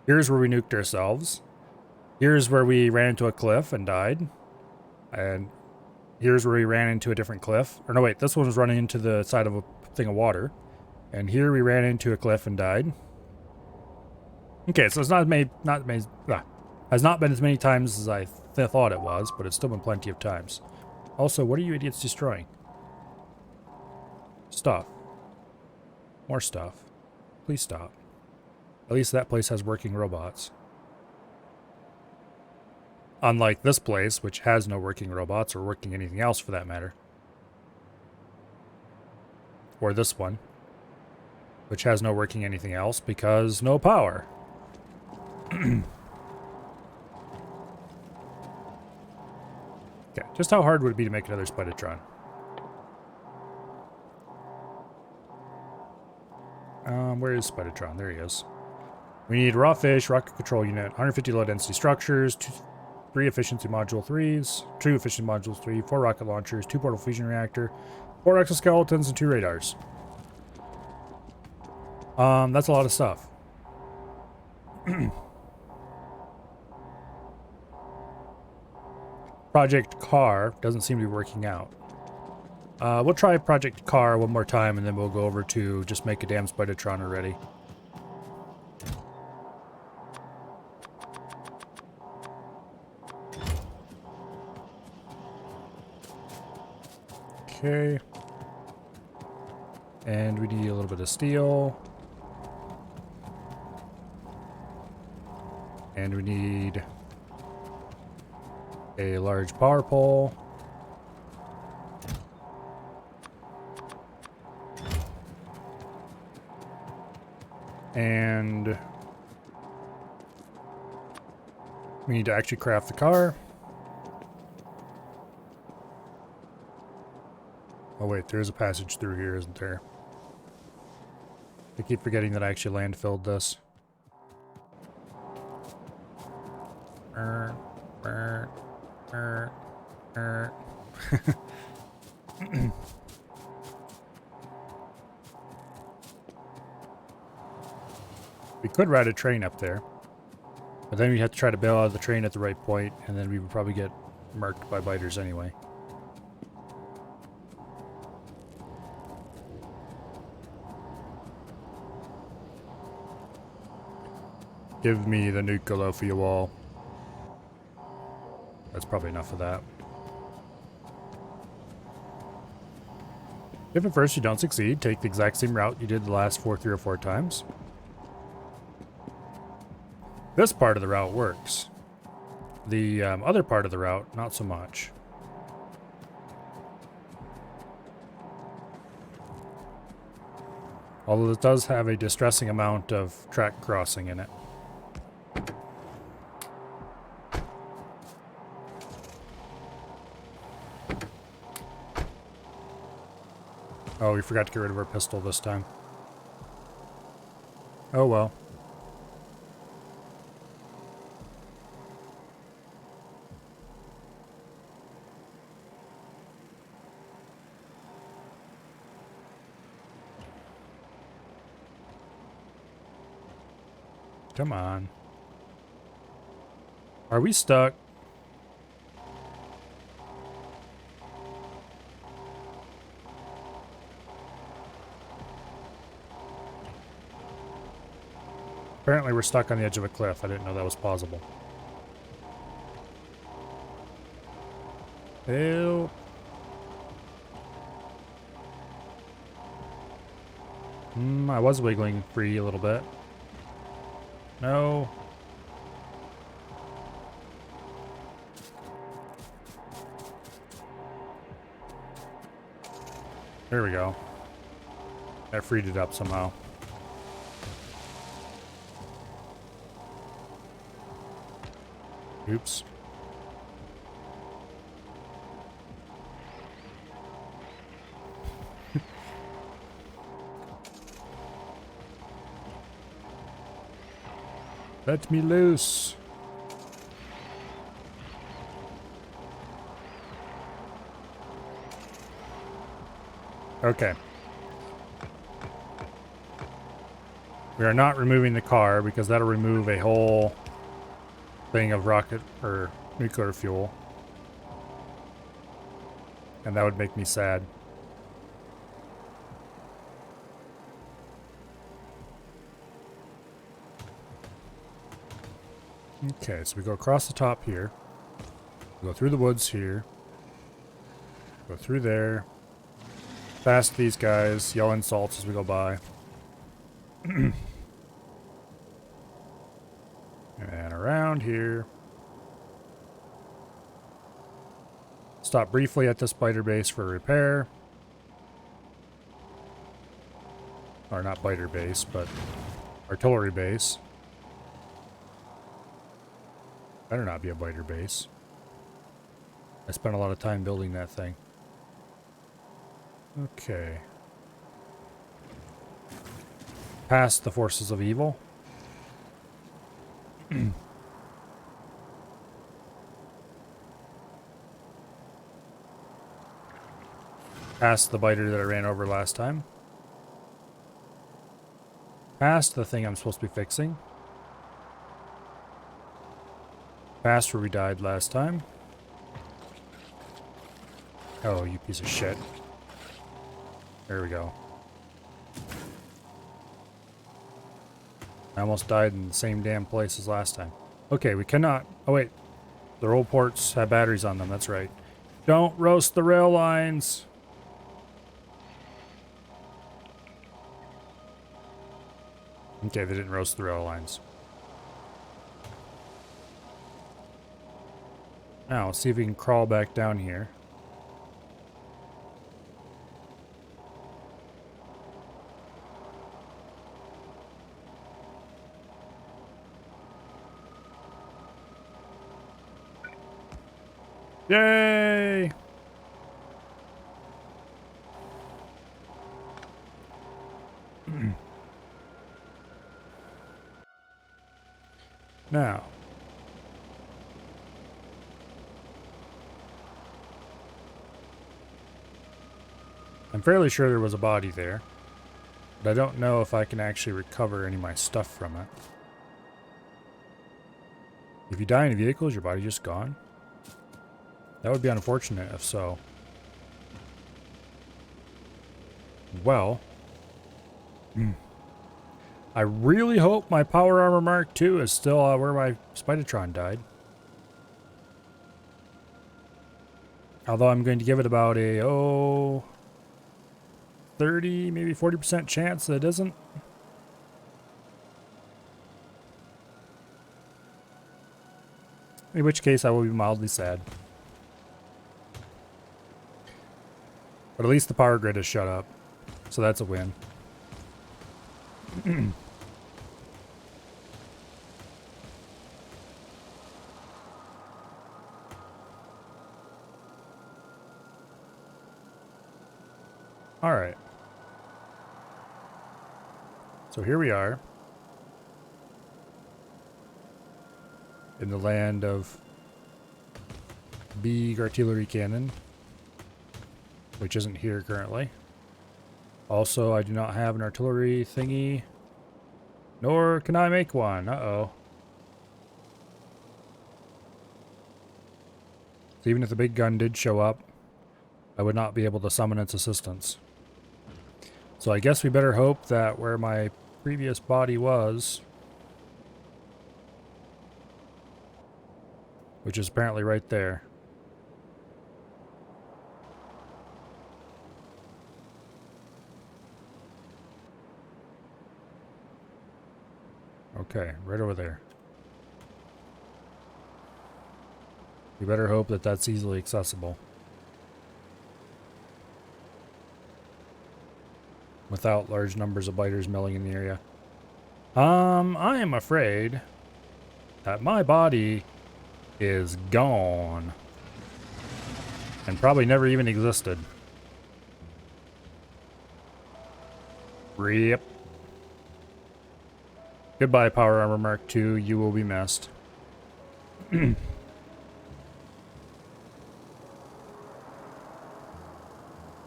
Here's where we nuked ourselves. Here's where we ran into a cliff and died. And here's where we ran into a different cliff. Or no, wait, this one was running into the side of a thing of water. And here we ran into a cliff and died. Okay, so it's has not been as many times as I thought it was, but it's still been plenty of times. Also, what are you idiots destroying? Stuff. More stuff. Please stop. At least that place has working robots. Unlike this place, which has no working robots or working anything else for that matter. Or this one, which has no working anything else because no power. Okay, just how hard would it be to make another Spidertron? Where is Spidertron? There he is. We need raw fish, rocket control unit, 150 low density structures, 3 efficiency module 3s, 2 efficiency modules 3, 4 rocket launchers, 2 portal fusion reactor, 4 exoskeletons, and 2 radars. That's a lot of stuff. Project Car doesn't seem to be working out. We'll try Project Car one more time, and then we'll go over to just make a damn Spidertron already. Okay. And we need a little bit of steel. And we need a large power pole. And we need to actually craft the car. Oh wait, there's a passage through here, isn't there? I keep forgetting that I actually landfilled this. We could ride a train up there, but then we'd have to try to bail out of the train at the right point, and then we would probably get marked by biters anyway. Give me the nucleophile wall. That's probably enough of that. If at first you don't succeed, take the exact same route you did the last 3 or 4 times. This part of the route works. The other part of the route, not so much. Although it does have a distressing amount of track crossing in it. Oh, we forgot to get rid of our pistol this time. Oh well. Come on. Are we stuck? Apparently we're stuck on the edge of a cliff. I didn't know that was possible. Help. I was wiggling free a little bit. No. There we go. That freed it up somehow. Oops. Let me loose. Okay. We are not removing the car because that'll remove a whole thing of rocket or nuclear fuel. And that would make me sad. Okay, so we go across the top here. We go through the woods here. Go through there. Past these guys, yell insults as we go by. And around here. Stop briefly at the spider base for repair. Or not biter base, but artillery base. Better not be a biter base. I spent a lot of time building that thing. Okay. Past the forces of evil. Past the biter that I ran over last time. Past the thing I'm supposed to be fixing. Past where we died last time. Oh, you piece of shit. There we go. I almost died in the same damn place as last time. Okay, we cannot... Oh, wait. The roll ports have batteries on them. That's right. Don't roast the rail lines. Okay, they didn't roast the rail lines. Now, let's see if we can crawl back down here. Yay! Now. I'm fairly sure there was a body there, but I don't know if I can actually recover any of my stuff from it. If you die in a vehicle, is your body just gone? That would be unfortunate if so. Well. I really hope my Power Armor Mark II is still where my Spidertron died. Although I'm going to give it about a, 30, maybe 40% chance that it isn't. In which case I will be mildly sad. But at least the power grid has shut up. So that's a win. All right. So here we are in the land of big artillery cannon, which isn't here currently. Also, I do not have an artillery thingy, nor can I make one. Uh-oh. So even if the big gun did show up, I would not be able to summon its assistance. So I guess we better hope that where my previous body was, which is apparently right there. Okay, right over there. We better hope that that's easily accessible. Without large numbers of biters milling in the area. I am afraid that my body is gone. And probably never even existed. Rip. Goodbye, Power Armor Mark II. You will be missed.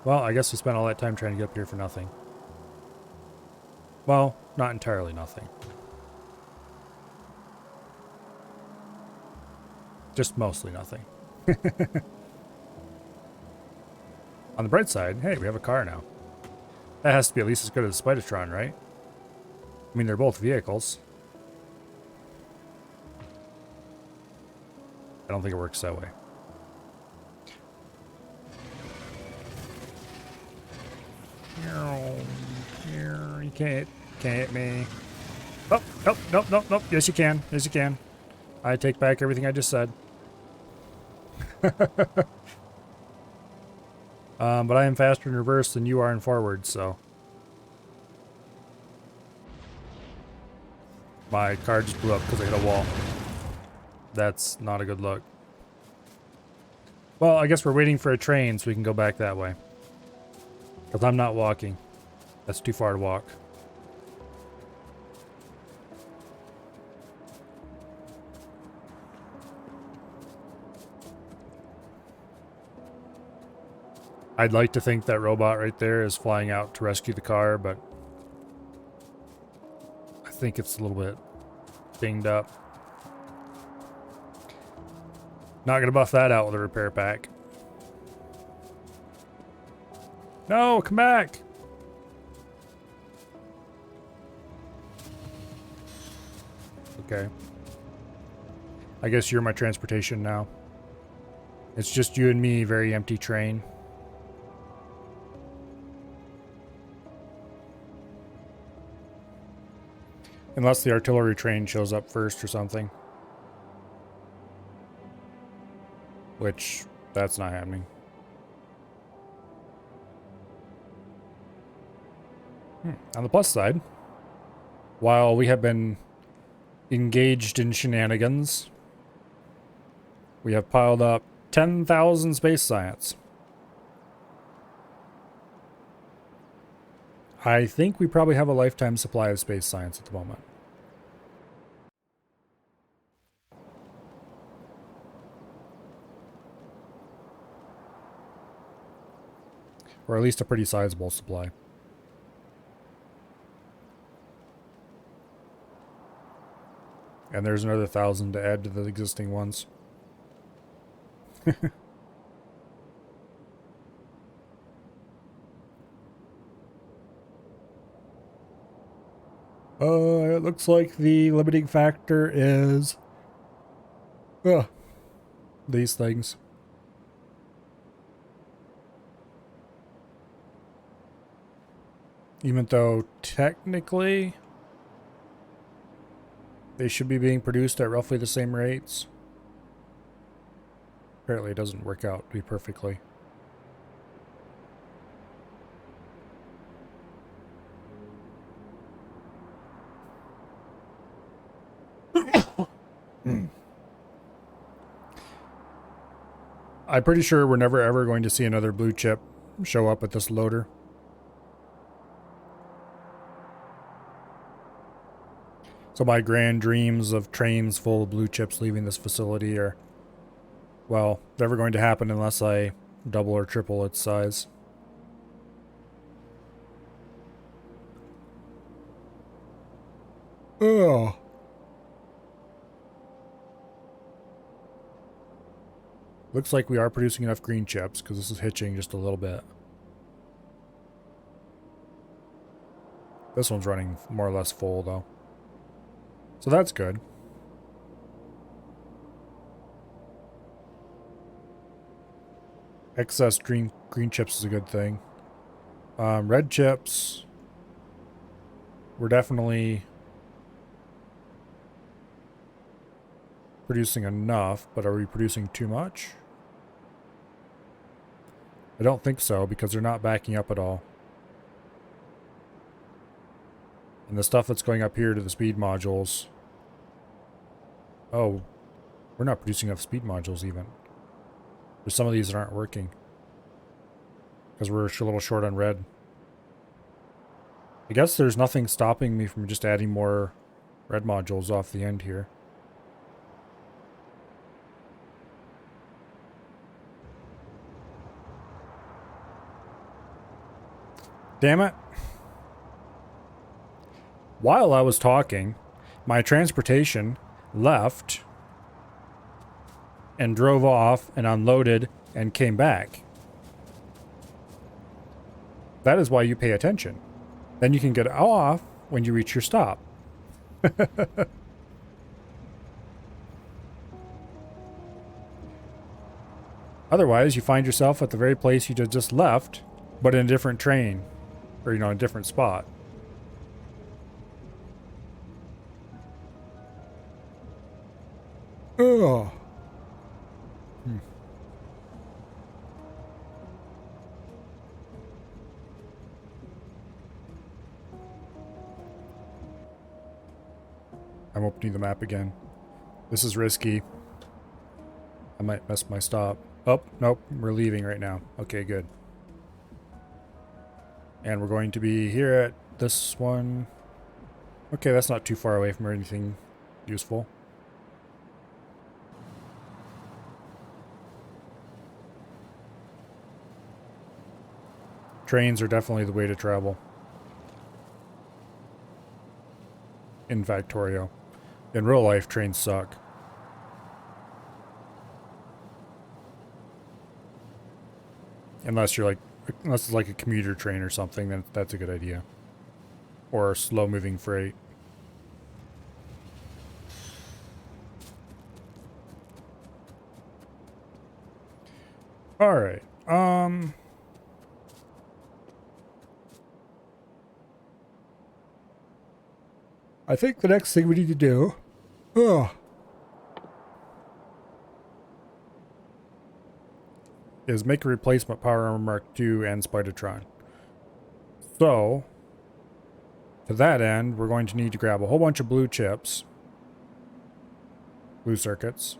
Well, I guess we spent all that time trying to get up here for nothing. Well, not entirely nothing. Just mostly nothing. On the bright side, hey, we have a car now. That has to be at least as good as the Spidertron, right? I mean, they're both vehicles. I don't think it works that way. You can't hit me. Oh, nope, nope, nope, nope. Yes, you can. Yes, you can. I take back everything I just said. But I am faster in reverse than you are in forward, so. My car just blew up because I hit a wall. That's not a good look. Well, I guess we're waiting for a train so we can go back that way. Because I'm not walking. That's too far to walk. I'd like to think that robot right there is flying out to rescue the car, but I think it's a little bit dinged up. Not gonna buff that out with a repair pack. No, come back! Okay. I guess you're my transportation now. It's just you and me, very empty train. Unless the artillery train shows up first or something. Which, that's not happening. On the plus side, while we have been engaged in shenanigans, we have piled up 10,000 space science. I think we probably have a lifetime supply of space science at the moment. Or at least a pretty sizable supply. And there's another 1,000 to add to the existing ones. It looks like the limiting factor is these things. Even though technically they should be being produced at roughly the same rates. Apparently it doesn't work out to be perfectly. I'm pretty sure we're never ever going to see another blue chip show up at this loader. So my grand dreams of trains full of blue chips leaving this facility are, well, never going to happen unless I double or triple its size. Oh. Looks like we are producing enough green chips because this is hitching just a little bit. This one's running more or less full though. So that's good. Excess green chips is a good thing. Red chips, we're definitely producing enough, but are we producing too much? I don't think so, because they're not backing up at all. And the stuff that's going up here to the speed modules... Oh, we're not producing enough speed modules even. There's some of these that aren't working. Because we're a little short on red. I guess there's nothing stopping me from just adding more red modules off the end here. Damn it. While I was talking, my transportation left and drove off and unloaded and came back. That is why you pay attention. Then you can get off when you reach your stop. Otherwise, you find yourself at the very place you just left, but in a different train. Or, you know, a different spot. Oh. I'm opening the map again. This is risky. I might miss my stop. Oh, nope. We're leaving right now. Okay, good. And we're going to be here at this one. Okay, that's not too far away from anything useful. Trains are definitely the way to travel. In Factorio. In real life, trains suck. Unless it's like a commuter train or something, then that's a good idea. Or slow-moving freight. Alright, I think the next thing we need to do... is make a replacement Power Armor Mark II and Spidertron. So, to that end, we're going to need to grab a whole bunch of blue chips. Blue circuits.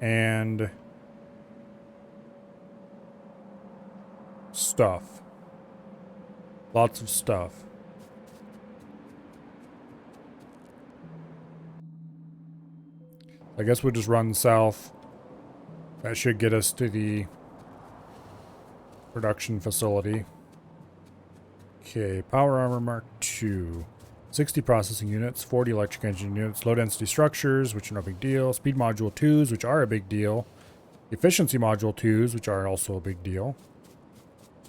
And... stuff. Lots of stuff. I guess we'll just run south. That should get us to the production facility. Okay, Power Armor Mark II. 60 processing units, 40 electric engine units, low density structures, which are no big deal, speed module 2s, which are a big deal, efficiency module 2s, which are also a big deal.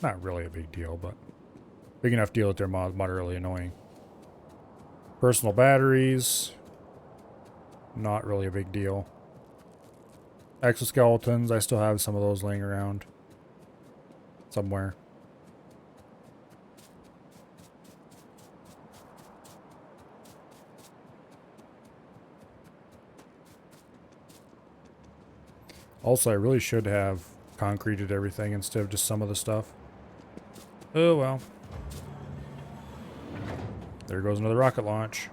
Not really a big deal, but big enough deal that they're moderately annoying. Personal batteries, not really a big deal. Exoskeletons, I still have some of those laying around somewhere. Also, I really should have concreted everything instead of just some of the stuff. Oh well. There goes another rocket launch.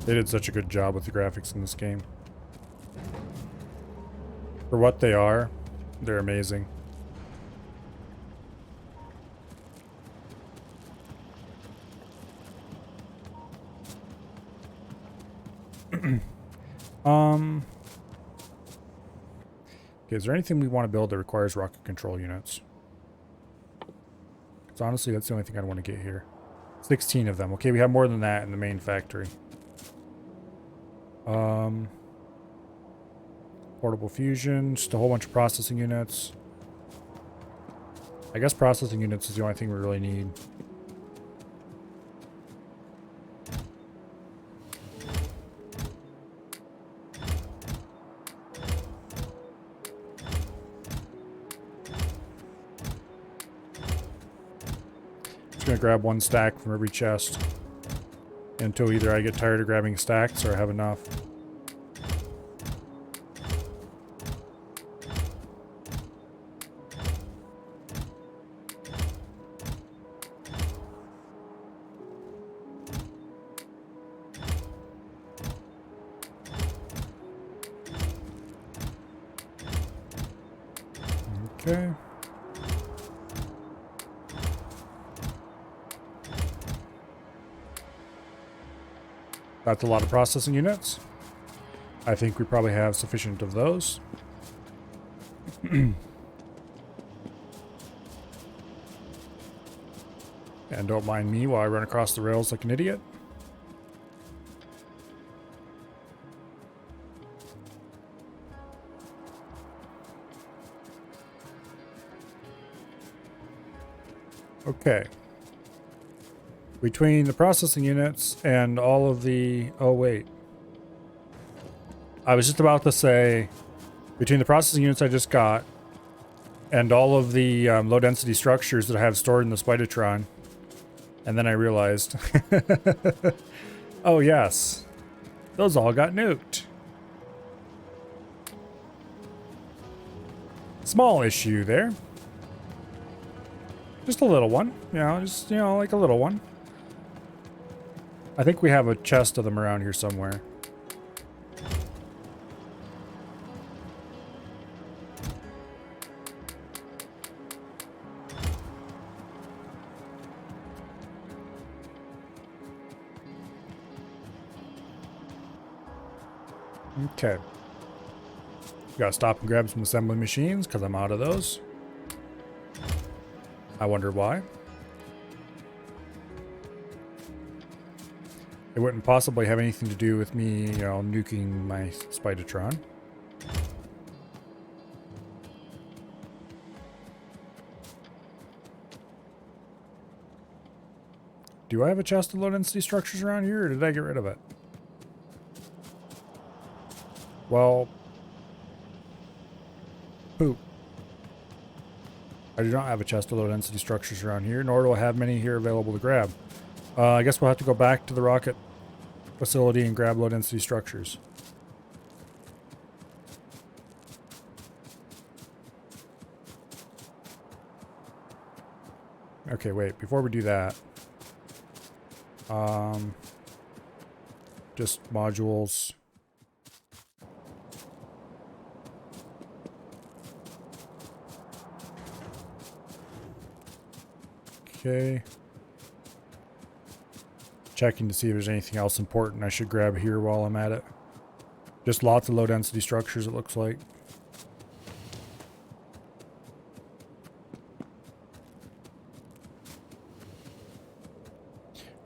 They did such a good job with the graphics in this game. For what they are, they're amazing. Okay, is there anything we want to build that requires rocket control units? Because honestly, that's the only thing I'd want to get here. 16 of them. Okay, we have more than that in the main factory. Portable fusion, just a whole bunch of processing units. I guess processing units is the only thing we really need. Just gonna grab one stack from every chest until either I get tired of grabbing stacks or I have enough. Okay. That's a lot of processing units. I think we probably have sufficient of those. And don't mind me while I run across the rails like an idiot. Okay. Between the processing units and all of the... Oh, wait. I was just about to say, between the processing units I just got and all of the low-density structures that I have stored in the Spidertron, and then I realized... oh, yes. Those all got nuked. Small issue there. Just a little one. Just, like a little one. I think we have a chest of them around here somewhere. Okay. Gotta stop and grab some assembly machines because I'm out of those. I wonder why. It wouldn't possibly have anything to do with me, nuking my Spidertron. Do I have a chest of low-density structures around here, or did I get rid of it? Well... poop. I do not have a chest of low-density structures around here, nor do I have many here available to grab. I guess we'll have to go back to the rocket facility and grab low-density structures. Okay, wait. Before we do that... just modules... Okay. Checking to see if there's anything else important I should grab here while I'm at it. Just lots of low density structures, it looks like.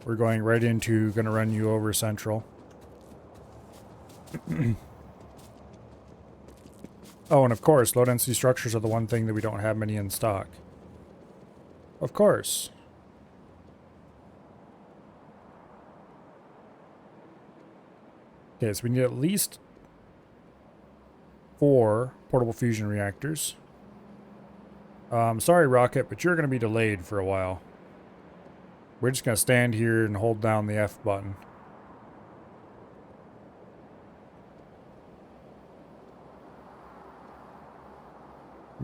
We're going right into gonna run you over central. Oh, and of course, low density structures are the one thing that we don't have many in stock. Of course. Okay, so we need at least 4 portable fusion reactors. Sorry, Rocket, but you're going to be delayed for a while. We're just going to stand here and hold down the F button.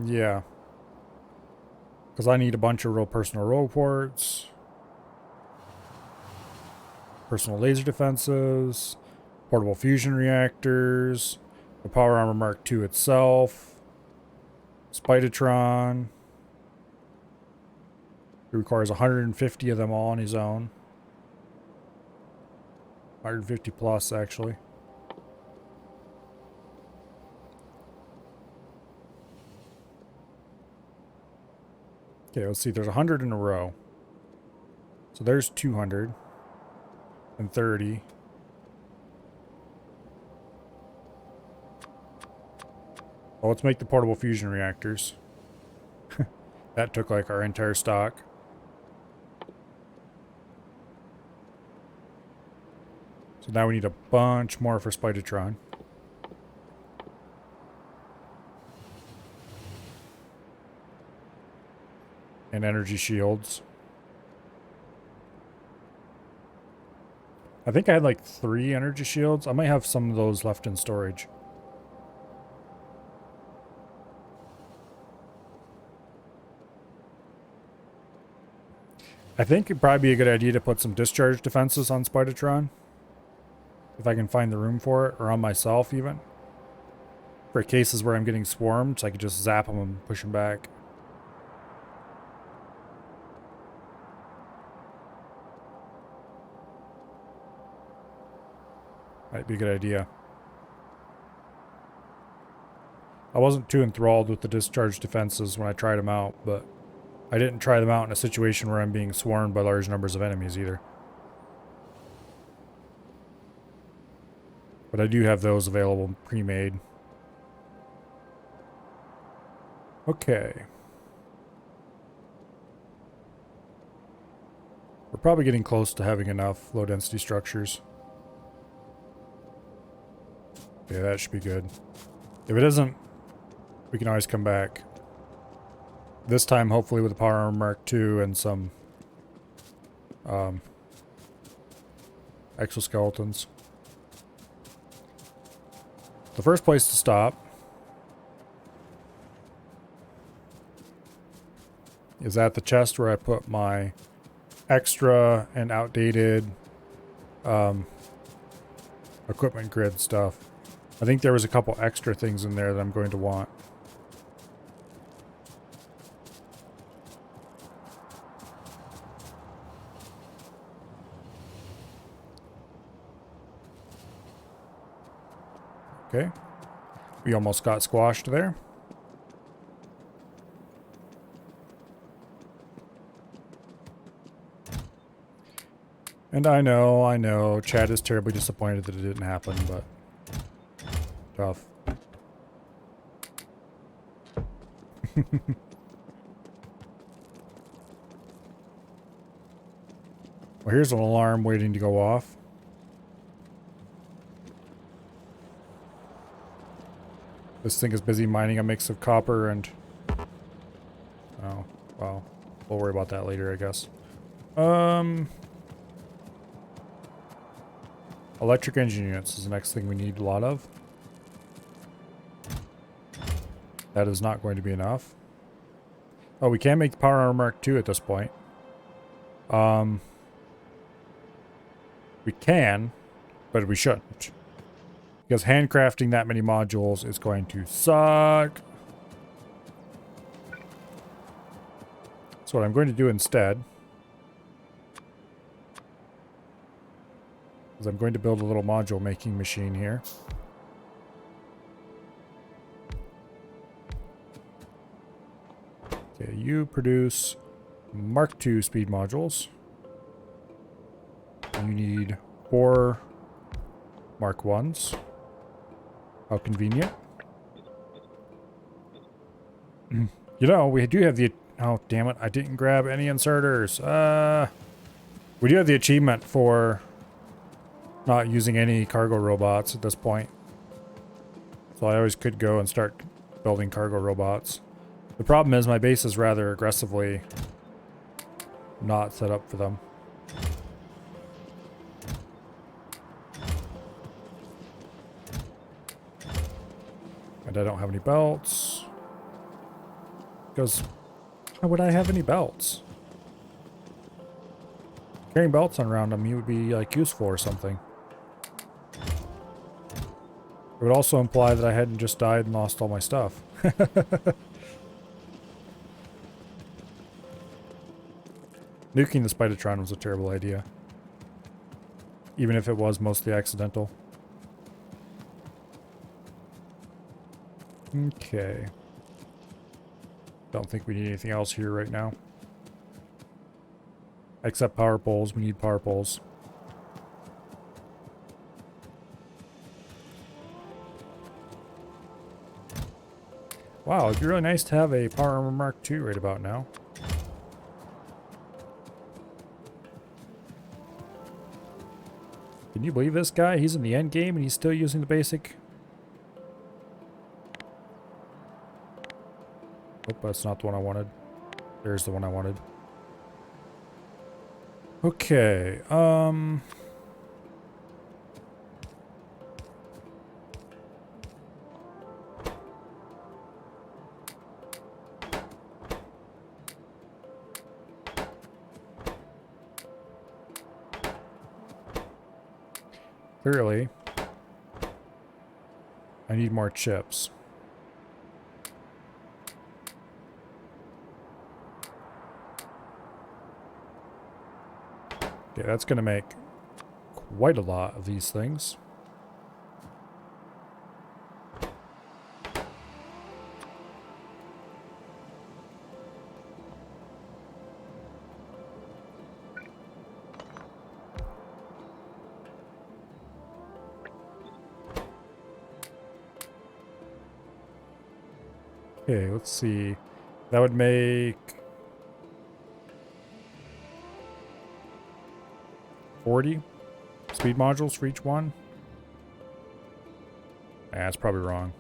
Yeah. Because I need a bunch of real personal roboports. Personal laser defenses. Portable fusion reactors. The Power Armor Mark II itself. Spitatron. He requires 150 of them all on his own. 150 plus, actually. Okay, let's see. There's 100 in a row. So there's 230. Well, let's make the portable fusion reactors. That took like our entire stock. So now we need a bunch more for Spitatron. And energy shields. I think I had like 3 energy shields. I might have some of those left in storage. I think it'd probably be a good idea to put some discharge defenses on Spitatron. If I can find the room for it, or on myself even. For cases where I'm getting swarmed, so I could just zap them and push them back. Might be a good idea. I wasn't too enthralled with the discharge defenses when I tried them out, but I didn't try them out in a situation where I'm being swarmed by large numbers of enemies either. But I do have those available pre-made. Okay. We're probably getting close to having enough low density structures. Yeah, that should be good. If it isn't, we can always come back. This time, hopefully, with the Power Armor Mark II and some exoskeletons. The first place to stop is at the chest where I put my extra and outdated equipment grid stuff. I think there was a couple extra things in there that I'm going to want. Okay. We almost got squashed there. And I know, Chad is terribly disappointed that it didn't happen, but tough. Well, here's an alarm waiting to go off. This thing is busy mining a mix of copper and... Oh, well. We'll worry about that later, I guess. Electric engine units is the next thing we need a lot of. That is not going to be enough. Oh, we can make the Power Armor Mark II at this point. We can, but we shouldn't. Because handcrafting that many modules is going to suck. So what I'm going to do instead is I'm going to build a little module making machine here. Okay, you produce Mark II speed modules. You need 4 Mark 1s. How convenient. You know, we do have the... Oh, damn it. I didn't grab any inserters. We do have the achievement for not using any cargo robots at this point. So I always could go and start building cargo robots. The problem is my base is rather aggressively not set up for them. And I don't have any belts. Because why would I have any belts? Carrying belts on around on me would be like useful or something. It would also imply that I hadn't just died and lost all my stuff. Nuking the Spidertron was a terrible idea. Even if it was mostly accidental. Okay. Don't think we need anything else here right now. Except power poles. We need power poles. Wow, it'd be really nice to have a Power Armor Mark II right about now. Can you believe this guy? He's in the end game and he's still using the basic. Oh, that's not the one I wanted. There's the one I wanted. Okay, clearly, I need more chips. Okay, that's going to make quite a lot of these things. Okay, let's see. That would make 40 speed modules for each one. That's probably wrong.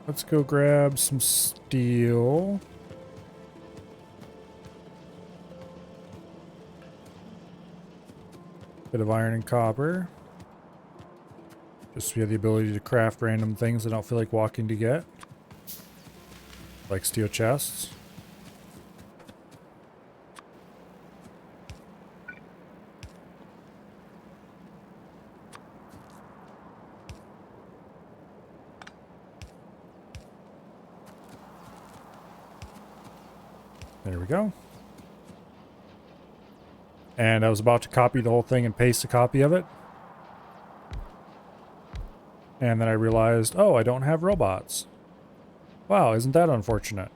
Let's go grab some steel. Bit of iron and copper. Just so we have the ability to craft random things I don't feel like walking to get. Like steel chests. There we go. And I was about to copy the whole thing and paste a copy of it. And then I realized, oh, I don't have robots. Wow, isn't that unfortunate?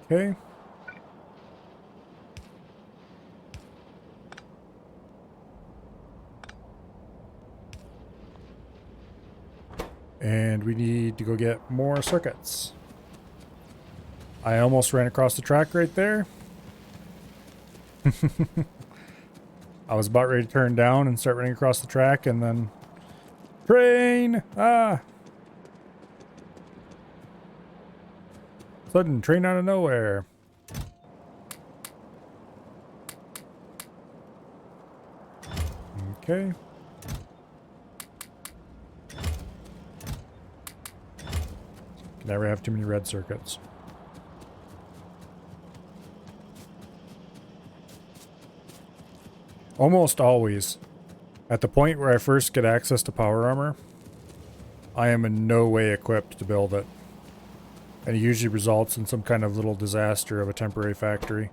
Okay. And we need to go get more circuits. I almost ran across the track right there. I was about ready to turn down and start running across the track and then... Train! Ah! Sudden train out of nowhere. Okay. Can never have too many red circuits. Almost always, at the point where I first get access to power armor, I am in no way equipped to build it. And it usually results in some kind of little disaster of a temporary factory.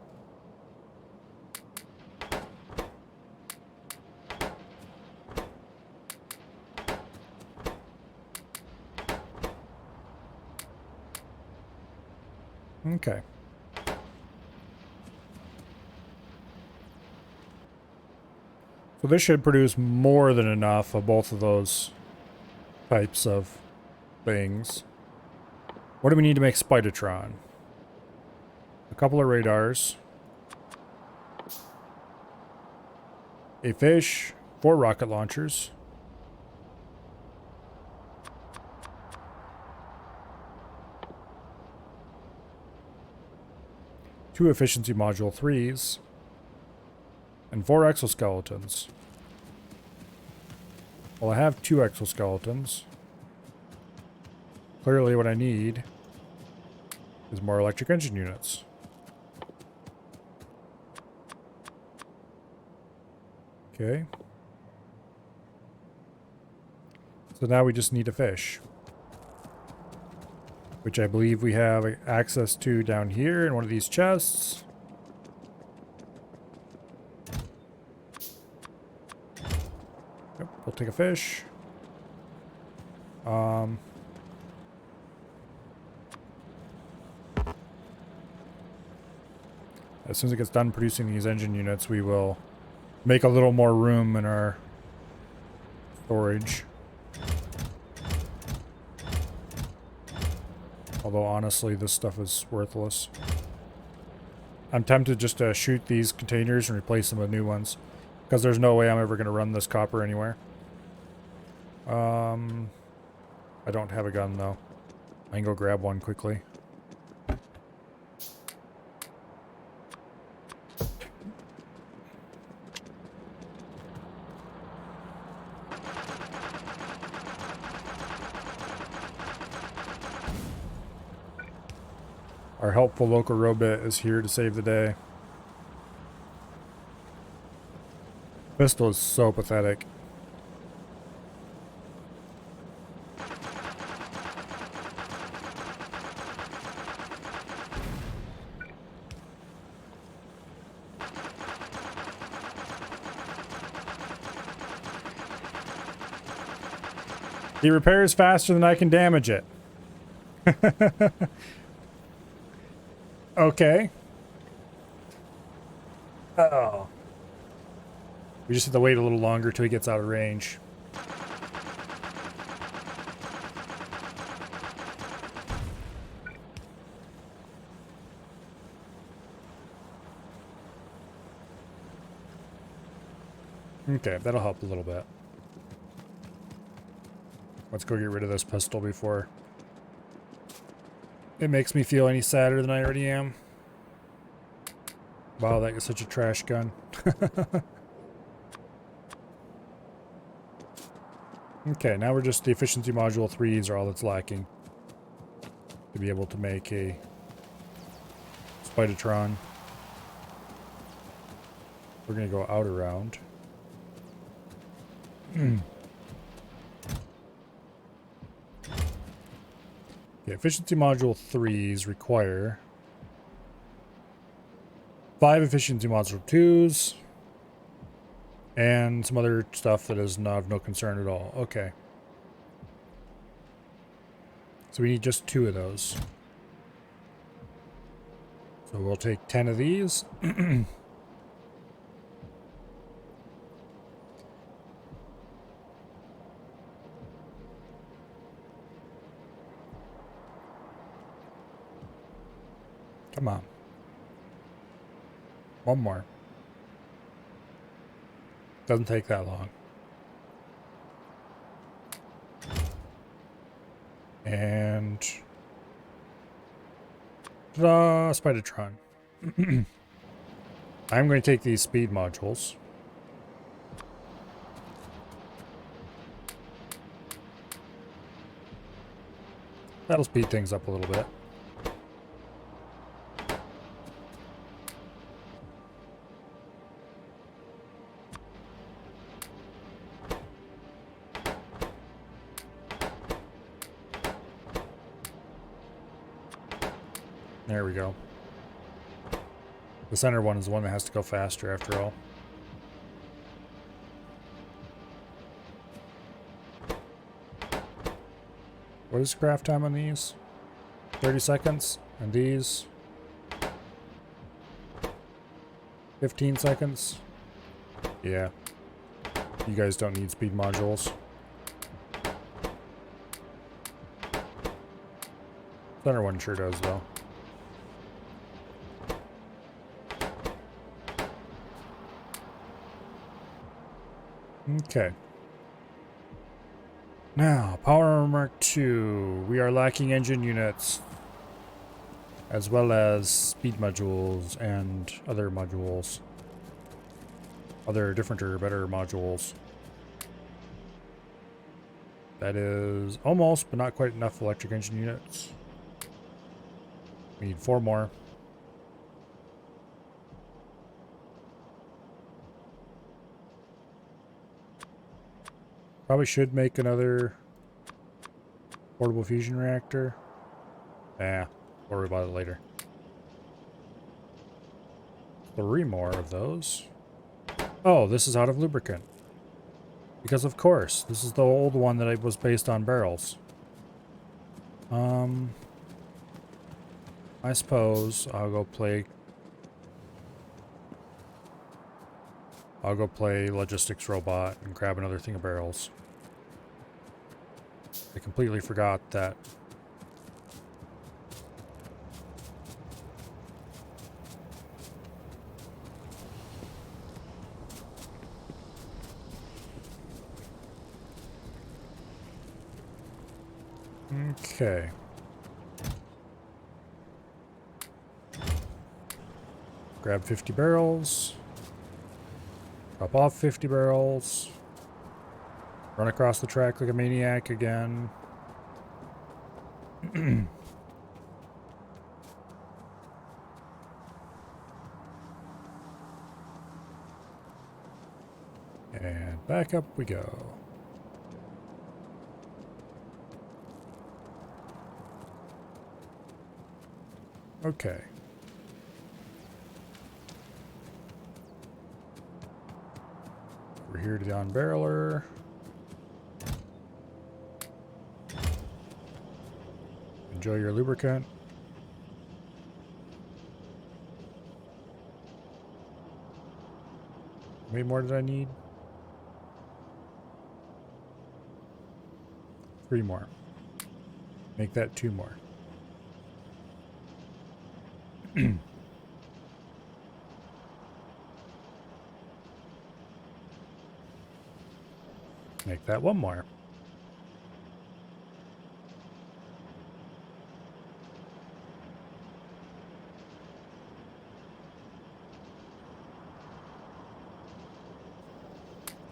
Okay. So this should produce more than enough of both of those types of things. What do we need to make Spidertron? A couple of radars. A fish. 4 rocket launchers. 2 efficiency module 3s, and 4 exoskeletons. Well, I have 2 exoskeletons. Clearly what I need is more electric engine units. Okay. So now we just need a fish, which I believe we have access to down here in one of these chests. Yep, we'll take a fish. As soon as it gets done producing these engine units, we will make a little more room in our storage. Although honestly, this stuff is worthless. I'm tempted just to shoot these containers and replace them with new ones, because there's no way I'm ever going to run this copper anywhere. I don't have a gun though. I can go grab one quickly. Our helpful local robot is here to save the day. Pistol is so pathetic. He repairs faster than I can damage it. Okay. Uh-oh. We just have to wait a little longer till he gets out of range. Okay, that'll help a little bit. Let's go get rid of this pistol before it makes me feel any sadder than I already am. Wow, that is such a trash gun. Okay, now we're just the efficiency module 3s are all that's lacking to be able to make a Spidertron. We're gonna go out around. Okay, efficiency module 3s require 5 efficiency module 2s and some other stuff that is not of no concern at all. Okay. So we need just 2 of those. So we'll take 10 of these. Come on. One more. Doesn't take that long. And ta-da, Spidertron. I'm going to take these speed modules. That'll speed things up a little bit. There we go. The center one is the one that has to go faster after all. What is craft time on these? 30 seconds. And these? 15 seconds. Yeah. You guys don't need speed modules. Center one sure does though. Okay. Now, Power Armor Mark II. We are lacking engine units. as well as speed modules and other modules. Other different or better modules. That is almost, but not quite enough electric engine units. We need 4 more. Probably should make another portable fusion reactor. We'll worry about it later. 3 more of those. Oh, this is out of lubricant. Because of course, this is the old one that was based on barrels. I suppose I'll go play logistics robot and grab another thing of barrels. I completely forgot that. Okay. Grab 50 barrels. Drop off 50 barrels. Run across the track like a maniac again. And back up we go. Okay. We're here to the on-barreler. Enjoy your lubricant. How many more did I need? 3 more. Make that 2 more. Make that 1 more.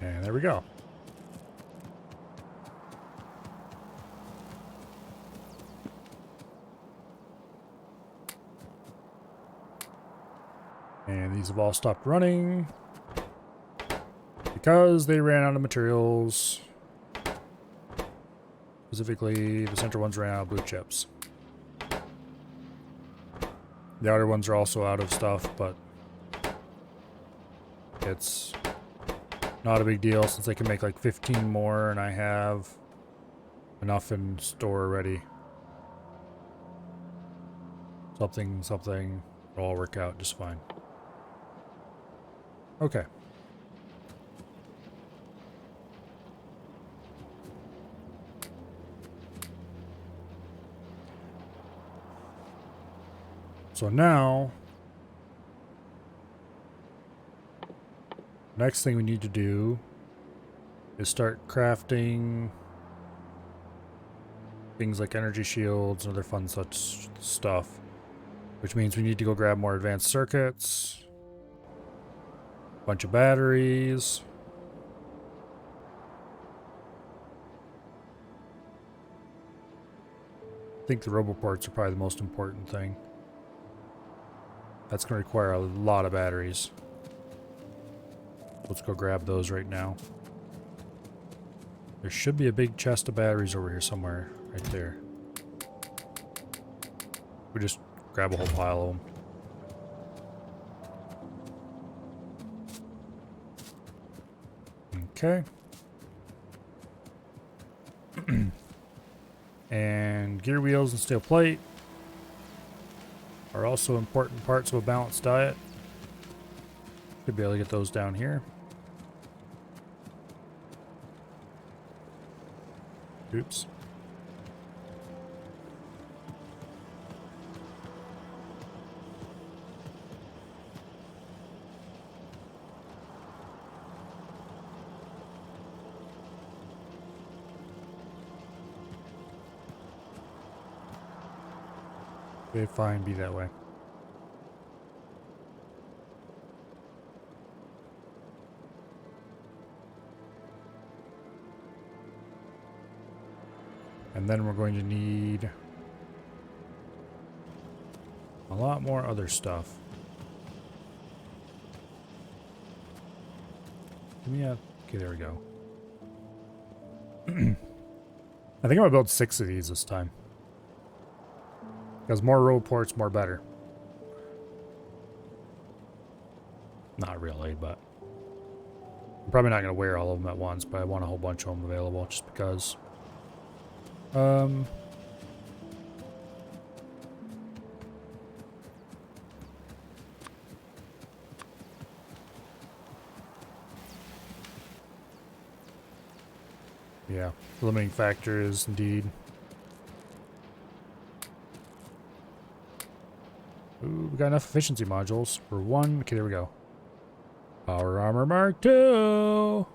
And there we go. And these have all stopped running because they ran out of materials. Specifically, the center ones ran out of blue chips. The outer ones are also out of stuff, but it's not a big deal since they can make like 15 more and I have enough in store already. Something, it'll all work out just fine. Okay. So now, next thing we need to do is start crafting things like energy shields and other fun such stuff. Which means we need to go grab more advanced circuits. Bunch of batteries. I think the roboports are probably the most important thing. That's going to require a lot of batteries. Let's go grab those right now. There should be a big chest of batteries over here somewhere. Right there. We just grab a whole pile of them. Okay. And gear wheels and steel plate are also important parts of a balanced diet. Should be able to get those down here. Oops. Okay, fine, be that way. And then we're going to need a lot more other stuff. Give me a... Okay, there we go. I think I'm gonna build 6 of these this time. Because more road ports, more better. Not really, but... I'm probably not gonna wear all of them at once, but I want a whole bunch of them available just because. Yeah, the limiting factor is indeed. Ooh, we got enough efficiency modules for 1. Okay, there we go. Power Armor Mark II!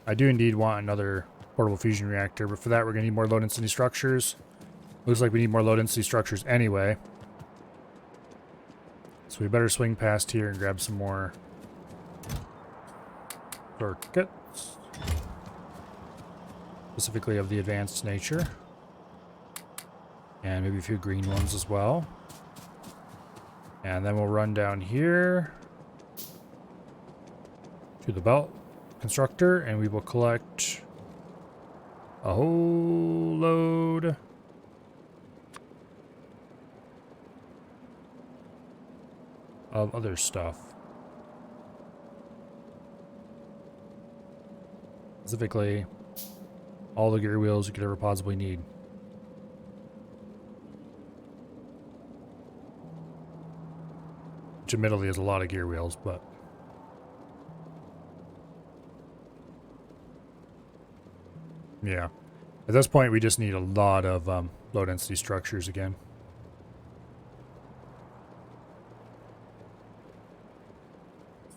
I do indeed want another portable fusion reactor, but for that we're going to need more low density structures. Looks like we need more low density structures anyway. So we better swing past here and grab some more circuits. Specifically of the advanced nature. And maybe a few green ones as well. And then we'll run down here to the belt constructor and we will collect a whole load of other stuff. Specifically, all the gear wheels you could ever possibly need. Which admittedly is a lot of gear wheels, but... yeah. At this point, we just need a lot of low-density structures again.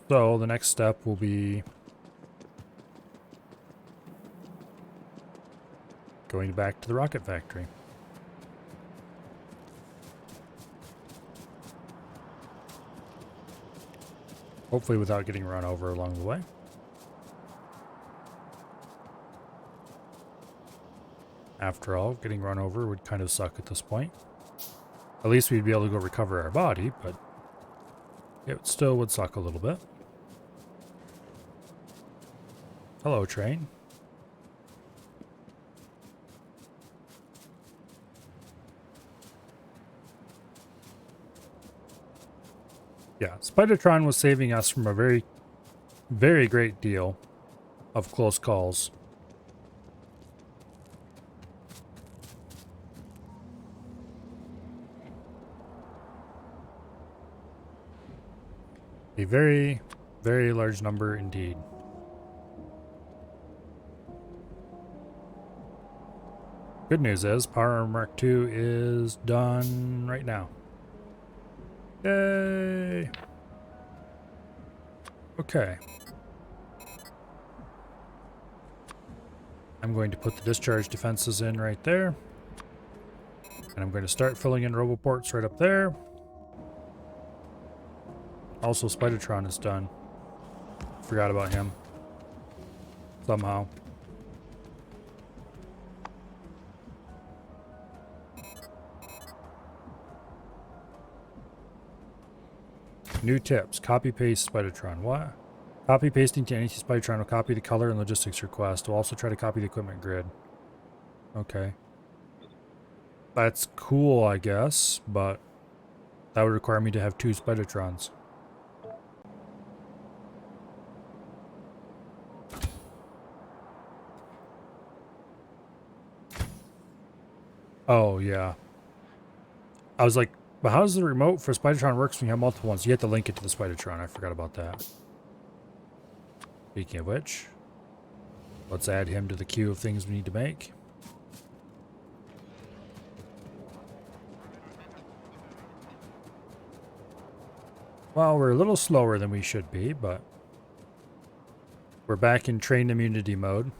So, the next step will be... going back to the rocket factory. Hopefully without getting run over along the way. After all, getting run over would kind of suck at this point. At least we'd be able to go recover our body, but it still would suck a little bit. Hello, train. Yeah, Spidertron was saving us from a very, very great deal of close calls. A very, very large number indeed. Good news is Power Mark II is done right now. Yay! Okay. I'm going to put the discharge defenses in right there. And I'm going to start filling in roboports right up there. Also, Spidertron is done. Forgot about him. Somehow. New tips. Copy paste Spidertron. What? Copy pasting to NEC Spidertron will copy the color and logistics request. We'll also try to copy the equipment grid. Okay. That's cool, I guess, but that would require me to have 2 Spidertrons. Oh, yeah. I was like, but how does the remote for Spidertron works when you have multiple ones? You have to link it to the Spidertron. I forgot about that. Speaking of which, let's add him to the queue of things we need to make. Well, we're a little slower than we should be, but we're back in train immunity mode.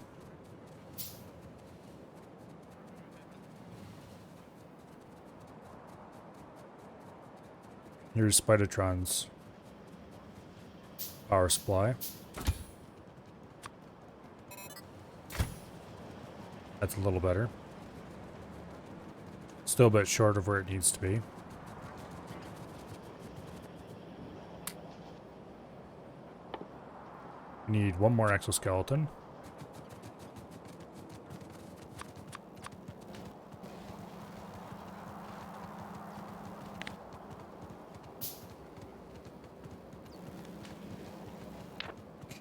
Here's Spidertron's power supply. That's a little better. Still a bit short of where it needs to be. Need one more exoskeleton.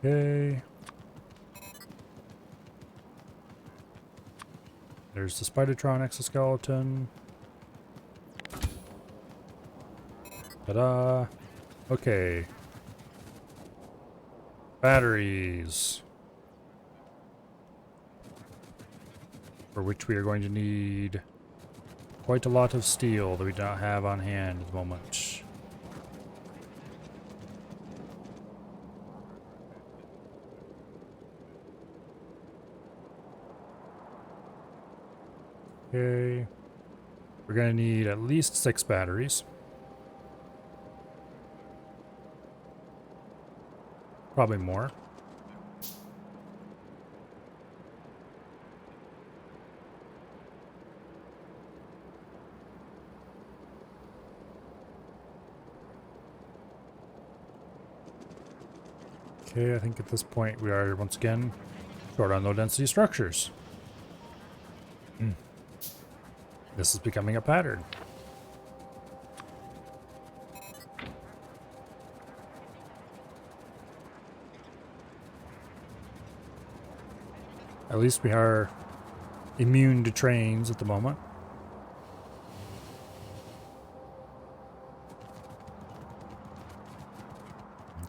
Okay. There's the Spidertron exoskeleton. Ta-da! Okay. Batteries. For which we are going to need quite a lot of steel that we do not have on hand at the moment. Okay. We're going to need at least 6 batteries. Probably more. Okay, I think at this point we are once again short on low density structures. This is becoming a pattern. At least we are immune to trains at the moment.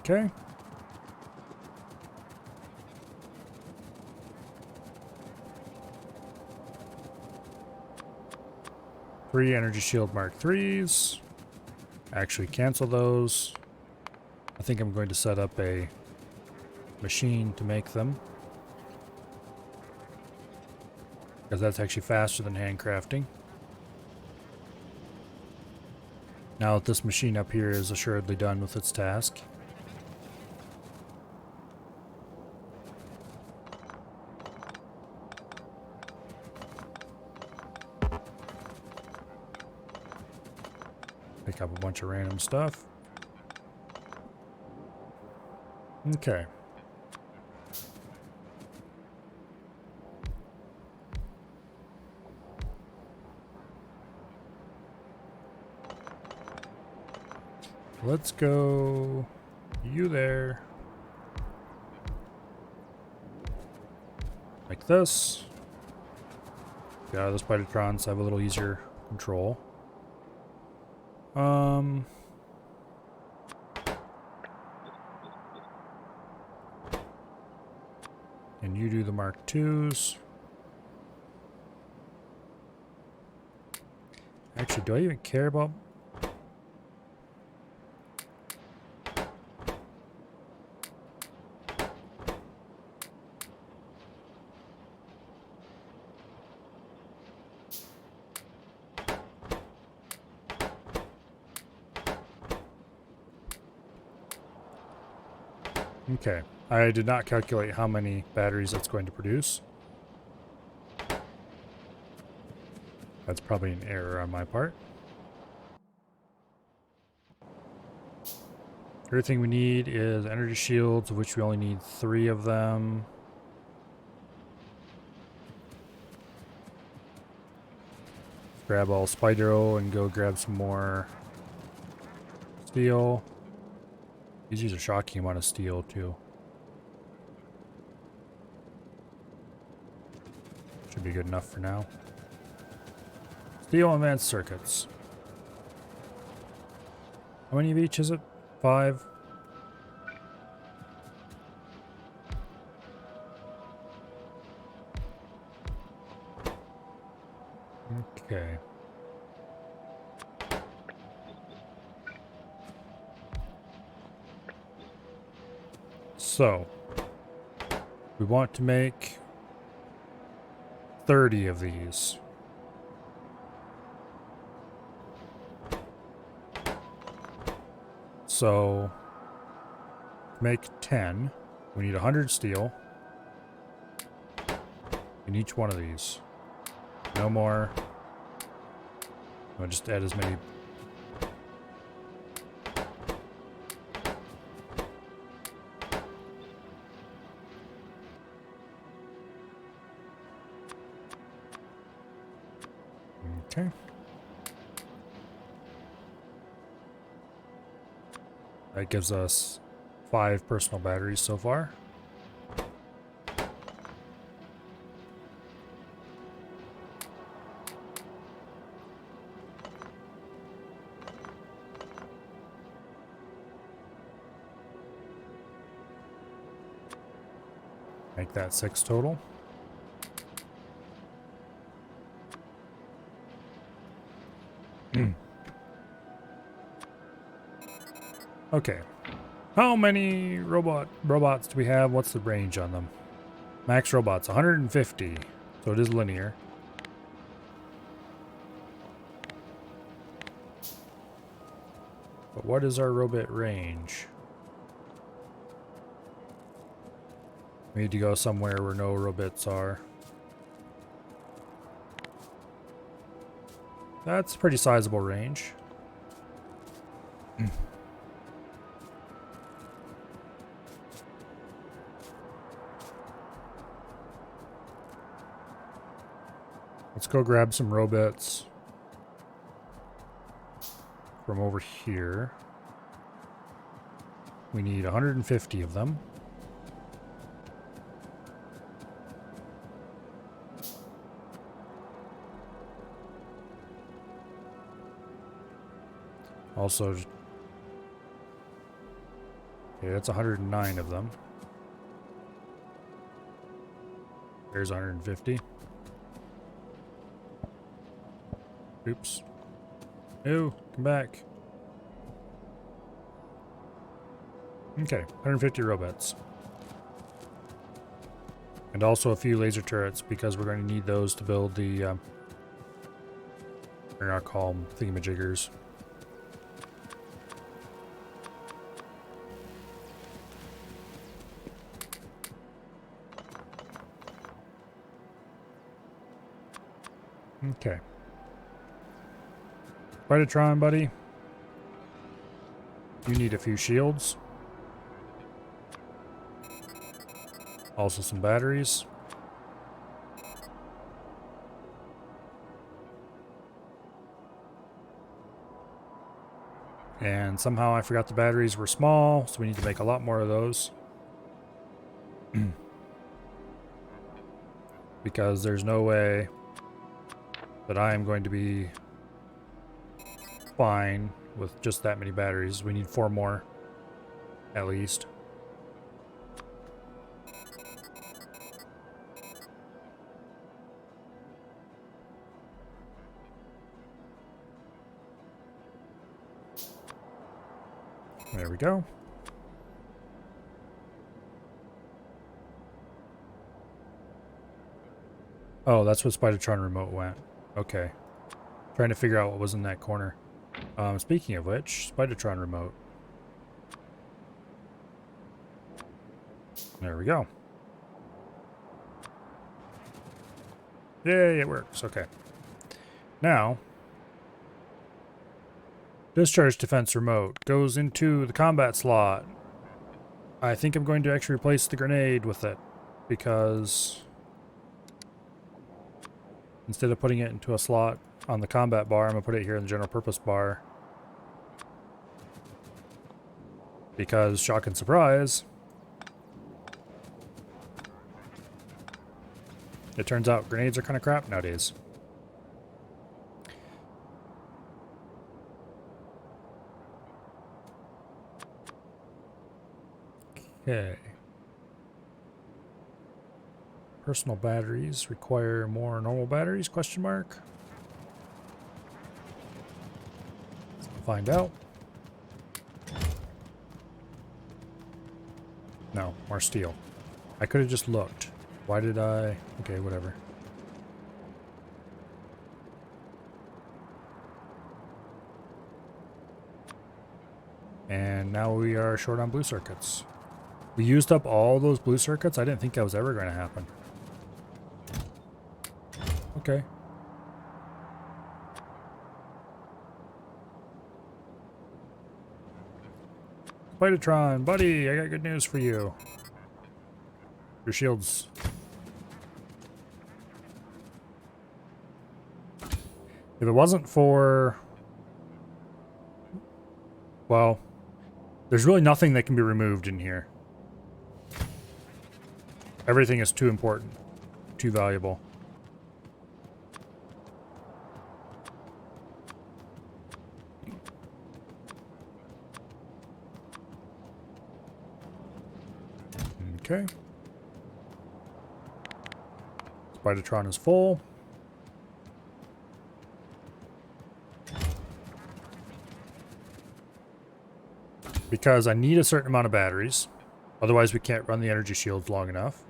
Okay. Three Energy Shield Mark IIIs. Actually cancel those. I think I'm going to set up a machine to make them, because that's actually faster than handcrafting. Now that this machine up here is assuredly done with its task. Pick up a bunch of random stuff. Okay. Let's go you there. Like this. Get out of the Spidertrons, have a little easier control. And you do the Mark IIs. Actually, do I even care about... Okay, I did not calculate how many batteries that's going to produce. That's probably an error on my part. Everything we need is energy shields, of which we only need 3 of them. Grab all Spyro and go grab some more steel. These use a shocking amount of steel too. Should be good enough for now. Steel advanced circuits. How many of each is it? 5? Okay. So, we want to make 30 of these. So, to make 10, we need 100 steel in each one of these. No more. I'll just add as many. Okay. That gives us 5 personal batteries so far. Make that 6 total. Okay. How many robots do we have? What's the range on them? Max robots, 150. So it is linear. But what is our robot range? We need to go somewhere where no robots are. That's a pretty sizable range. Let's go grab some robots from over here. We need 150 of them. Also, okay, that's 109 of them. There's 150. Oops. No, come back. Okay, 150 robots. And also a few laser turrets, because we're going to need those to build the, we're not call them thingamajiggers. Okay. Spidertron, buddy. You need a few shields. Also some batteries. And somehow I forgot the batteries were small, so we need to make a lot more of those. Because there's no way that I am going to be fine with just that many batteries. We need 4 more, at least. There we go. Oh, that's what Spidertron remote went. Okay. Trying to figure out what was in that corner. Speaking of which, Spidertron remote. There we go. Yay, it works. Okay. Now, discharge defense remote goes into the combat slot. I think I'm going to actually replace the grenade with it, because instead of putting it into a slot on the combat bar, I'm going to put it here in the general purpose bar. Because, shock and surprise, it turns out grenades are kind of crap nowadays. Okay. Personal batteries require more normal batteries, question mark. Let's find out. No, more steel. I could have just looked. Why did I? Okay, whatever. And now we are short on blue circuits. We used up all those blue circuits? I didn't think that was ever going to happen. Okay. Spidertron, buddy, I got good news for you. Your shields. If it wasn't for... Well, there's really nothing that can be removed in here. Everything is too important, too valuable. Okay. Spidertron is full. Because I need a certain amount of batteries. Otherwise we can't run the energy shields long enough.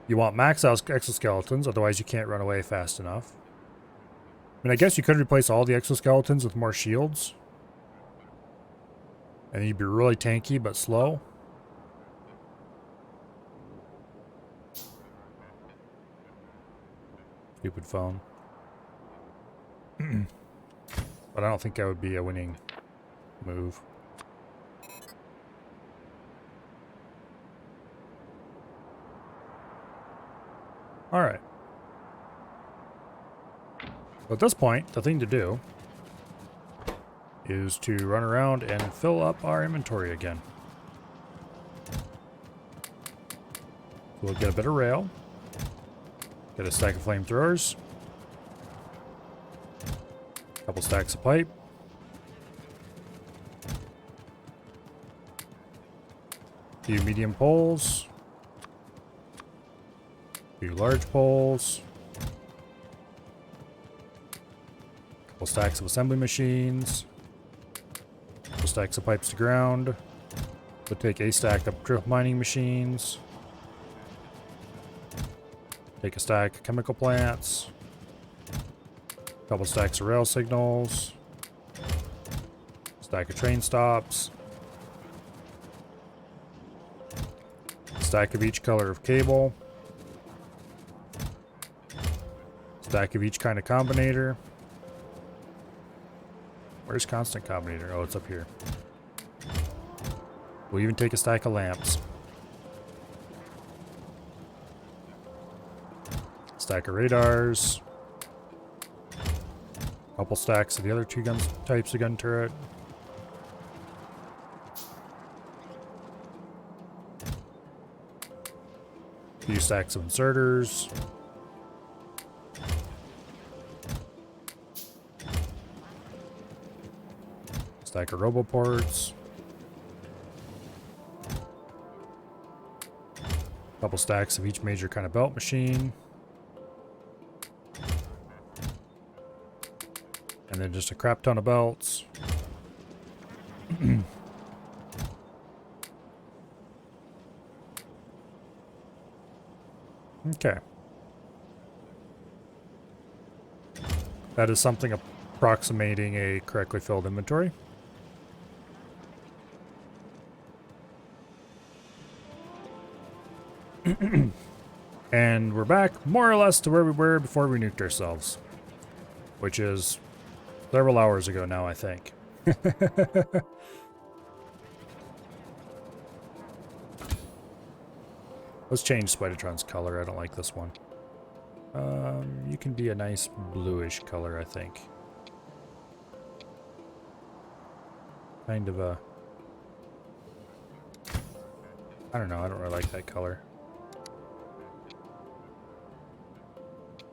You want max exoskeletons, otherwise you can't run away fast enough. I mean, I guess you could replace all the exoskeletons with more shields. And you'd be really tanky but slow. Stupid phone. But I don't think that would be a winning move. Alright. So at this point, the thing to do is to run around and fill up our inventory again. We'll get a bit of rail. Get a stack of flamethrowers. A couple stacks of pipe. A few medium poles. A few large poles. A couple stacks of assembly machines. A couple stacks of pipes to ground. We'll take a stack of drill mining machines. Take a stack of chemical plants. A couple stacks of rail signals. Stack of train stops. A stack of each color of cable. Stack of each kind of combinator. Where's constant combinator? Oh, it's up here. We'll even take a stack of lamps. Stack of radars. Couple stacks of the other two types of gun turret. A few stacks of inserters. Stack of roboports. Couple stacks of each major kind of belt machine. And then just a crap ton of belts. Okay. That is something approximating a correctly filled inventory. And we're back more or less to where we were before we nuked ourselves. Which is several hours ago now, I think. Let's change Spidertron's color. I don't like this one. You can be a nice bluish color, I think. Kind of a... I don't know. I don't really like that color.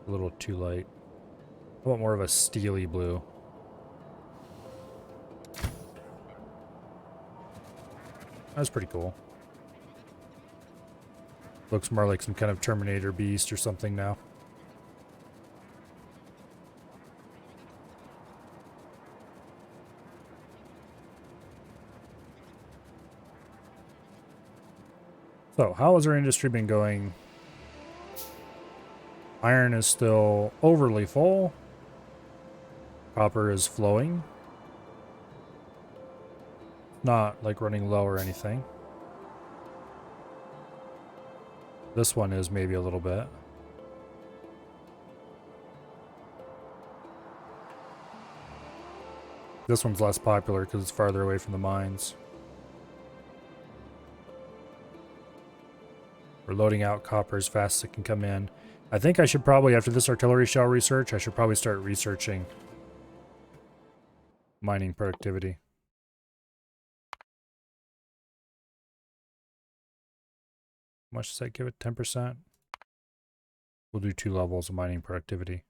A little too light. I want more of a steely blue. That's pretty cool. Looks more like some kind of Terminator beast or something now. So, how has our industry been going? Iron is still overly full. Copper is flowing. not like running low or anything. This one is maybe a little bit. This one's less popular because it's farther away from the mines. We're loading out copper as fast as it can come in. I think I should probably, after this artillery shell research, I should probably start researching mining productivity. How much does that give it? 10%? We'll do 2 levels of mining productivity.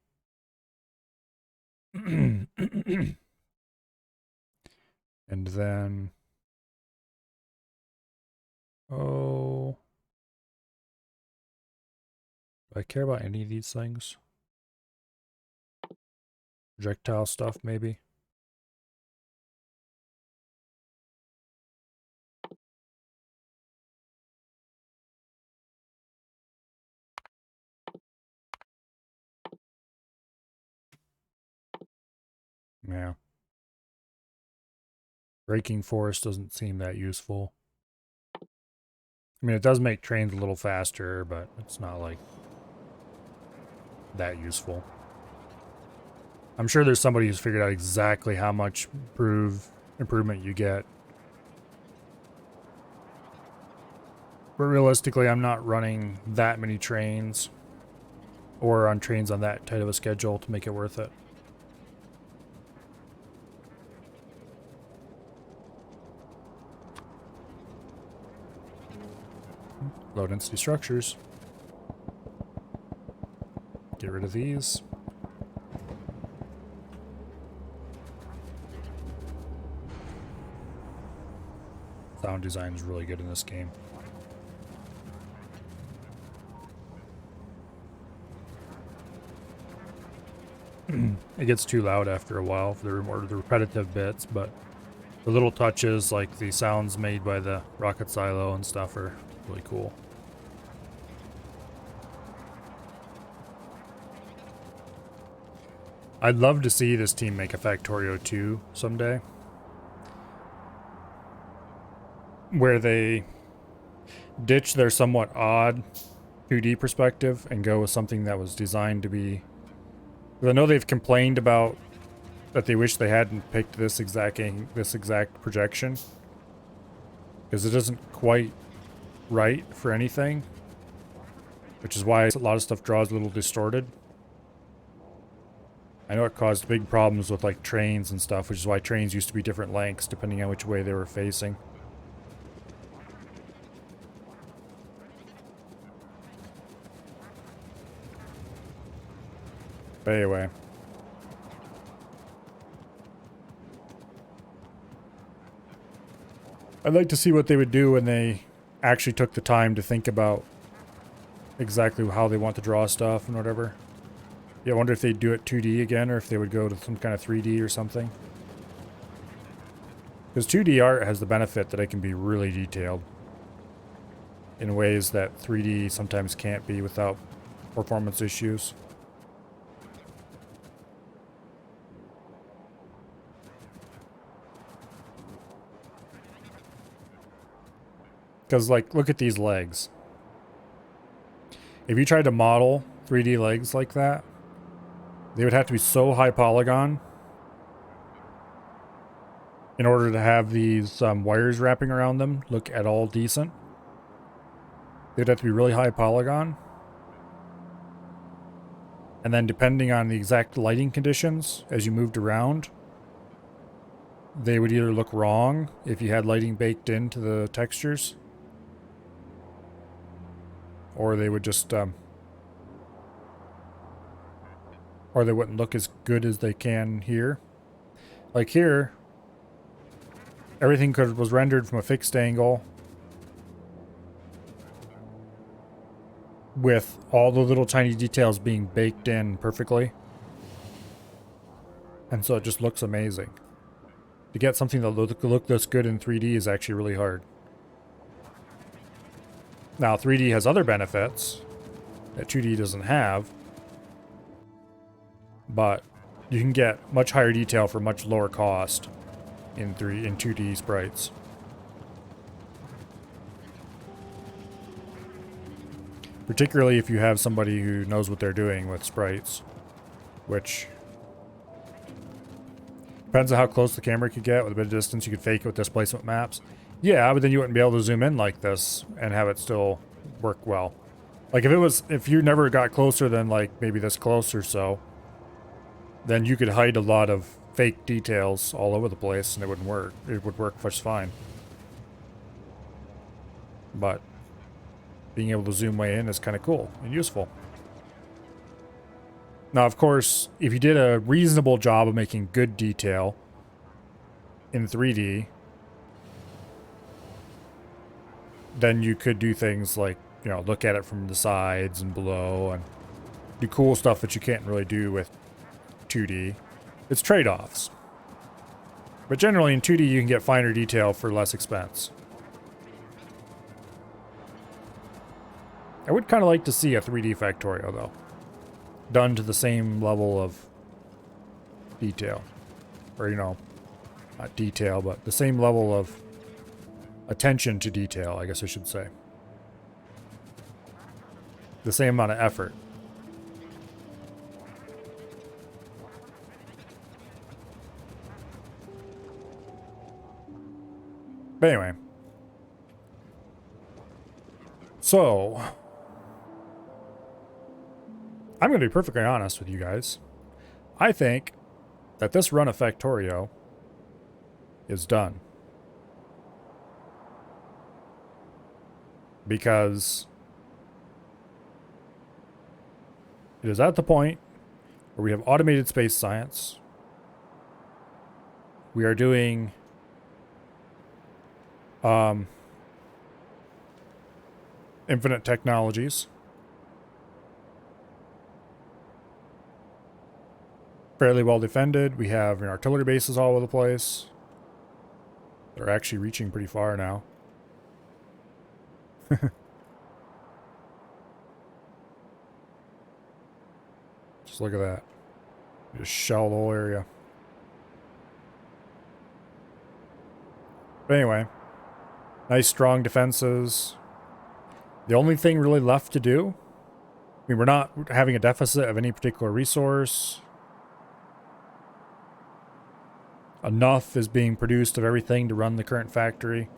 And then... Oh... Do I care about any of these things? Projectile stuff, maybe? Yeah. Breaking force doesn't seem that useful. I mean, it does make trains a little faster, but it's not like that useful. I'm sure there's somebody who's figured out exactly how much improvement you get. But realistically, I'm not running that many trains or on trains on that tight of a schedule to make it worth it. Low density structures. Get rid of these. Sound design is really good in this game. It gets too loud after a while for the repetitive bits, but the little touches, like the sounds made by the rocket silo and stuff, are really cool. I'd love to see this team make a Factorio 2 someday, where they ditch their somewhat odd 2D perspective and go with something that was designed to be... I know they've complained about that they wish they hadn't picked this exact projection, because it isn't quite right for anything, which is why a lot of stuff draws a little distorted. I know it caused big problems with like trains and stuff, which is why trains used to be different lengths depending on which way they were facing. But anyway. I'd like to see what they would do when they actually took the time to think about exactly how they want to draw stuff and whatever. Yeah, I wonder if they'd do it 2D again, or if they would go to some kind of 3D or something. Because 2D art has the benefit that it can be really detailed in ways that 3D sometimes can't be without performance issues. Because, like, look at these legs. If you tried to model 3D legs like that, they would have to be so high polygon in order to have these wires wrapping around them look at all decent. They'd have to be really high polygon. And then depending on the exact lighting conditions as you moved around, they would either look wrong if you had lighting baked into the textures, or they would just or they wouldn't look as good as they can here. Like here, everything was rendered from a fixed angle with all the little tiny details being baked in perfectly. And so it just looks amazing. To get something that look this good in 3D is actually really hard. Now 3D has other benefits that 2D doesn't have, but you can get much higher detail for much lower cost in 2D sprites. Particularly if you have somebody who knows what they're doing with sprites, which depends on how close the camera could get. With a bit of distance, you could fake it with displacement maps. Yeah, but then you wouldn't be able to zoom in like this and have it still work well. Like if you never got closer than like maybe this close or so, then you could hide a lot of fake details all over the place and it wouldn't work. It would work just fine. But being able to zoom way in is kind of cool and useful. Now, of course, if you did a reasonable job of making good detail in 3D, then you could do things like, you know, look at it from the sides and below and do cool stuff that you can't really do with 2D. It's trade-offs. But generally in 2D you can get finer detail for less expense. I would kind of like to see a 3D Factorio though. Done to the same level of detail. Or, you know, not detail, but the same level of attention to detail, I guess I should say. The same amount of effort. But anyway. So, I'm going to be perfectly honest with you guys. I think that this run of Factorio is done. Because it is at the point where we have automated space science. We are doing infinite technologies. Fairly well defended. We have artillery bases all over the place. They're actually reaching pretty far now. Just look at that. Just shell the whole area. But anyway, nice strong defenses. The only thing really left to do, I mean, we're not having a deficit of any particular resource. Enough is being produced of everything to run the current factory.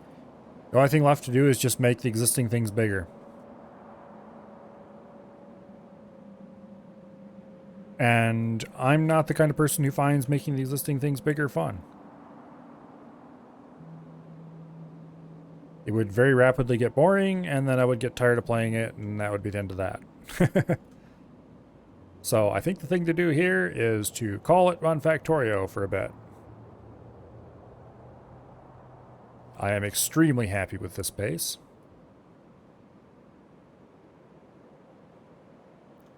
The only thing left to do is just make the existing things bigger. And I'm not the kind of person who finds making the existing things bigger fun. It would very rapidly get boring, and then I would get tired of playing it, and that would be the end of that. So I think the thing to do here is to call it Run Factorio for a bit. I am extremely happy with this base.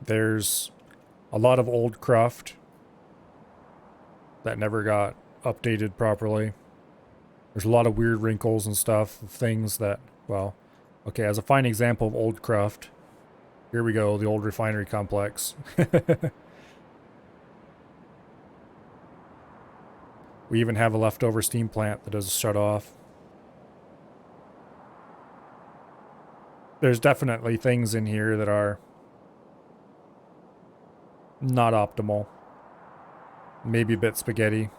There's a lot of old craft that never got updated properly. There's a lot of weird wrinkles and stuff, things that, well, okay, as a fine example of old craft, here we go, the old refinery complex. We even have a leftover steam plant that is shut off. There's definitely things in here that are not optimal. Maybe a bit spaghetti.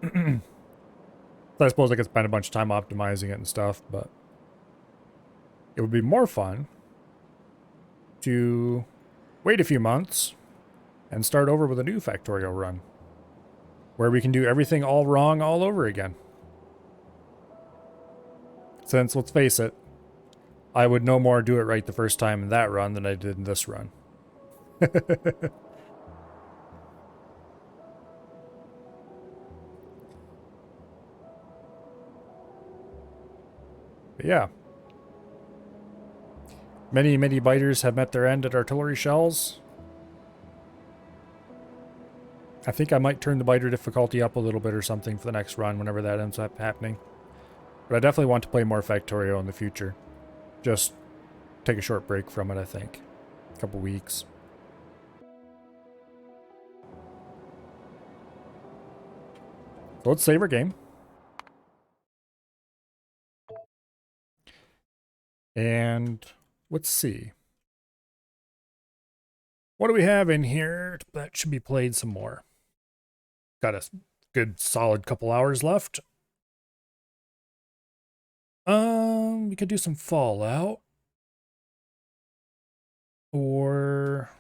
So I suppose I could spend a bunch of time optimizing it and stuff, but it would be more fun to wait a few months and start over with a new Factorio run, where we can do everything all wrong all over again. Since, let's face it, I would no more do it right the first time in that run than I did in this run. But yeah. Many, many biters have met their end at artillery shells. I think I might turn the biter difficulty up a little bit or something for the next run whenever that ends up happening. But I definitely want to play more Factorio in the future. Just take a short break from it, I think. A couple weeks. So let's save our game. And let's see. What do we have in here that should be played some more? Got a good solid couple hours left. We could do some Fallout. Or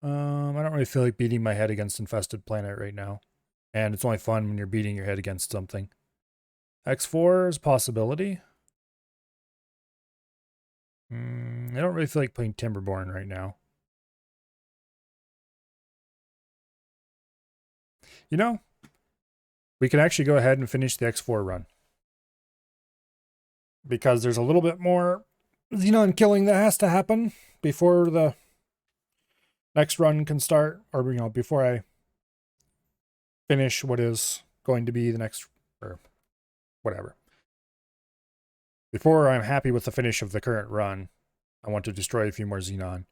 I don't really feel like beating my head against Infested Planet right now. And it's only fun when you're beating your head against something. X4 is a possibility. I don't really feel like playing Timberborn right now. You know, we can actually go ahead and finish the X4 run. Because there's a little bit more Xenon killing that has to happen before the next run can start. Or, before I finish what is going to be the next, or whatever. Before I'm happy with the finish of the current run, I want to destroy a few more Xenon.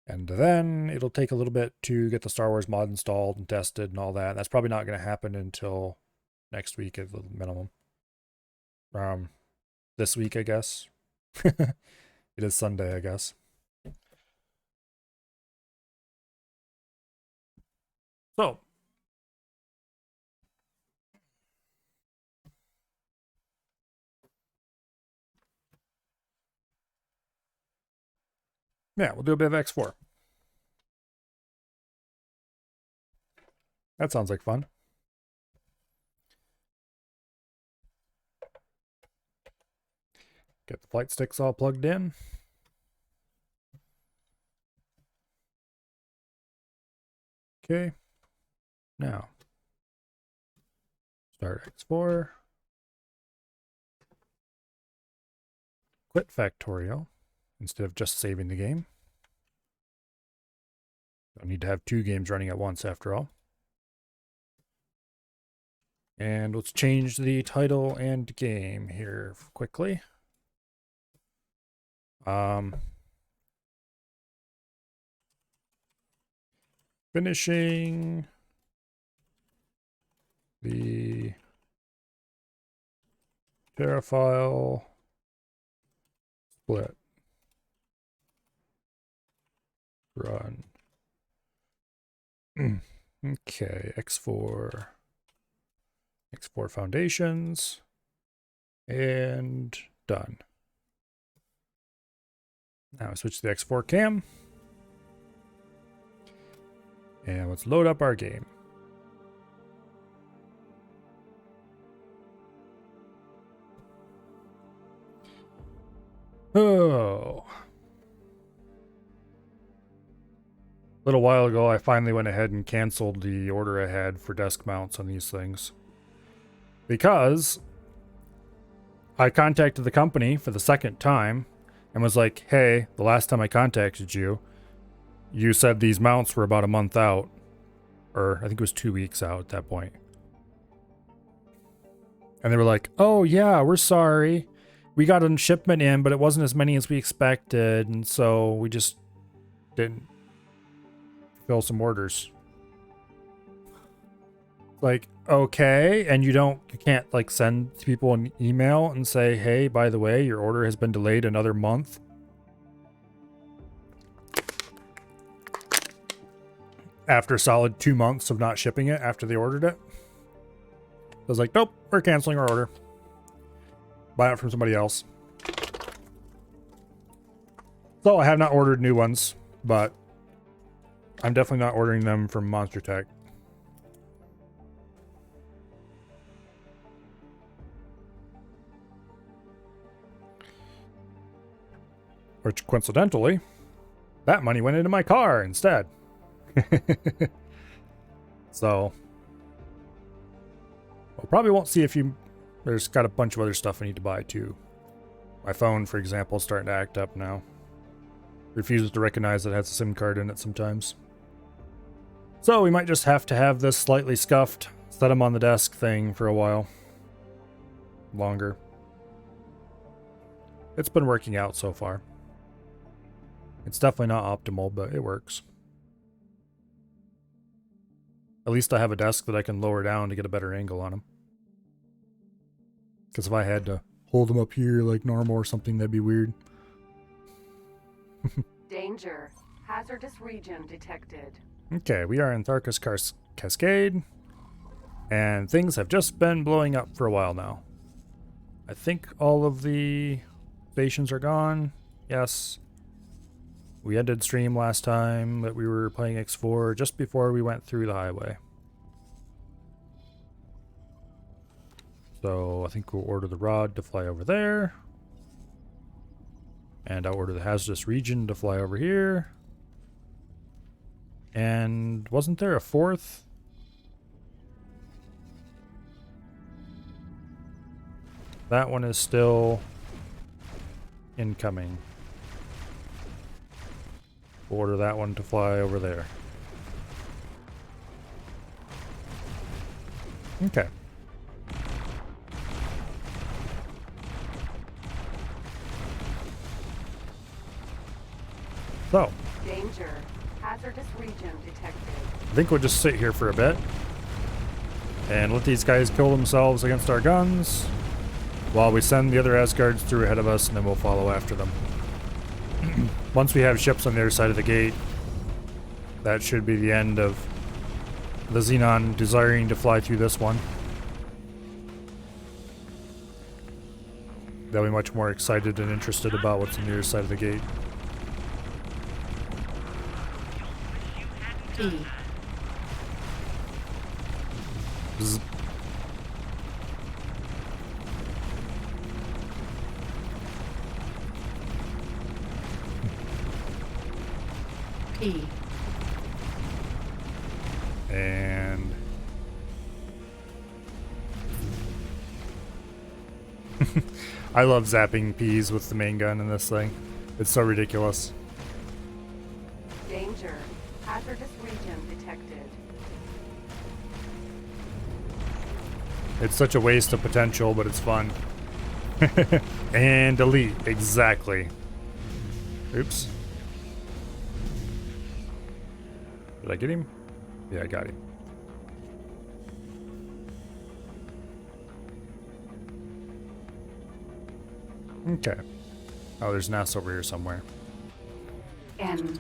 And then it'll take a little bit to get the Star Wars mod installed and tested and all that. That's probably not going to happen until next week at the minimum. This week, I guess. It is Sunday, I guess. So, yeah, we'll do a bit of X4. That sounds like fun. Get the flight sticks all plugged in. Okay. Now, start X4. Quit Factorio instead of just saving the game. Don't need to have two games running at once after all. And let's change the title and game here quickly. Finishing the Terafile split run. Okay, X4 foundations, and done. Now switch to the X4 cam. And let's load up our game. Oh. A little while ago, I finally went ahead and canceled the order I had for desk mounts on these things. Because I contacted the company for the second time and was like, hey, the last time I contacted you, you said these mounts were about a month out. Or I think it was 2 weeks out at that point. And they were like, oh yeah, we're sorry. We got a shipment in, but it wasn't as many as we expected. And so we just didn't fill some orders. Like, okay. And you can't like send people an email and say, hey, by the way, your order has been delayed another month. After a solid 2 months of not shipping it after they ordered it. I was like, nope, we're canceling our order. Buy it from somebody else. So I have not ordered new ones, but I'm definitely not ordering them from Monster Tech. Which coincidentally, that money went into my car instead. So I probably won't see if you. There's got a bunch of other stuff I need to buy too. My phone, for example, is starting to act up now. Refuses to recognize that it has a SIM card in it sometimes. So we might just have to have this slightly scuffed, set them on the desk thing for a while. Longer. It's been working out so far. It's definitely not optimal, but it works. At least I have a desk that I can lower down to get a better angle on them. Because if I had to hold them up here like normal or something. That'd be weird. Danger. Hazardous region detected. Okay, we are in Tharkus Cascade, and things have just been blowing up for a while now. I think all of the stations are gone. Yes. We ended stream last time that we were playing X4 just before we went through the highway. So I think we'll order the rod to fly over there. And I'll order the hazardous region to fly over here. And wasn't there a fourth? That one is still incoming. We'll order that one to fly over there. Okay. So. Danger. Hazardous region detected. I think we'll just sit here for a bit. And let these guys kill themselves against our guns. While we send the other Asgards through ahead of us, and then we'll follow after them. Once we have ships on the other side of the gate, that should be the end of the Xenon desiring to fly through this one. They'll be much more excited and interested about what's on the other side of the gate. E. Bzz. P. And I love zapping peas with the main gun in this thing. It's so ridiculous. Danger. Hazardous region detected. It's such a waste of potential, but it's fun. And delete. Exactly. Oops. Did I get him? Yeah, I got him. Okay. Oh, there's Ness over here somewhere. N.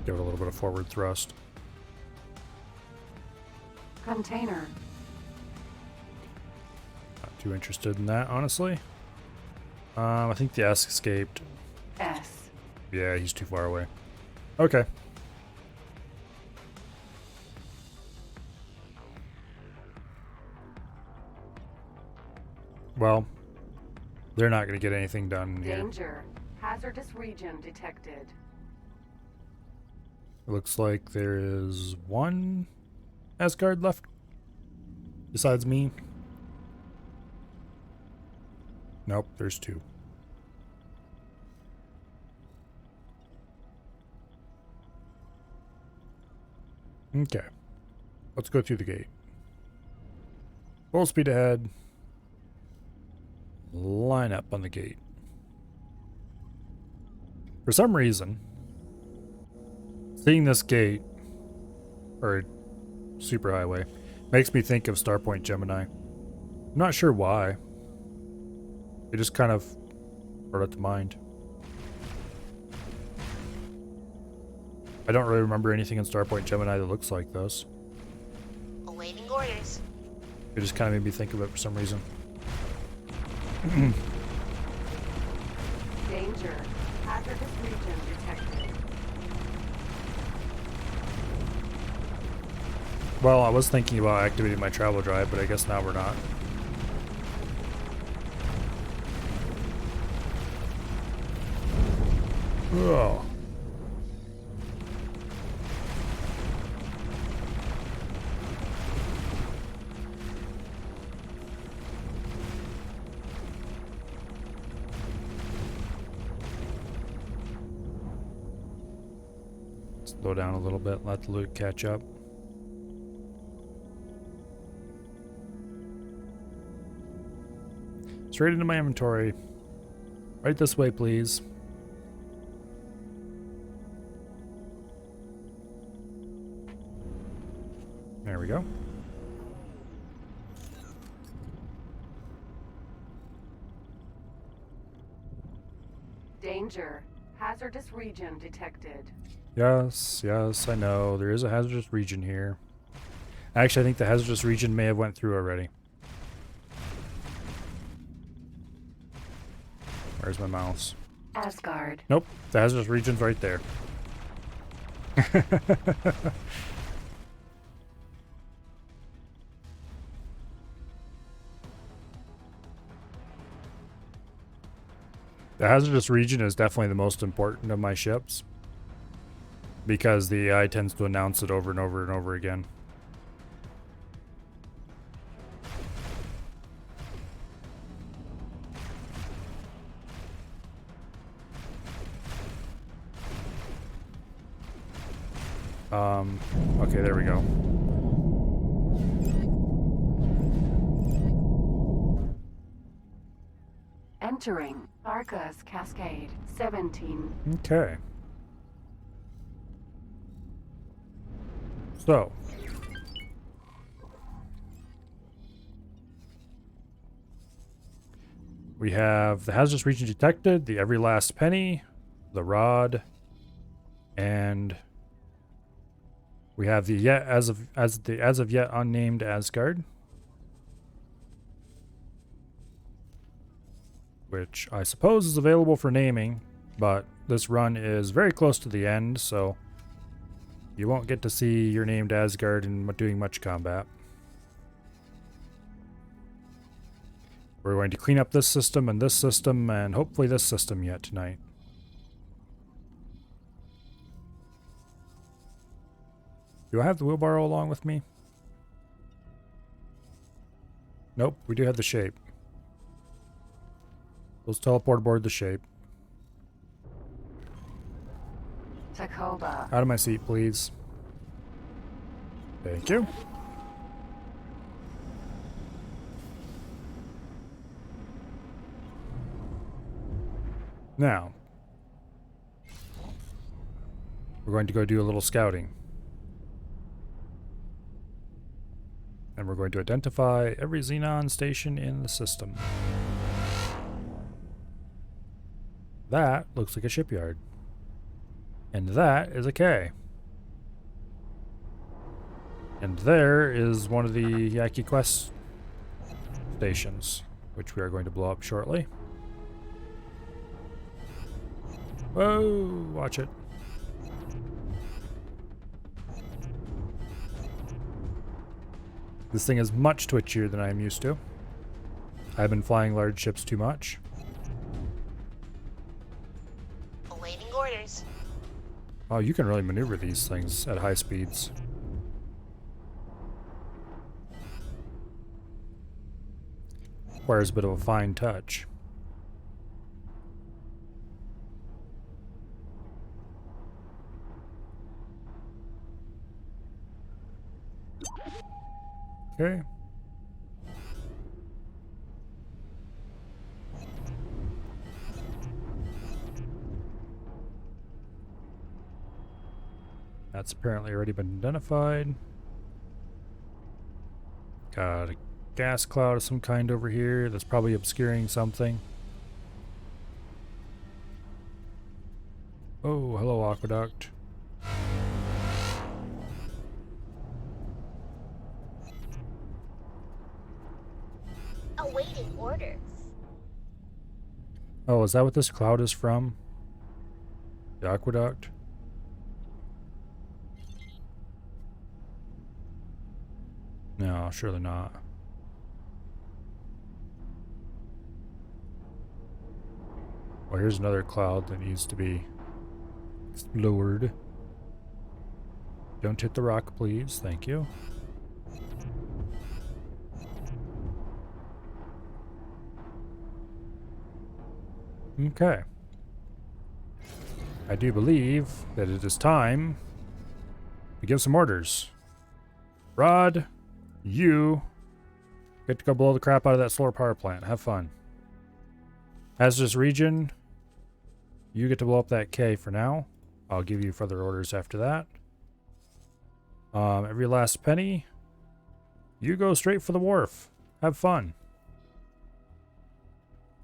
Give it a little bit of forward thrust. Container. Not too interested in that, honestly. I think the S escaped. S. Yeah, he's too far away. Okay. Well, they're not going to get anything done here. Danger. Hazardous region detected. It looks like there is one Asgard left besides me. Nope, there's two. Okay. Let's go through the gate. Full speed ahead. Line up on the gate. For some reason, seeing this gate, or superhighway, makes me think of Starpoint Gemini. I'm not sure why. It just kind of brought it to mind. I don't really remember anything in Starpoint Gemini that looks like this. Awaiting orders. It just kind of made me think of it for some reason. Danger. Hazardous region detected. Well, I was thinking about activating my travel drive, but I guess now we're not. Oh. Slow down a little bit, let the loot catch up. Straight into my inventory. Right this way, please. There we go. Danger. Hazardous region detected. Yes, yes, I know. There is a hazardous region here. Actually, I think the hazardous region may have went through already. Where's my mouse? Asgard. Nope, the hazardous region's right there. The hazardous region is definitely the most important of my ships, because the AI tends to announce it over and over and over again. Okay, there we go. Entering Arca's Cascade 17. Okay. So. We have the hazardous region detected, the every last penny, the rod, and we have the yet as of yet unnamed Asgard, which I suppose is available for naming, but this run is very close to the end, so you won't get to see your named Asgard in doing much combat. We're going to clean up this system and hopefully this system yet tonight. Do I have the wheelbarrow along with me? Nope, we do have the shape. Let's teleport aboard the shape. Tacoba. Out of my seat, please. Thank you. Now, we're going to go do a little scouting. And we're going to identify every Xenon station in the system. That looks like a shipyard. And that is a K. And there is one of the Yaki Quest stations, which we are going to blow up shortly. Whoa, watch it. This thing is much twitchier than I am used to. I've been flying large ships too much. Awaiting orders. Oh, you can really maneuver these things at high speeds. Requires a bit of a fine touch. Okay. That's apparently already been identified. Got a gas cloud of some kind over here that's probably obscuring something. Oh, hello, Aqueduct. Awaiting orders. Oh, is that what this cloud is from? The Aqueduct? No, surely not. Well, here's another cloud that needs to be explored. Don't hit the rock, please. Thank you. Okay. I do believe that it is time to give some orders. Rod, you get to go blow the crap out of that solar power plant. Have fun. Hazardous region, you get to blow up that K for now. I'll give you further orders after that. Every last penny, you go straight for the wharf. Have fun.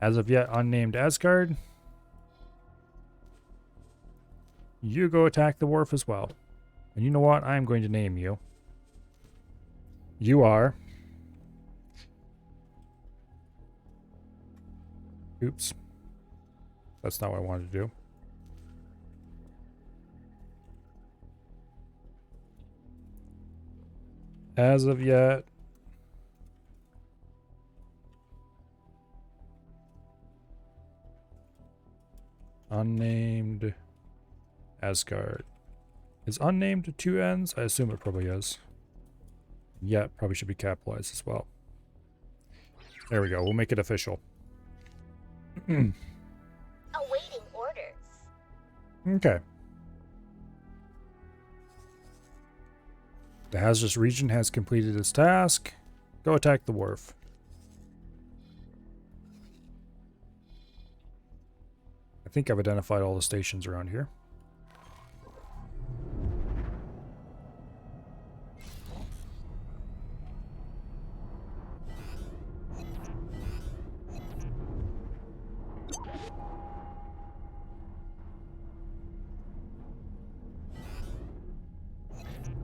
As of yet unnamed Asgard, You go attack the wharf as well. And you know what? I'm going to name you. You are... Oops. That's not what I wanted to do. As of yet... Unnamed... Asgard. Is unnamed 2 N's? I assume it probably is. Yeah, probably should be capitalized as well. There we go. We'll make it official. Awaiting orders. Okay. The hazardous region has completed its task. Go attack the wharf. I think I've identified all the stations around here.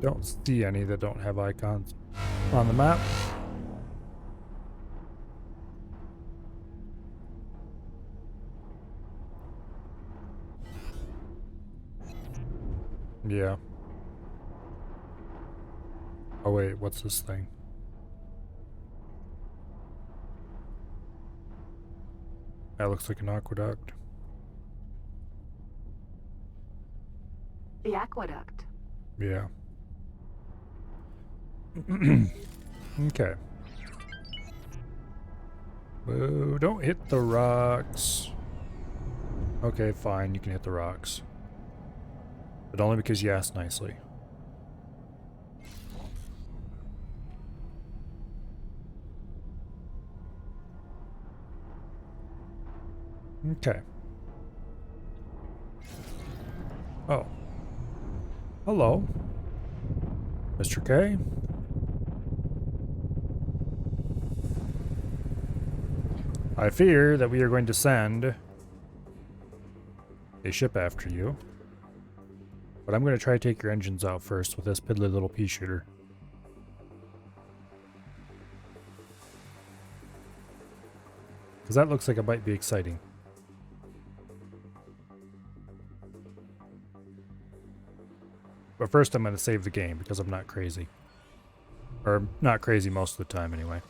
Don't see any that don't have icons on the map. Yeah. Oh wait, what's this thing? That looks like an aqueduct. The aqueduct. Yeah. Okay. Boo, don't hit the rocks. Okay, fine, you can hit the rocks. But only because you asked nicely. Okay. Oh. Hello. Mr. K? I fear that we are going to send a ship after you. But I'm going to try to take your engines out first with this piddly little pea shooter. Because that looks like it might be exciting. But first I'm going to save the game because I'm not crazy. Or not crazy most of the time anyway.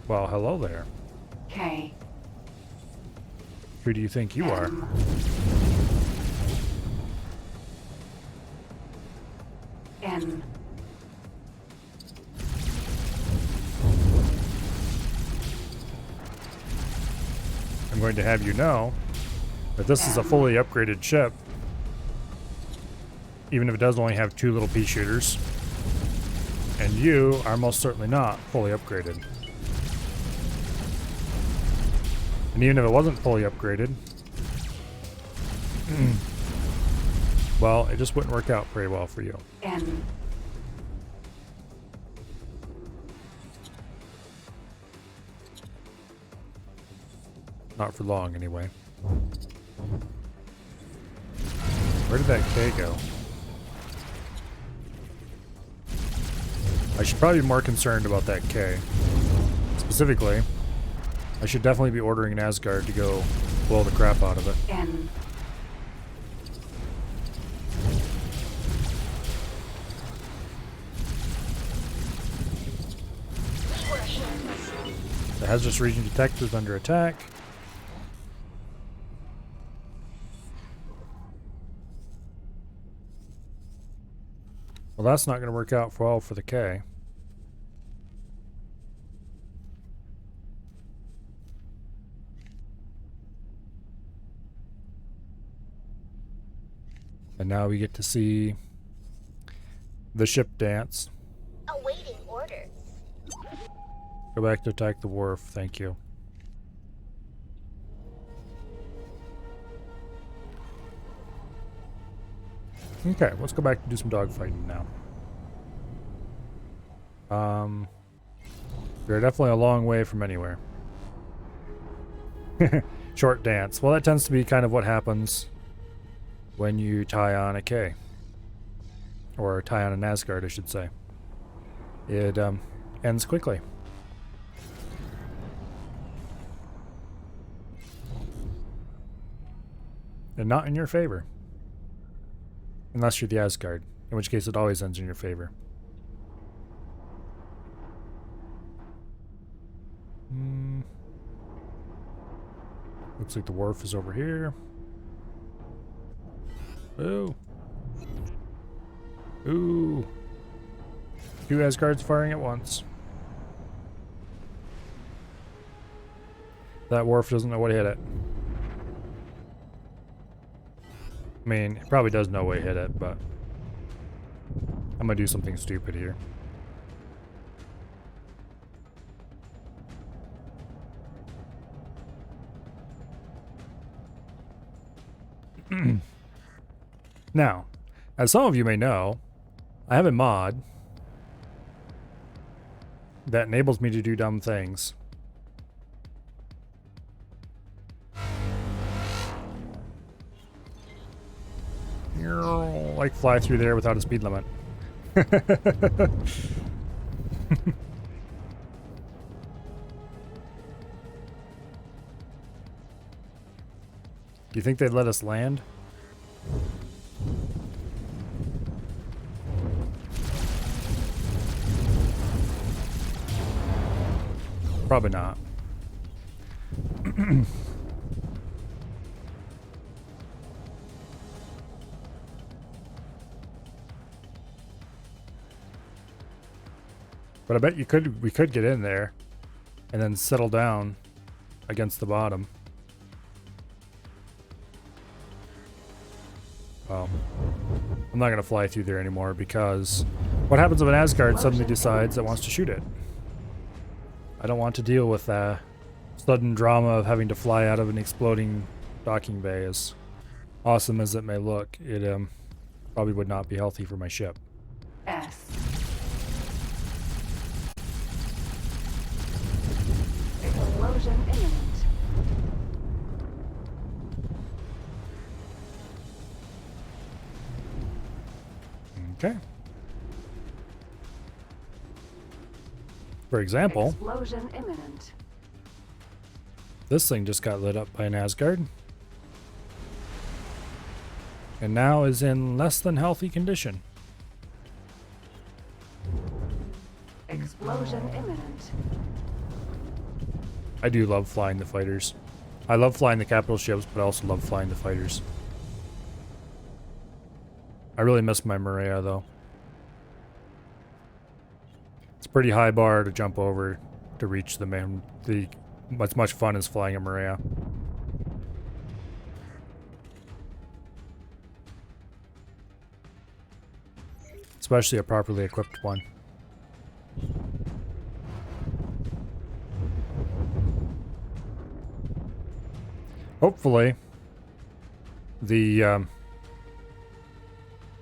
Well, hello there. K. Who do you think you are? M. N. I'm going to have you know that this is a fully upgraded ship. Even if it does only have 2 little pea shooters. And you are most certainly not fully upgraded. And even if it wasn't fully upgraded, well, it just wouldn't work out very well for you. N. Not for long, anyway. Where did that K go? I should probably be more concerned about that K. Specifically, I should definitely be ordering an Asgard to go blow the crap out of it. N. The hazardous region detected is under attack. Well, that's not going to work out well for the K. And now we get to see the ship dance. Awaiting orders. Go back to attack the wharf, thank you. Okay, let's go back and do some dogfighting now. We're definitely a long way from anywhere. Short dance. Well, that tends to be kind of what happens when you tie on a K. Or tie on an Asgard, I should say. It ends quickly. And not in your favor. Unless you're the Asgard, in which case it always ends in your favor. Looks like the wharf is over here. Ooh. Ooh. Two Asgards firing at once. That wharf doesn't know what hit it. I mean, it probably does know what hit it, but I'm gonna do something stupid here. Now, as some of you may know, I have a mod that enables me to do dumb things. Like fly through there without a speed limit. Do you think they'd let us land? Probably not. But I bet we could get in there and then settle down against the bottom. Well, I'm not gonna fly through there anymore because what happens if an Asgard suddenly decides it wants to shoot it? I don't want to deal with the sudden drama of having to fly out of an exploding docking bay. As awesome as it may look, it probably would not be healthy for my ship. S. Explosion imminent. Okay. For example, Explosion imminent. this thing just got lit up by an Asgard. And now is in less than healthy condition. Explosion imminent. I do love flying the fighters. I love flying the capital ships, but I also love flying the fighters. I really miss my Maria, though. It's a pretty high bar to jump over to reach the main. As much fun as flying a Maria. Especially a properly equipped one. Hopefully, the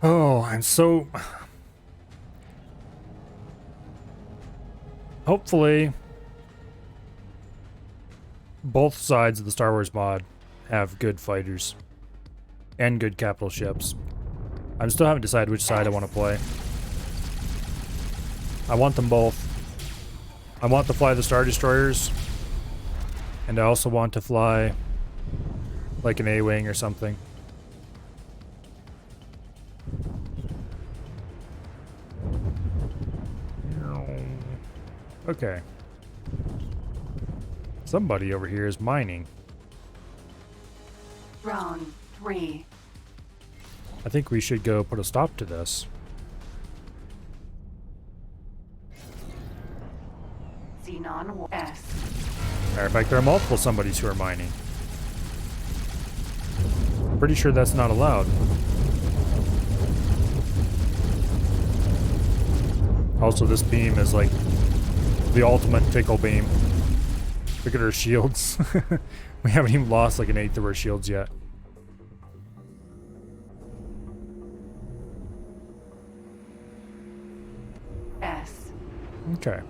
oh, I'm so. Hopefully, both sides of the Star Wars mod have good fighters and good capital ships. I still haven't decided which side I want to play. I want them both. I want to fly the Star Destroyers, and I also want to fly like an A-Wing or something. Okay. Somebody over here is mining. Drone 3. I think we should go put a stop to this. Xenon S. Matter of fact, there are multiple somebodies who are mining. I'm pretty sure that's not allowed. Also, this beam is like the ultimate tickle beam. Look at our shields. We haven't even lost like an eighth of our shields yet. S. Okay.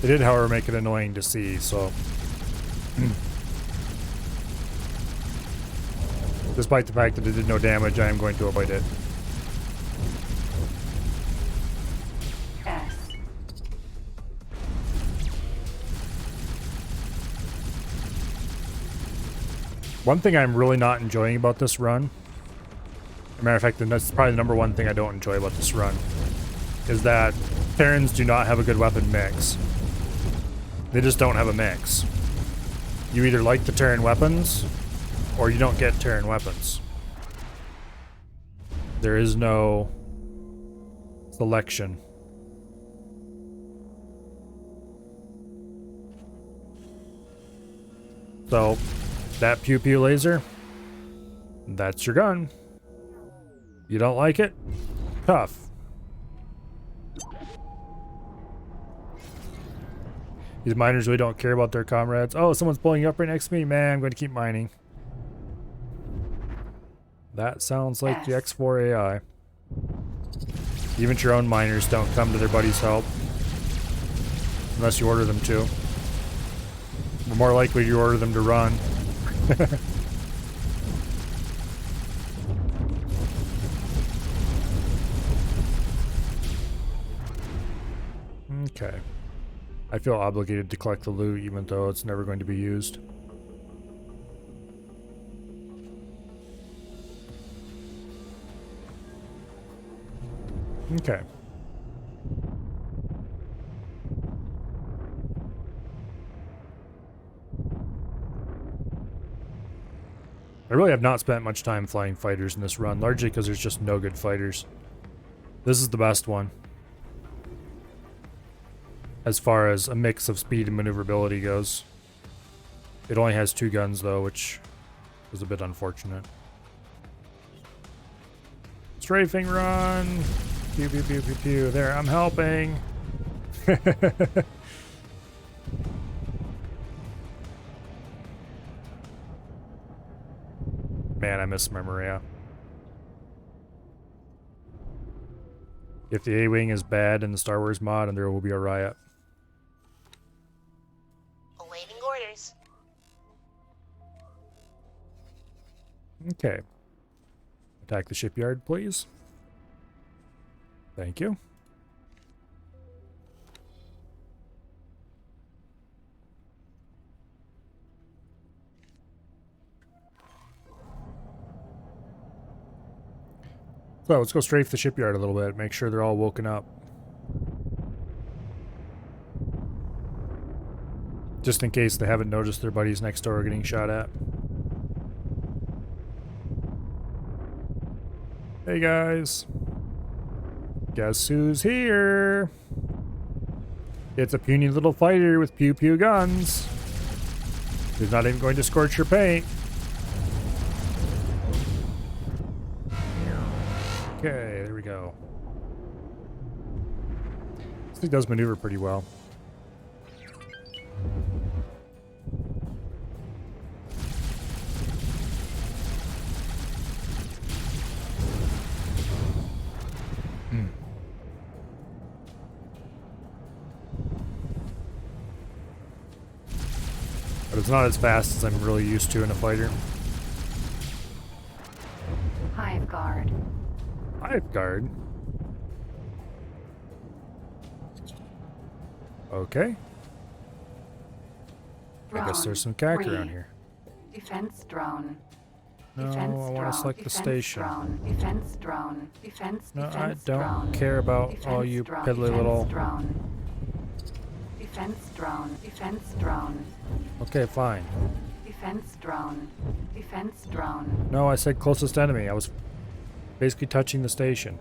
It did, however, make it annoying to see, so... Despite the fact that it did no damage, I am going to avoid it. S. One thing I'm really not enjoying about this run, as a matter of fact, and that's probably the number one thing I don't enjoy about this run, is that Terrans do not have a good weapon mix. They just don't have a mix. You either like the Terran weapons, or you don't get Terran weapons. There is no selection. So, that pew pew laser, that's your gun. You don't like it? Tough. These miners really don't care about their comrades. Oh, someone's blowing you up right next to me? Man, I'm going to keep mining. That sounds like the X4 AI. Even your own miners don't come to their buddy's help. Unless you order them to. Or more likely you order them to run. Okay. I feel obligated to collect the loot even though it's never going to be used. Okay. I really have not spent much time flying fighters in this run, largely because there's just no good fighters. This is the best one. As far as a mix of speed and maneuverability goes. It only has 2 guns though, which is a bit unfortunate. Strafing run! Pew pew pew pew pew. There, I'm helping! Man, I miss my Maria. If the A-Wing is bad in the Star Wars mod, and there will be a riot. Awaiting orders. Okay. Attack the shipyard, please. Thank you. So let's go strafe the shipyard a little bit, make sure they're all woken up. Just in case they haven't noticed their buddies next door are getting shot at. Hey guys. Guess who's here? It's a puny little fighter with pew pew guns. Who's not even going to scorch your paint. Okay, there we go. This thing does maneuver pretty well. But it's not as fast as I'm really used to in a fighter. Hive guard. Hive guard? Okay. I guess there's some cack around here. Defense drone. No, Defense I want to drone. select the Defense station. Drone. Defense drone. Defense. No, defense I don't drone. care about Defense all you drone. piddly Defense little... drone. Defense drone. Defense drone. Okay, fine. Defense drone. Defense drone. No, I said closest enemy. I was basically touching the station.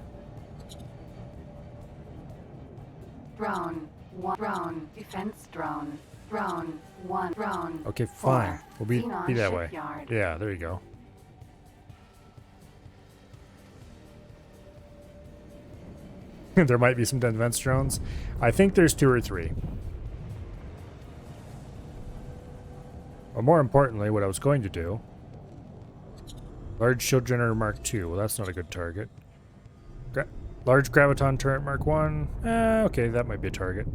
Drone. One. Drone. Defense drone. Drone. One. Drone. Okay, fine. 4. We'll be Xenon that way. shipyard. Yeah, there you go. There might be some defense drones. I think there's 2 or 3. But more importantly, what I was going to do... Large shield generator Mark II. Well, that's not a good target. Large graviton turret Mark 1. Okay, that might be a target.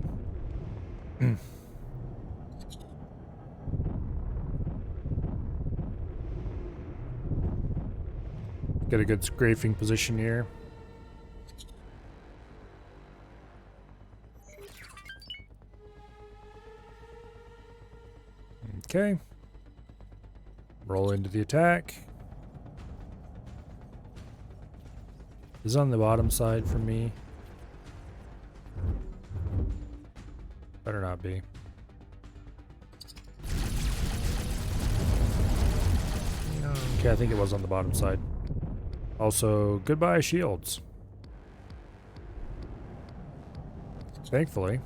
Get a good scraping position here. Okay. Roll into the attack. Is it on the bottom side for me? Better not be. Okay, I think it was on the bottom side. Also, goodbye shields. Thankfully.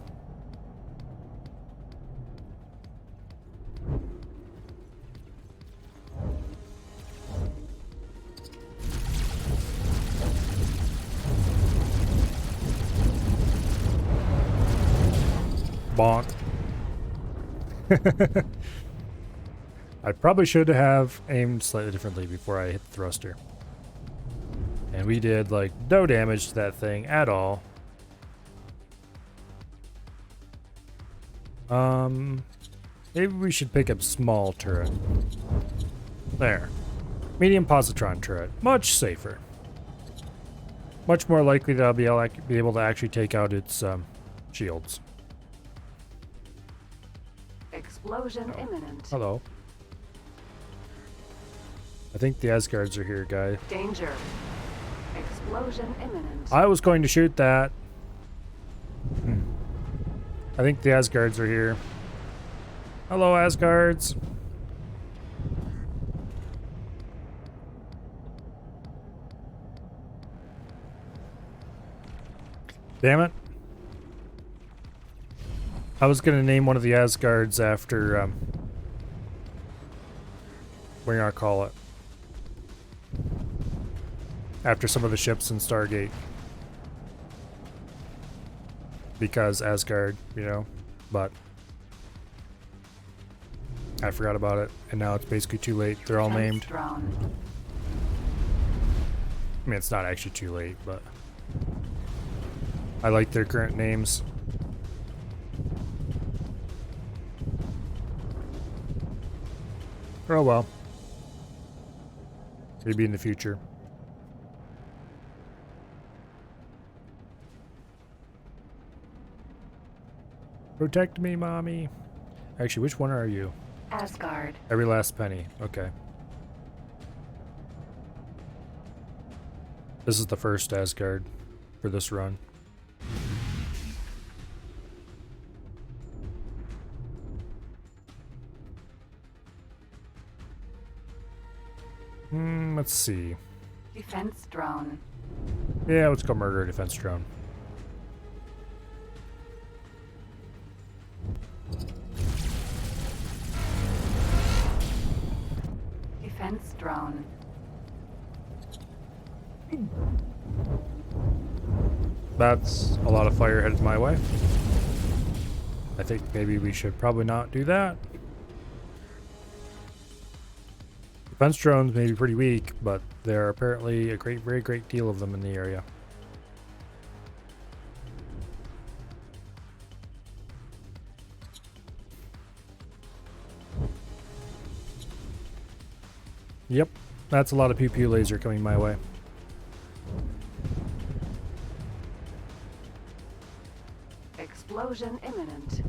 Bonk. I probably should have aimed slightly differently before I hit the thruster. And we did like no damage to that thing at all. Maybe we should pick up small turret. There. Medium positron turret. Much safer. Much more likely that I'll be able to actually take out its shields. Explosion imminent. Hello. I think the Asgards are here, guy. Danger. Explosion imminent. I was going to shoot that. I think the Asgards are here. Hello, Asgards. Damn it. I was going to name one of the Asgards after, what do you call it? After some of the ships in Stargate. Because Asgard, you know, but I forgot about it, and now it's basically too late. They're all named. Drone. I mean, it's not actually too late, but I like their current names. Oh well. Maybe in the future. Protect me, mommy. Actually, which one are you? Asgard. Every last penny. Okay. This is the first Asgard for this run. Let's see. Defense drone. Yeah, let's go murder a defense drone. Defense drone. That's a lot of fire headed my way. I think maybe we should probably not do that. Defense drones may be pretty weak, but there are apparently a very great deal of them in the area. Yep, that's a lot of pew-pew laser coming my way. Explosion imminent.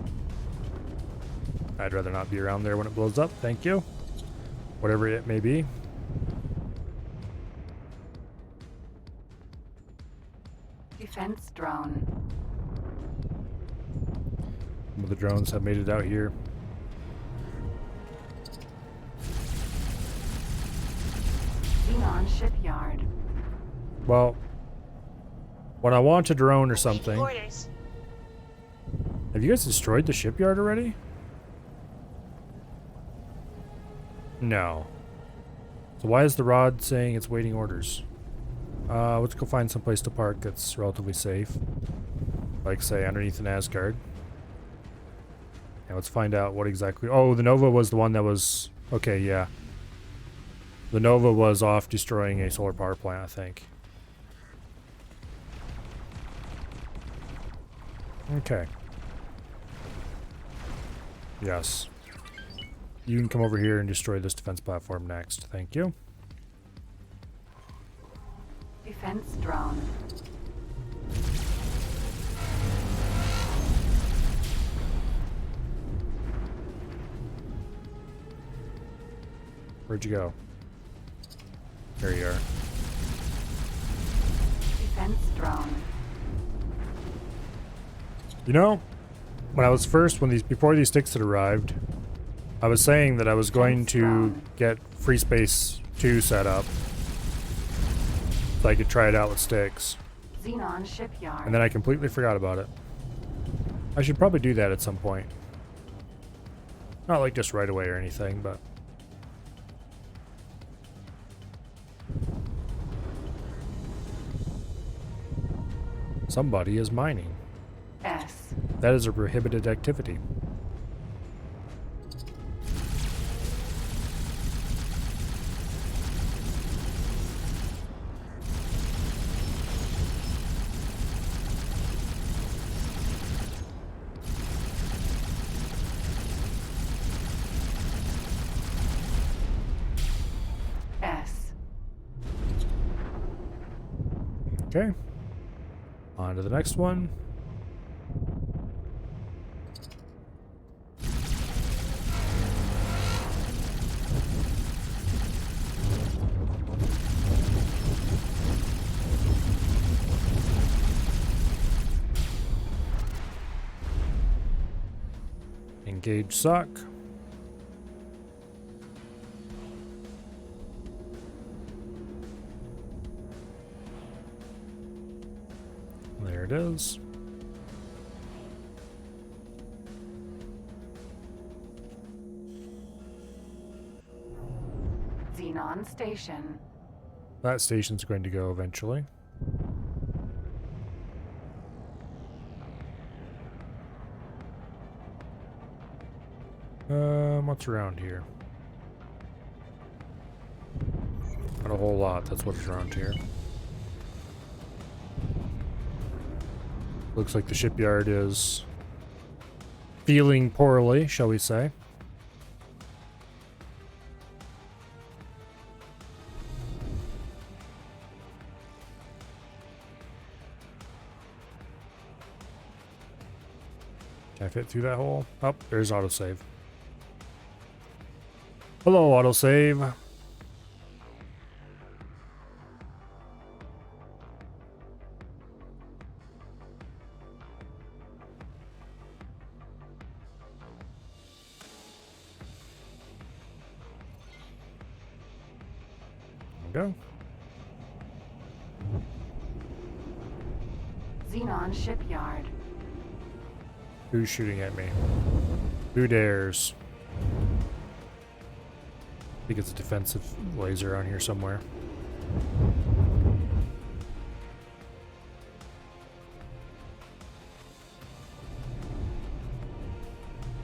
I'd rather not be around there when it blows up, thank you. Whatever it may be. Defense drone. Some of the drones have made it out here. Xenon shipyard. Well, when I want a drone or Awaiting something... orders. Have you guys destroyed the shipyard already? No. So why is the rod saying it's waiting orders? Let's go find some place to park that's relatively safe. Like, say, underneath an Asgard. And let's find out what exactly... Oh, the Nova was the one that was... Okay, yeah. The Nova was off destroying a solar power plant, I think. Okay. Yes. You can come over here and destroy this defense platform next. Thank you. Defense drone. Where'd you go? There you are. Defense drone. You know, when I was first, before these sticks had arrived, I was saying that I was going to get Free Space 2 set up so I could try it out with sticks. Xenon shipyard. And then I completely forgot about it. I should probably do that at some point. Not like just right away or anything, but... Somebody is mining. S. That is a prohibited activity. S. Okay. On to the next one. Engage suck. There it is. Xenon station. That station's going to go eventually. What's around here? Not a whole lot, that's what's around here. Looks like the shipyard is feeling poorly, shall we say. Can I fit through that hole? Oh, there's autosave. Hello, autosave. Go. Xenon shipyard. Who's shooting at me? Who dares? I think it's a defensive laser on here somewhere.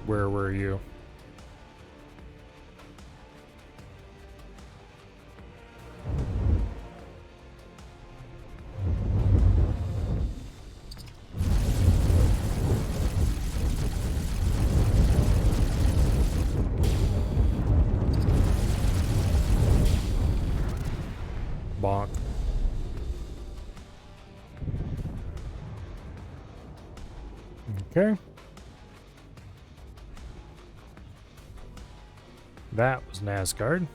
Where were you? Bonk. Okay. That was NASCAR.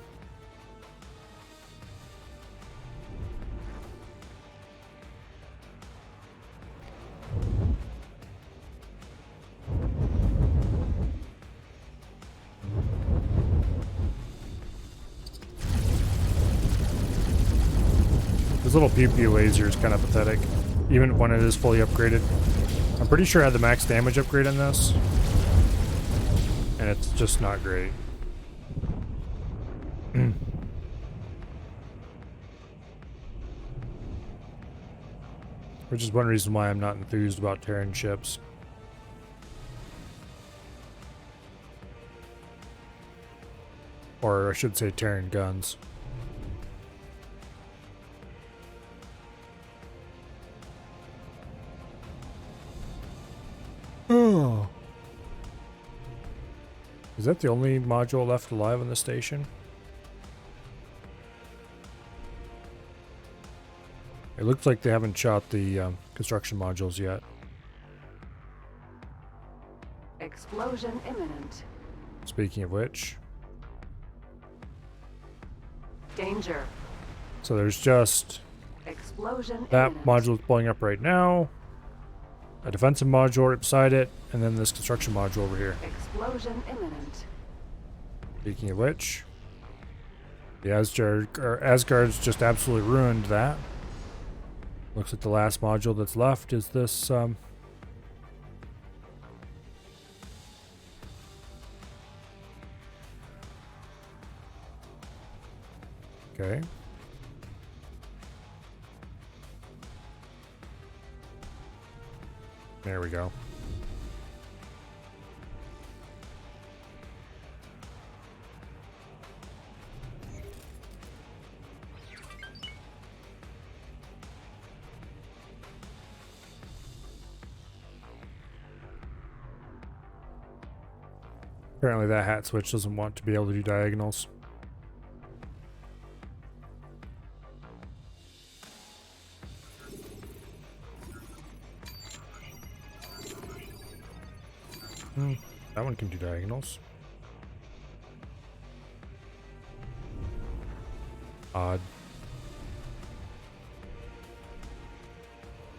This little pew pew laser is kind of pathetic, even when it is fully upgraded. I'm pretty sure I had the max damage upgrade on this, and it's just not great. Which is one reason why I'm not enthused about Terran ships. Or I should say Terran guns. Oh. Is that the only module left alive on the station? It looks like they haven't shot the construction modules yet. Explosion imminent. Speaking of which. Danger. So there's just Explosion that imminent. module is blowing up right now. A defensive module right beside it. And then this construction module over here. Explosion imminent. Speaking of which. The Asgard's just absolutely ruined that. Looks like the last module that's left is this okay. There we go. Apparently that hat switch doesn't want to be able to do diagonals. That one can do diagonals. Odd.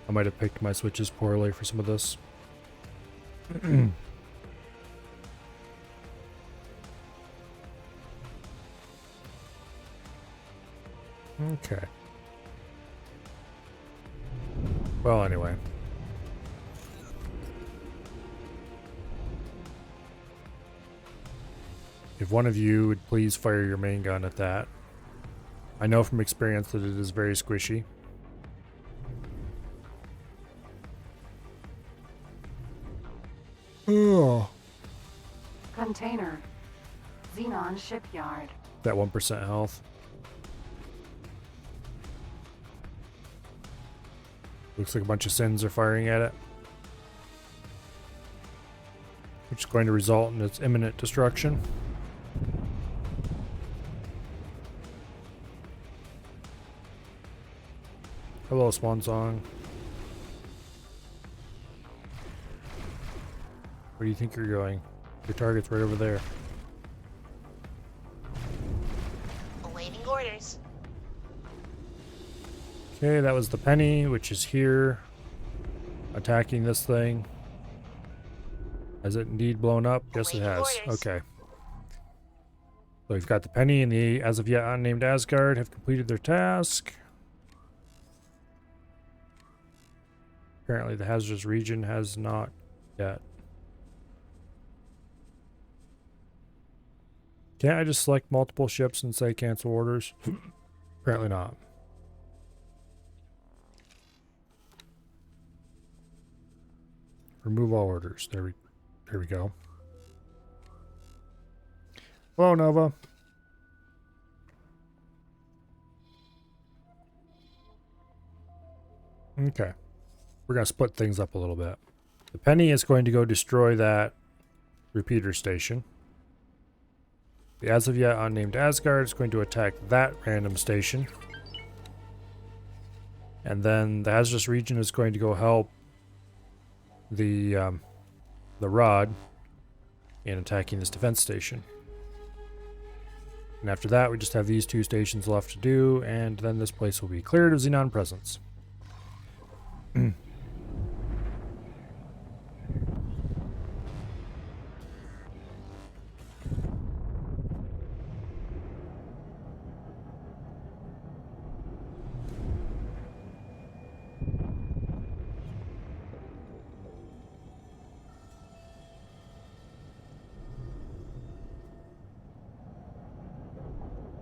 I might have picked my switches poorly for some of this. Okay. Well, anyway. If one of you would please fire your main gun at that. I know from experience that it is very squishy. Oh. Container. Xenon shipyard. That 1% health. Looks like a bunch of sins are firing at it. Which is going to result in its imminent destruction. Hello, Swan Song. Where do you think you're going? Your target's right over there. Awaiting orders. Okay, that was the Penny, which is here. Attacking this thing. Has it indeed blown up? Yes, it Awaiting has. orders. Okay. So we've got the Penny and the as of yet unnamed Asgard have completed their task. Apparently the hazardous region has not yet. Can't I just select multiple ships and say cancel orders? Apparently not. Remove all orders. There we go. Hello, Nova. Okay. We're going to split things up a little bit. The Penny is going to go destroy that repeater station. The as of yet unnamed Asgard is going to attack that random station. And then the hazardous region is going to go help the Rod in attacking this defense station. And after that, we just have these two stations left to do, and then this place will be cleared of Xenon presence.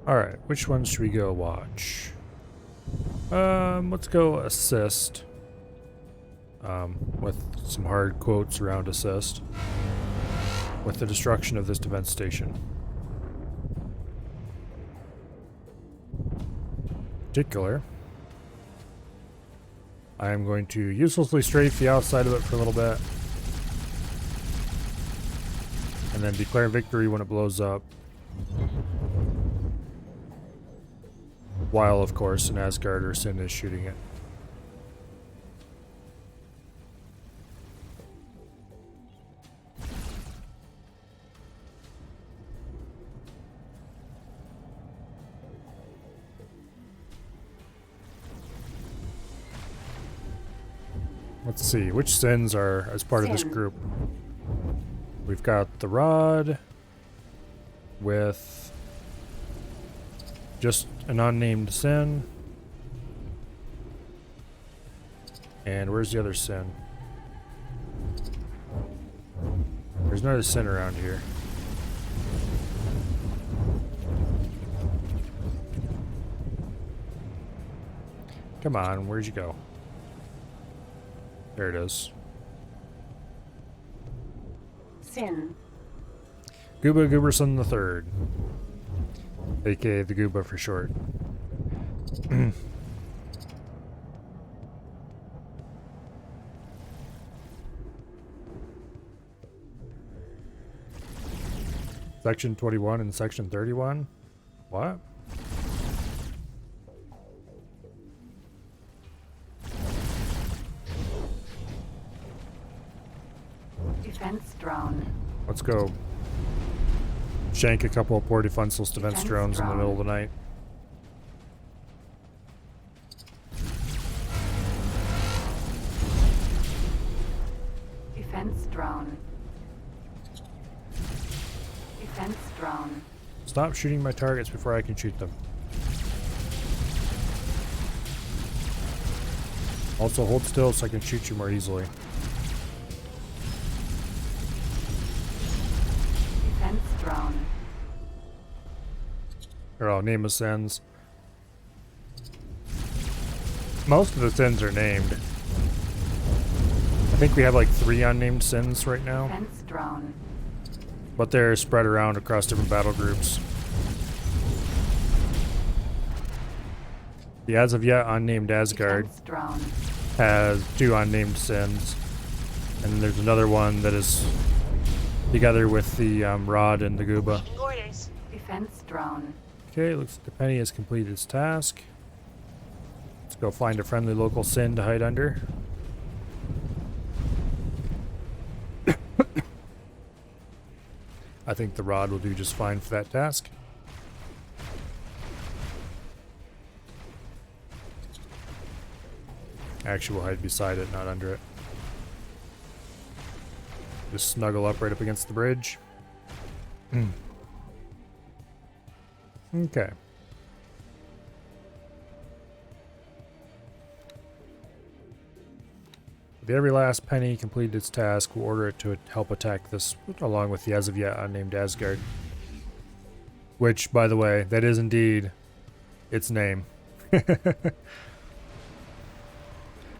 Alright, which one should we go watch? Let's go assist. With some hard quotes around assist. With the destruction of this defense station. In particular, I am going to uselessly strafe the outside of it for a little bit. and then declare victory when it blows up. While, of course, an Asgard or Sin is shooting it. Let's see, which Sins are as part of this Sin. group? We've got the Rod with just an unnamed Sin. And where's the other Sin? There's another Sin around here. Come on, where'd you go? There it is. Sin. Gooba Gooberson the Third, aka the Gooba for short. Section 21 and Section 31? What? Defense drone. Let's go shank a couple of poor defenseless defense Defense drones in the drone. middle of the night. Defense drone. Defense drone. Stop shooting my targets before I can shoot them. Also hold still so I can shoot you more easily. Defense drone. Or I'll name the Sins. Most of the Sins are named. I think we have like 3 unnamed Sins right now, Defense drone. but they're spread around across different battle groups. The as of yet unnamed Asgard Defense drone. has 2 unnamed Sins, and then there's another one that is together with the Rod and the Gooba. Awaiting orders. Defense drone. Okay, looks like the Penny has completed its task. Let's go find a friendly local Sin to hide under. I think the Rod will do just fine for that task. Actually, we'll hide beside it, not under it. Just snuggle up right up against the bridge. Okay. With every last Penny completed its task, we'll order it to help attack this, along with the as of yet unnamed Asgard. Which, by the way, that is indeed its name.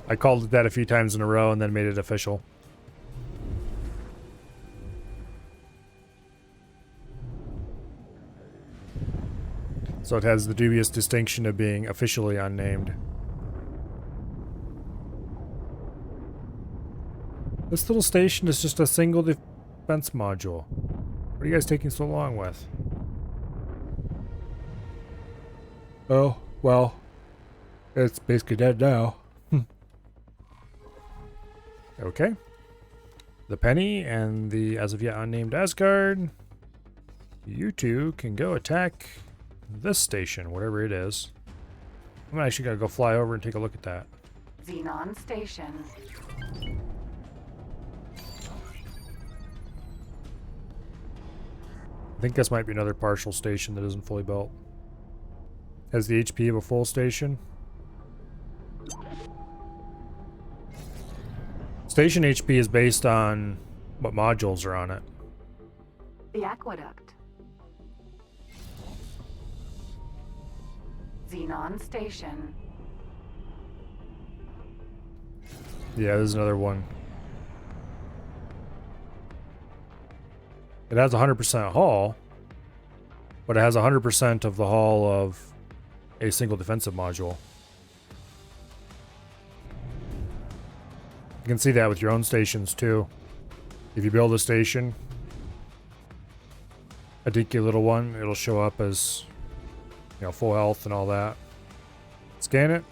I called it that a few times in a row and then made it official. So it has the dubious distinction of being officially unnamed. This little station is just a single defense module. What are you guys taking so long with? Oh, well, it's basically dead now. Okay. The Penny and the as of yet unnamed Asgard. You two can go attack this station, whatever it is. I'm actually gonna go fly over and take a look at that. Xenon station. I think this might be another partial station that isn't fully built. Has the HP of a full station. Station HP is based on what modules are on it. The aqueduct. Xenon station. Yeah, there's another one. It has 100% hull, but it has 100% of the hull of a single defensive module. You can see that with your own stations too. If you build a station a dinky little one, it'll show up as, you know, full health and all that. Scan it.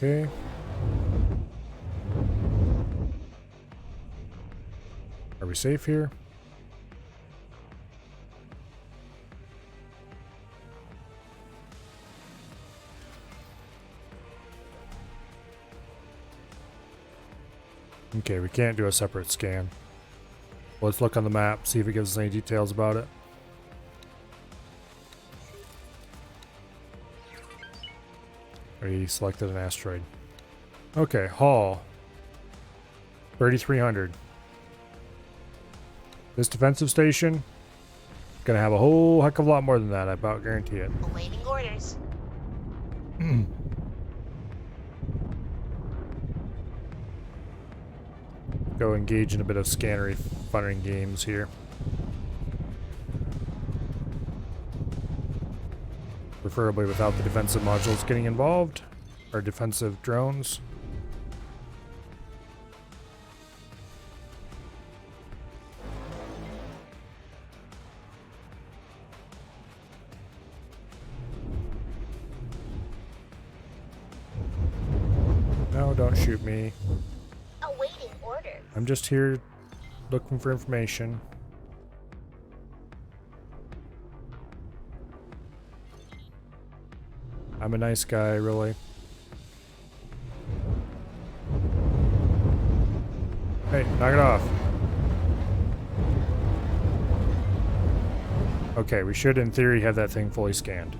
Okay. Are we safe here? Okay, we can't do a separate scan. Let's look on the map, see if it gives us any details about it. We selected an asteroid. Okay, haul. 3,300. This defensive station gonna have a whole heck of a lot more than that, I about guarantee it. Awaiting orders. Go engage in a bit of scannery funneling games here. Preferably without the defensive modules getting involved, or defensive drones. No, don't shoot me. Awaiting orders. I'm just here looking for information. I'm a nice guy, really. Hey, knock it off. Okay, we should, in theory, have that thing fully scanned.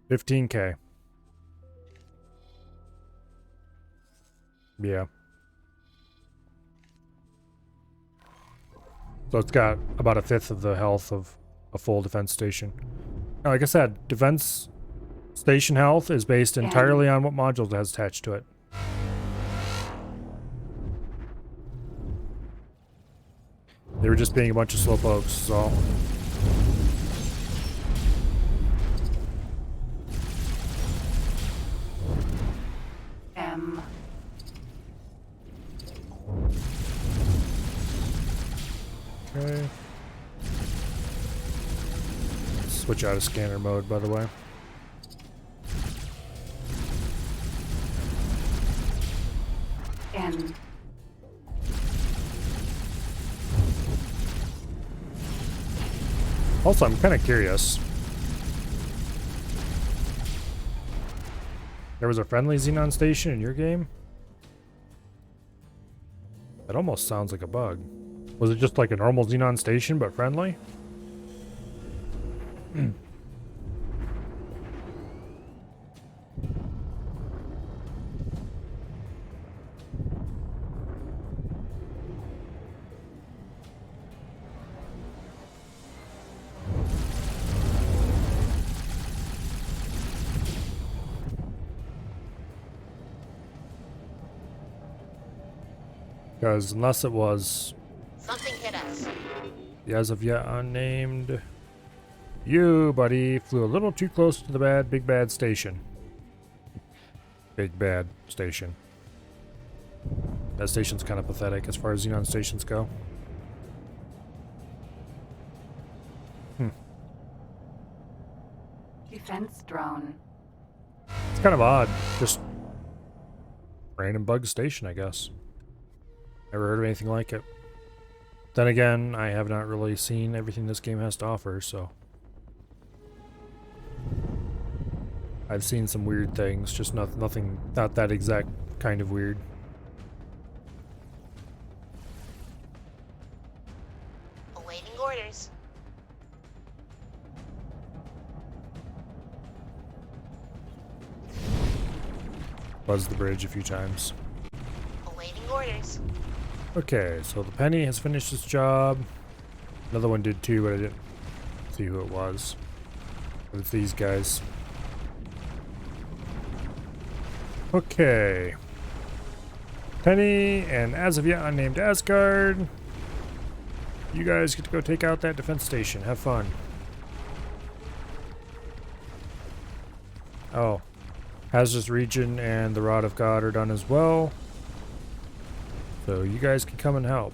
$15K. Yeah. So it's got about a fifth of the health of a full defense station. Now, like I said, defense station health is based entirely on what modules it has attached to it. They were just being a bunch of slowpokes, so. M. Okay. Switch out of scanner mode, by the way. N. Also, I'm kind of curious. There was a friendly Xenon station in your game? That almost sounds like a bug. Was it just like a normal Xenon station, but friendly? Because unless it was Something hit us. the as of yet unnamed, you, buddy, flew a little too close to the big bad station. Big bad station. That station's kind of pathetic as far as Xenon stations go. Defense drone. It's kind of odd. Just random bug station, I guess. Never heard of anything like it. Then again, I have not really seen everything this game has to offer, so. I've seen some weird things, just not that exact kind of weird. Awaiting orders. Buzzed the bridge a few times. Awaiting orders. Okay, so the penny has finished its job. Another one did too, but I didn't with you who it was. With these guys. Okay. Penny and as of yet unnamed Asgard. You guys get to go take out that defense station. Have fun. Oh. Hazardous region and the Rod of God are done as well. So you guys can come and help.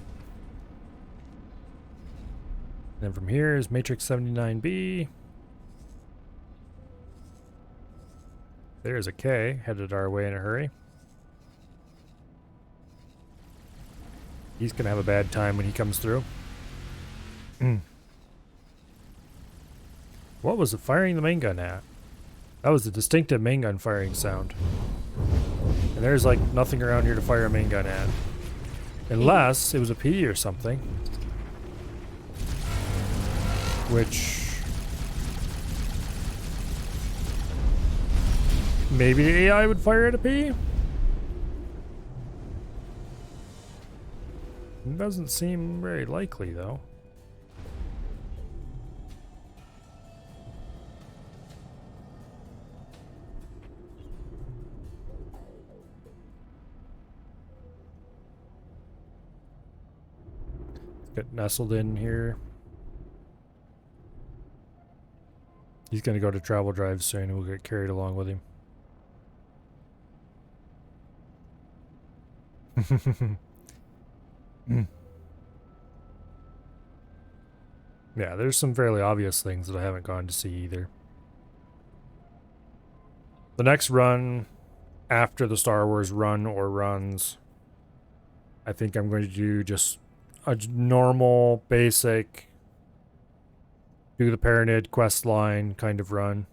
Then from here is Matrix 79B. There's a K headed our way in a hurry. He's gonna have a bad time when he comes through. What was it firing the main gun at? That was a distinctive main gun firing sound. And there's like nothing around here to fire a main gun at. Unless it was a P or something. Which... maybe the AI would fire at a P? It doesn't seem very likely though. Get nestled in here. He's gonna go to travel drive soon and we'll get carried along with him. Yeah, there's some fairly obvious things that I haven't gone to see either. The next run after the Star Wars run or runs, I think I'm going to do just a normal, basic, do the Paranid quest line kind of run.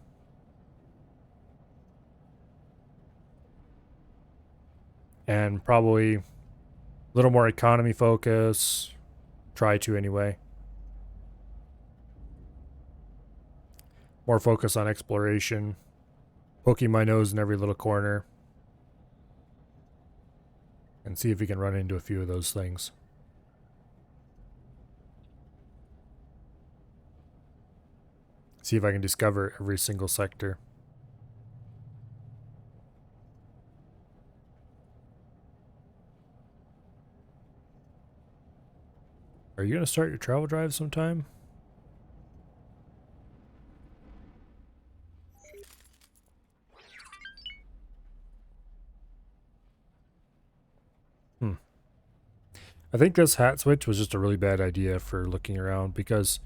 And probably a little more economy focus. Try to anyway. More focus on exploration. Poking my nose in every little corner. And see if we can run into a few of those things. See if I can discover every single sector. Are you going to start your travel drive sometime? I think this hat switch was just a really bad idea for looking around because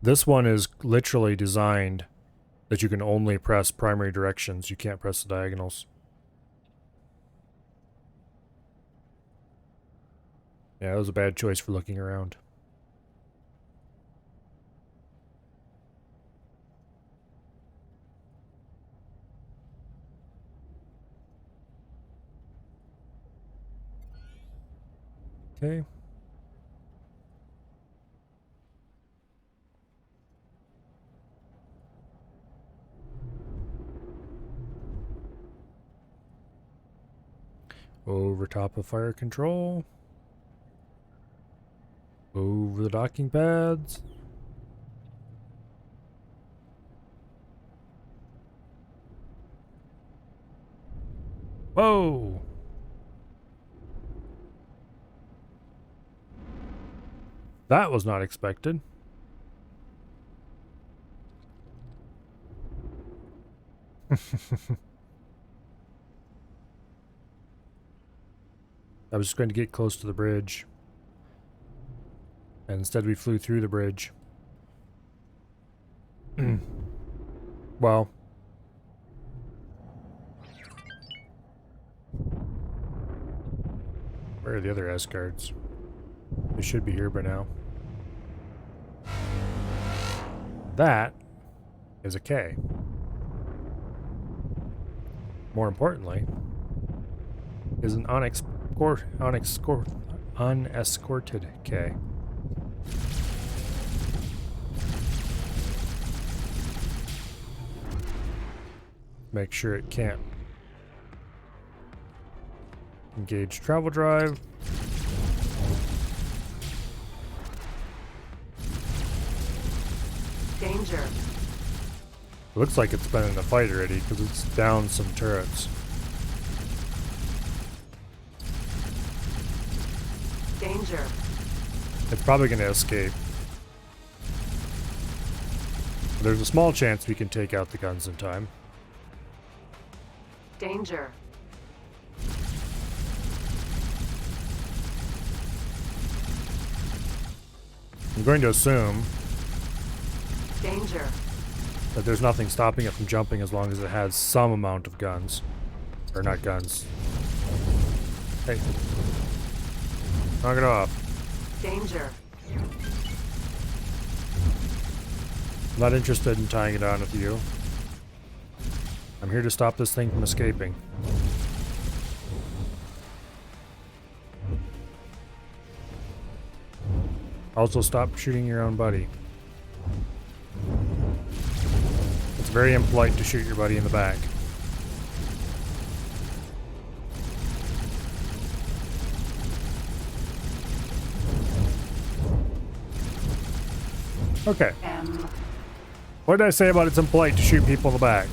this one is literally designed that you can only press primary directions. You can't press the diagonals. Yeah, that was a bad choice for looking around. Okay. Over top of fire control. Over the docking pads. Whoa! That was not expected. I was just going to get close to the bridge. And instead we flew through the bridge. Well. Where are the other Asgards? They should be here by now. That is a K. More importantly, is an unescorted K. Make sure it can't engage travel drive. Danger. It looks like it's been in a fight already because it's down some turrets. Danger. It's probably going to escape. But there's a small chance we can take out the guns in time. Danger. I'm going to assume Danger. that there's nothing stopping it from jumping as long as it has some amount of guns. Or not guns. Hey. Knock it off. Danger. I'm not interested in tying it on with you. I'm here to stop this thing from escaping. Also, stop shooting your own buddy. It's very impolite to shoot your buddy in the back. Okay. M. What did I say about it's impolite to shoot people in the back?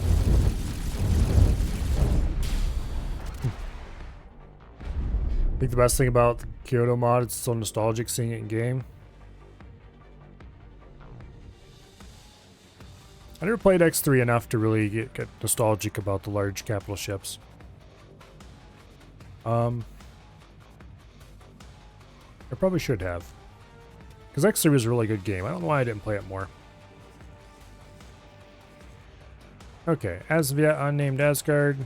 I think the best thing about the Kyoto mod is it's so nostalgic seeing it in game. I never played X3 enough to really get nostalgic about the large capital ships. I probably should have. Because X3 was a really good game. I don't know why I didn't play it more. Okay, as of yet unnamed Asgard,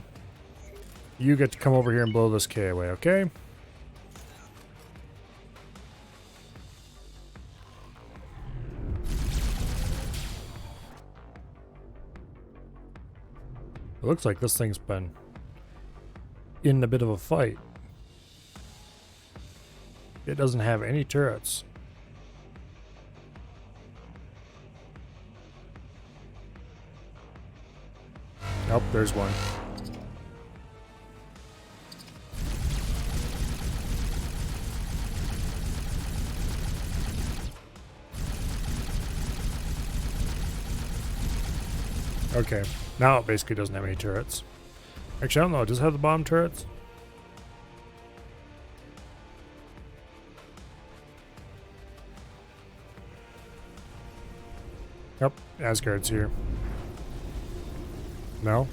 you get to come over here and blow this K away, okay? It looks like this thing's been in a bit of a fight. It doesn't have any turrets. Nope, there's one. Okay, now it basically doesn't have any turrets. Actually, I don't know, does it have the bomb turrets? Yep, Asgard's here. No?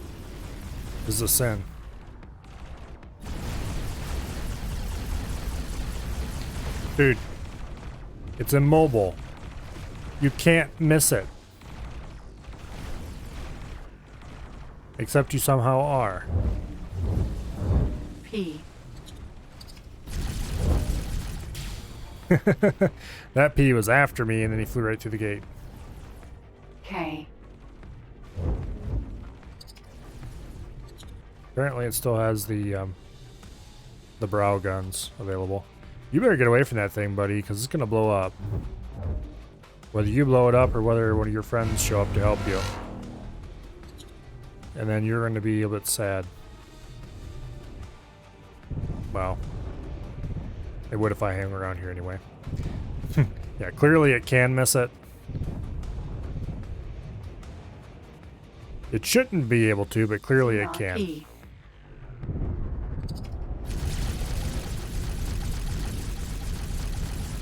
This is a sin. Dude, it's immobile. You can't miss it. Except you somehow are. P. That P was after me and then he flew right through the gate. K. Apparently it still has the brow guns available. You better get away from that thing, buddy, because it's going to blow up. Whether you blow it up or whether one of your friends show up to help you. And then you're going to be a bit sad. Well, it would if I hang around here anyway. Yeah, clearly it can miss it. It shouldn't be able to, but clearly it can. P.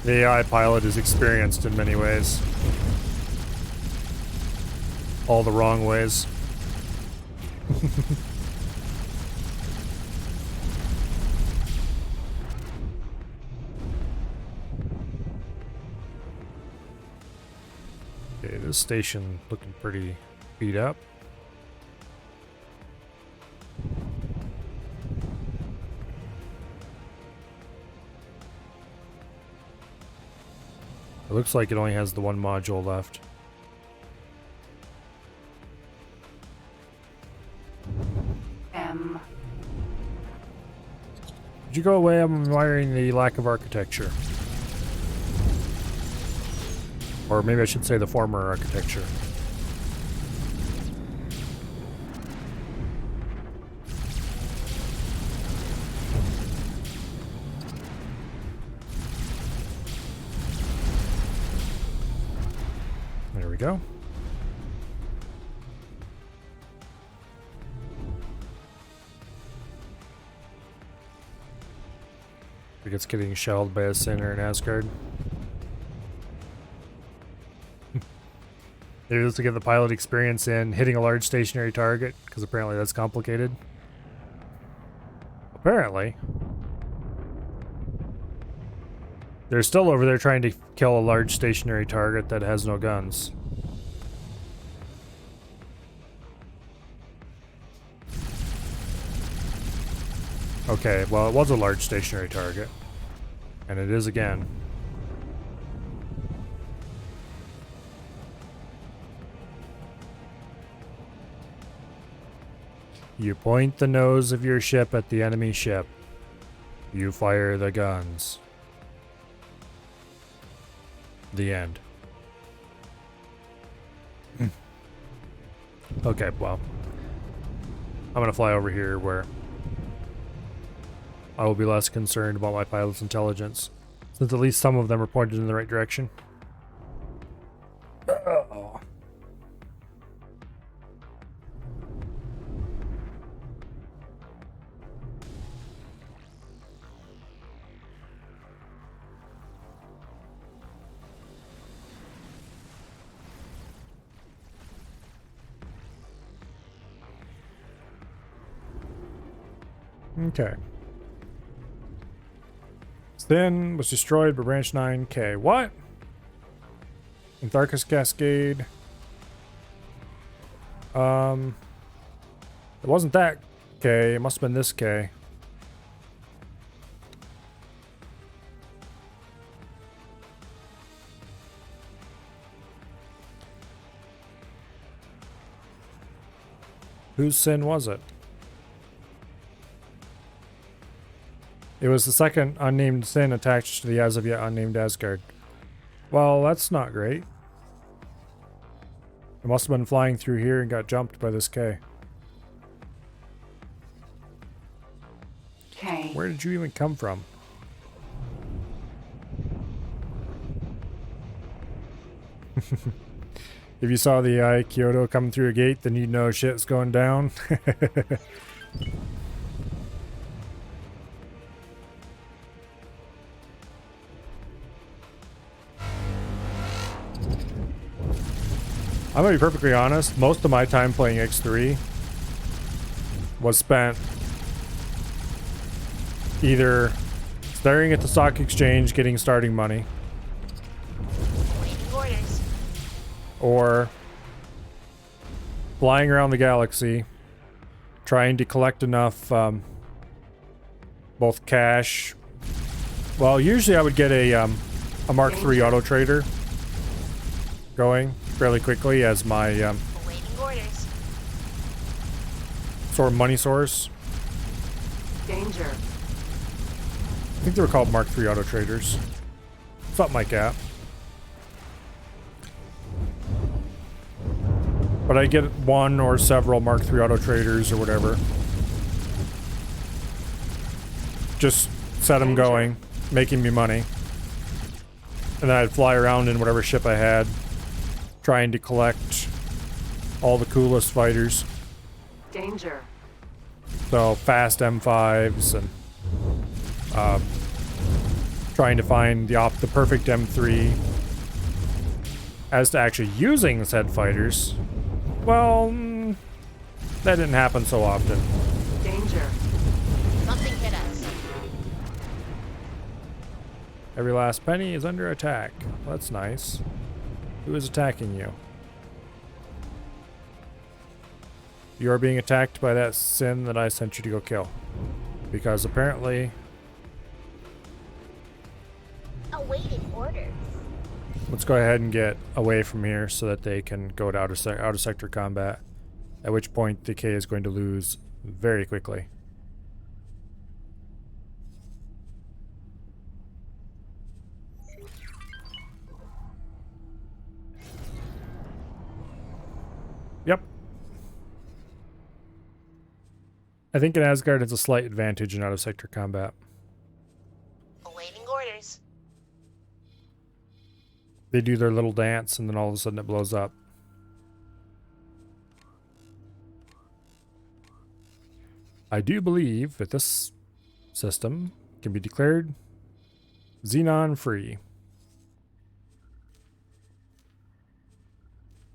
The AI pilot is experienced in many ways. All the wrong ways. Okay, this station looking pretty beat up. It looks like it only has the one module left. M. Would you go away? I'm admiring the lack of architecture. Or maybe I should say the former architecture. There we go. like it's getting shelled by a sinner in Asgard. Maybe just to get the pilot experience in hitting a large stationary target, because apparently that's complicated. Apparently. They're still over there trying to kill a large stationary target that has no guns. Okay, well, it was a large stationary target. And it is again. You point the nose of your ship at the enemy ship. You fire the guns. The end. Okay, well. I'm gonna fly over here where I will be less concerned about my pilot's intelligence, since at least some of them are pointed in the right direction. Oh. Okay. Then was destroyed by Branch 9K. What? Antharcus Cascade. It wasn't that K. It must have been this K. Whose sin was it? It was the second unnamed sin attached to the as of yet unnamed Asgard. Well, that's not great. It must have been flying through here and got jumped by this K. K. Where did you even come from? If you saw the Kyoto coming through a gate, then you'd know shit's going down. I'm gonna be perfectly honest, most of my time playing X3 was spent either staring at the stock exchange getting starting money, Awaiting orders. or flying around the galaxy trying to collect enough both cash. Well, usually I would get a Mark III auto trader going fairly quickly as my Awaiting orders. sort of money source. Danger. I think they were called Mark III auto traders. Something like that. But I get one or several Mark III auto traders or whatever. Just set them going, making me money. And then I'd fly around in whatever ship I had, trying to collect all the coolest fighters. Danger. So fast M5s and trying to find the perfect M3. As to actually using said fighters, well, that didn't happen so often. Danger. Something hit us. Every last penny is under attack. Well, that's nice. Who is attacking you? You are being attacked by that sin that I sent you to go kill. Because apparently... Awaiting orders. Let's go ahead and get away from here so that they can go to outer sector combat. At which point the K is going to lose very quickly. Yep. I think in Asgard it's a slight advantage in out-of-sector combat. Awaiting orders. They do their little dance and then all of a sudden it blows up. I do believe that this system can be declared Xenon free.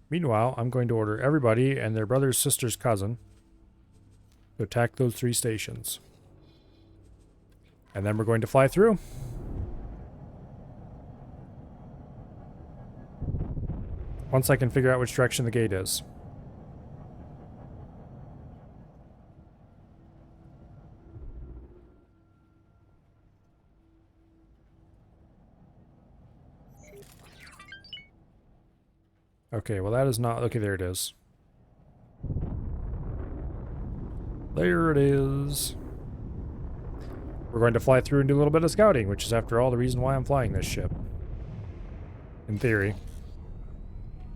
Meanwhile, I'm going to order everybody and their brother's sister's cousin to attack those 3 stations. And then we're going to fly through. Once I can figure out which direction the gate is. Okay, well that is not... Okay, there it is. There it is. We're going to fly through and do a little bit of scouting, which is after all the reason why I'm flying this ship. In theory.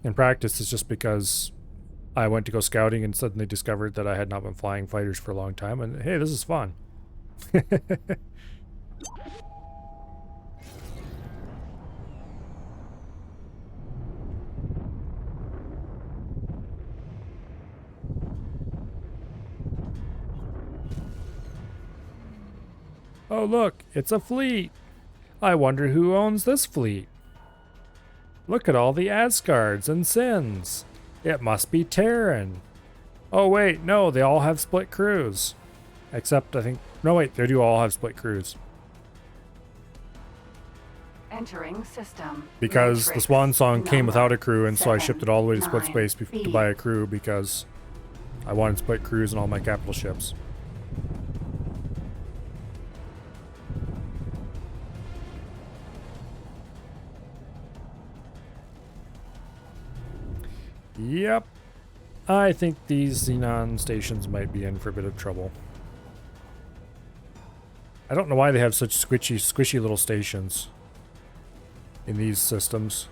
In practice, it's just because I went to go scouting and suddenly discovered that I had not been flying fighters for a long time, and hey, this is fun. Oh look, it's a fleet. I wonder who owns this fleet. Look at all the Asgards and Sins. It must be Terran. Oh wait, no, they all have split crews. Except I think... No wait, they do all have split crews. Entering system. Because the Matrix Swan Song came number without a crew, and so I 7, shipped it all the way to Split 9, Space B. to buy a crew because I wanted split crews in all my capital ships. Yep. I think these Xenon stations might be in for a bit of trouble. I don't know why they have such squishy little stations in these systems.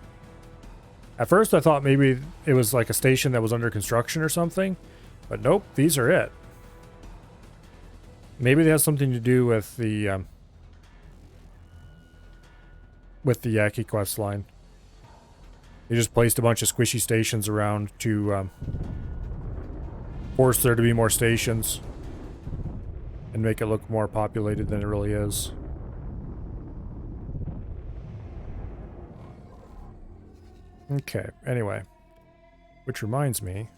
At first I thought maybe it was like a station that was under construction or something, but nope, these are it. Maybe it has something to do with the Yaki quest line. They just placed a bunch of squishy stations around to force there to be more stations and make it look more populated than it really is. Okay, anyway. Which reminds me.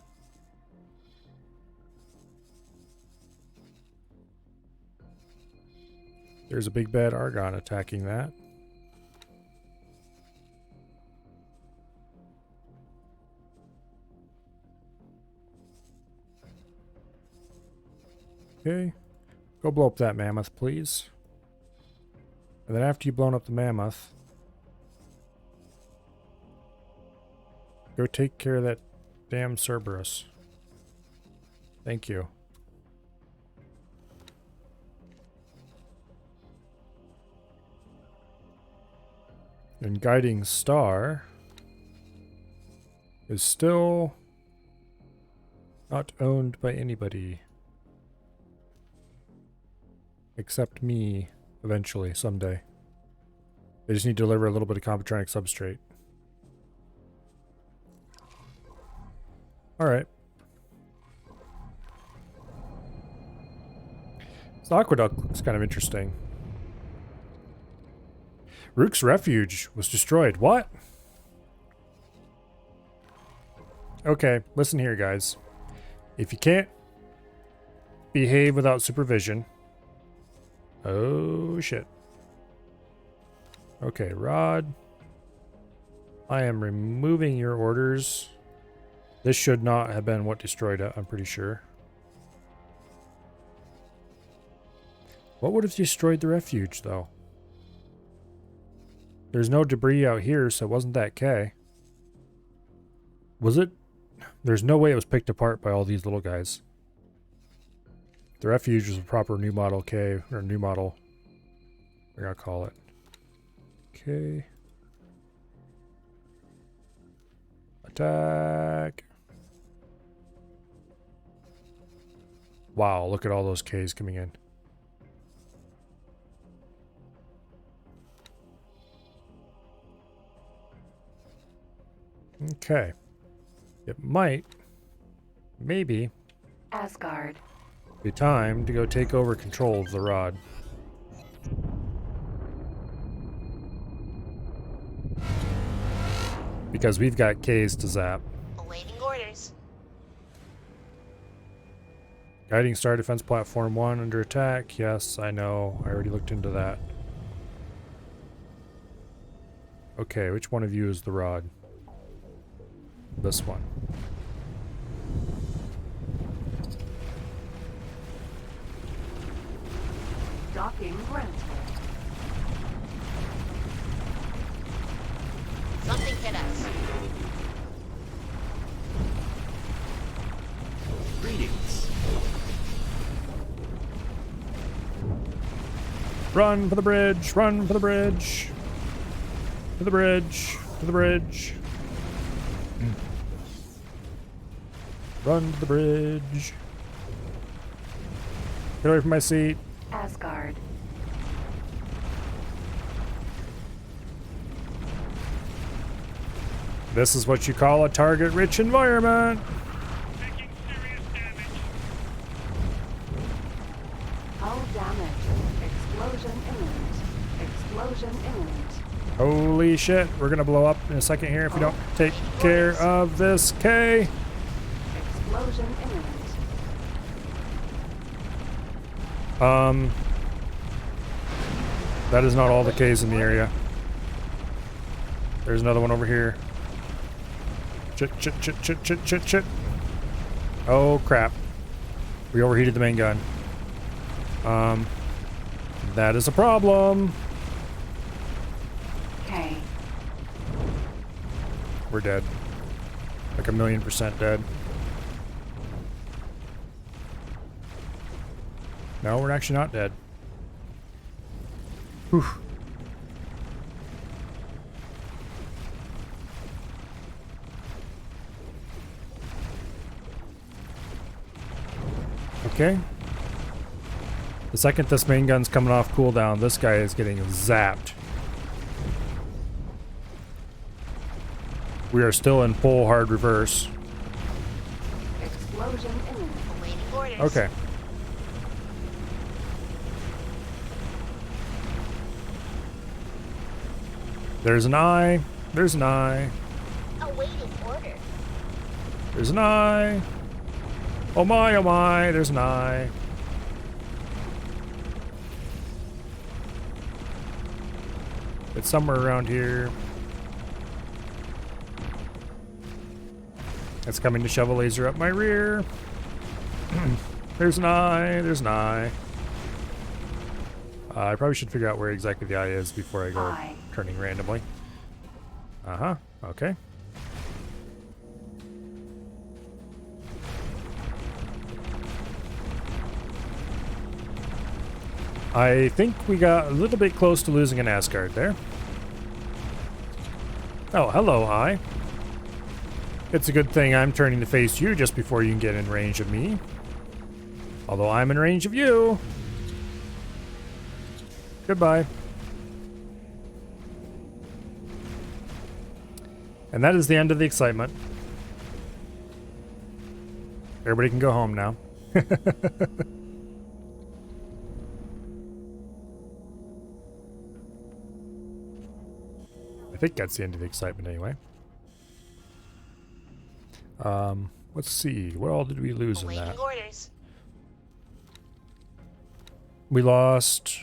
There's a big bad Argon attacking that. Okay. Go blow up that mammoth, please. And then after you've blown up the mammoth, go take care of that damn Cerberus. Thank you. And Guiding Star is still not owned by anybody. Except me, eventually, someday. They just need to deliver a little bit of Computronic substrate. Alright. This aqueduct looks kind of interesting. Rook's Refuge was destroyed. What? Okay, listen here, guys. If you can't behave without supervision... Oh, shit. Okay, Rod. I am removing your orders. This should not have been what destroyed it, I'm pretty sure. What would have destroyed the refuge, though? There's no debris out here, so it wasn't that K. Was it? There's no way it was picked apart by all these little guys. The refuge was a proper new model K, or new model, we're gonna call it. Okay. Attack. Wow, look at all those Ks coming in. Okay. It might, maybe, Asgard. be time to go take over control of the rod. Because we've got K's to zap. Awaiting orders. Guiding Star Defense Platform 1 under attack. Yes, I know. I already looked into that. Okay, which one of you is the rod? This one. Docking granted. Something hit us. Greetings. Run for the bridge! Run for the bridge! To the bridge! To the bridge! Run to the bridge! Get away from my seat! Asgard. This is what you call a target-rich environment! Taking serious damage. Hull damage. Explosion imminent. Explosion imminent. Holy shit, we're gonna blow up in a second here if we don't take care of this K. Explosion imminent. That is not all the K's in the area. There's another one over here. Shit, shit, shit, shit, shit, shit, shit. Oh crap. We overheated the main gun. That is a problem. K. We're dead. Like 1,000,000% dead. No, we're actually not dead. Whew. Okay. The second this main gun's coming off cooldown, this guy is getting zapped. We are still in full hard reverse. Explosion imminent. Awaiting orders. Okay. There's an eye. There's an eye. Awaiting order. There's an eye. Oh my, there's an eye. It's somewhere around here. It's coming to shove a laser up my rear. There's an eye. There's an eye. I probably should figure out where exactly the eye is before I go Eye. turning randomly. Uh-huh. Okay. I think we got a little bit close to losing an Asgard there. Oh, hello, Eye. It's a good thing I'm turning to face you just before you can get in range of me. Although I'm in range of you. Goodbye. And that is the end of the excitement. Everybody can go home now. I think that's the end of the excitement anyway. Let's see. What all did we lose in that? Awaiting orders. We lost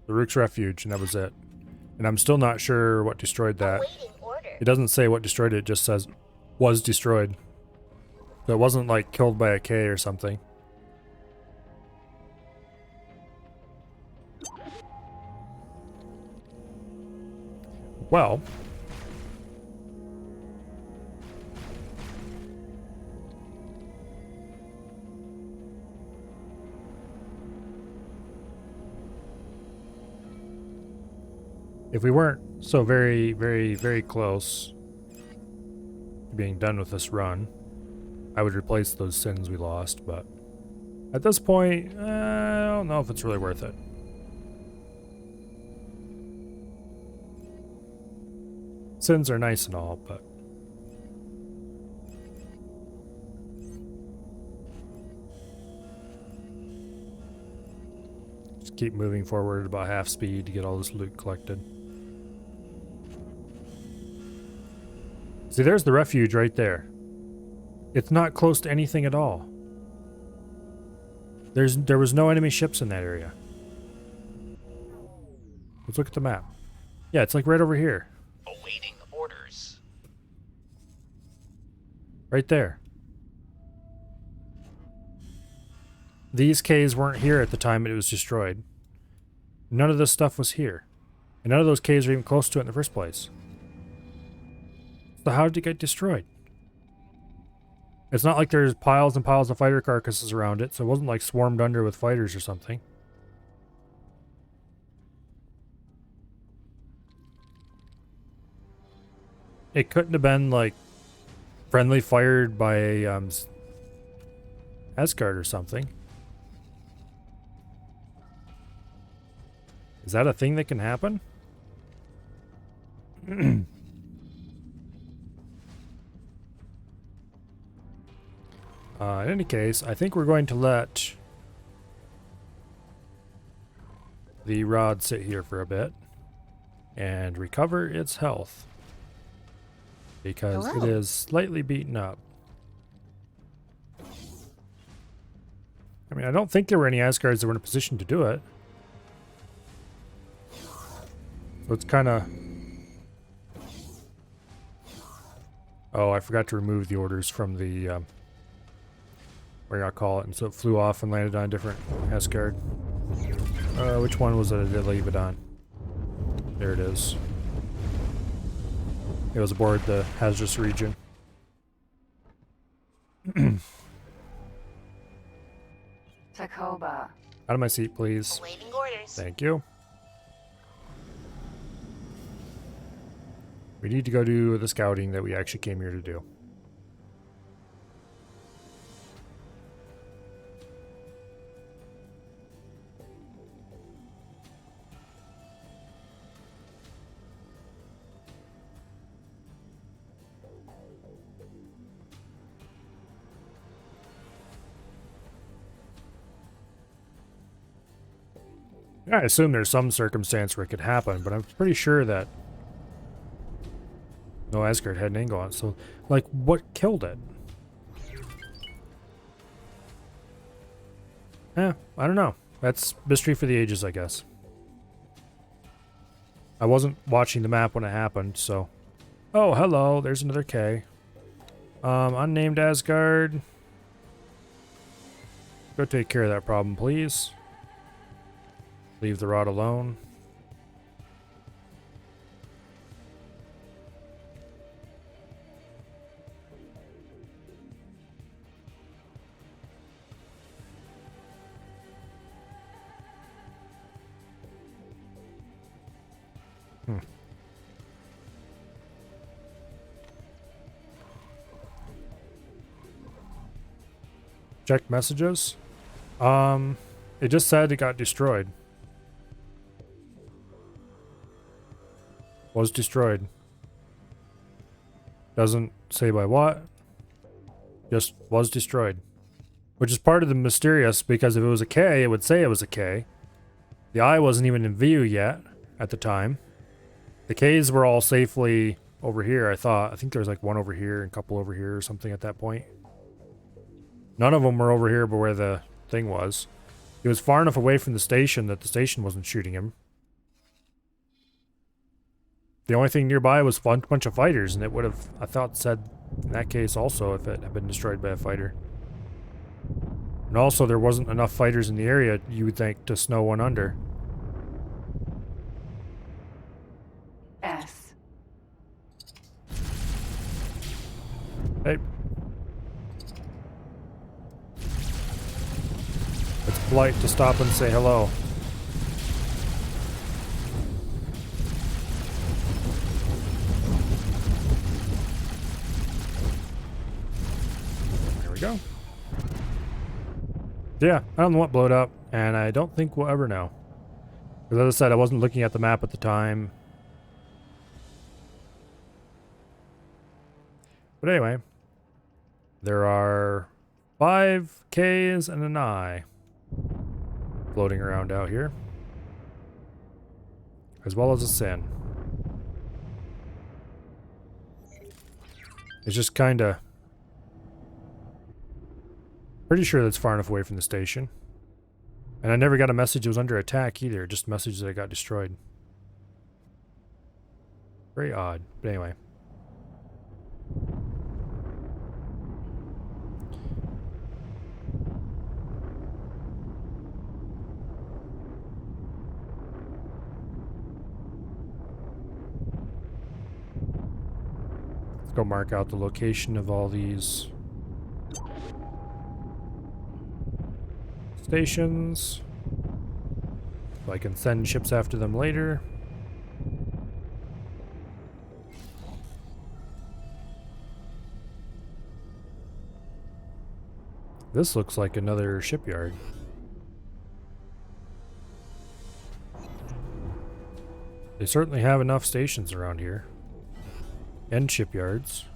the Rook's Refuge, and that was it. And I'm still not sure what destroyed that. Awaiting order. It doesn't say what destroyed it, it just says was destroyed. So it wasn't like killed by a K or something. Well, if we weren't so very, very, very close to being done with this run, I would replace those sins we lost, but at this point, I don't know if it's really worth it. Sins are nice and all, but just keep moving forward about half speed to get all this loot collected. See, there's the refuge right there. It's not close to anything at all. There was no enemy ships in that area. Let's look at the map. Yeah, it's like right over here. Awaiting orders. Right there. These caves weren't here at the time it was destroyed. None of this stuff was here. And none of those caves are even close to it in the first place. So how did it get destroyed? It's not like there's piles and piles of fighter carcasses around it, so it wasn't like swarmed under with fighters or something. It couldn't have been like friendly fired by Asgard or something. Is that a thing that can happen? In any case, I think we're going to let the rod sit here for a bit and recover its health because it is slightly beaten up. I mean, I don't think there were any Asgards that were in a position to do it. So it's kind of... Oh, I forgot to remove the orders from the... what do I call it? And so it flew off and landed on a different Asgard. Which one was it I did leave it on? There it is. It was aboard the hazardous region. Tacoba. Out of my seat, please. Awaiting orders. Thank you. We need to go do the scouting that we actually came here to do. Yeah, I assume there's some circumstance where it could happen, but I'm pretty sure that no Asgard had an angle on it. So, like, what killed it? I don't know. That's mystery for the ages, I guess. I wasn't watching the map when it happened, so... Oh, hello. There's another K. Unnamed Asgard. Go take care of that problem, please. Leave the rod alone. Check messages. It just said it got destroyed. Was destroyed. Doesn't say by what. Just was destroyed. Which is part of the mysterious, because if it was a K, it would say it was a K. The I wasn't even in view yet at the time. The Ks were all safely over here, I thought. I think there was like one over here and a couple over here or something at that point. None of them were over here but where the thing was. He was far enough away from the station that the station wasn't shooting him. The only thing nearby was a bunch of fighters, and it would have, I thought, said in that case also if it had been destroyed by a fighter. And also there wasn't enough fighters in the area, you would think, to snow one under. S. Hey. It's polite to stop and say hello. There we go. Yeah, I don't know what blew it up, and I don't think we'll ever know. Because as I said, I wasn't looking at the map at the time. But anyway, there are 5 Ks and an I floating around out here, as well as a sin. It's just kind of... Pretty sure that's far enough away from the station. And I never got a message it was under attack either, just a message that it got destroyed. Very odd, but anyway. Let's go mark out the location of all these stations, so I can send ships after them later. This looks like another shipyard. They certainly have enough stations around here. And shipyards.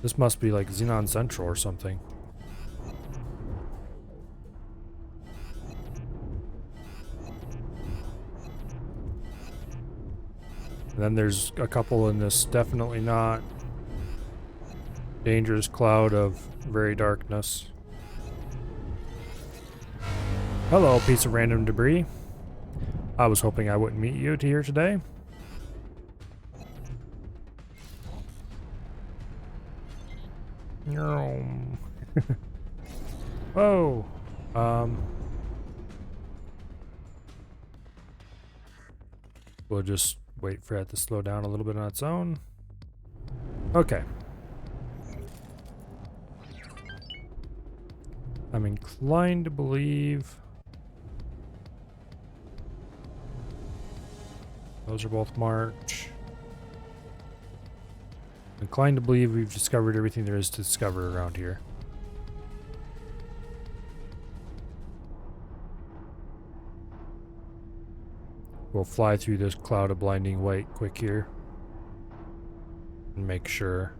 This must be like Xenon Central or something. And then there's a couple in this definitely not dangerous cloud of very darkness. Hello, piece of random debris. I was hoping I wouldn't meet you here today. Whoa. We'll just wait for it to slow down a little bit on its own. Okay. I'm inclined to believe those are both marked. Inclined to believe we've discovered everything there is to discover around here. We'll fly through this cloud of blinding white quick here and make sure.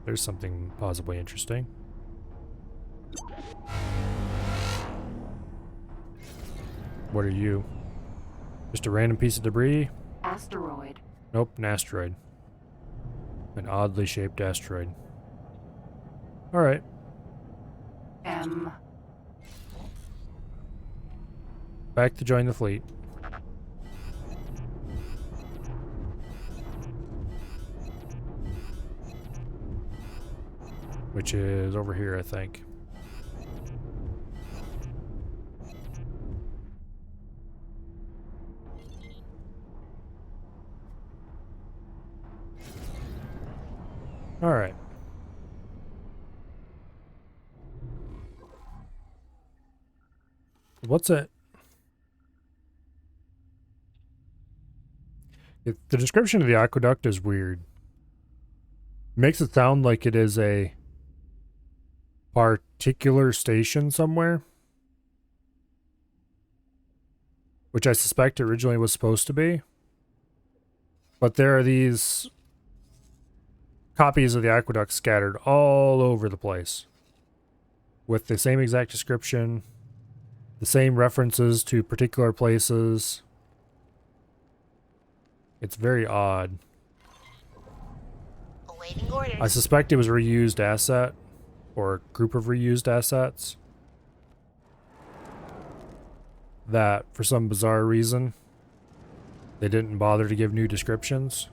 There's something possibly interesting. What are you? Just a random piece of debris? Asteroid. Nope, an asteroid. An oddly shaped asteroid. Alright. M. Back to join the fleet. Which is over here, I think. Alright. What's it? The description of the aqueduct is weird. Makes it sound like it is a particular station somewhere, which I suspect originally was supposed to be. But there are these copies of the aqueduct scattered all over the place with the same exact description, the same references to particular places. It's very odd. Awaiting orders. I suspect it was a reused asset or a group of reused assets that, for some bizarre reason, they didn't bother to give new descriptions.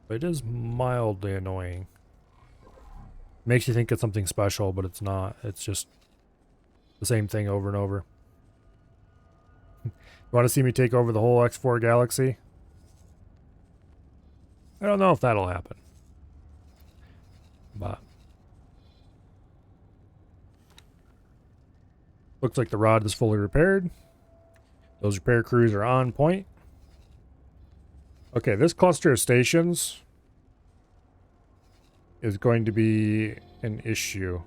But it is mildly annoying. Makes you think it's something special, but it's not. It's just the same thing over and over. You want to see me take over the whole X4 galaxy? I don't know if that'll happen. But looks like the rod is fully repaired. Those repair crews are on point. Okay, this cluster of stations is going to be an issue,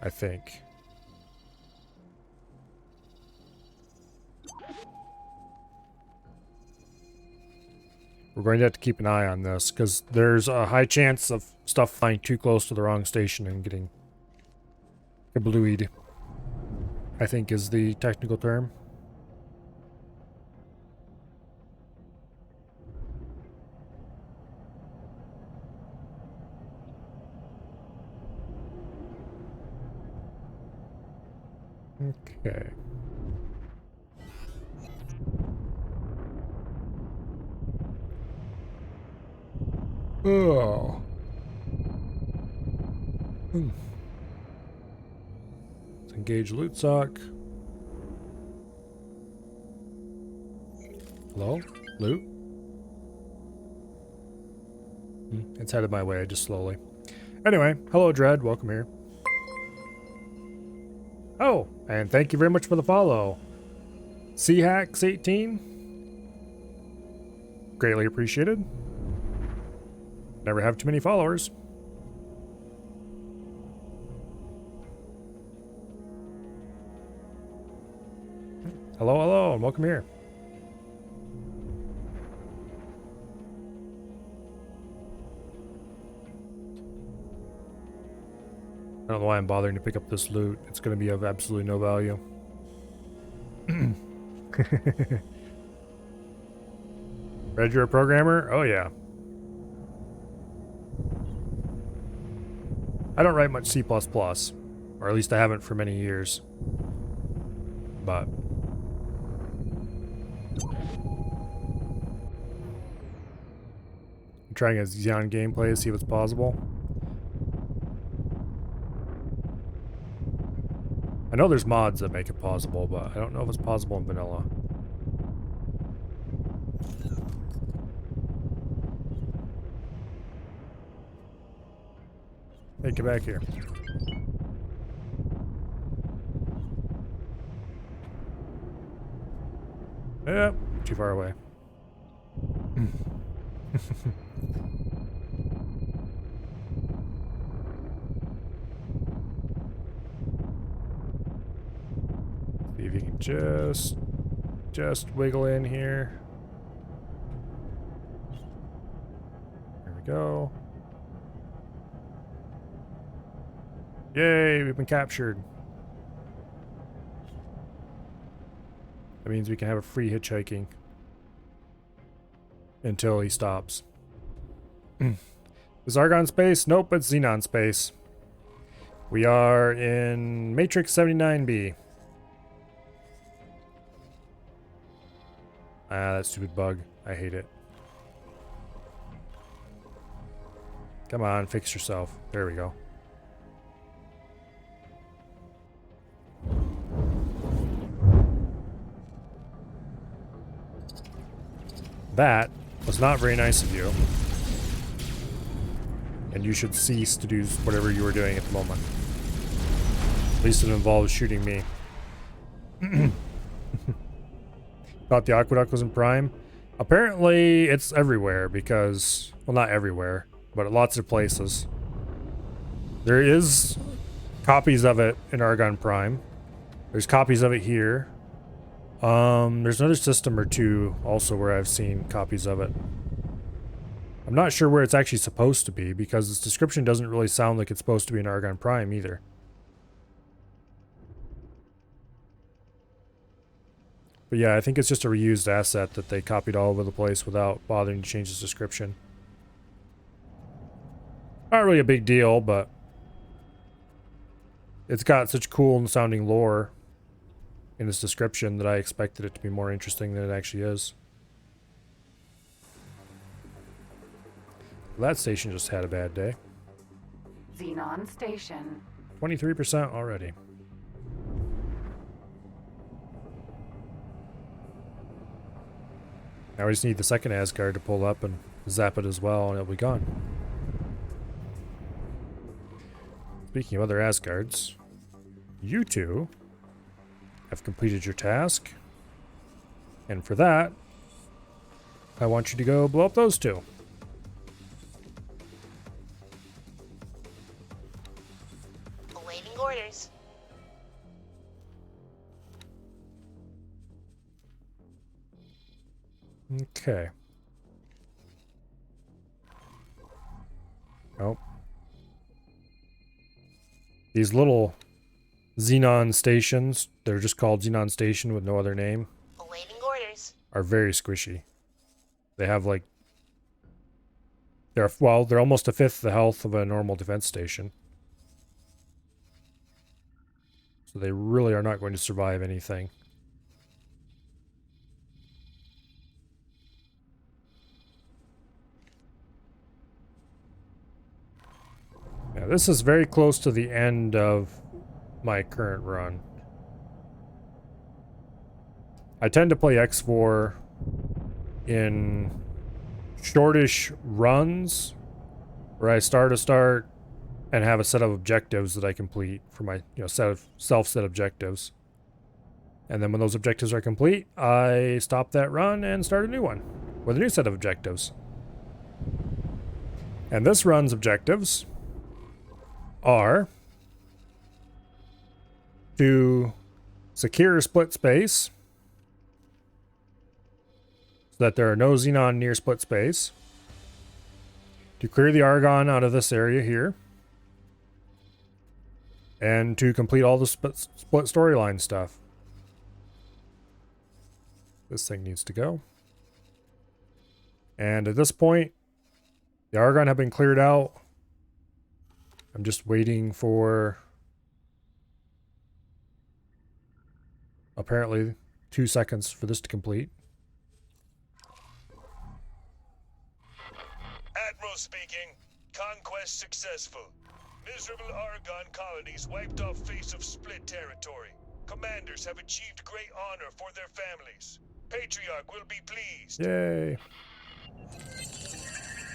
I think. We're going to have to keep an eye on this, because there's a high chance of stuff flying too close to the wrong station and getting Kablooied, I think is the technical term. Okay. Oh. Let's engage loot sock. Hello? Loot? It's headed my way, just slowly. Anyway, hello Dread, welcome here. Oh, and thank you very much for the follow. Chacks18. Greatly appreciated. Never have too many followers. Hello, hello, and welcome here. I don't know why I'm bothering to pick up this loot. It's going to be of absolutely no value. Red, you're a programmer? Oh, yeah. I don't write much C++, or at least I haven't for many years. But I'm trying a Xeon gameplay to see if it's possible. I know there's mods that make it possible, but I don't know if it's possible in vanilla. Hey, get back here. Yep, too far away. See if you can just wiggle in here. There we go. Yay, we've been captured. That means we can have a free hitchhiking until he stops. Is Argon space? Nope, it's Xenon space. We are in Matrix 79B. Ah, that stupid bug. I hate it. Come on, fix yourself. There we go. That was not very nice of you. And you should cease to do whatever you were doing at the moment. At least it involves shooting me. Thought the aqueduct was in Prime. Apparently it's everywhere because, well, not everywhere, but at lots of places. There is copies of it in Argon Prime. There's copies of it here. There's another system or two also where I've seen copies of it. I'm not sure where it's actually supposed to be because its description doesn't really sound like it's supposed to be in Argon Prime either. But yeah, I think it's just a reused asset that they copied all over the place without bothering to change its description. Not really a big deal, but it's got such cool sounding lore in its description that I expected it to be more interesting than it actually is. That station just had a bad day. Xenon Station. 23% already. Now we just need the second Asgard to pull up and zap it as well, and it'll be gone. Speaking of other Asgards, you two have completed your task, and for that, I want you to go blow up those two. Awaiting orders. Okay. Nope. These little Xenon stations, they're just called Xenon Station with no other name, Awaiting orders. are very squishy. They have like, they're almost a fifth the health of a normal defense station. So they really are not going to survive anything. Yeah, this is very close to the end of my current run. I tend to play X4 in shortish runs where I start and have a set of objectives that I complete for my set of self-set objectives. And then when those objectives are complete, I stop that run and start a new one with a new set of objectives. And this run's objectives are to secure split space so that there are no Xenon near split space, to clear the Argon out of this area here, and to complete all the split storyline stuff. This thing needs to go. And at this point, the Argon have been cleared out. I'm just waiting for apparently 2 seconds for this to complete. Admiral speaking. Conquest successful. Miserable Argon colonies wiped off face of split territory. Commanders have achieved great honor for their families. Patriarch will be pleased. Yay.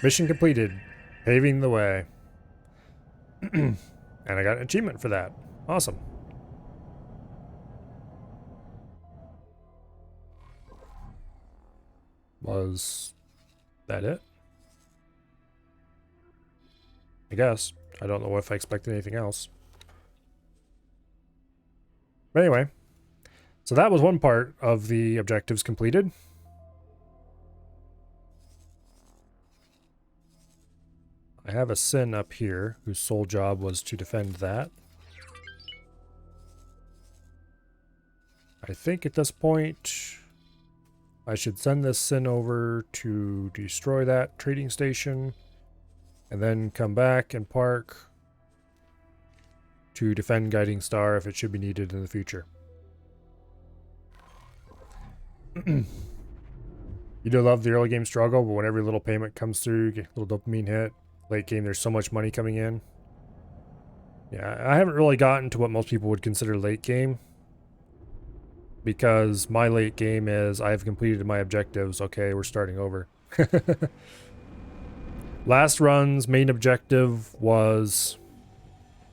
Mission completed. Paving the way. And I got an achievement for that. Awesome. Was that it? I guess. I don't know if I expected anything else. But anyway, so that was one part of the objectives completed. I have a Sin up here whose sole job was to defend that. I think at this point I should send this Sin over to destroy that trading station and then come back and park to defend Guiding Star if it should be needed in the future. You do love the early game struggle, but when every little payment comes through, you get a little dopamine hit. Late game, there's so much money coming in. Yeah, I haven't really gotten to what most people would consider late game, because my late game is I've completed my objectives. Okay, we're starting over. Last run's main objective was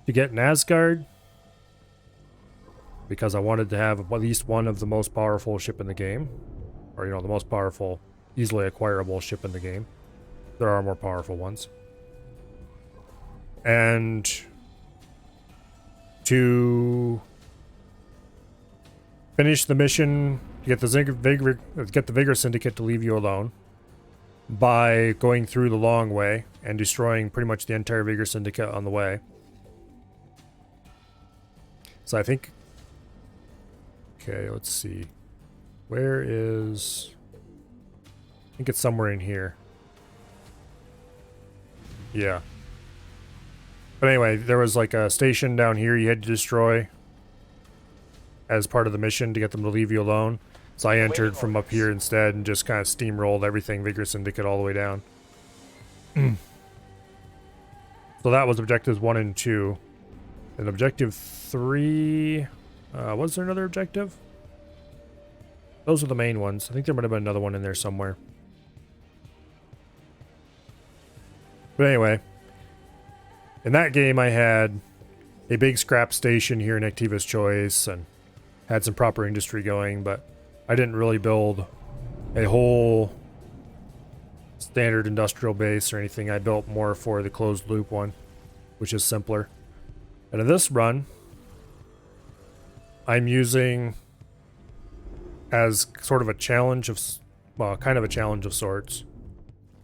to get Nazgard, because I wanted to have at least one of the most powerful ship in the game, or the most powerful, easily acquirable ship in the game. There are more powerful ones. And to finish the mission, get the Vigor Syndicate to leave you alone by going through the long way and destroying pretty much the entire Vigor Syndicate on the way. So I think... Okay, let's see. Where is... I think it's somewhere in here. Yeah. But anyway, there was like a station down here you had to destroy as part of the mission to get them to leave you alone. So I entered from up here instead and just kind of steamrolled everything Vigor Syndicate all the way down. So that was objectives 1 and 2. And objective 3... was there another objective? Those are the main ones. I think there might have been another one in there somewhere. But anyway, in that game I had a big scrap station here in Activa's Choice and had some proper industry going, but I didn't really build a whole standard industrial base or anything. I built more for the closed loop one, which is simpler. And in this run, I'm using as sort of a challenge of, well, kind of a challenge of sorts.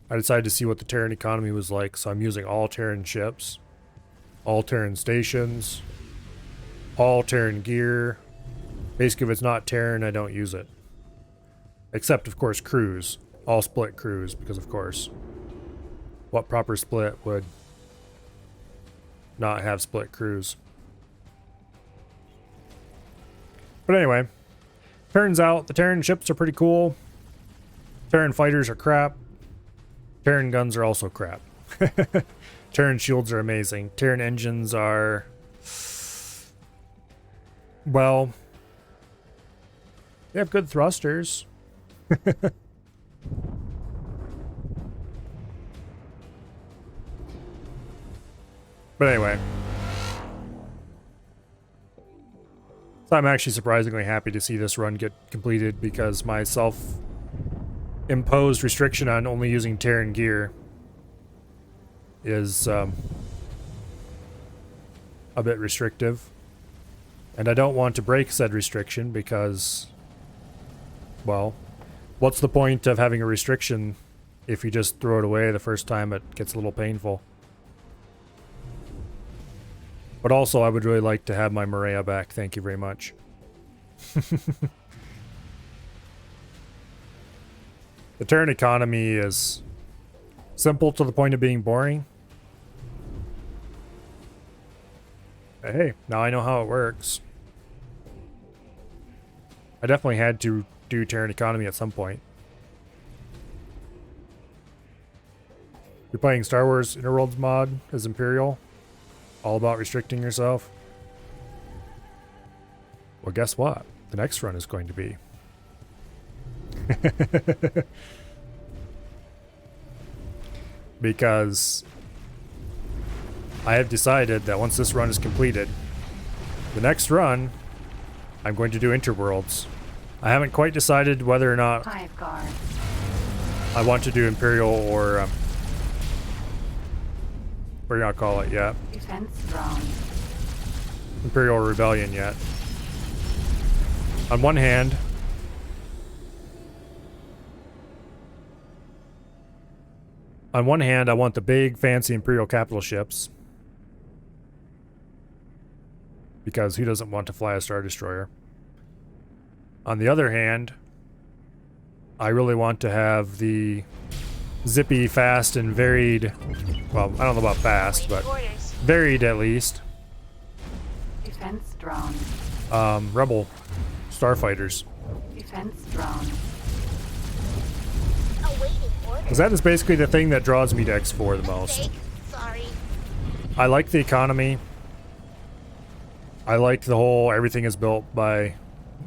I decided to see what the Terran economy was like, so I'm using all Terran ships, all Terran stations, All Terran gear. Basically, if it's not Terran, I don't use it. Except, of course, crews. All split crews, because of course. What proper split would not have split crews? But anyway, turns out the Terran ships are pretty cool. Terran fighters are crap. Terran guns are also crap. Terran shields are amazing. Terran engines are... well... they have good thrusters. But anyway. So I'm actually surprisingly happy to see this run get completed because my self-imposed restriction on only using Terran gear is a bit restrictive. And I don't want to break said restriction because, well, what's the point of having a restriction if you just throw it away the first time it gets a little painful? But also, I would really like to have my Maria back. Thank you very much. The Terran economy is simple to the point of being boring. But hey, now I know how it works. I definitely had to do Terran economy at some point. You're playing Star Wars Interworlds mod as Imperial? All about restricting yourself? Well, guess what? The next run is going to be. Because I have decided that once this run is completed, the next run, I'm going to do Interworlds. I haven't quite decided whether or not Hive guard. I want to do Imperial or what do you not call it yet? Defense drone. Imperial Rebellion yet. On one hand, I want the big fancy Imperial capital ships. Because who doesn't want to fly a Star Destroyer? On the other hand, I really want to have the zippy, fast, and varied, well, I don't know about fast, but varied at least, Defense drone. Rebel starfighters. Defense drone. Awaiting orders. Because that is basically the thing that draws me to X4 the most. Mistake. Sorry. I like the economy. I like the whole everything is built by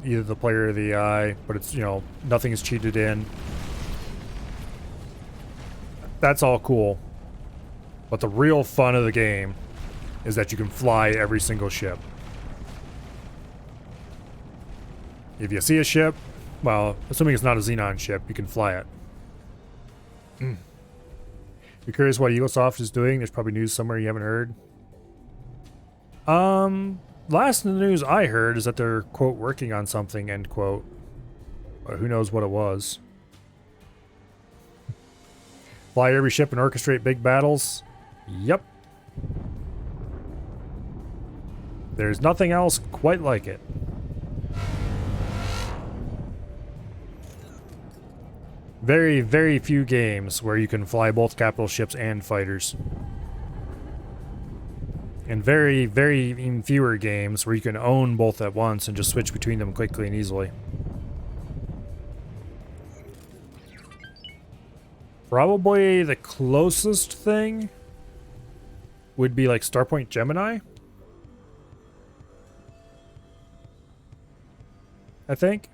either the player or the AI, but it's, you know, nothing is cheated in. That's all cool. But the real fun of the game is that you can fly every single ship. If you see a ship, well, assuming it's not a Xenon ship, you can fly it. You're curious what Eaglesoft is doing? There's probably news somewhere you haven't heard. Last news I heard is that they're, quote, working on something, end quote. But who knows what it was. Fly every ship and orchestrate big battles? Yep. There's nothing else quite like it. Very, very few games where you can fly both capital ships and fighters. And very, very even fewer games where you can own both at once and just switch between them quickly and easily. Probably the closest thing would be like Starpoint Gemini. I think.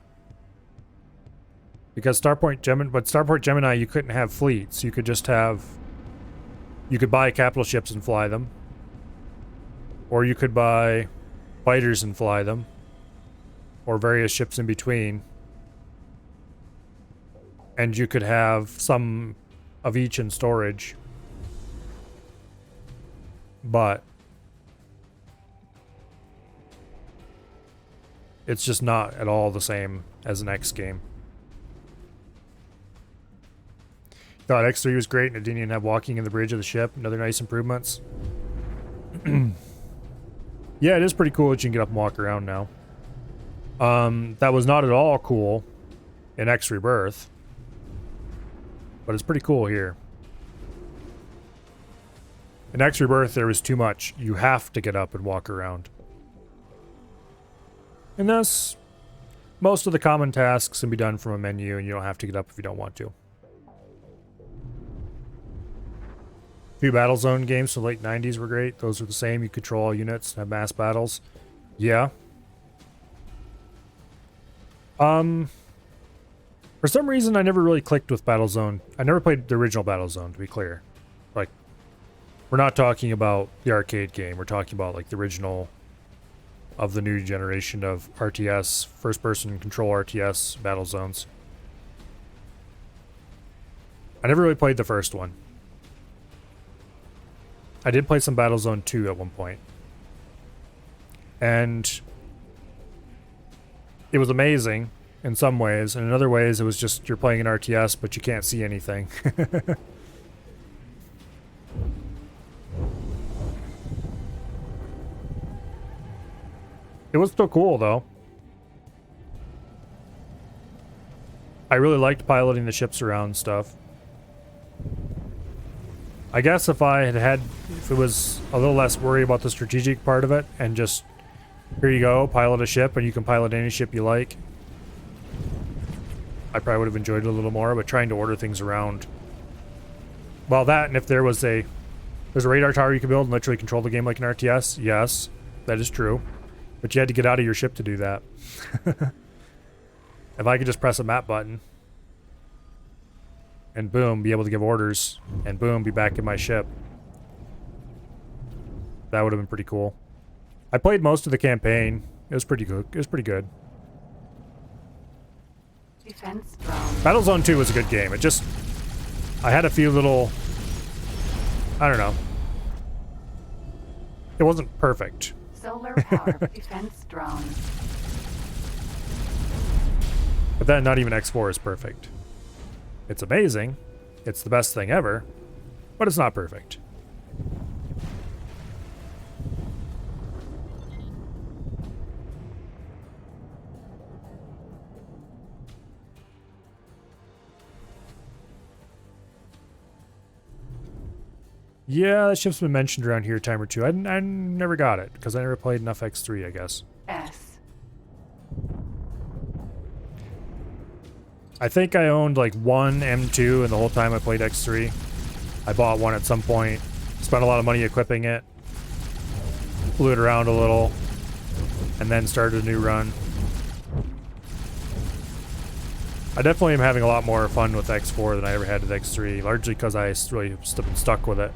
Because Starpoint Gemini, you couldn't have fleets. You could just have... you could buy capital ships and fly them. Or you could buy fighters and fly them. Or various ships in between. And you could have some of each in storage. But it's just not at all the same as an X game. Thought X3 was great and it didn't even have walking in the bridge of the ship and other nice improvements. Yeah, it is pretty cool that you can get up and walk around now. That was not at all cool in X Rebirth, but it's pretty cool here. In X Rebirth, there was too much. You have to get up and walk around. In this, most of the common tasks can be done from a menu, and you don't have to get up if you don't want to. A few Battlezone games from the late 90s were great. Those are the same. You control all units, have mass battles. Yeah. For some reason, I never really clicked with Battlezone. I never played the original Battlezone, to be clear. Like, we're not talking about the arcade game. We're talking about, like, the original of the new generation of RTS, first-person control RTS Battlezones. I never really played the first one. I did play some Battlezone 2 at one point. And it was amazing in some ways, and in other ways it was just you're playing an RTS but you can't see anything. It was still cool though. I really liked piloting the ships around and stuff. I guess if it was a little less worry about the strategic part of it and just, here you go, pilot a ship and you can pilot any ship you like, I probably would have enjoyed it a little more, but trying to order things around. Well, that, and if there's a radar tower you can build and literally control the game like an RTS, yes, that is true. But you had to get out of your ship to do that. If I could just press a map button, and boom, be able to give orders, and boom, be back in my ship. That would have been pretty cool. I played most of the campaign. It was pretty good. It was pretty good. Defense drone. Battlezone 2 was a good game. I had a few little, I don't know. It wasn't perfect. Solar power defense drone. But then not even X4 is perfect. It's amazing. It's the best thing ever, but it's not perfect. Yeah, that ship's been mentioned around here a time or two. I never got it, because I never played enough X3, I guess. S. I think I owned like one M2 and the whole time I played X3. I bought one at some point, spent a lot of money equipping it, flew it around a little, and then started a new run. I definitely am having a lot more fun with X4 than I ever had with X3, largely because I really stuck with it.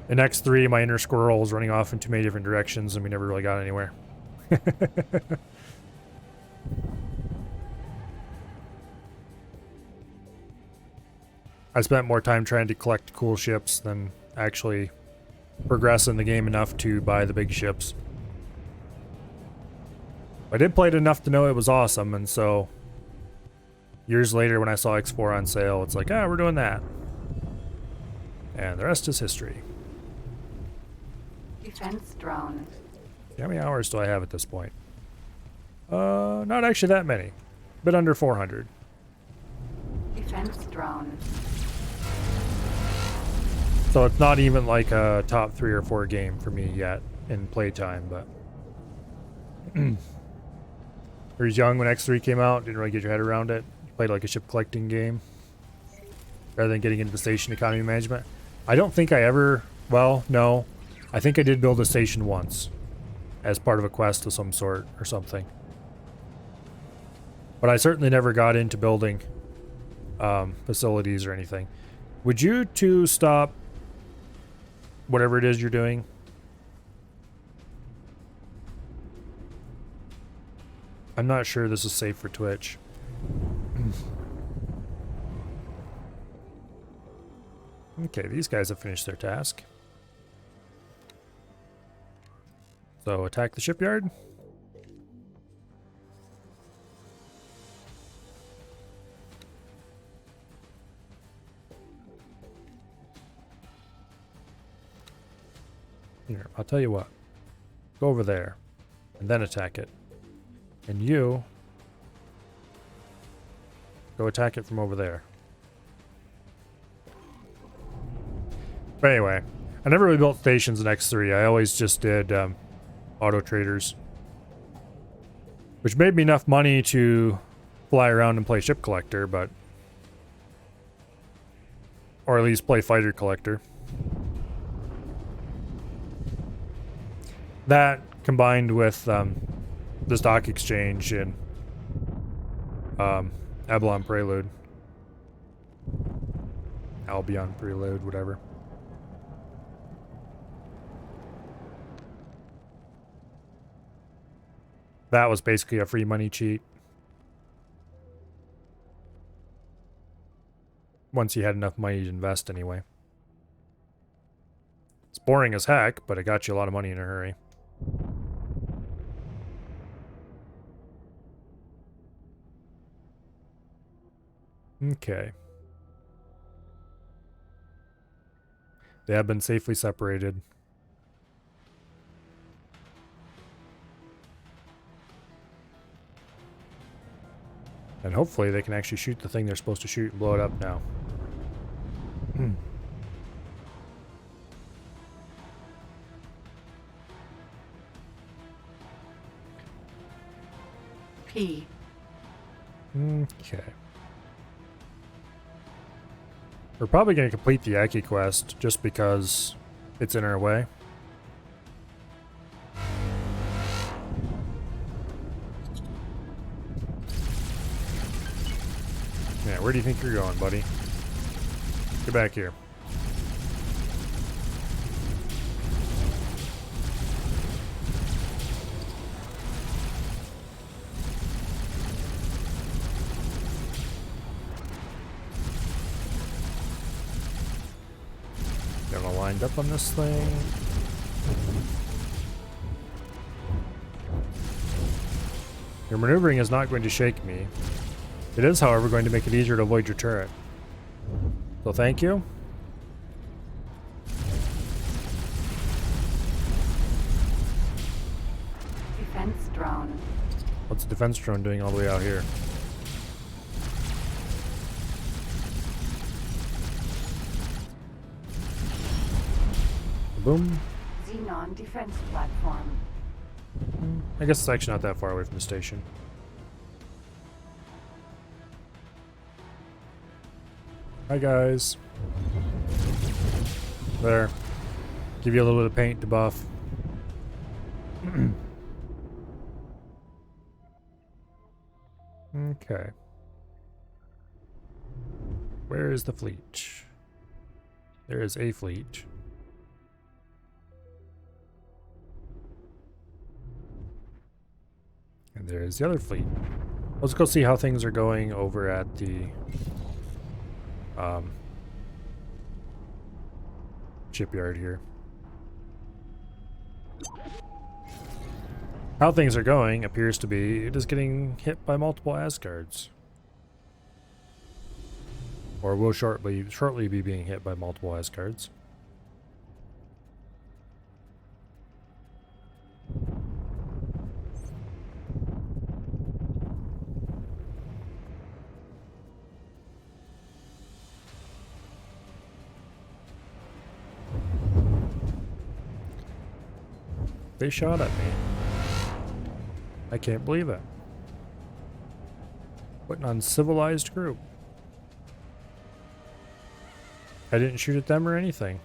In X3, my inner squirrel was running off in too many different directions and we never really got anywhere. I spent more time trying to collect cool ships than actually progress in the game enough to buy the big ships. I did play it enough to know it was awesome, and so years later when I saw X4 on sale, it's like, we're doing that. And the rest is history. Defense drone. How many hours do I have at this point? Not actually that many. A bit under 400. Defense drone. So it's not even like a top 3 or 4 game for me yet in playtime, but I was young when X3 came out, didn't really get your head around it. Played like a ship collecting game rather than getting into the station economy management. I don't think I ever, well, no. I think I did build a station once as part of a quest of some sort or something. But I certainly never got into building facilities or anything. Would you two stop whatever it is you're doing? I'm not sure this is safe for Twitch. Okay, these guys have finished their task. So attack the shipyard. Here, I'll tell you what. Go over there. And then attack it. And you... go attack it from over there. But anyway, I never really built stations in X3. I always just did auto traders. Which made me enough money to fly around and play ship collector, but... or at least play fighter collector. That combined with the stock exchange in Avalon Prelude. Albion Prelude, whatever. That was basically a free money cheat. Once you had enough money to invest anyway. It's boring as heck, but it got you a lot of money in a hurry. Okay. They have been safely separated. And hopefully they can actually shoot the thing they're supposed to shoot and blow it up now. P. Okay. We're probably going to complete the Aki quest just because it's in our way. Yeah, where do you think you're going, buddy? Get back here. Gonna lined up on this thing. Your maneuvering is not going to shake me. It is, however, going to make it easier to avoid your turret. So thank you. Defense drone. What's the defense drone doing all the way out here? Boom. Xenon defense platform. I guess it's actually not that far away from the station. Hi guys. There. Give you a little bit of paint to buff. Okay. Where is the fleet? There is a fleet. And there's the other fleet. Let's go see how things are going over at the shipyard here. How things are going appears to be it is getting hit by multiple Asgards. Or will shortly be being hit by multiple Asgards. They shot at me. I can't believe it. What an uncivilized group. I didn't shoot at them or anything.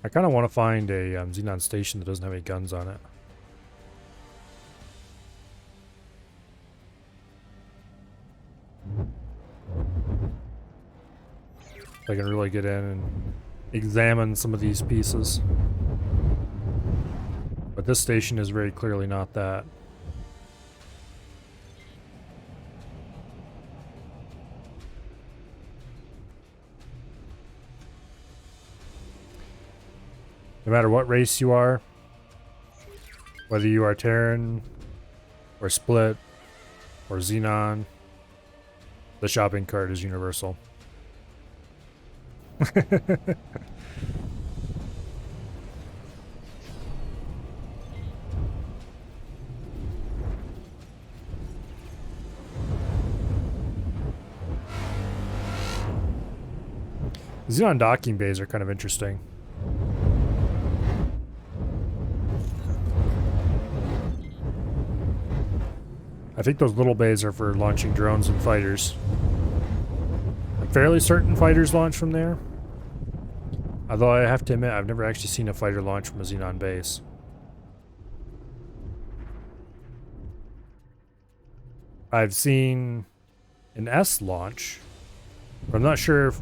I kind of want to find a Xenon station that doesn't have any guns on it. I can really get in and examine some of these pieces. But this station is very clearly not that. No matter what race you are, whether you are Terran or Split Or Xenon. The shopping cart is universal. Xenon docking bays are kind of interesting. I think those little bays are for launching drones and fighters. I'm fairly certain fighters launch from there. Although I have to admit, I've never actually seen a fighter launch from a Xenon base. I've seen an S launch, but I'm not sure if...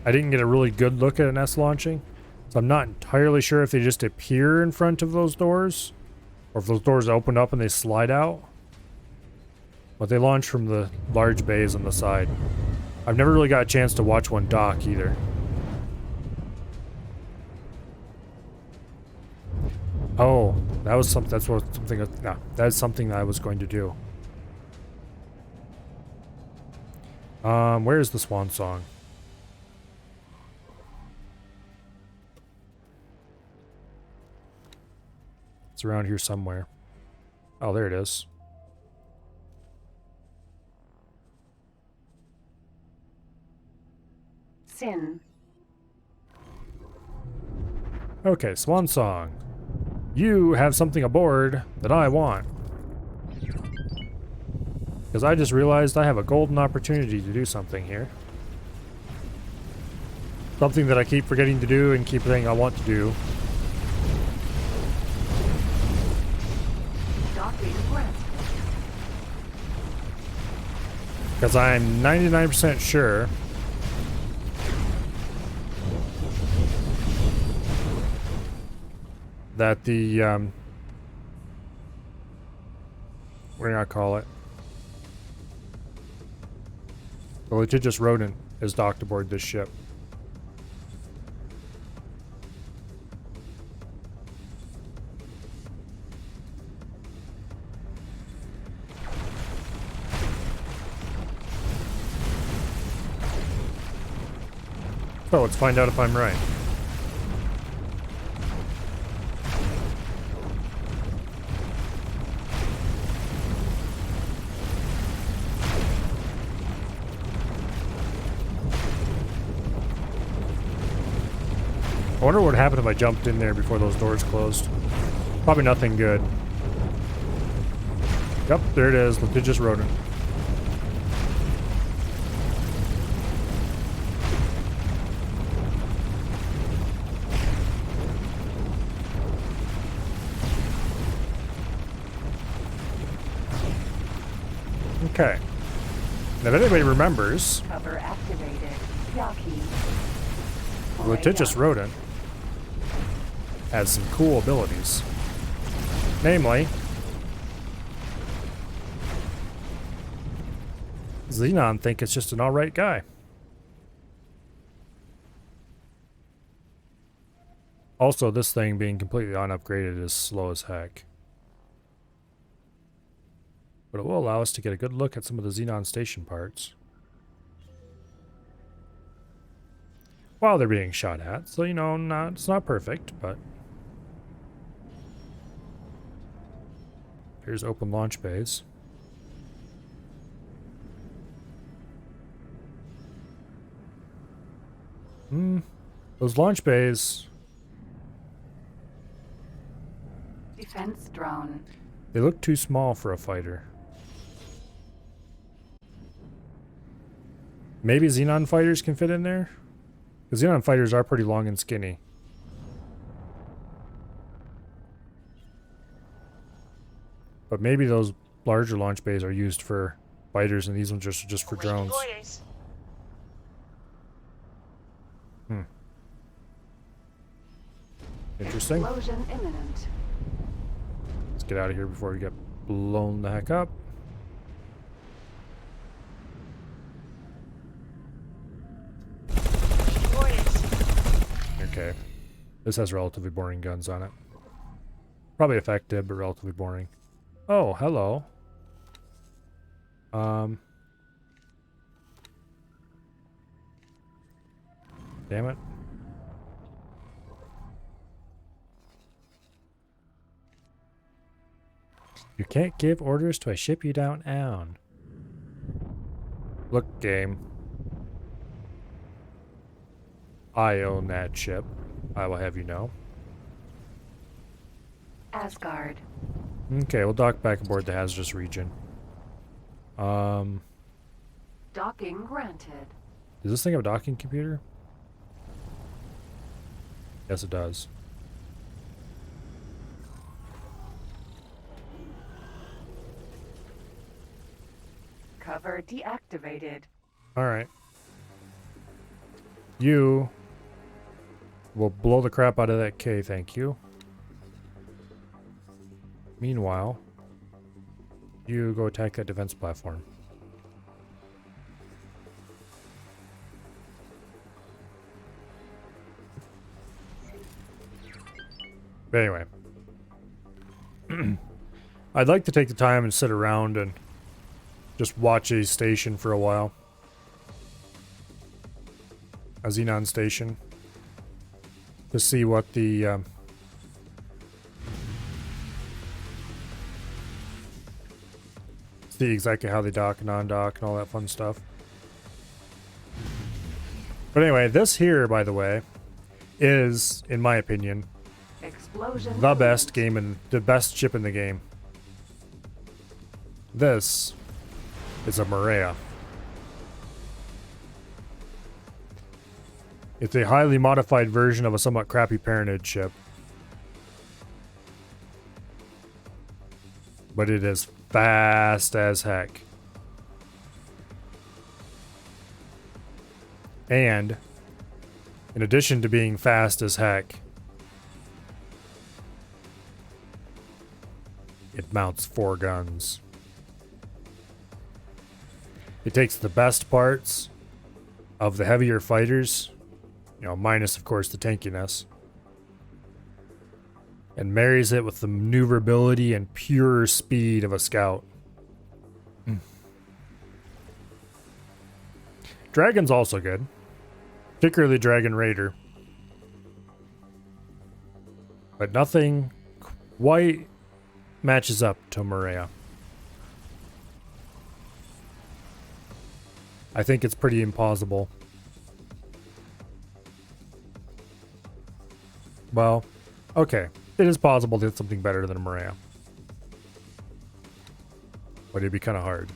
I didn't get a really good look at an S launching, so I'm not entirely sure if they just appear in front of those doors, or if those doors open up and they slide out. But they launch from the large bays on the side. I've never really got a chance to watch one dock either. Oh, that was something. That's what something. Yeah, that's something that I was going to do. Where is the swan song? It's around here somewhere. Oh, there it is. Sin. Okay, swan song. You have something aboard that I want. Because I just realized I have a golden opportunity to do something here. Something that I keep forgetting to do and keep saying I want to do. Because I'm 99% sure that the, what do I call it? The litigious rodent is docked aboard this ship. So let's find out if I'm right. I wonder what would happen if I jumped in there before those doors closed. Probably nothing good. Yep, there it is, litigious rodent. Okay. Now, if anybody remembers, Cover activated. Yaki. the litigious rodent has some cool abilities. Namely, Xenon think it's just an alright guy. Also, this thing being completely unupgraded is slow as heck. But it will allow us to get a good look at some of the Xenon station parts while they're being shot at. So, you know, it's not perfect, but here's open launch bays. Those launch bays, Defense drone. they look too small for a fighter. Maybe Xenon fighters can fit in there? Because Xenon fighters are pretty long and skinny. But maybe those larger launch bays are used for fighters and these ones are just for drones. Orders. Interesting. Explosion imminent. Let's get out of here before we get blown the heck up. Orders. Okay. This has relatively boring guns on it. Probably effective, but relatively boring. Oh, hello. Damn it. You can't give orders to a ship you don't own. Look, game. I own that ship. I will have you know. Asgard. Okay, we'll dock back aboard the hazardous region. Docking granted. Does this thing have a docking computer? Yes, it does. Cover deactivated. Alright. You will blow the crap out of that K, thank you. Meanwhile, you go attack that defense platform. But anyway. I'd like to take the time and sit around and just watch a station for a while. A Xenon station. To see what the see exactly how they dock and non-dock and all that fun stuff. But anyway, this here, by the way, is, in my opinion, Explosion. the best game and the best ship in the game. This is a Maria. It's a highly modified version of a somewhat crappy Paranid ship. But it is fast as heck. And, in addition to being fast as heck, it mounts 4 guns. It takes the best parts of the heavier fighters, you know, minus of course the tankiness, and marries it with the maneuverability and pure speed of a scout. Dragon's also good, particularly Dragon Raider, but nothing quite matches up to Maria. I think it's pretty impossible. Well, okay. It is possible to get something better than a Maria. But it'd be kind of hard.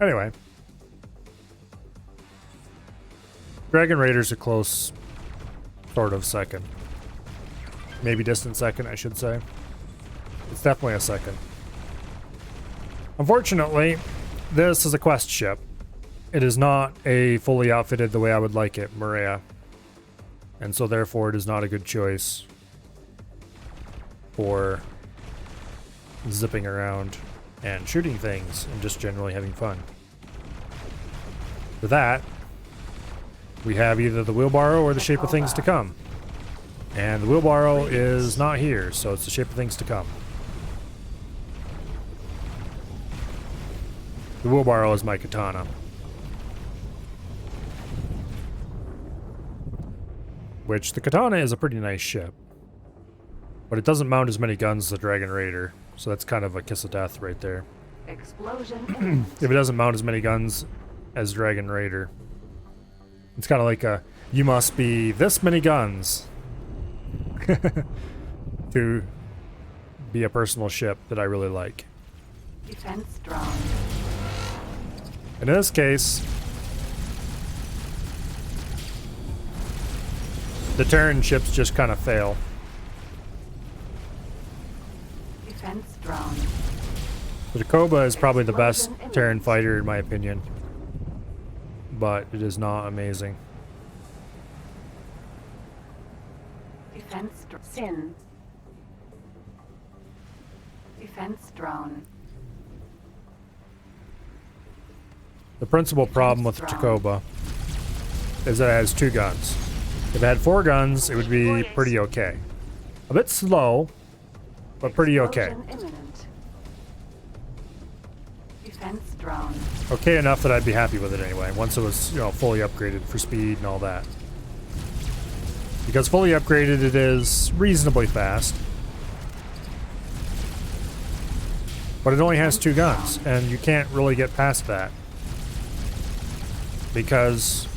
Anyway. Dragon Raider's a close sort of second. Maybe distant second, I should say. It's definitely a second. Unfortunately, this is a quest ship. It is not a fully outfitted the way I would like it, Maria. And so therefore it is not a good choice for zipping around and shooting things and just generally having fun. For that, we have either the wheelbarrow or the shape of things to come. And the wheelbarrow is not here, so it's the shape of things to come. The wheelbarrow is my katana. Which, the katana is a pretty nice ship. But it doesn't mount as many guns as the Dragon Raider, so that's kind of a kiss of death right there. Explosion. If it doesn't mount as many guns as Dragon Raider, it's kind of like a, you must be this many guns to be a personal ship that I really like. Defense drone. And in this case, the Terran ships just kind of fail. Defense drone. The Takoba is probably the best Terran fighter in my opinion, but it is not amazing. Defense Sin. Defense drone. The principal problem with the Takoba is that it has 2 guns. If it had 4 guns, it would be pretty okay. A bit slow, but pretty okay. Explosion imminent. Defense drone. Okay enough that I'd be happy with it anyway, once it was, you know, fully upgraded for speed and all that. Because fully upgraded it is reasonably fast. But it only has 2 guns, and you can't really get past that. Because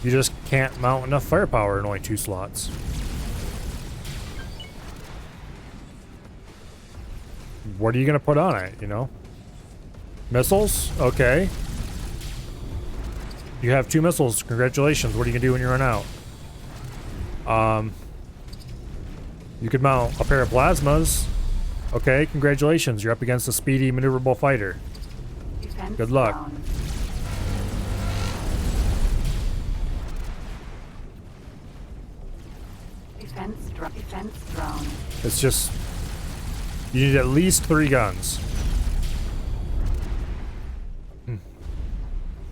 you just can't mount enough firepower in only 2 slots. What are you going to put on it, you know? Missiles? Okay. You have 2 missiles. Congratulations. What are you going to do when you run out? You could mount a pair of plasmas. Okay, congratulations. You're up against a speedy, maneuverable fighter. Defense Good luck. drone. Defense drone. It's just... You need at least 3 guns.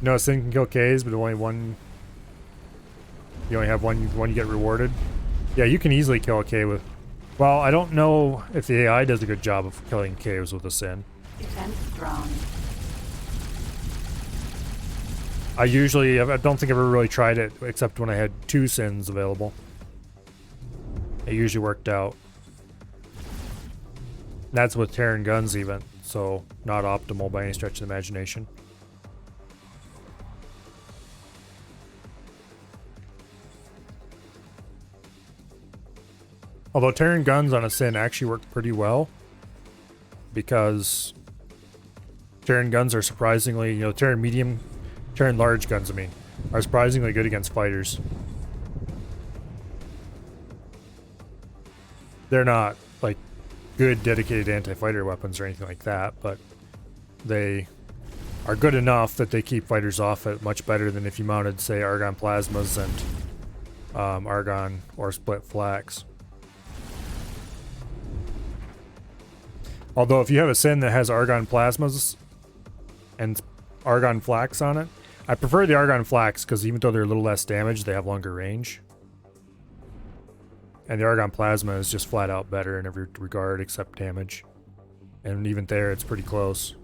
No, Sin can kill Ks, but only one... You only have one you get rewarded. Yeah, you can easily kill a K with... Well, I don't know if the AI does a good job of killing Ks with a Sin. Defense drone. I don't think I've ever really tried it, except when I had 2 Sins available. It usually worked out. That's with Terran guns even, so not optimal by any stretch of the imagination. Although Terran guns on a Sin actually work pretty well, because Terran guns are surprisingly, you know, Terran large guns, I mean, are surprisingly good against fighters. They're not, like, good dedicated anti-fighter weapons or anything like that, but they are good enough that they keep fighters off it much better than if you mounted, say, Argon plasmas and Argon or split flax. Although if you have a Sin that has Argon plasmas and Argon flax on it, I prefer the Argon flax because even though they're a little less damage, they have longer range. And the Argon plasma is just flat out better in every regard except damage. And even there, it's pretty close.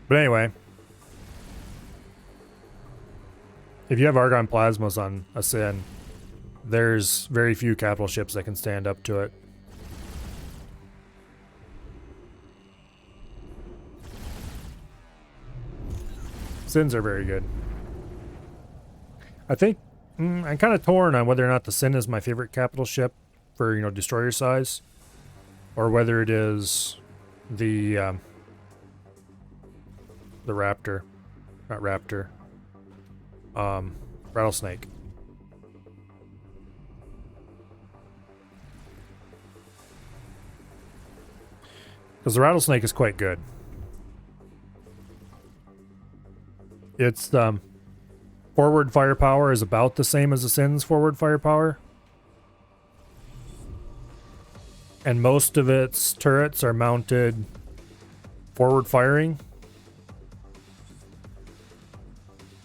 But anyway, if you have Argon plasmas on a Sin, there's very few capital ships that can stand up to it. Sins are very good. I think I'm kind of torn on whether or not the Sin is my favorite capital ship for, you know, destroyer size, or whether it is the Raptor, not Raptor, Rattlesnake. Because the Rattlesnake is quite good. Its forward firepower is about the same as the Sin's forward firepower. And most of its turrets are mounted forward firing.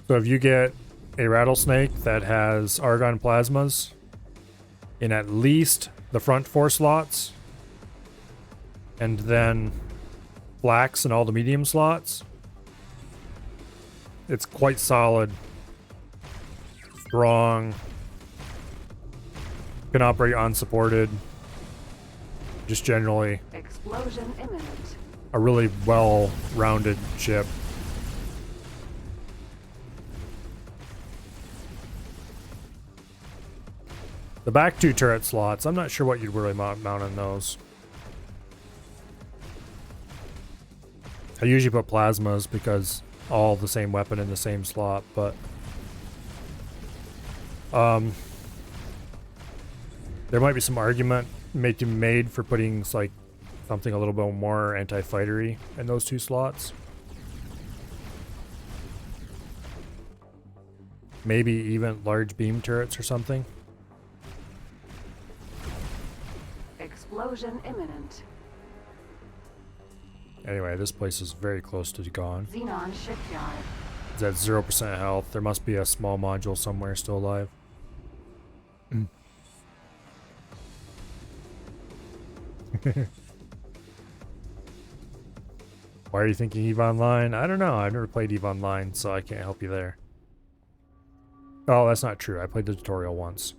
So if you get a Rattlesnake that has Argon plasmas in at least the front 4 slots, and then flax in all the medium slots, it's quite solid, strong, can operate unsupported, just generally Explosion imminent. a really well-rounded ship. The back 2 turret slots, I'm not sure what you'd really mount on those. I usually put plasmas because all the same weapon in the same slot, but there might be some argument made for putting like something a little bit more anti-fightery in those 2 slots. Maybe even large beam turrets or something. Explosion imminent. Anyway, this place is very close to gone. Xenon shipyard. It's at 0% health. There must be a small module somewhere still alive. Why are you thinking EVE Online? I don't know. I've never played EVE Online, so I can't help you there. Oh, that's not true. I played the tutorial once.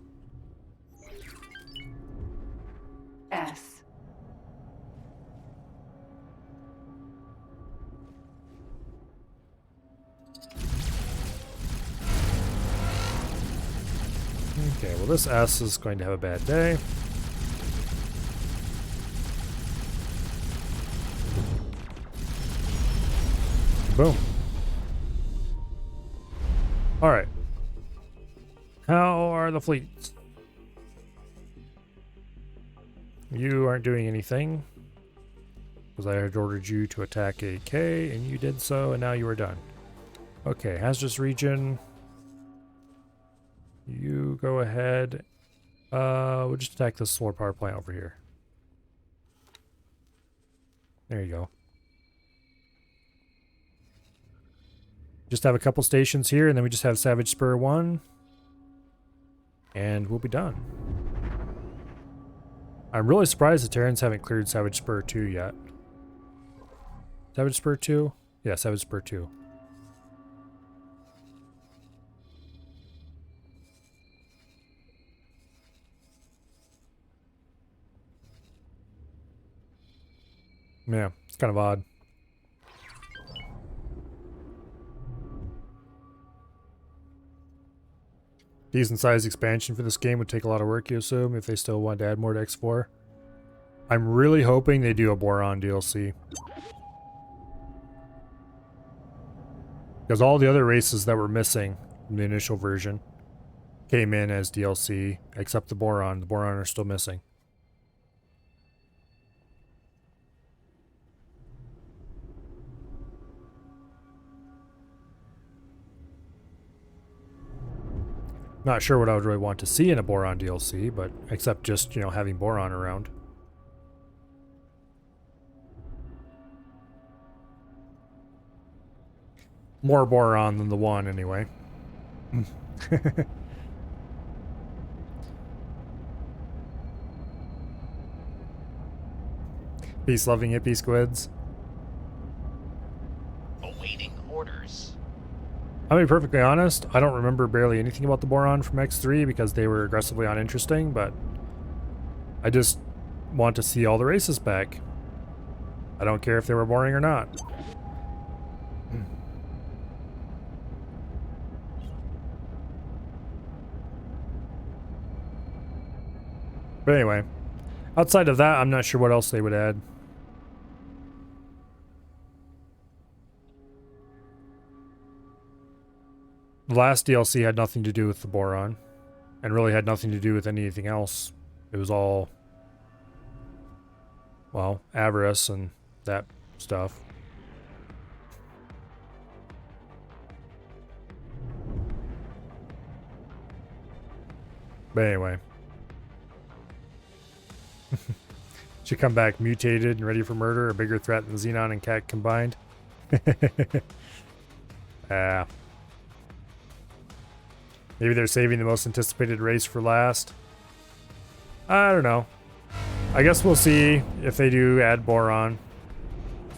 S. Okay, well this S is going to have a bad day. Boom. Alright. How are the fleets? You aren't doing anything. Because I had ordered you to attack AK, and you did so, and now you are done. Okay, hazardous region. You go ahead. We'll just attack this solar power plant over here. There you go. Just have a couple stations here, and then we just have Savage Spur 1. And we'll be done. I'm really surprised the Terrans haven't cleared Savage Spur 2 yet. Savage Spur 2? Yeah, Savage Spur 2. Yeah, it's kind of odd. Decent sized expansion for this game would take a lot of work, you assume, if they still want to add more to X4. I'm really hoping they do a Boron DLC. Because all the other races that were missing in the initial version came in as DLC, except the Boron. The Boron are still missing. Not sure what I would really want to see in a Boron DLC, but except just, you know, having Boron around. More Boron than the one, anyway. Peace loving hippie squids. Awaiting orders. I'll be perfectly honest, I don't remember barely anything about the Boron from X3 because they were aggressively uninteresting, but I just want to see all the races back. I don't care if they were boring or not. But anyway, outside of that, I'm not sure what else they would add. The last DLC had nothing to do with the Boron, and really had nothing to do with anything else. It was all, well, avarice and that stuff. But anyway. Should come back mutated and ready for murder, a bigger threat than Xenon and Cat combined. Maybe they're saving the most anticipated race for last. I don't know. I guess we'll see if they do add Boron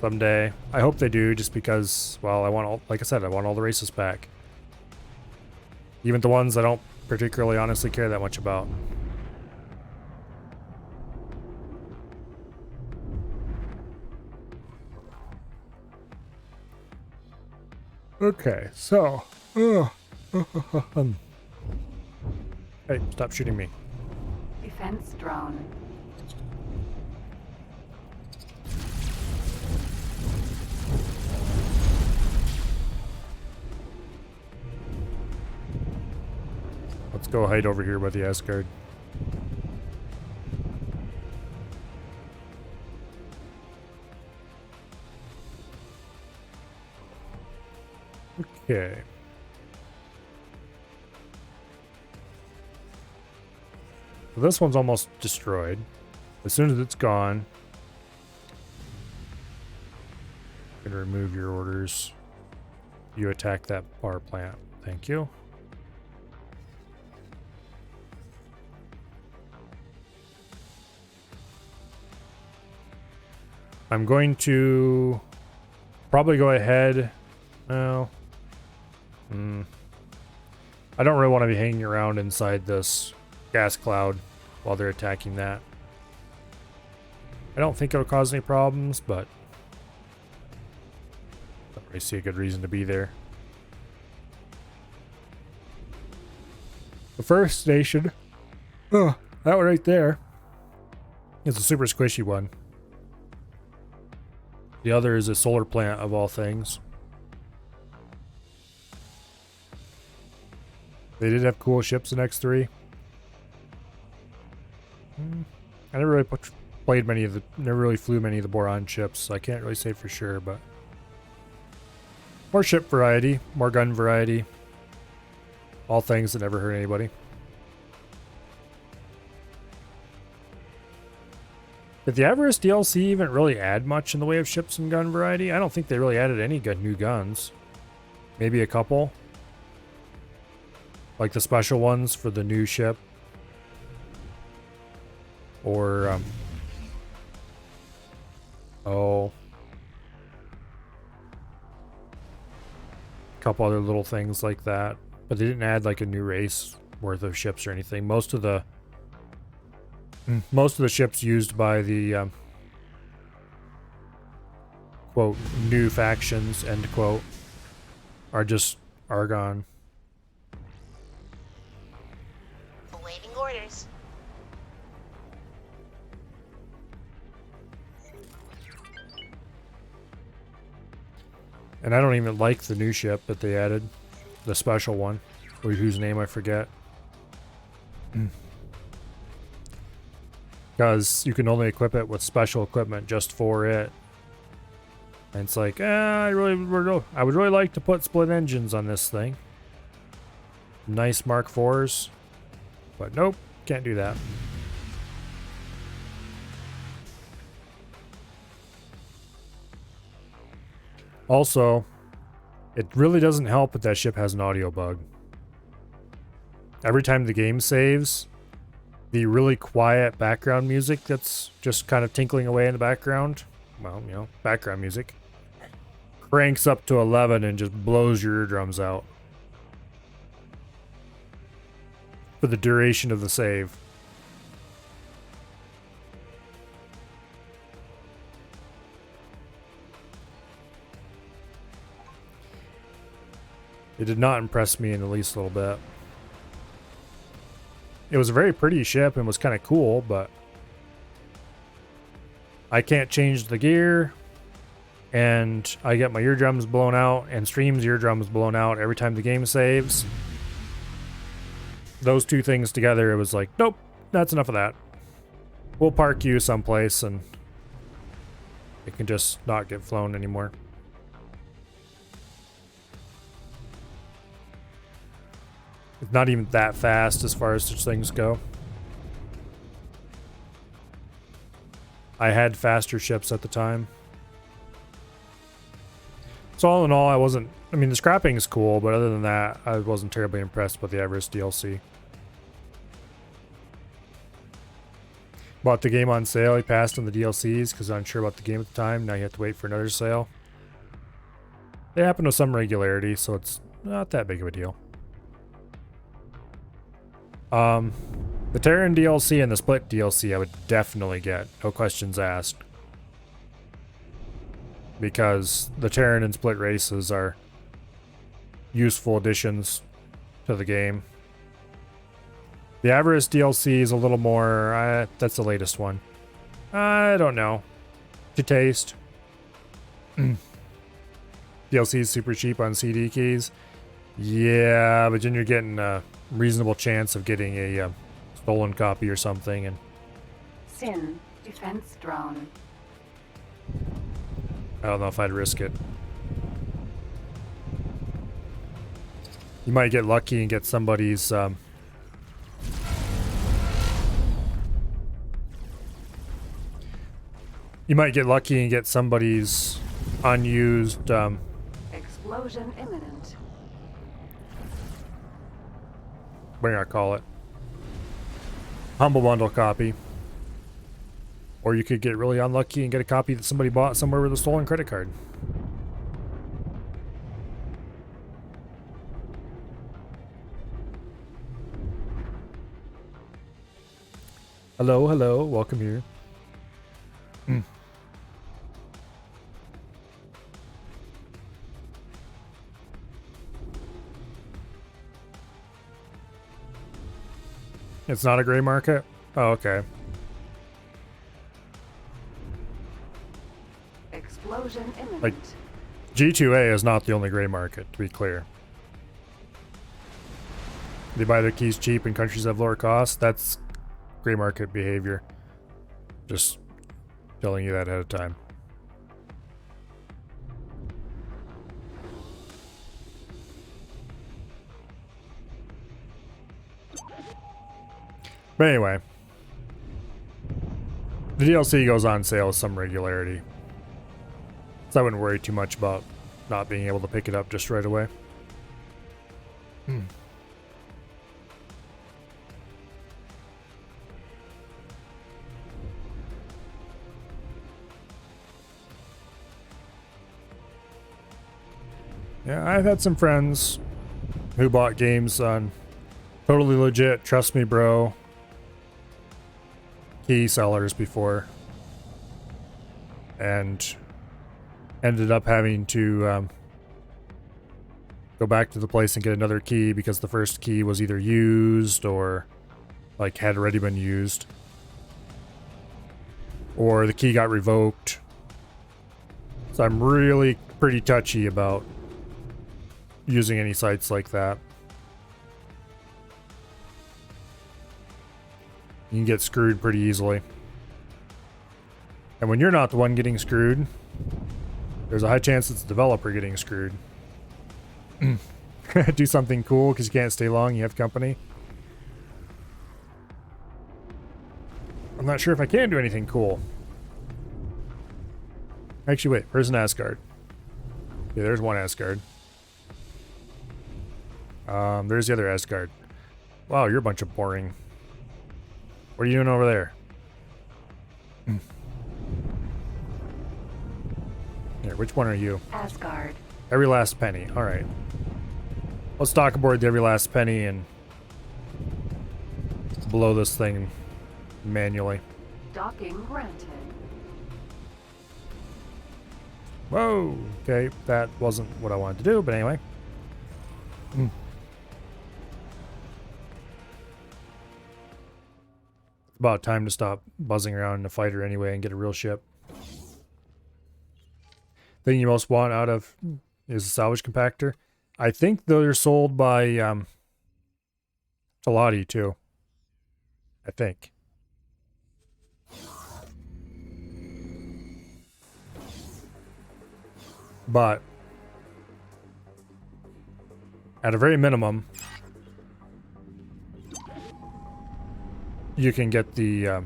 someday. I hope they do, just because, well, I want all, like I said, I want all the races back. Even the ones I don't particularly honestly care that much about. Okay, so hey, stop shooting me. Defense drone. Let's go hide over here by the Asgard. Okay. So this one's almost destroyed. As soon as it's gone, I'm gonna remove your orders. You attack that power plant. Thank you. I'm going to probably go ahead. No. I don't really want to be hanging around inside this gas cloud while they're attacking that. I don't think it'll cause any problems, but I don't really see a good reason to be there. The first station, that one right there, is a super squishy one. The other is a solar plant of all things. They did have cool ships in X3. I never really played many of the, never really flew many of the Boron ships, so I can't really say for sure, but more ship variety, more gun variety. All things that never hurt anybody. Did the Avarice DLC even really add much in the way of ships and gun variety? I don't think they really added any good new guns. Maybe a couple. Like the special ones for the new ship. Or, oh. A couple other little things like that. But they didn't add like a new race worth of ships or anything. Most of the ships used by the quote new factions end quote are just Argon. Awaiting orders. And I don't even like the new ship that they added. The special one, whose name I forget. Because you can only equip it with special equipment just for it. And it's like, I would really like to put split engines on this thing. Nice Mark IVs. But nope, can't do that. Also, it really doesn't help that that ship has an audio bug. Every time the game saves, the really quiet background music that's just kind of tinkling away in the background, well, you know, background music, cranks up to 11 and just blows your eardrums out for the duration of the save. It did not impress me in the least little bit. It was a very pretty ship and was kind of cool, but I can't change the gear, and I get my eardrums blown out and Stream's eardrums blown out every time the game saves. Those two things together, it was like, nope, that's enough of that. We'll park you someplace and it can just not get flown anymore. It's not even that fast as far as such things go. I had faster ships at the time. So all in all, I mean, the scrapping is cool, but other than that, I wasn't terribly impressed with the Avarice DLC. Bought the game on sale. He passed on the DLCs because I'm unsure about the game at the time. Now you have to wait for another sale. They happen with some regularity, so it's not that big of a deal. The Terran DLC and the Split DLC I would definitely get, no questions asked. Because the Terran and Split races are useful additions to the game. The Avarice DLC is a little more, that's the latest one. I don't know. To taste. DLC is super cheap on CD keys. Yeah, but then you're getting a reasonable chance of getting a stolen copy or something. And Sin. Defense drone. I don't know if I'd risk it. You might get lucky and get somebody's unused Explosion imminent. what do I call it? Humble bundle copy. Or you could get really unlucky and get a copy that somebody bought somewhere with a stolen credit card. Hello, hello, welcome here. It's not a gray market? Oh, okay. Explosion imminent. Like, G2A is not the only gray market, to be clear. They buy their keys cheap in countries that have lower costs. That's gray market behavior. Just telling you that ahead of time. But anyway, the DLC goes on sale with some regularity. So I wouldn't worry too much about not being able to pick it up just right away. Yeah, I've had some friends who bought games on totally legit, trust me bro, key sellers before, and ended up having to go back to the place and get another key because the first key was either used or like had already been used, or the key got revoked. So I'm really pretty touchy about using any sites like that. You can get screwed pretty easily. And when you're not the one getting screwed, there's a high chance it's the developer getting screwed. Do something cool because you can't stay long, you have company. I'm not sure if I can do anything cool. Actually, wait, where's an Asgard? Yeah, there's one Asgard. There's the other Asgard. Wow, you're a bunch of boring. What are you doing over there? Here, which one are you? Asgard. Every last penny. Alright. Let's talk aboard the every last penny and blow this thing manually. Docking granted. Whoa! Okay, that wasn't what I wanted to do, but anyway. It's about time to stop buzzing around in a fighter anyway and get a real ship. Thing you most want out of is a salvage compactor. I think they're sold by Talati too. I think. But at a very minimum, you can get the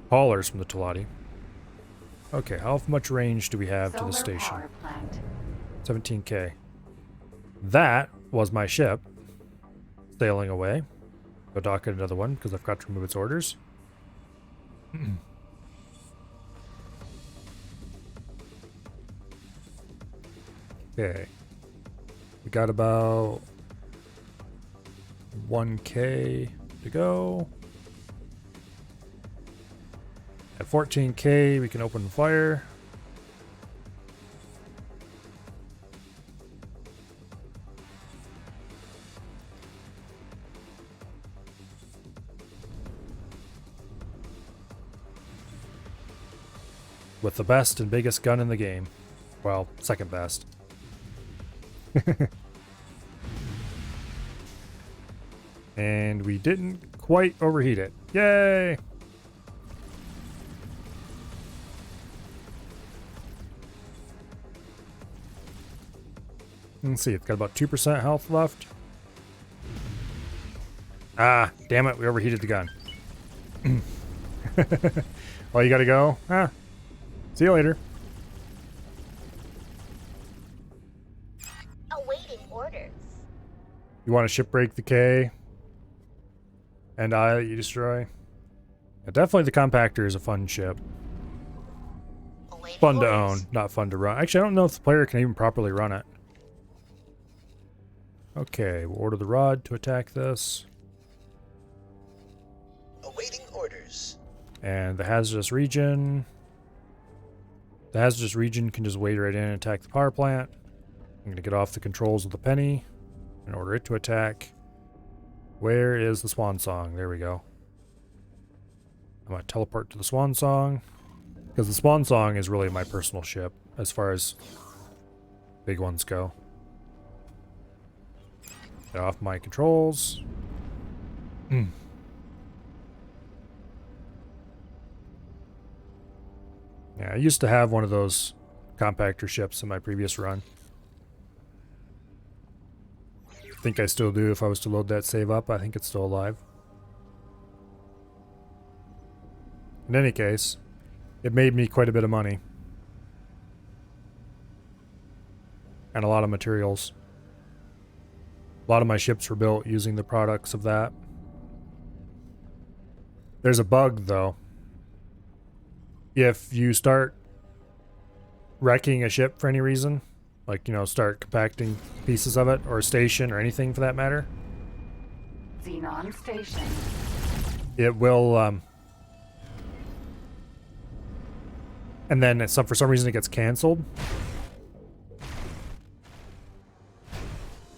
haulers from the Talati. Okay, how much range do we have to the Solar station? power plant. 17k. That was my ship sailing away. Go dock at another one because I forgot to remove its orders. Okay. We got about 1k to go. At 14k, we can open fire. With the best and biggest gun in the game. Well, second best. And we didn't quite overheat it. Yay! Let's see, it's got about 2% health left. Ah, damn it, we overheated the gun. Well, you gotta go? Ah, see you later. Awaiting orders. You want to shipbreak the K and I that you destroy? Yeah, definitely the compactor is a fun ship. Awaiting Fun to orders. own, not fun to run. Actually, I don't know if the player can even properly run it. Okay, we'll order the rod to attack this. Awaiting orders. And the hazardous region. The hazardous region can just wade right in and attack the power plant. I'm going to get off the controls of the penny and order it to attack. Where is the swan song? There we go. I'm going to teleport to the swan song. Because the swan song is really my personal ship as far as big ones go. Get off my controls. Yeah, I used to have one of those compactor ships in my previous run. I think I still do if I was to load that save up. I think it's still alive. In any case, it made me quite a bit of money. And a lot of materials. A lot of my ships were built using the products of that. There's a bug, though. If you start wrecking a ship for any reason, like, you know, start compacting pieces of it, or a station, or anything for that matter, Xenon station. it will, and then for some reason it gets canceled.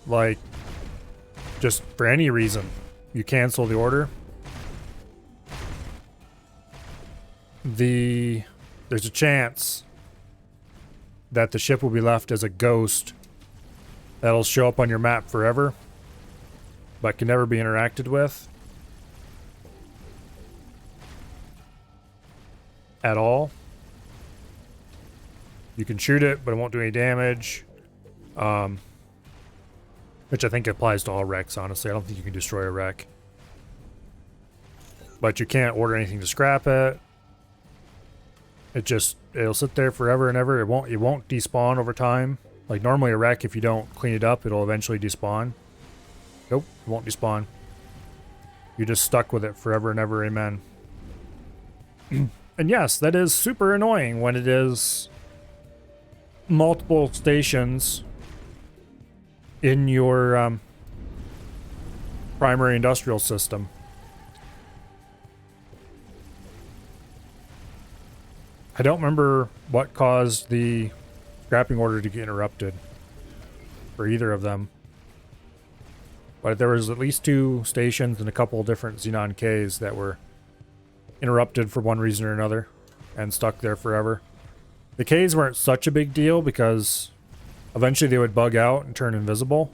Like, just for any reason, you cancel the order. There's a chance that the ship will be left as a ghost that'll show up on your map forever, but can never be interacted with at all. You can shoot it, but it won't do any damage. Which I think applies to all wrecks, honestly. I don't think you can destroy a wreck. But you can't order anything to scrap it. It'll sit there forever and ever. It won't despawn over time. Like normally a wreck, if you don't clean it up, it'll eventually despawn. Nope, it won't despawn. You're just stuck with it forever and ever, amen. And yes, that is super annoying when it is multiple stations in your primary industrial system. I don't remember what caused the scrapping order to get interrupted for either of them. But there was at least 2 stations and a couple of different Xenon Ks that were interrupted for one reason or another and stuck there forever. The Ks weren't such a big deal because eventually they would bug out and turn invisible.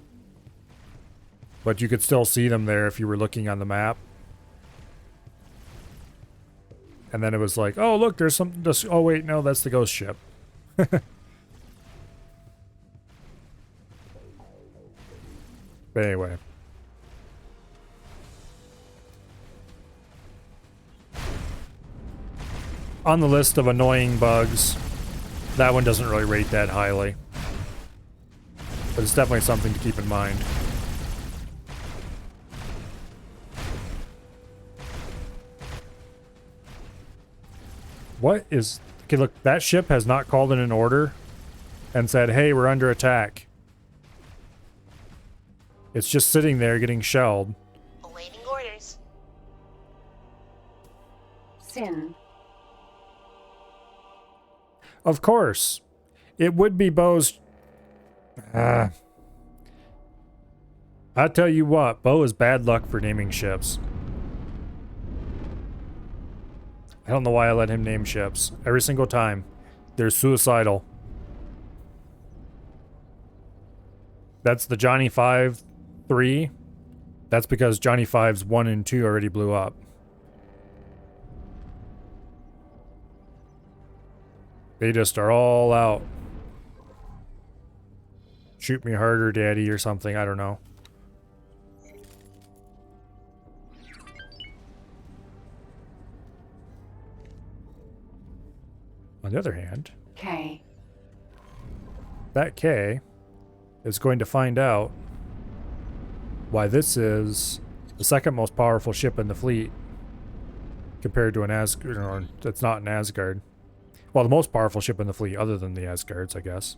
But you could still see them there if you were looking on the map. And then it was like, oh, look, there's something. Oh, wait, no, that's the ghost ship. But anyway. On the list of annoying bugs, that one doesn't really rate that highly. But it's definitely something to keep in mind. What is... Okay, look, that ship has not called in an order and said, hey, we're under attack. It's just sitting there getting shelled. Awaiting orders. Sin. Of course. It would be Bo's... I tell you what, Bo is bad luck for naming ships. I don't know why I let him name ships. Every single time. They're suicidal. That's the Johnny 5 3. That's because Johnny 5's 1 and 2 already blew up. They just are all out. Shoot me harder, daddy, or something. I don't know. On the other hand, K. that K is going to find out why this is the second most powerful ship in the fleet compared to an Asgard, or that's not an Asgard. Well, the most powerful ship in the fleet, other than the Asgards, I guess.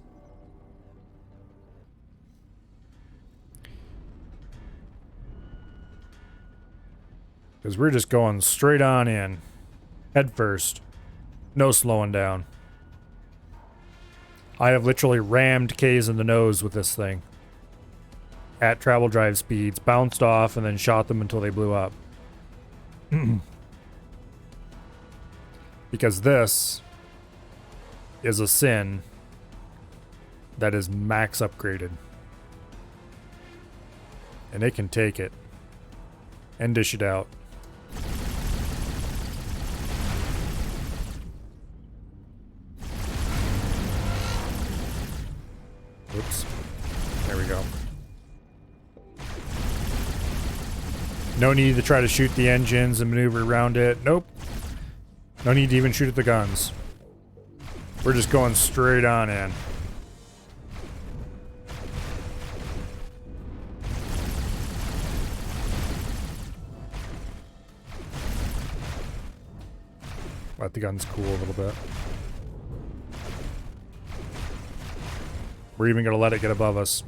Because we're just going straight on in. Head first. No slowing down. I have literally rammed K's in the nose with this thing. At travel drive speeds, bounced off, and then shot them until they blew up. Because this is a sin that is max upgraded. And it can take it. And dish it out. Oops. There we go. No need to try to shoot the engines and maneuver around it. Nope. No need to even shoot at the guns. We're just going straight on in. Let the guns cool a little bit. We're even going to let it get above us.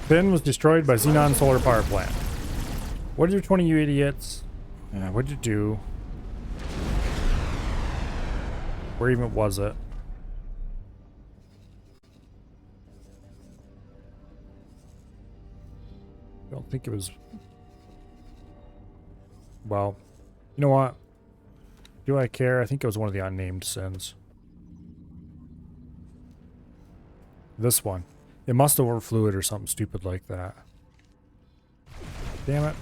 Finn was destroyed by Xenon solar power plant. What did you 20, you idiots? What'd you do? Where even was it? I don't think it was... Well, you know what? Do I care? I think it was one of the unnamed sins. This one. It must have overfluid or something stupid like that. Damn it.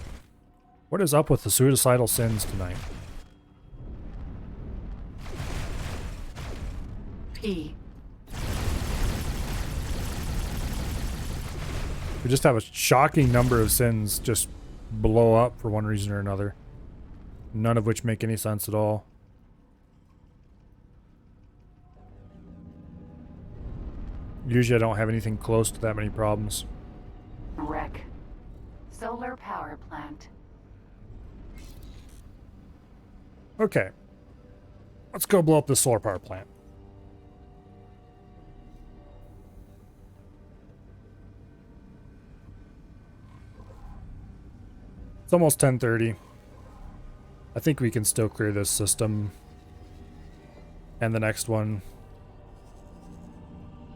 What is up with the suicidal sins tonight? P. We just have a shocking number of sins just blow up for one reason or another. None of which make any sense at all. Usually I don't have anything close to that many problems. Wreck. Solar power plant. Okay. Let's go blow up this solar power plant. It's almost 10:30. I think we can still clear this system. And the next one.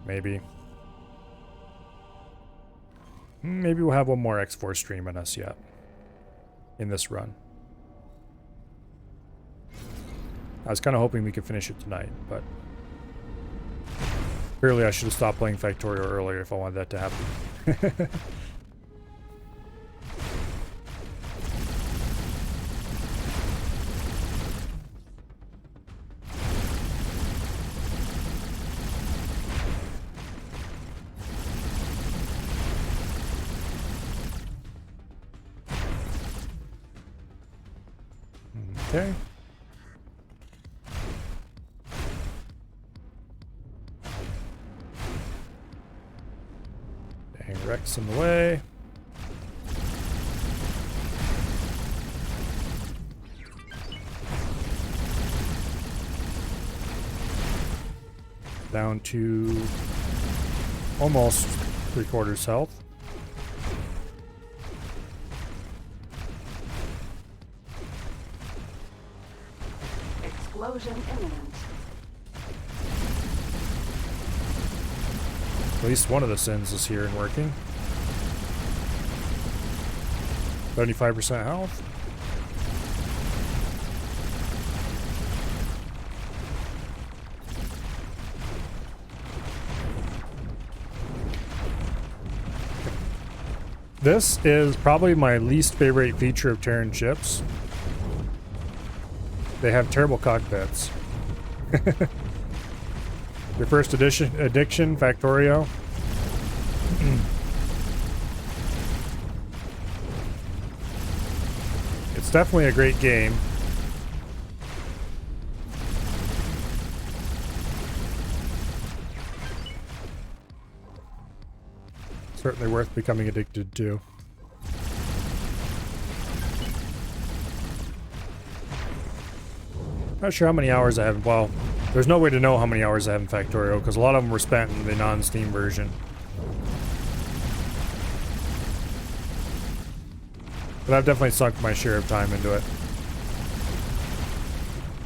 Maybe. Maybe we'll have one more X4 stream in us yet. In this run. I was kind of hoping we could finish it tonight, but... Clearly I should have stopped playing Factorio earlier if I wanted that to happen. Okay. Dang, Rex in the way. Down to almost 3/4 health. Explosion imminent. At least one of the sins is here and working. 75% health. This is probably my least favorite feature of Terran ships. They have terrible cockpits. Your first addiction, Factorio. It's definitely a great game. Certainly worth becoming addicted to. Not sure how many hours I have. Well, there's no way to know how many hours I have in Factorio because a lot of them were spent in the non-Steam version. But I've definitely sunk my share of time into it.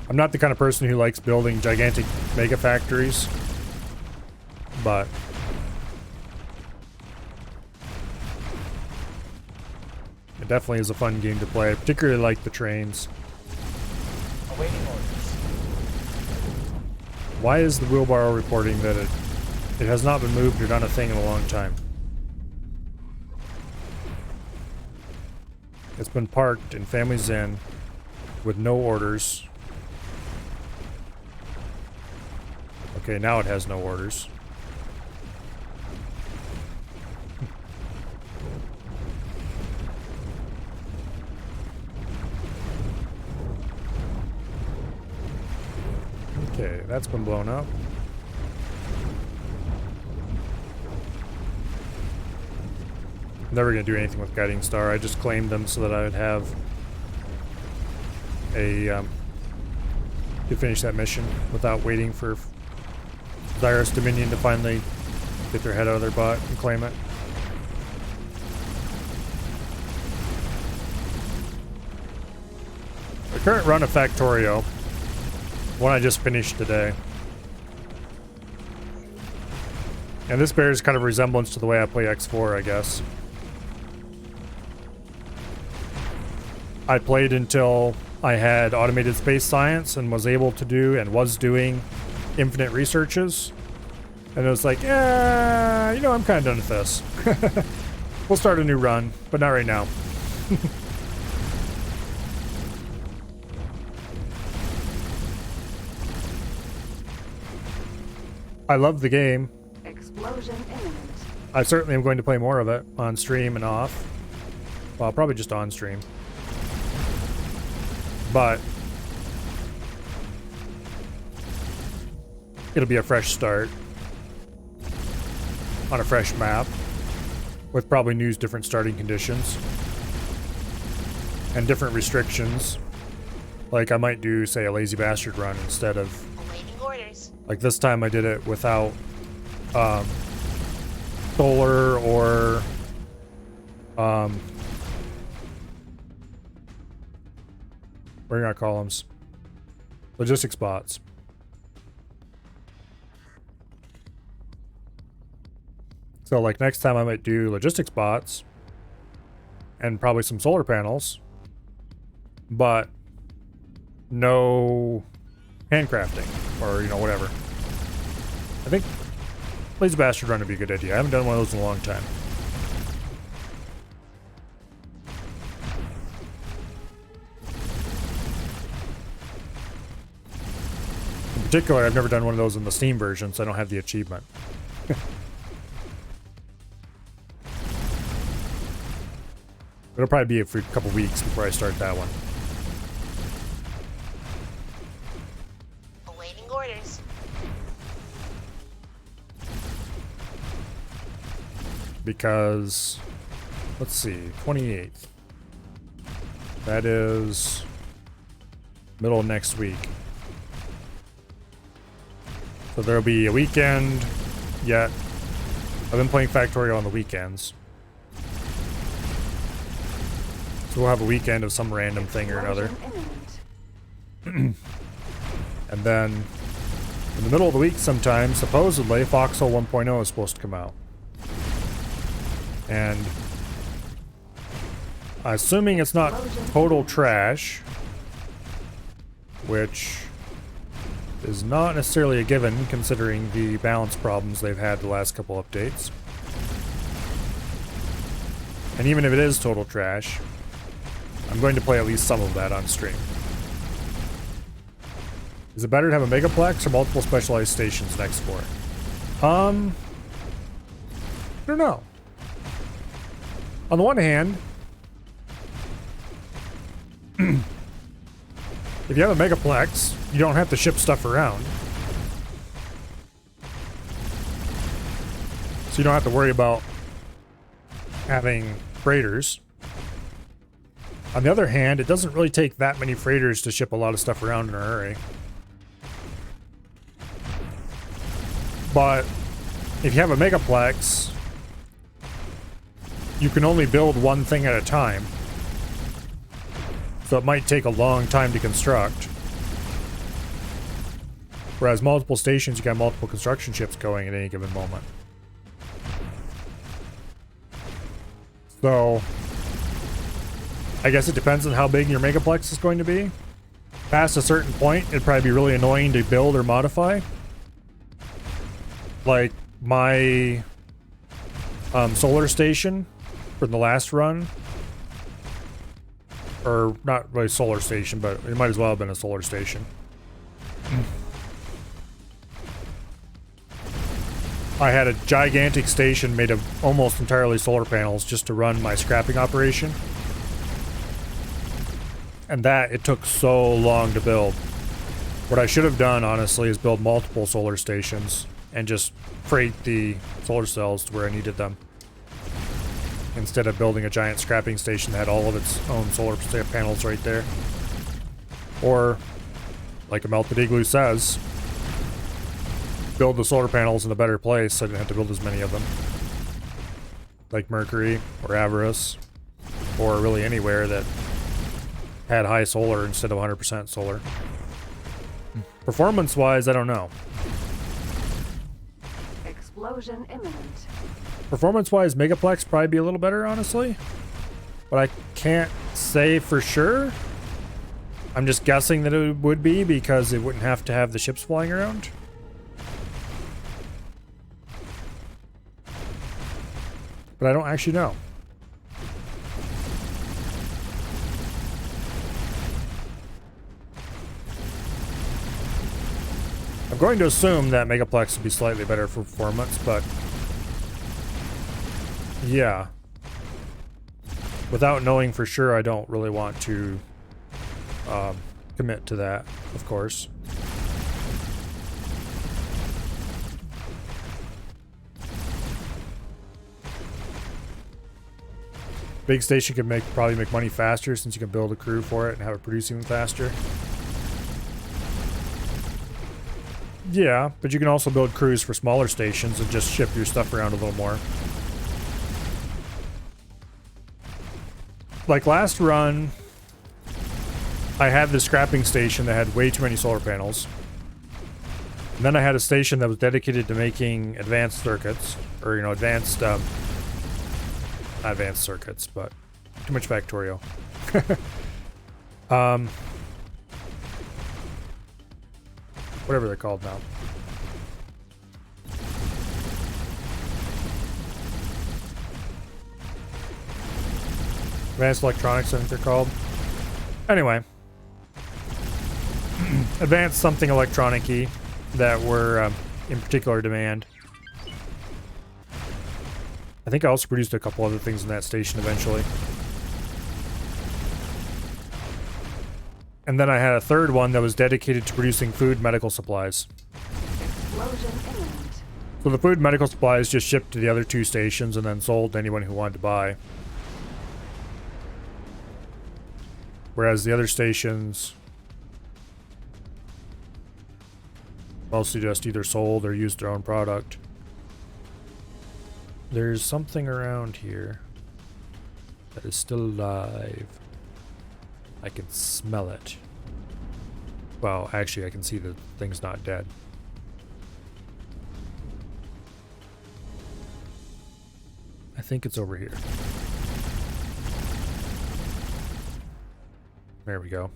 I'm not the kind of person who likes building gigantic mega factories, but it definitely is a fun game to play. I particularly like the trains. Awaiting orders. Why is the wheelbarrow reporting that it has not been moved or done a thing in a long time? It's been parked in Family's Inn with no orders. Okay, now it has no orders. Okay, that's been blown up. Never gonna do anything with Guiding Star. I just claimed them so that I would have a to finish that mission without waiting for Zyrus Dominion to finally get their head out of their butt and claim it. The current run of Factorio, one I just finished today, and this bears kind of a resemblance to the way I play X4, I guess. I played until I had automated space science and was able to do and was doing infinite researches. And it was like, yeah, you know, I'm kind of done with this. We'll start a new run, but not right now. I love the game. Explosion imminent. I certainly am going to play more of it on stream and off. Well, probably just on stream. But it'll be a fresh start on a fresh map with probably new different starting conditions and different restrictions. Like I might do, say, a lazy bastard run instead of Awaiting orders. like this time I did it without solar or what are our columns? Logistics bots. So like next time I might do logistics bots and probably some solar panels, but no handcrafting or, you know, whatever. I think Lazy Bastard Run would be a good idea. I haven't done one of those in a long time. In particular, I've never done one of those in the Steam version, so I don't have the achievement. It'll probably be for a couple weeks before I start that one. Awaiting orders. Because, let's see, 28th. That is middle of next week. So there'll be a weekend yet. I've been playing Factorio on the weekends. So we'll have a weekend of some random thing or another. Imminent. And then in the middle of the week sometime, supposedly, Foxhole 1.0 is supposed to come out. And assuming it's not total trash, which is not necessarily a given considering the balance problems they've had the last couple updates. And even if it is total trash, I'm going to play at least some of that on stream. Is it better to have a megaplex or multiple specialized stations next for it? I don't know. On the one hand, if you have a megaplex, you don't have to ship stuff around. So you don't have to worry about having freighters. On the other hand, it doesn't really take that many freighters to ship a lot of stuff around in a hurry. But if you have a megaplex, you can only build one thing at a time. So it might take a long time to construct. Whereas multiple stations, you got multiple construction ships going at any given moment. So I guess it depends on how big your megaplex is going to be. Past a certain point, it'd probably be really annoying to build or modify. Like my solar station for the last run, or not really solar station, but it might as well have been a solar station. I had a gigantic station made of almost entirely solar panels just to run my scrapping operation. And that, it took so long to build. What I should have done, honestly, is build multiple solar stations and just freight the solar cells to where I needed them. Instead of building a giant scrapping station that had all of its own solar panels right there. Or, like a Melted Igloo says, build the solar panels in a better place so I didn't have to build as many of them. Like Mercury, or Avarice, or really anywhere that had high solar instead of 100% solar. Performance-wise, I don't know. Explosion imminent. Performance-wise, Megaplex probably be a little better, honestly. But I can't say for sure. I'm just guessing that it would be because it wouldn't have to have the ships flying around. But I don't actually know. I'm going to assume that Megaplex would be slightly better for performance, but yeah. Without knowing for sure, I don't really want to commit to that, of course. Big station can probably make money faster since you can build a crew for it and have it produce even faster. Yeah, but you can also build crews for smaller stations and just ship your stuff around a little more. Like last run, I had the scrapping station that had way too many solar panels. And then I had a station that was dedicated to making advanced circuits, or, you know, advanced, not advanced circuits, but too much Factorio. Whatever they're called now. Advanced electronics, I think they're called. Anyway. Advanced something electronic-y that were in particular demand. I think I also produced a couple other things in that station eventually. And then I had a third one that was dedicated to producing food medical supplies. Explosion imminent. So the food medical supplies just shipped to the other two stations and then sold to anyone who wanted to buy. Whereas the other stations mostly just either sold or used their own product. There's something around here that is still alive. I can smell it. Well, actually, I can see the thing's not dead. I think it's over here. There we go.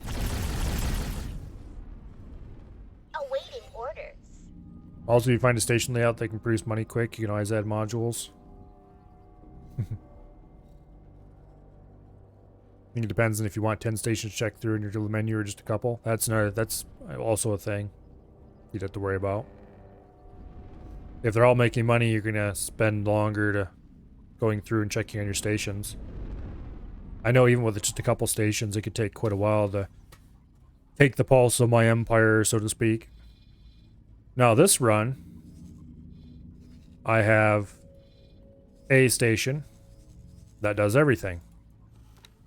Awaiting orders. Also, if you find a station layout that can produce money quick, you can always add modules. I think it depends on if you want 10 stations checked through in your menu or just a couple. That's also a thing you'd have to worry about. If they're all making money, you're gonna spend longer to going through and checking on your stations. I know even with just a couple stations, it could take quite a while to take the pulse of my empire, so to speak. Now this run, I have a station that does everything.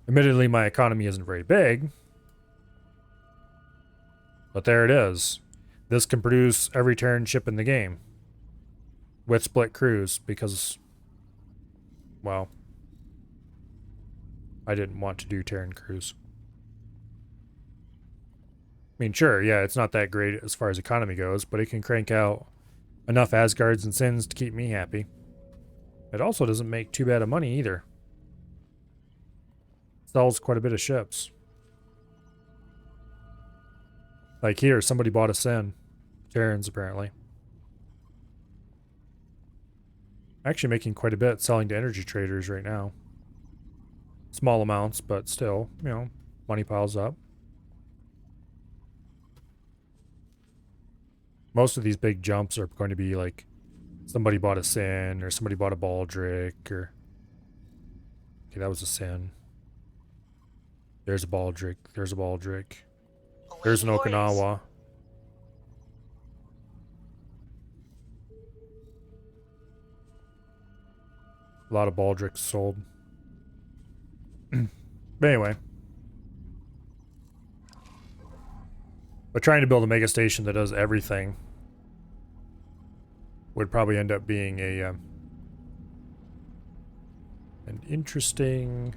Admittedly, my economy isn't very big, but there it is. This can produce every Terran ship in the game with split crews because, well, I didn't want to do Terran crews. I mean, sure, yeah, it's not that great as far as economy goes, but it can crank out enough Asgards and Sins to keep me happy. It also doesn't make too bad of money either. Sells quite a bit of ships. Like here, somebody bought a Sin. Terrans, apparently. Actually making quite a bit selling to energy traders right now. Small amounts, but still, you know, money piles up. Most of these big jumps are going to be like somebody bought a Sin or somebody bought a Baldric or... Okay, that was a Sin. There's a Baldric. There's a Baldric. There's an Awaiting orders. Okinawa. A lot of Baldrics sold. But anyway. But trying to build a mega station that does everything would probably end up being a an interesting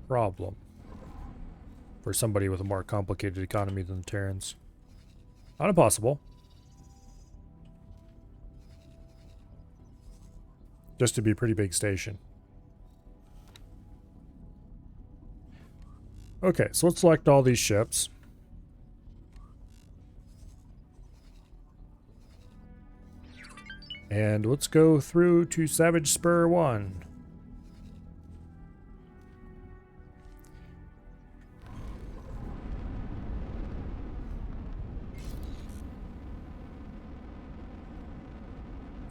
problem for somebody with a more complicated economy than the Terrans. Not impossible. Just to be a pretty big station. Okay, so let's select all these ships. And let's go through to Savage Spur 1.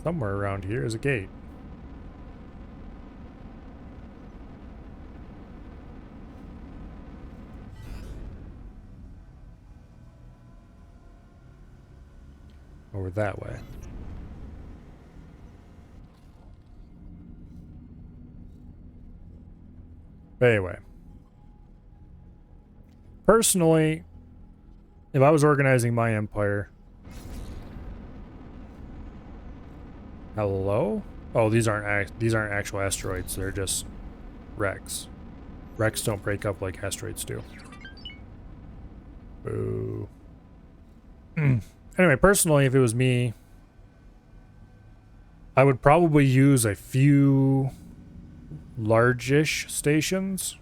Somewhere around here is a gate. Over that way. But anyway. Personally, if I was organizing my empire... Hello? Oh, these aren't actual asteroids. They're just wrecks. Wrecks don't break up like asteroids do. Boo. Anyway, personally, if it was me, I would probably use a few large-ish stations.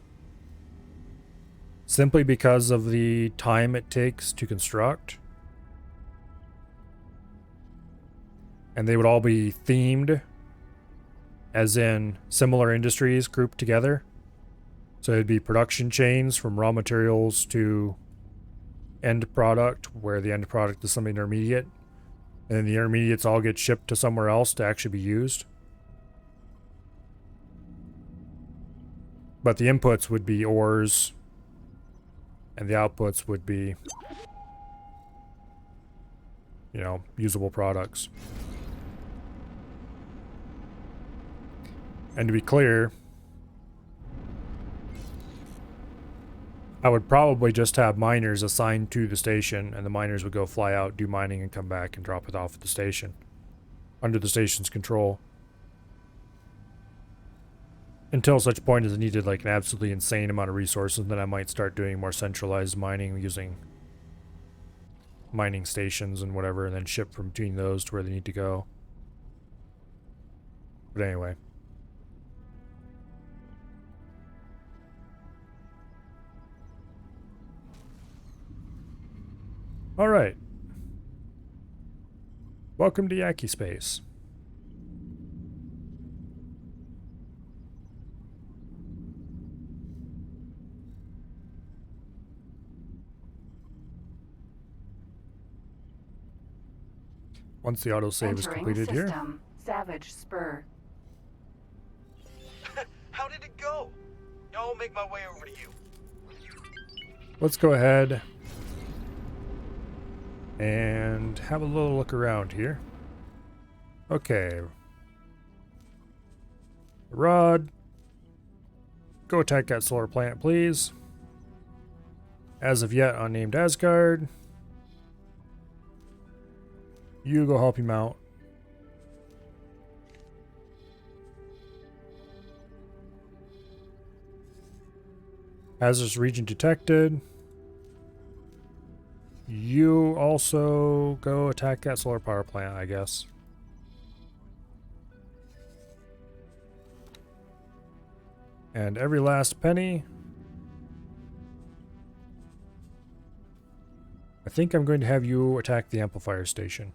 Simply because of the time it takes to construct. And they would all be themed, as in similar industries grouped together. So it'd be production chains from raw materials to end product, where the end product is some intermediate. And then the intermediates all get shipped to somewhere else to actually be used. But the inputs would be ores, and the outputs would be, you know, usable products. And to be clear, I would probably just have miners assigned to the station, and the miners would go fly out, do mining, and come back and drop it off at the station, under the station's control. Until such point as it needed like an absolutely insane amount of resources, then I might start doing more centralized mining using mining stations and whatever, and then ship from between those to where they need to go. But anyway. Alright. Welcome to Yaki Space. Once the autosave is Entering completed here. system. Savage Spur. How did it go? I'll make my way over to you. Let's go ahead and have a little look around here. Okay. Rod. go attack that solar plant, please. As of yet, unnamed Asgard. You go help him out. Hazardous region detected. You also go attack that solar power plant, I guess. And every last penny. I think I'm going to have you attack the amplifier station.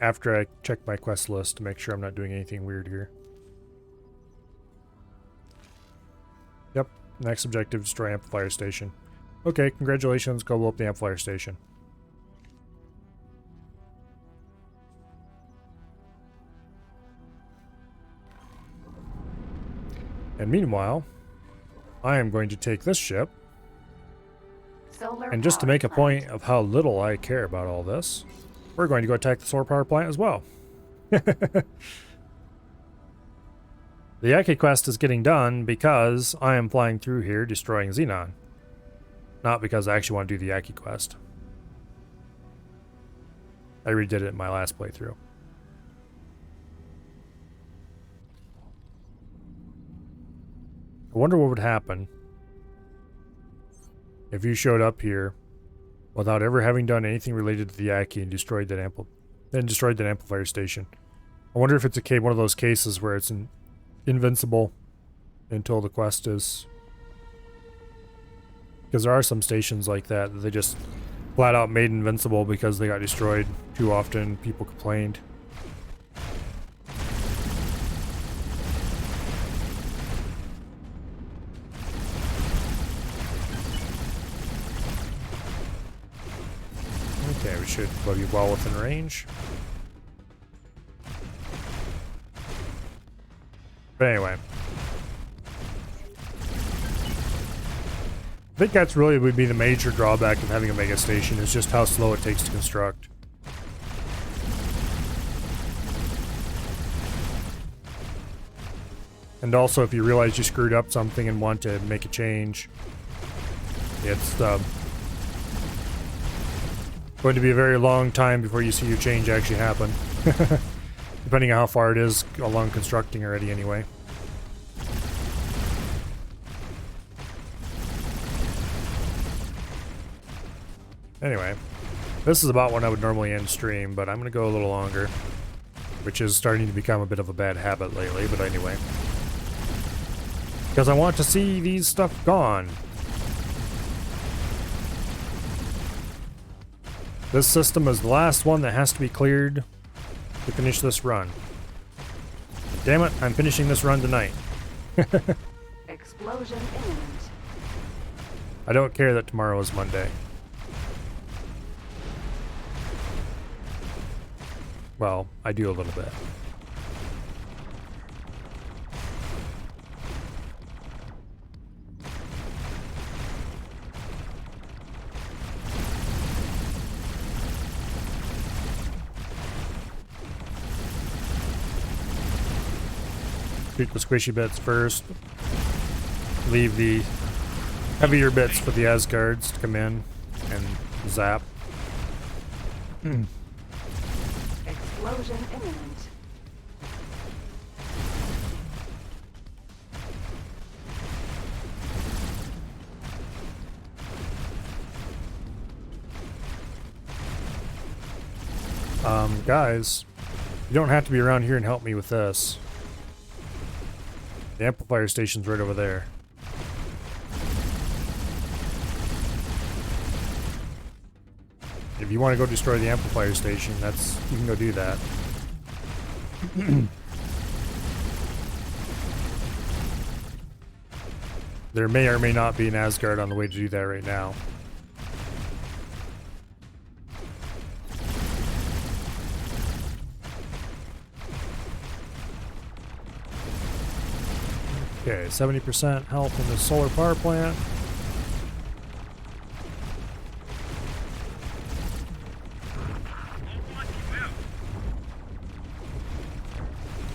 After I check my quest list to make sure I'm not doing anything weird here. Yep, next objective, destroy amplifier station. Okay, congratulations, go blow up the amplifier station. And meanwhile, I am going to take this ship, Solar and just to power make a plant. point of how little I care about all this, we're going to go attack the solar power plant as well. The Yaki quest is getting done because I am flying through here destroying Xenon. Not because I actually want to do the Yaki quest. I redid it in my last playthrough. I wonder what would happen if you showed up here without ever having done anything related to the Yaki and destroyed that amplifier station. I wonder if it's one of those cases where it's invincible until the quest is, because there are some stations like that they just flat out made invincible because they got destroyed too often. People complained. Okay, we should be well within range. But anyway. I think that's really would be the major drawback of having a mega station, is just how slow it takes to construct. And also, if you realize you screwed up something and want to make a change, it's going to be a very long time before you see your change actually happen. Depending on how far it is along constructing already anyway. Anyway, this is about when I would normally end stream, but I'm going to go a little longer, which is starting to become a bit of a bad habit lately, but anyway. Because I want to see these stuff gone. This system is the last one that has to be cleared to finish this run. Damn it, I'm finishing this run tonight. Explosion imminent. I don't care that tomorrow is Monday. Well, I do a little bit. Treat the squishy bits first. Leave the heavier bits for the Asgards to come in and zap. Explosion imminent. Guys, you don't have to be around here and help me with this. The amplifier station's right over there. If you want to go destroy the amplifier station, you can go do that. There may or may not be an Asgard on the way to do that right now. Okay, 70% health in the solar power plant.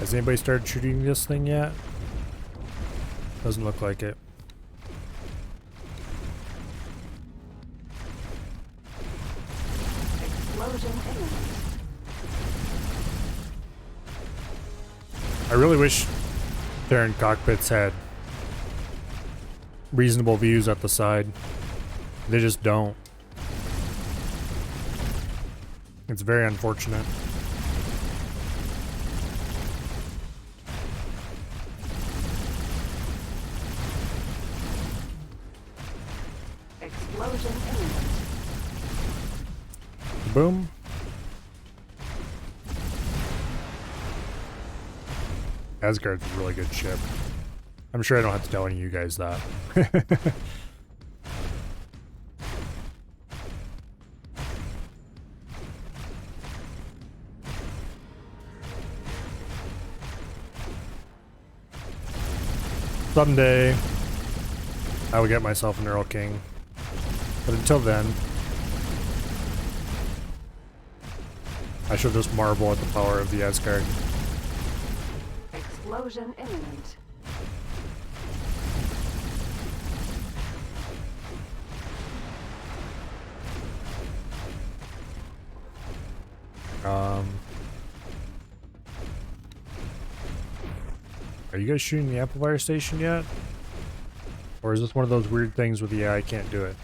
Has anybody started shooting this thing yet? Doesn't look like it. Explosion imminent. I really wish Terran cockpits had reasonable views at the side. They just don't. It's very unfortunate. Explosion imminent. Boom. Asgard's a really good ship. I'm sure I don't have to tell any of you guys that. Someday, I will get myself an Earl King. But until then, I shall just marvel at the power of the Asgard. Explosion imminent. Are you guys shooting the amplifier station yet? Or is this one of those weird things with the I can't do it?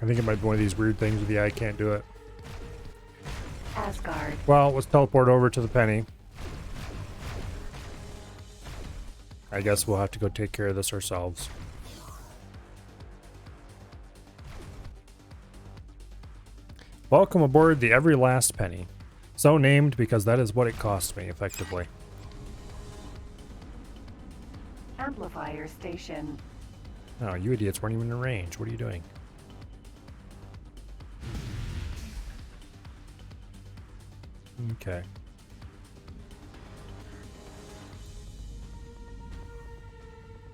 I think it might be one of these weird things with the I can't do it. Asgard. Well, let's teleport over to the penny. I guess we'll have to go take care of this ourselves. Welcome aboard the Every Last Penny. So named because that is what it cost me, effectively. Amplifier station. Oh, you idiots weren't even in range. What are you doing? Okay.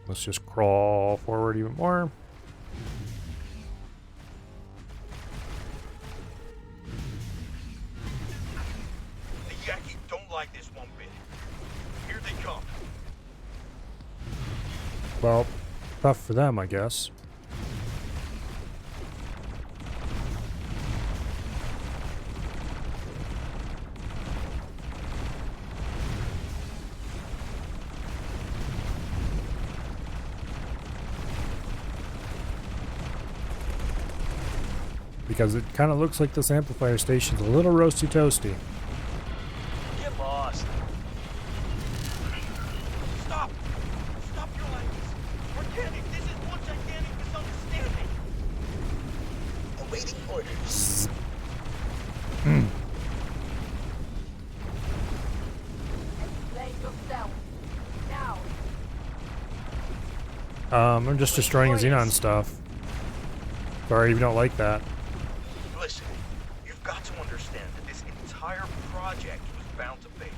Let's just crawl forward even more. The Yaki don't like this one bit. Here they come. Well, tough for them, I guess. Because it kind of looks like this amplifier station's a little roasty toasty. Get lost. Stop! Stop your language. Organic, this is one gigantic misunderstanding. Awaiting orders. Explain yourself. Now. I'm just destroying Xenon stuff. Sorry if you don't like that. Listen, you've got to understand that this entire project was bound to fail.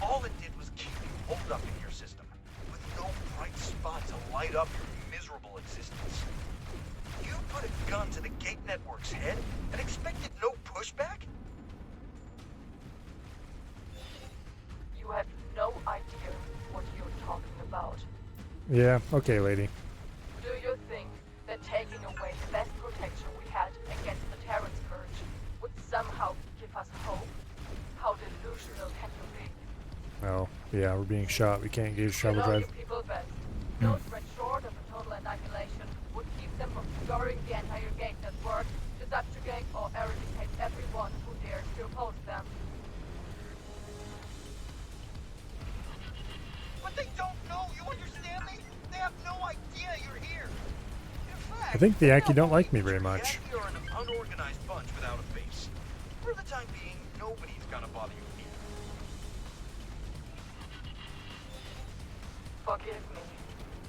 All it did was keep you holed up in your system, with no bright spot to light up your miserable existence. You put a gun to the Gate Network's head and expected no pushback? You have no idea what you're talking about. Yeah, okay, lady. Do you think that taking away the best protection we had against the Terran scourge would somehow give us hope? How delusional can you be? Oh, yeah, we're being shot. We can't engage You shovel know you drive. people best. No threat short of a total annihilation would keep them from scouring the entire Gate Network to subjugate or eradicate everyone who dares to oppose them. But they don't know, you understand me? They have no idea you're here. In fact, I think the Yaki don't like me the very much. Yaki are an unorganized bunch without a base. For the time being, nobody's gonna bother you here. Forgive me.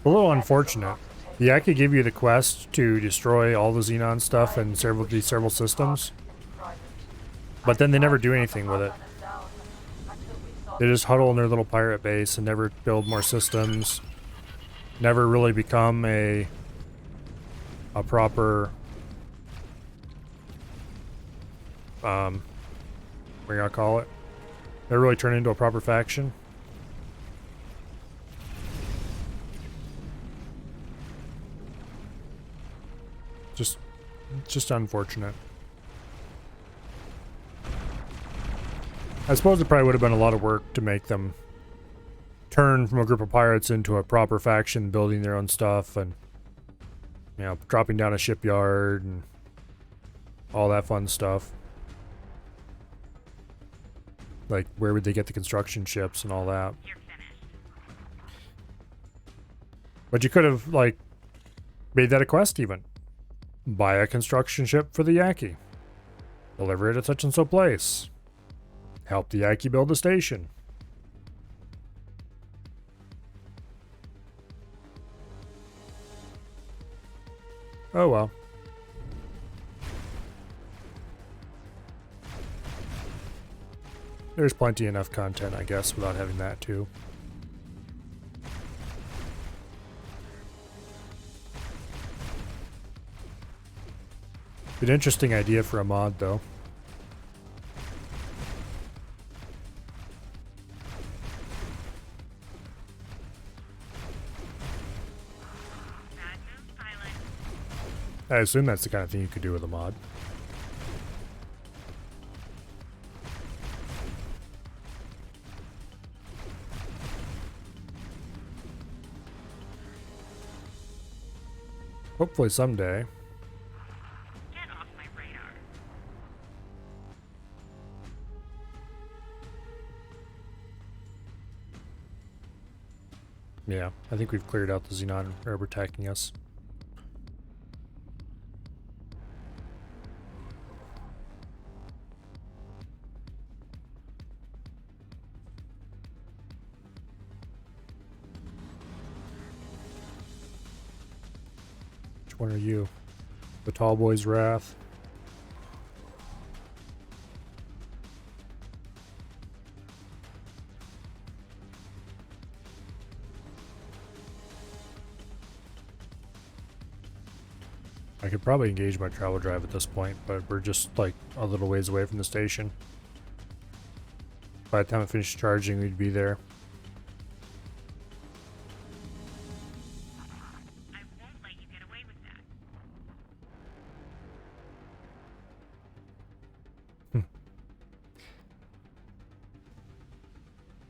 A little unfortunate. The Yaki give you the quest to destroy all the Xenon stuff and these several systems. Private But then they never do anything with it. They just huddle in their little pirate base and never build more systems. Never really become a proper what do you call it? Never really turn into a proper faction. Just unfortunate. I suppose it probably would have been a lot of work to make them turn from a group of pirates into a proper faction, building their own stuff and, you know, dropping down a shipyard and all that fun stuff. Like, where would they get the construction ships and all that? But you could have, like, made that a quest even. Buy a construction ship for the Yaki. Deliver it at such and so place. Help the Yaki build a station. Oh well. There's plenty enough content, I guess, without having that too. An interesting idea for a mod, though. I assume that's the kind of thing you could do with a mod. Hopefully someday. Get off my radar. Yeah, I think we've cleared out the Xenon Herb attacking us. Which one are you? The Tall Boy's Wrath? I could probably engage my travel drive at this point, but we're just like a little ways away from the station. By the time I finish charging, we'd be there. I won't let you get away with that.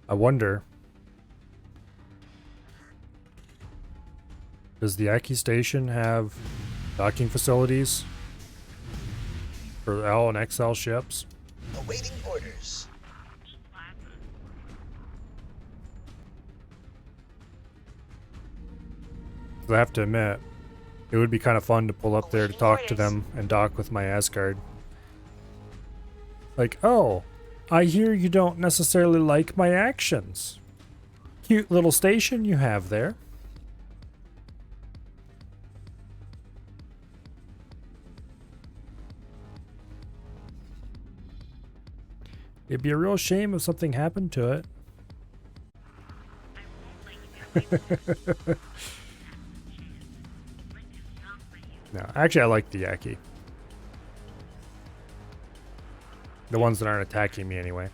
I wonder, does the Aki station have docking facilities for L and XL ships? Awaiting orders. I have to admit, it would be kind of fun to pull up there to talk to them and dock with my Asgard. Like, oh, I hear you don't necessarily like my actions. Cute little station you have there. It'd be a real shame if something happened to it. No, actually I like the Yaki. The ones that aren't attacking me anyway.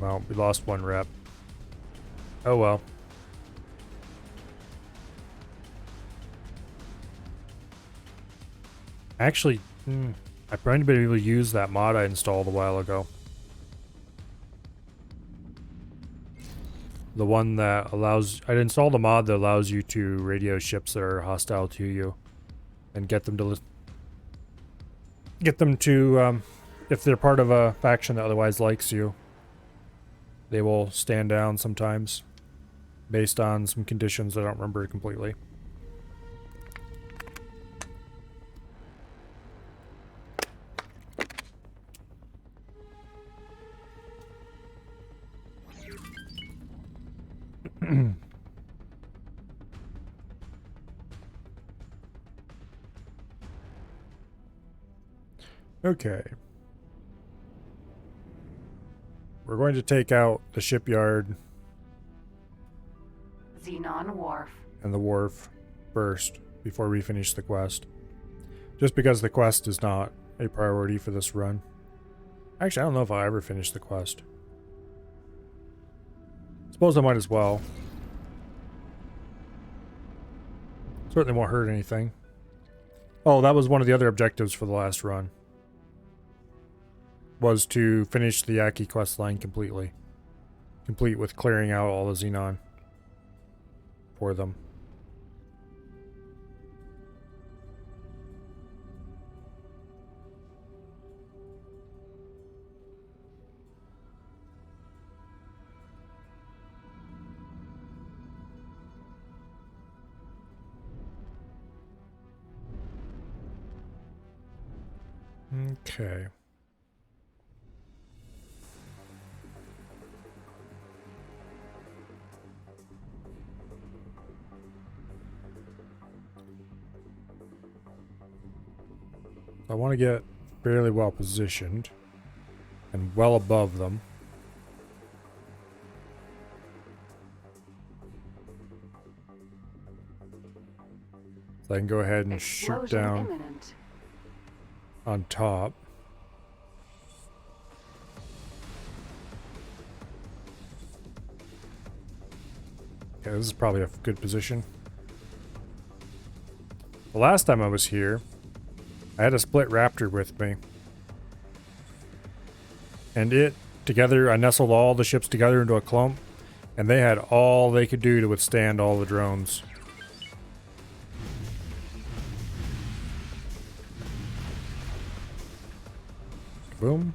Well, we lost one rep. Oh well. Actually, I probably been able to use that mod I installed a while ago. The one that allows... I'd installed a mod that allows you to radio ships that are hostile to you. And get them to... if they're part of a faction that otherwise likes you, they will stand down sometimes. Based on some conditions I don't remember completely. Okay. We're going to take out the shipyard Xenon Wharf. and the wharf first before we finish the quest. Just because the quest is not a priority for this run. Actually, I don't know if I'll ever finish the quest. Suppose I might as well. Certainly won't hurt anything. Oh, that was one of the other objectives for the last run. Was to finish the Yaki quest line completely. Complete with clearing out all the Xenon for them. Okay. I want to get fairly well positioned and well above them. So I can go ahead and shoot down Imminent. on top. Okay, this is probably a good position. The last time I was here, I had a split raptor with me. And it, together, I nestled all the ships together into a clump, and they had all they could do to withstand all the drones. Boom.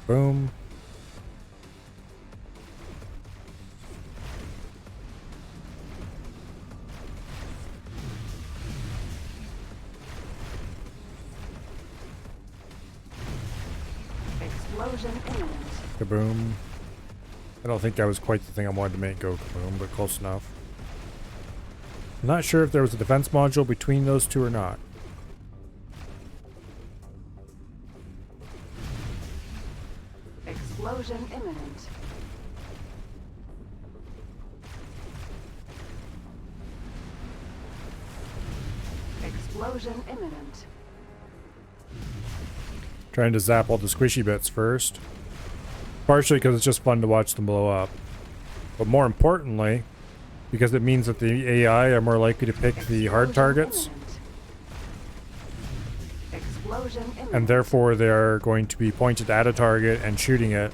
Boom. Explosion imminent. Kaboom. I don't think that was quite the thing I wanted to make go kaboom, but close enough. I'm not sure if there was a defense module between those two or not. Explosion imminent. Explosion imminent. Trying to zap all the squishy bits first. Partially because it's just fun to watch them blow up. But more importantly, because it means that the AI are more likely to pick the hard targets. Explosion imminent. And therefore they are going to be pointed at a target and shooting it.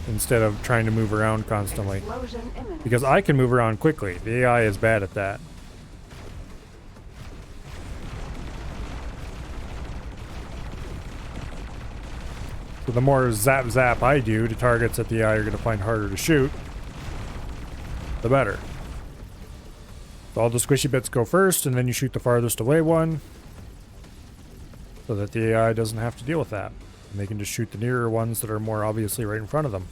Instead of trying to move around constantly. Explosion imminent. Because I can move around quickly. The AI is bad at that. So the more zap zap I do to targets that the AI are going to find harder to shoot, the better. So all the squishy bits go first, and then you shoot the farthest away one, so that the AI doesn't have to deal with that. And they can just shoot the nearer ones that are more obviously right in front of them.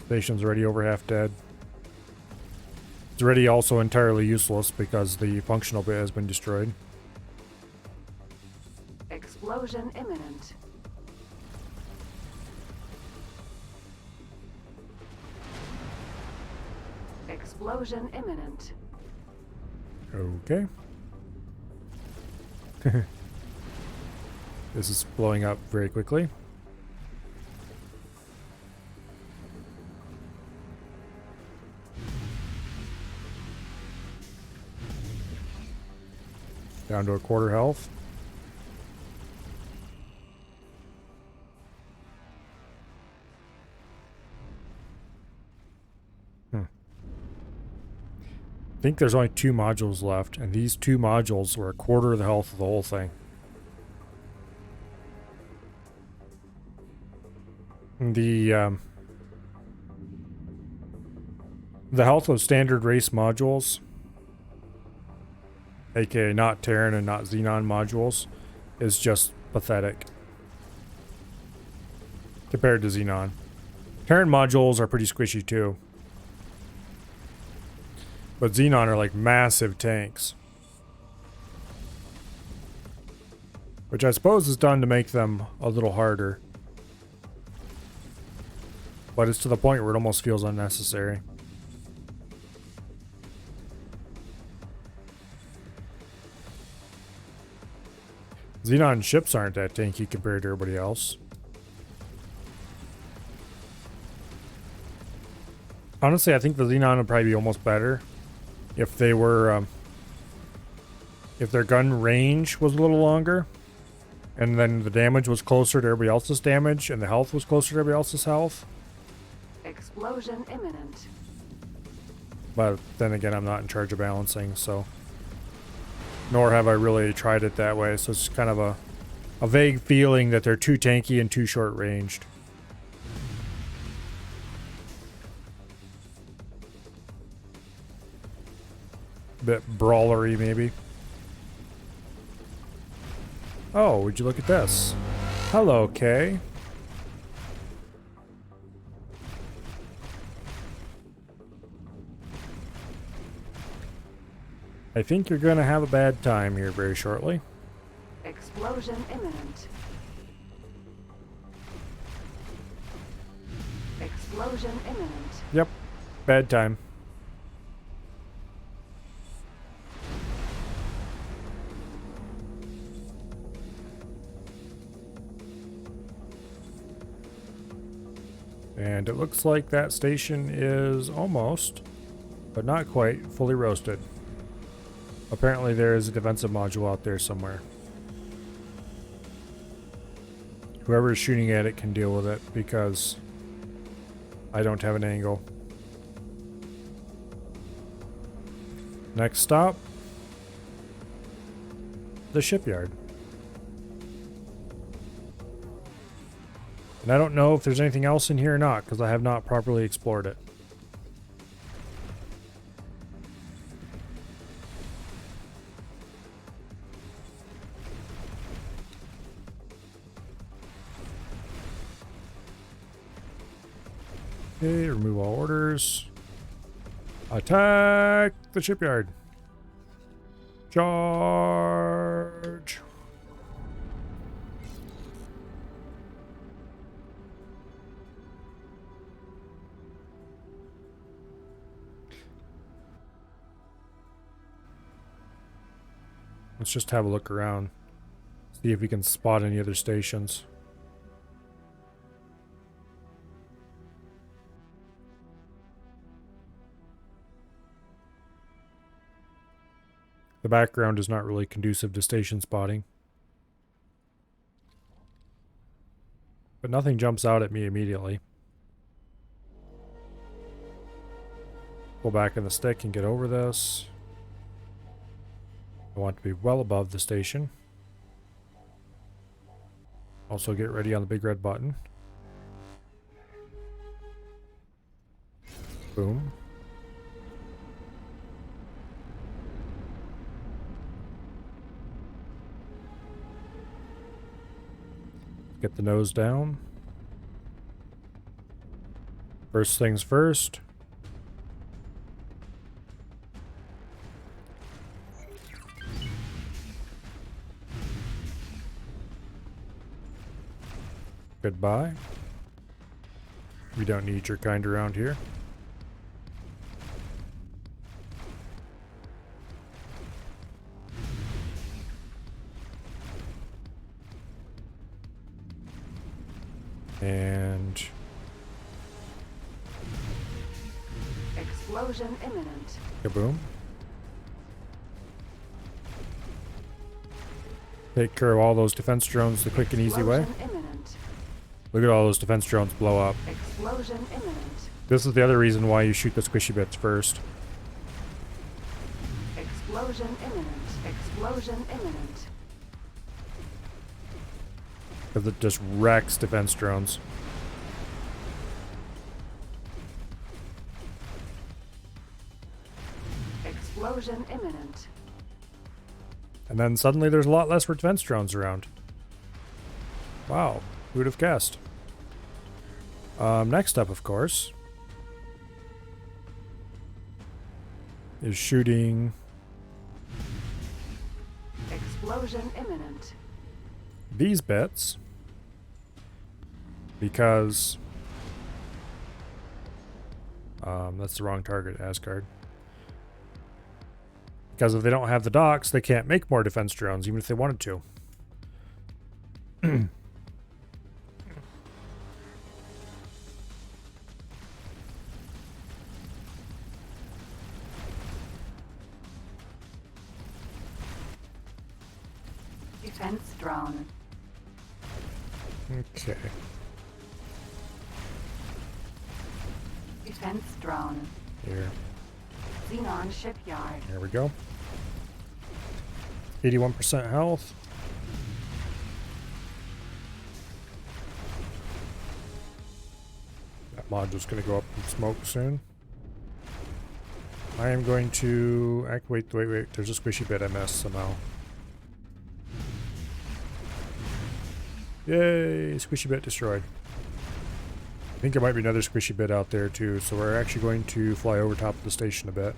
Station's already over half dead. It's already also entirely useless because the functional bit has been destroyed. Explosion imminent. Explosion imminent. Okay. This is blowing up very quickly. Down to a quarter health. I think there's only 2 modules left, and these 2 modules were a quarter of the health of the whole thing. The health of standard race modules, aka not Terran and not Xenon modules, is just pathetic. compared to Xenon. Terran modules are pretty squishy too. But Xenon are like massive tanks. Which I suppose is done to make them a little harder. But it's to the point where it almost feels unnecessary. Xenon ships aren't that tanky compared to everybody else. Honestly, I think the Xenon would probably be almost better if they were, if their gun range was a little longer, and then the damage was closer to everybody else's damage, and the health was closer to everybody else's health. Explosion imminent. But then again, I'm not in charge of balancing, so... Nor have I really tried it that way, so it's kind of a vague feeling that they're too tanky and too short-ranged. Bit brawlery, maybe. Oh, would you look at this? Hello, Kay. I think you're going to have a bad time here very shortly. Explosion imminent. Explosion imminent. Yep, bad time. And it looks like that station is almost, but not quite, fully roasted. Apparently there is a defensive module out there somewhere. Whoever is shooting at it can deal with it because I don't have an angle. Next stop, the shipyard. And I don't know if there's anything else in here or not because I have not properly explored it. Okay, remove all orders. Attack the shipyard. Charge. Let's just have a look around. See if we can spot any other stations. The background is not really conducive to station spotting. But nothing jumps out at me immediately. Pull back in the stick and get over this. I want to be well above the station. Also get ready on the big red button. Boom. Get the nose down. First things first. Goodbye. We don't need your kind around here. And Explosion imminent. kaboom. Take care of all those defense drones the quick and easy way. Explosion imminent. Look at all those defense drones blow up. Explosion imminent. This is the other reason why you shoot the squishy bits first. Explosion imminent. Explosion imminent. Because it just wrecks defense drones. Explosion imminent. And then suddenly there's a lot less defense drones around. Wow, who would have guessed? Next up, of course, is shooting Explosion imminent. these bits because that's the wrong target, Asgard. Because if they don't have the docks, they can't make more defense drones, even if they wanted to. Defense drone. Okay. Defense drone. Here. Xenon shipyard. There we go. 81% health. That module's going to go up in smoke soon. I am going to... Wait. There's a squishy bit I missed somehow. Yay! Squishy bit destroyed. I think there might be another squishy bit out there too, so we're actually going to fly over top of the station a bit.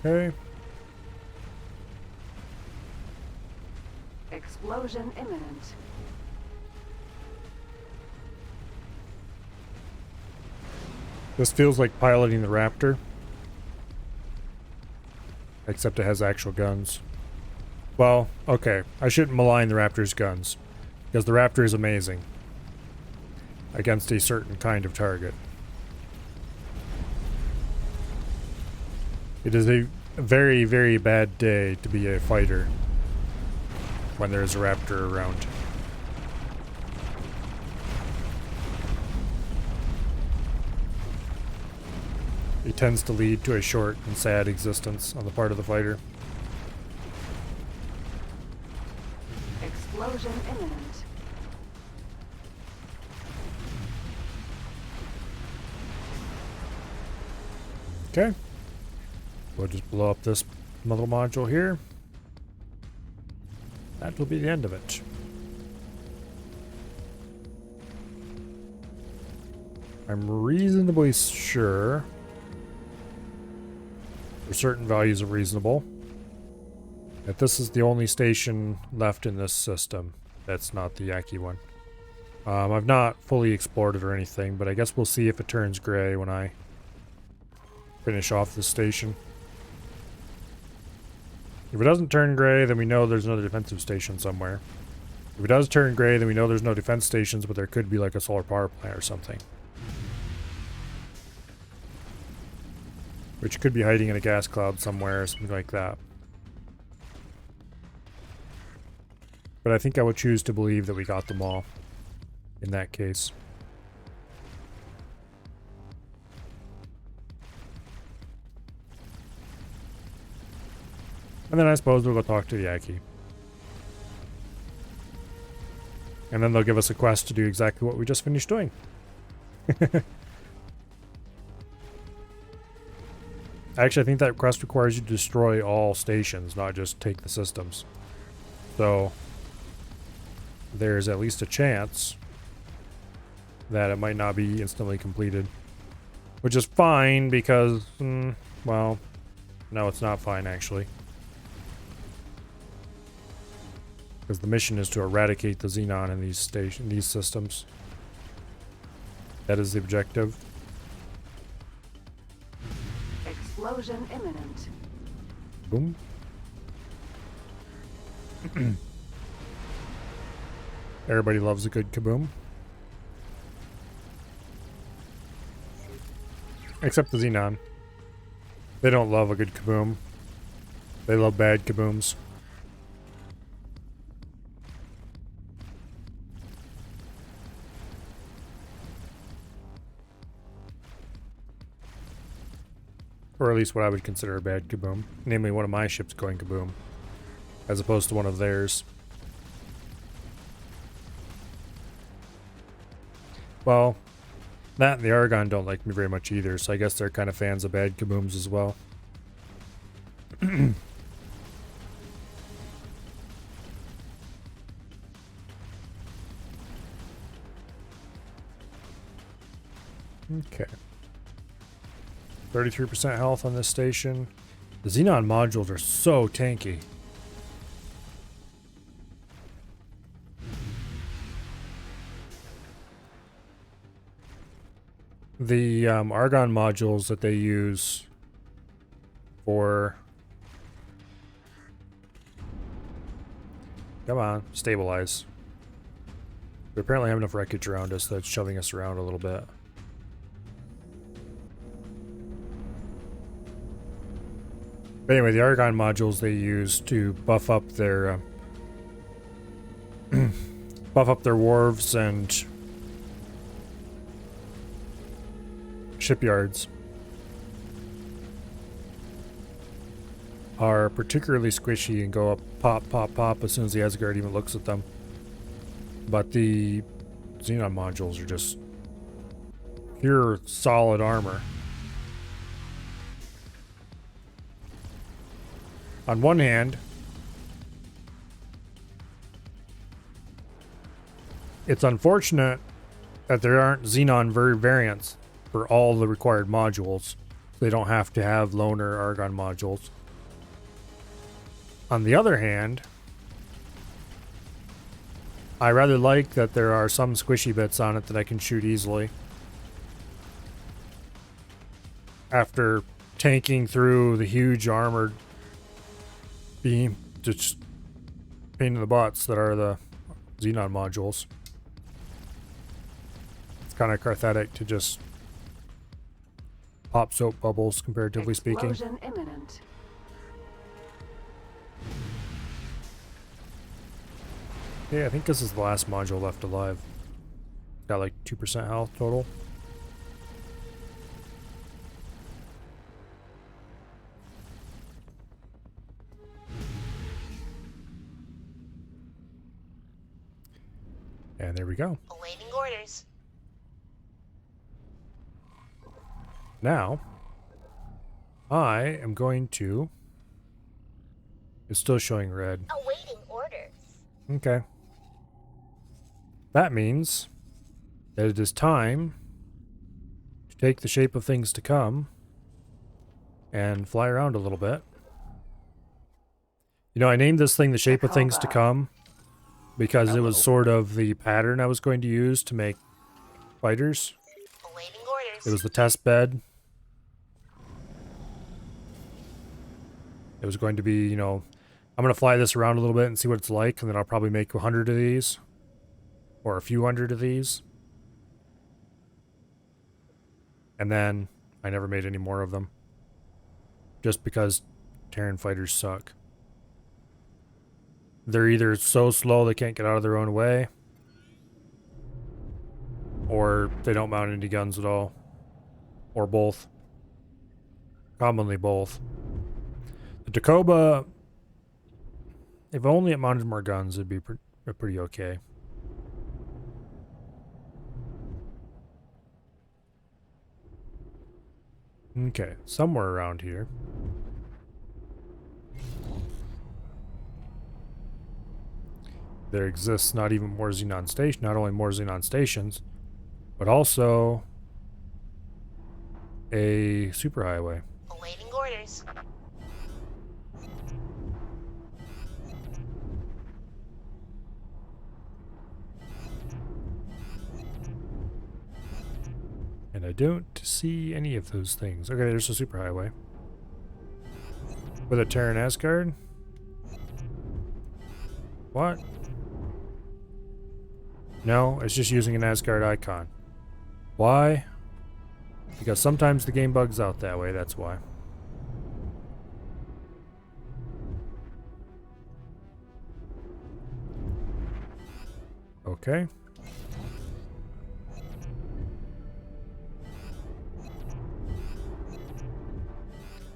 Okay. Explosion imminent. This feels like piloting the Raptor. Except it has actual guns. Well, okay. I shouldn't malign the Raptor's guns. Because the Raptor is amazing. Against a certain kind of target. It is a very, very bad day to be a fighter. When there's a Raptor around. It tends to lead to a short and sad existence on the part of the fighter. Explosion imminent. Okay. We'll just blow up this little module here. That will be the end of it. I'm reasonably sure for certain values of reasonable that this is the only station left in this system that's not the Yaki one. I've not fully explored it or anything, but I guess we'll see if it turns gray when I finish off this station. If it doesn't turn gray, then we know there's another defensive station somewhere. If it does turn gray, then we know there's no defense stations, but there could be like a solar power plant or something. Which could be hiding in a gas cloud somewhere or something like that. But I think I would choose to believe that we got them all in that case. And then I suppose we'll go talk to the Yaki. And then they'll give us a quest to do exactly what we just finished doing. Actually, I think that quest requires you to destroy all stations, not just take the systems. So, there's at least a chance that it might not be instantly completed. Which is fine because, well, no, it's not fine actually. Because the mission is to eradicate the Xenon in these systems. That is the objective. Explosion imminent. Boom. Everybody loves a good kaboom. Except the Xenon. They don't love a good kaboom. They love bad kabooms. Or at least what I would consider a bad kaboom. Namely, one of my ships going kaboom. As opposed to one of theirs. Well, that and the Argon don't like me very much either, so I guess they're kind of fans of bad kabooms as well. Okay. 33% health on this station. The Xenon modules are so tanky. The Argon modules that they use for... Come on, stabilize. We apparently have enough wreckage around us that's shoving us around a little bit. But anyway, the Argon modules they use to buff up their wharves and shipyards are particularly squishy and go up pop, pop, pop as soon as the Asgard even looks at them. But the Xenon modules are just pure solid armor. On one hand, it's unfortunate that there aren't Xenon variants for all the required modules. They don't have to have loner Argon modules. On the other hand, I rather like that there are some squishy bits on it that I can shoot easily. After tanking through the huge armored beam, just pain in the butts that are the Xenon modules. It's kind of cathartic to just pop soap bubbles, comparatively speaking. Explosion imminent. Yeah, I think this is the last module left alive. Got like 2% health total. And there we go. Awaiting orders. Now, I am going to... It's still showing red. Awaiting orders. Okay. That means that it is time to take the shape of things to come and fly around a little bit. You know, I named this thing the shape of things to come because it was sort of the pattern I was going to use to make fighters. Awaiting orders. It was the test bed. It was going to be, you know, I'm going to fly this around a little bit and see what it's like, and then I'll probably make 100 of these. Or a few hundred of these. And then I never made any more of them. Just because Terran fighters suck. They're either so slow they can't get out of their own way, or they don't mount any guns at all. Or both. Commonly both. The Takoba, if only it mounted more guns, it'd be pretty okay. Okay, somewhere around here. There exists not even more Xenon station, not only more Xenon stations, but also a superhighway. Awaiting orders. And I don't see any of those things. Okay, there's a superhighway. With a Terran Asgard? What? No, it's just using an Asgard icon. Why? Because sometimes the game bugs out that way, that's why. Okay.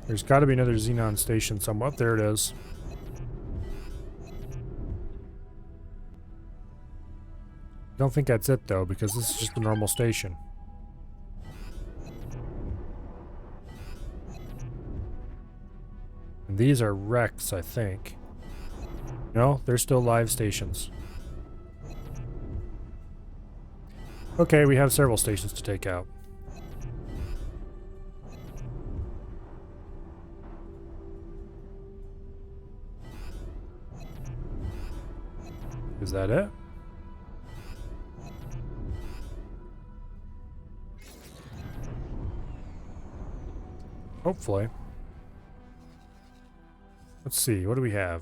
There's got to be another Xenon station somewhere. Oh, there it is. Don't think that's it though, because this is just a normal station. And And these are wrecks, I think. No, they're still live stations. Okay, we have several stations to take out. Is that it? Hopefully. Let's see, what do we have?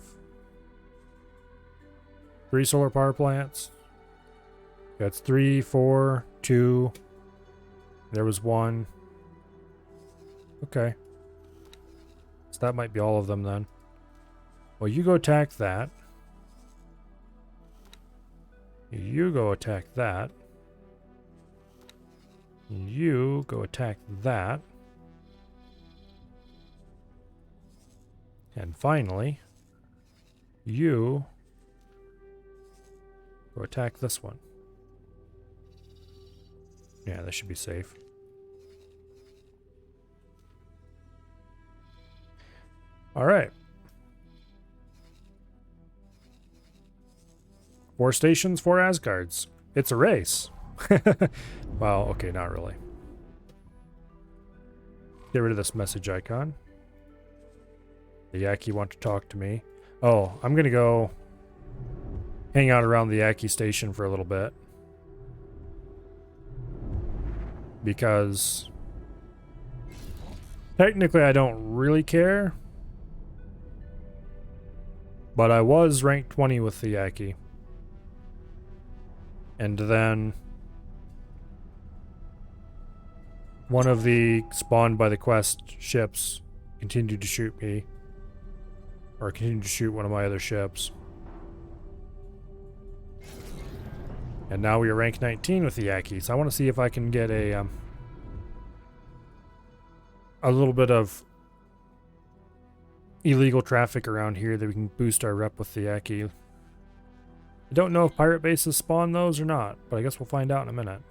3 solar power plants. That's 3, 4, 2. There was 1. Okay. So that might be all of them then. Well, you go attack that. You go attack that. You go attack that. And finally, you go attack this one. Yeah, this should be safe. All right. 4 stations, 4 Asgards. It's a race. Well, okay, not really. Get rid of this message icon. The Yaki want to talk to me. Oh, I'm gonna go hang out around the Yaki station for a little bit. Because technically I don't really care. But I was ranked 20 with the Yaki. And then one of the spawned by the quest ships continued to shoot me. Or continued to shoot one of my other ships. And now we are ranked 19 with the Yaki. So I want to see if I can get a little bit of illegal traffic around here that we can boost our rep with the Yaki. I don't know if pirate bases spawn those or not, but I guess we'll find out in a minute.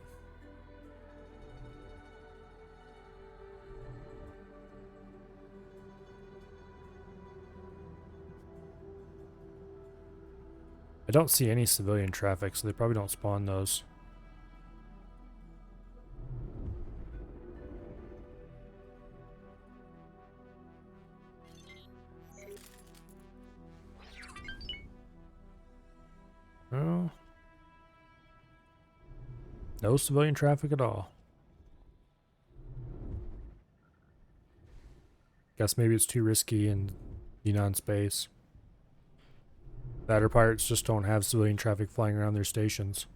I don't see any civilian traffic, so they probably don't spawn those. No. No civilian traffic at all. Guess maybe it's too risky in Yunnan space. That or pirates just don't have civilian traffic flying around their stations.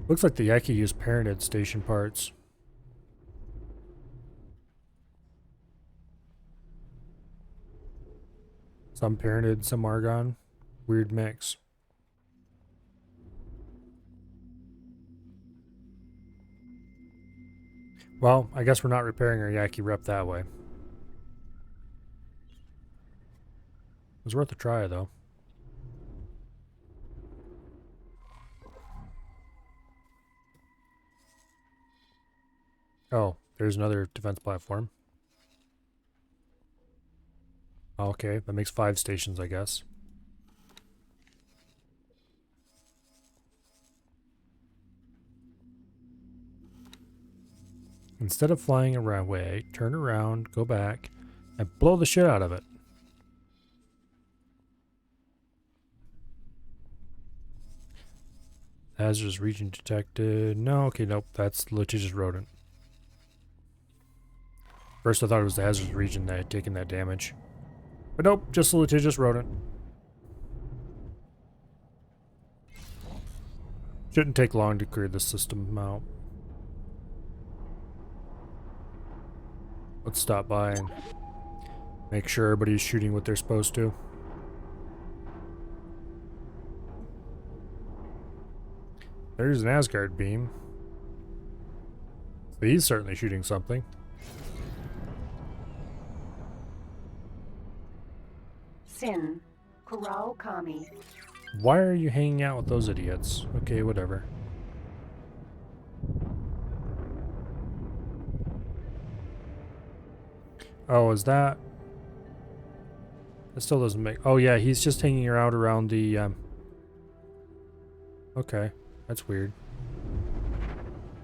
Looks like the Yaki use parented station parts. Some parented, some argon. Weird mix. Well, I guess we're not repairing our Yaki rep that way. It was worth a try, though. Oh, there's another defense platform. Okay, that makes 5 stations, I guess. Instead of flying away, turn around, go back, and blow the shit out of it. Hazardous region detected. No, okay, nope, that's litigious rodent. First I thought it was the hazardous region that had taken that damage. But nope, just a litigious rodent. Shouldn't take long to clear this system out. Let's stop by and make sure everybody's shooting what they're supposed to. There's an Asgard beam. So he's certainly shooting something. Sin, Kurao Kami. Why are you hanging out with those idiots? Okay, whatever. Oh, is that? It still doesn't make... Oh, yeah, he's just hanging her out around the... Okay, that's weird.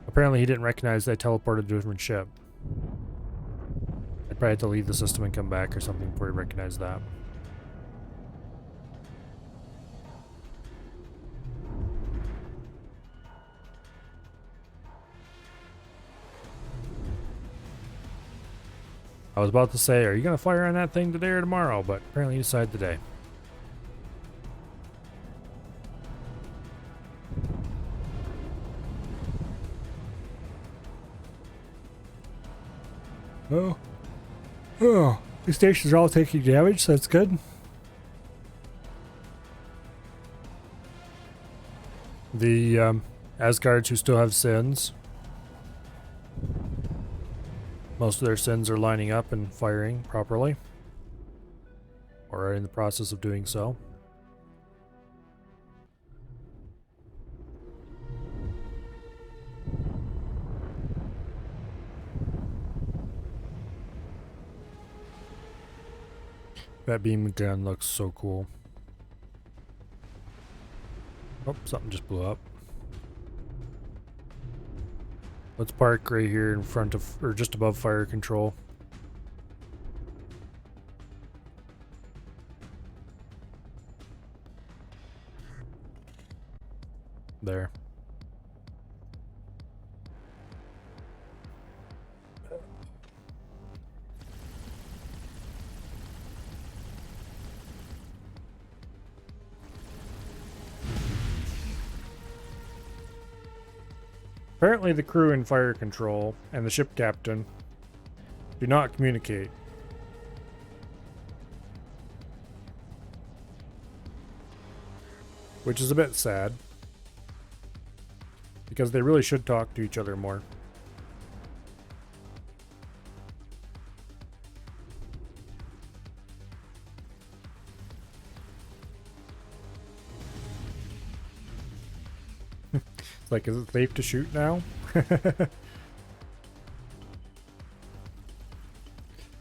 Apparently he didn't recognize that I teleported to a different ship. I'd probably have to leave the system and come back or something before he recognized that. I was about to say, are you going to fire on that thing today or tomorrow? But apparently you decided today. Oh. Oh. These stations are all taking damage, so that's good. The Asgards who still have sins. Most of their sins are lining up and firing properly. Or are in the process of doing so. That beam gun looks so cool. Oh, something just blew up. Let's park right here in front of, or just above fire control. There. Apparently the crew in fire control and the ship captain do not communicate. Which is a bit sad. Because they really should talk to each other more. It's like, is it safe to shoot now? You're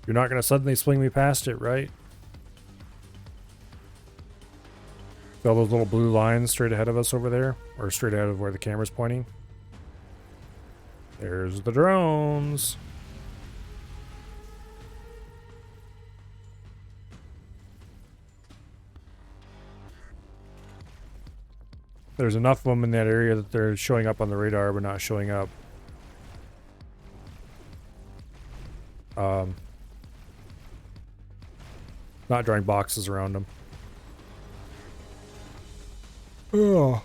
not going to suddenly swing me past it, right? See all those little blue lines straight ahead of us over there? Or straight ahead of where the camera's pointing? There's the drones. There's enough of them in that area that they're showing up on the radar but not showing up. Not drawing boxes around them. Oh.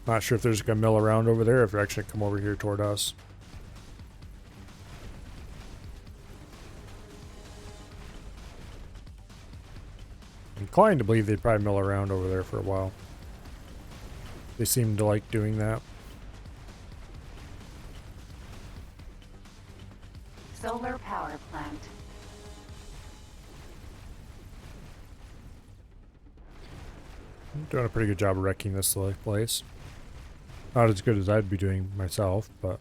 Not sure if there's gonna mill around over there, if they're actually gonna come over here toward us. I'm inclined to believe they'd probably mill around over there for a while. They seem to like doing that. Solar power plant. I'm doing a pretty good job of wrecking this place. Not as good as I'd be doing myself, but...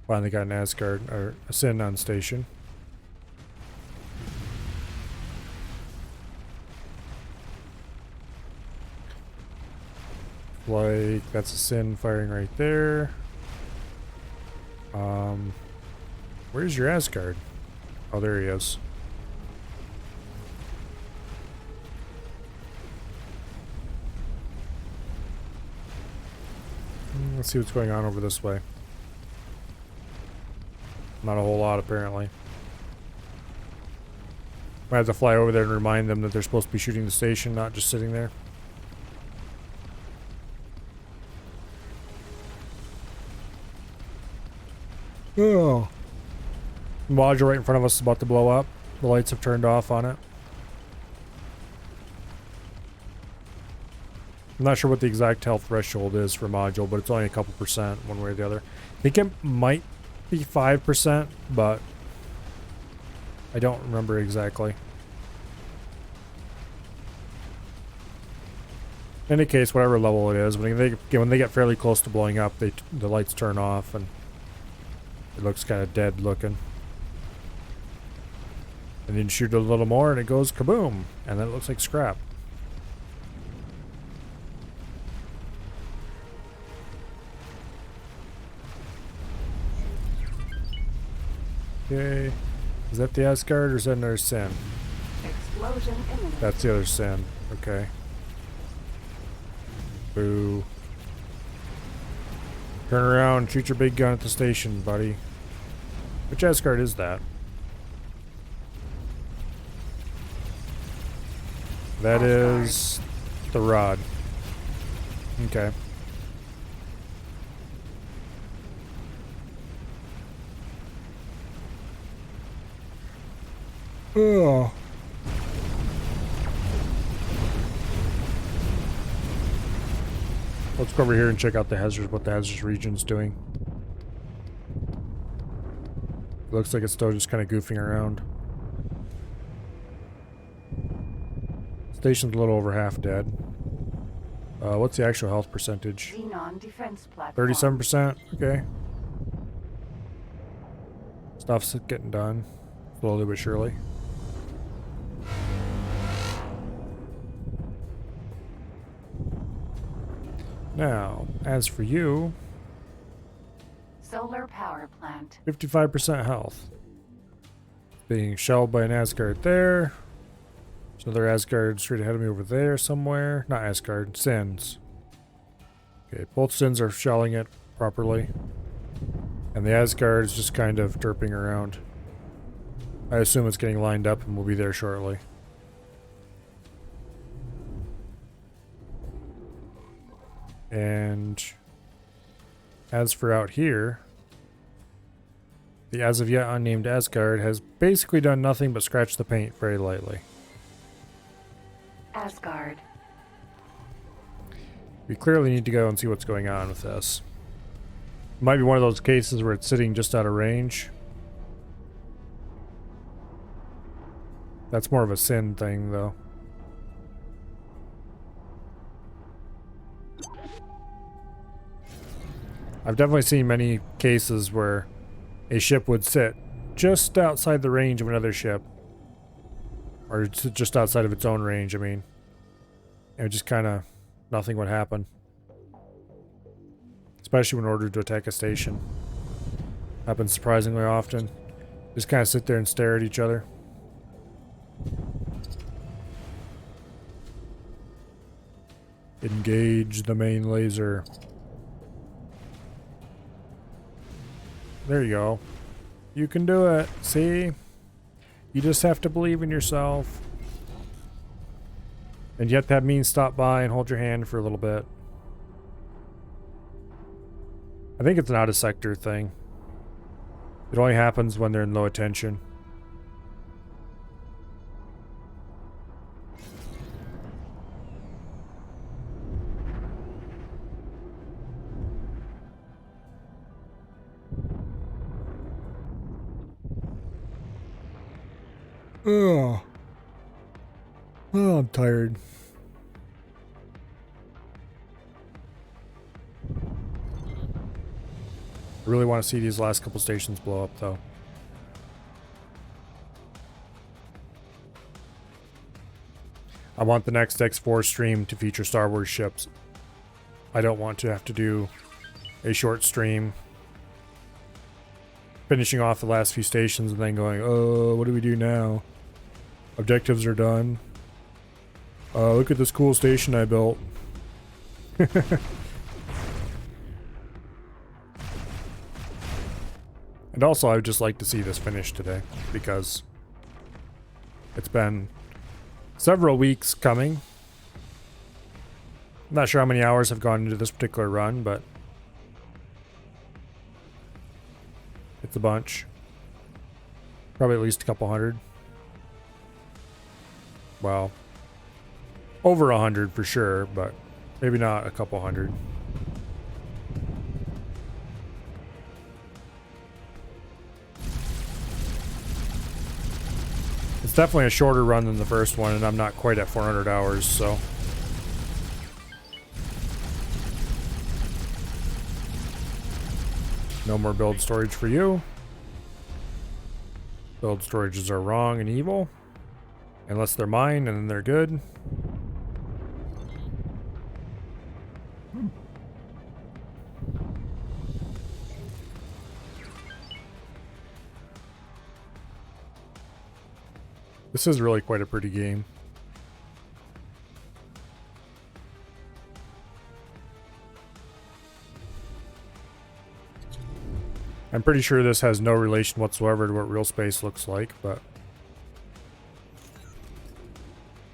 Finally got an Asgard, or a Sin on station. Like, that's a Sin firing right there. Where's your Asgard? Oh, there he is. Let's see what's going on over this way. Not a whole lot, apparently. Might have to fly over there and remind them that they're supposed to be shooting the station, not just sitting there. Oh. The module right in front of us is about to blow up. The lights have turned off on it. I'm not sure what the exact health threshold is for module, but it's only a couple percent one way or the other. I think it might be 5%, but I don't remember exactly. In any case, whatever level it is, when they get fairly close to blowing up, the lights turn off and it looks kind of dead looking. And then you shoot a little more and it goes kaboom, and then it looks like scrap. Okay, is that the Asgard or is that another Sin? Explosion imminent. That's the other Sin. Okay. Boo. Turn around, shoot your big gun at the station, buddy. Which Asgard is that? That Asgard. is the rod. Okay. Oh. Let's go over here and check out the hazard, what the hazardous region's doing. Looks like it's still just kind of goofing around. Station's a little over half dead. What's the actual health percentage? Xenon defense platform. 37%? Okay. Stuff's getting done. Slowly but surely. Now, as for you, Solar power plant. 55% health. Being shelled by an Asgard there. There's another Asgard straight ahead of me over there somewhere. Not Asgard, Sins. Okay, both Sins are shelling it properly. And the Asgard is just kind of derping around. I assume it's getting lined up and we'll be there shortly. And as for out here, the as of yet unnamed Asgard has basically done nothing but scratch the paint very lightly. Asgard. We clearly need to go and see what's going on with this. It might be one of those cases where it's sitting just out of range. That's more of a Sin thing, though. I've definitely seen many cases where a ship would sit just outside the range of another ship. Or just outside of its own range, I mean. And just kind of nothing would happen. Especially when ordered to attack a station. Happens surprisingly often. Just kind of sit there and stare at each other. Engage the main laser. There you go. You can do it. See? You just have to believe in yourself. And yet that means stop by and hold your hand for a little bit. I think it's an out-of-sector thing. It only happens when they're in low attention. Oh. Oh, I'm tired. I really want to see these last couple stations blow up, though. I want the next X4 stream to feature Star Wars ships. I don't want to have to do a short stream finishing off the last few stations and then going, oh, what do we do now? Objectives are done. Look at this cool station I built. And also, I would just like to see this finished today, because it's been several weeks coming. I'm not sure how many hours have gone into this particular run, but it's a bunch. Probably at least a couple hundred. Well, over 100 for sure, but maybe not a couple hundred. It's definitely a shorter run than the first one, and I'm not quite at 400 hours, so No more build storage for you. Build storages are wrong and evil. Unless they're mine, and then they're good. This is really quite a pretty game. I'm pretty sure this has no relation whatsoever to what real space looks like, but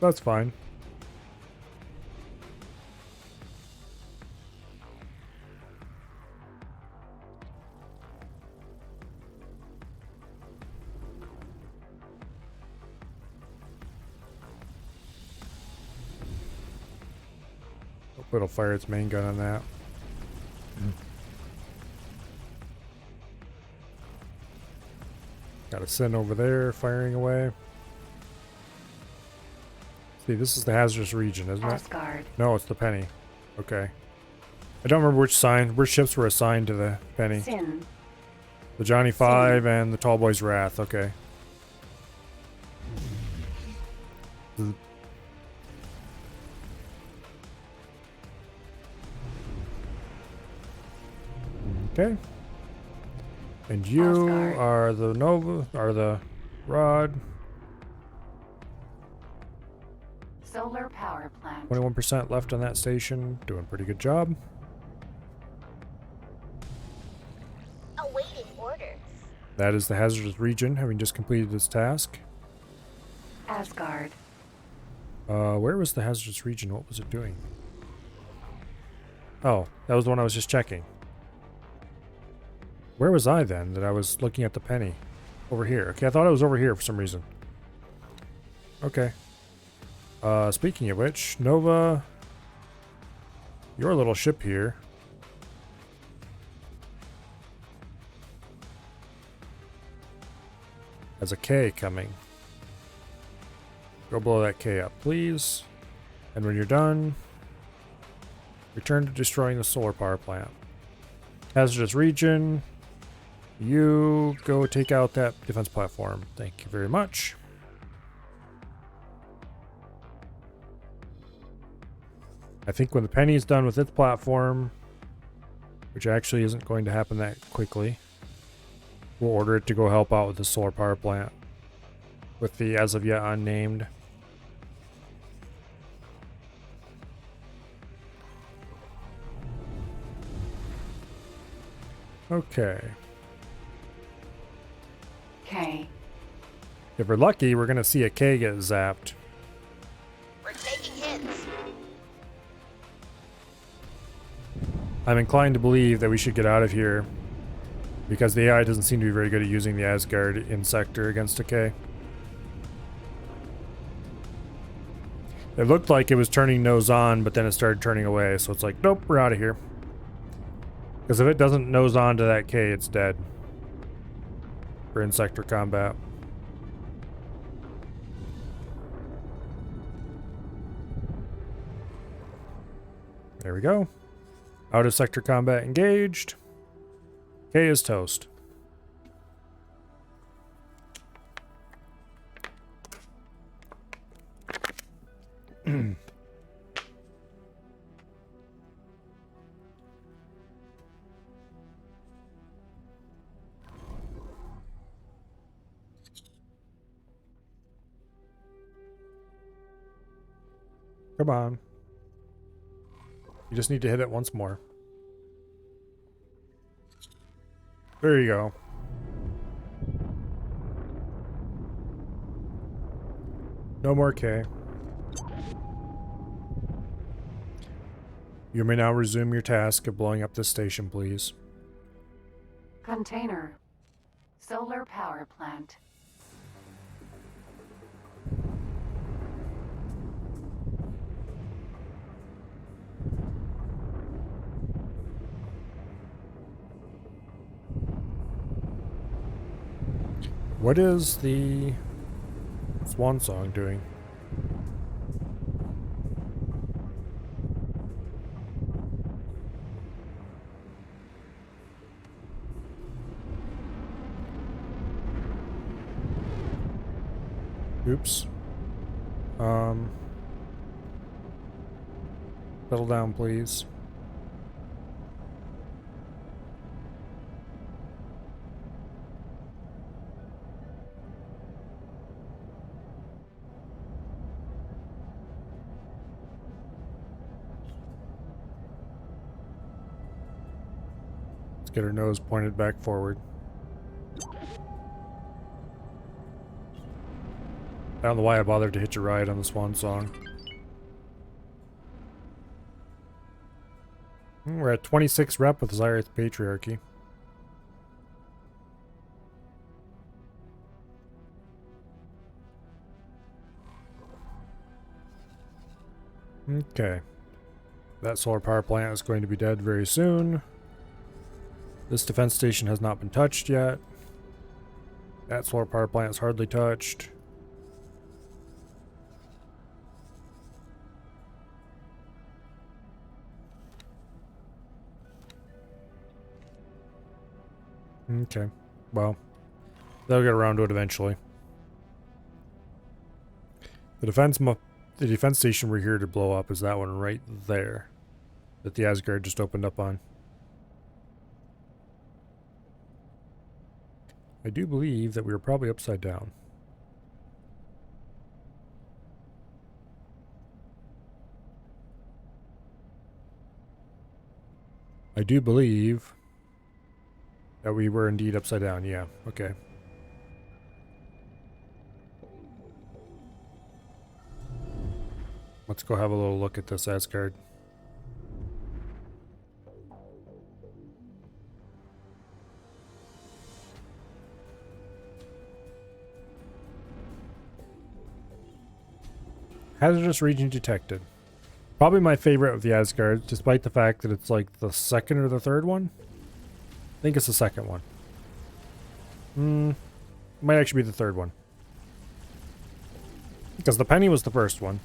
that's fine. Hope it'll fire its main gun on that. Got a Sin over there firing away. See, this is the hazardous region, isn't it? Asgard. No, it's the Penny. Okay. I don't remember which ships were assigned to the Penny. Sin. The Johnny Five and the Tall Boy's Wrath. Okay. Okay. And you Asgard. are the Nova, are the Rod. Solar power plant. 21% left on that station. Doing a pretty good job. Awaiting orders. That is the hazardous region, having just completed its task. Asgard. Where was the hazardous region? What was it doing? Oh, that was the one I was just checking. Where was I then that I was looking at the Penny? Over here. Okay, I thought it was over here for some reason. Okay. Speaking of which, Nova, your little ship here has a K coming. Go blow that K up, please. And when you're done, return to destroying the solar power plant. Hazardous region. You go take out that defense platform. Thank you very much. I think when the Penny's done with its platform, which actually isn't going to happen that quickly, we'll order it to go help out with the solar power plant. With the as of yet unnamed. Okay. K. If we're lucky, we're going to see a K get zapped. We're taking hits. I'm inclined to believe that we should get out of here because the AI doesn't seem to be very good at using the Asgard in sector against a K. It looked like it was turning nose on, but then it started turning away, so it's like, nope, we're out of here. Because if it doesn't nose on to that K, it's dead. For in-sector combat. There we go. Out of sector combat engaged. K is toast. Come on. You just need to hit it once more. There you go. No more K. You may now resume your task of blowing up this station, please. Container. Solar power plant. What is the Swan Song doing? Oops. Settle down, please. Let's get her nose pointed back forward. I don't know why I bothered to hitch a ride on the Swan Song. We're at 26 rep with Zyrith Patriarchy. Okay. That solar power plant is going to be dead very soon. This defense station has not been touched yet. That solar power plant is hardly touched. Okay. Well, they'll get around to it eventually. The defense station we're here to blow up is that one right there that the Asgard just opened up on. I do believe that we were probably upside down. I do believe that we were indeed upside down. Yeah, okay. Let's go have a little look at this Asgard. Hazardous region detected. Probably my favorite of the Asgards, despite the fact that it's like the second or the third one. I think it's the second one. Might actually be the third one. Because the penny was the first one.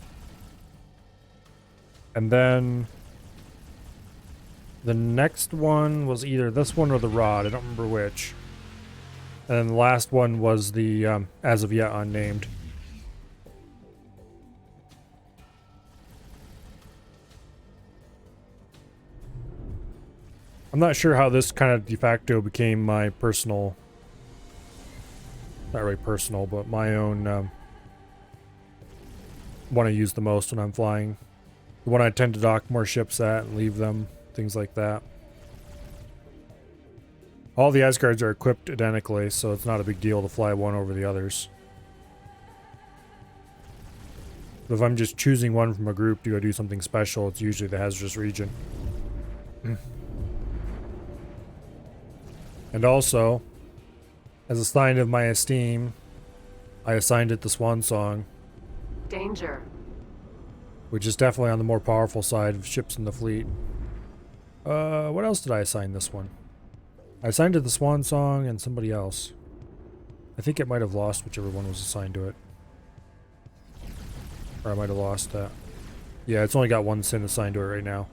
And then the next one was either this one or the rod. I don't remember which. And then the last one was the as of yet unnamed. I'm not sure how this kind of de facto became my personal, not really personal, but my own one I use the most when I'm flying. The one I tend to dock more ships at and leave them, things like that. All the Asgards are equipped identically, so it's not a big deal to fly one over the others. But if I'm just choosing one from a group to go do something special, it's usually the hazardous region. And also, as a sign of my esteem, I assigned it the Swan Song, Danger. which is definitely on the more powerful side of ships in the fleet. What else did I assign this one? I assigned it the Swan Song and somebody else. I think it might have lost whichever one was assigned to it. Or I might have lost that. Yeah, it's only got one sin assigned to it right now.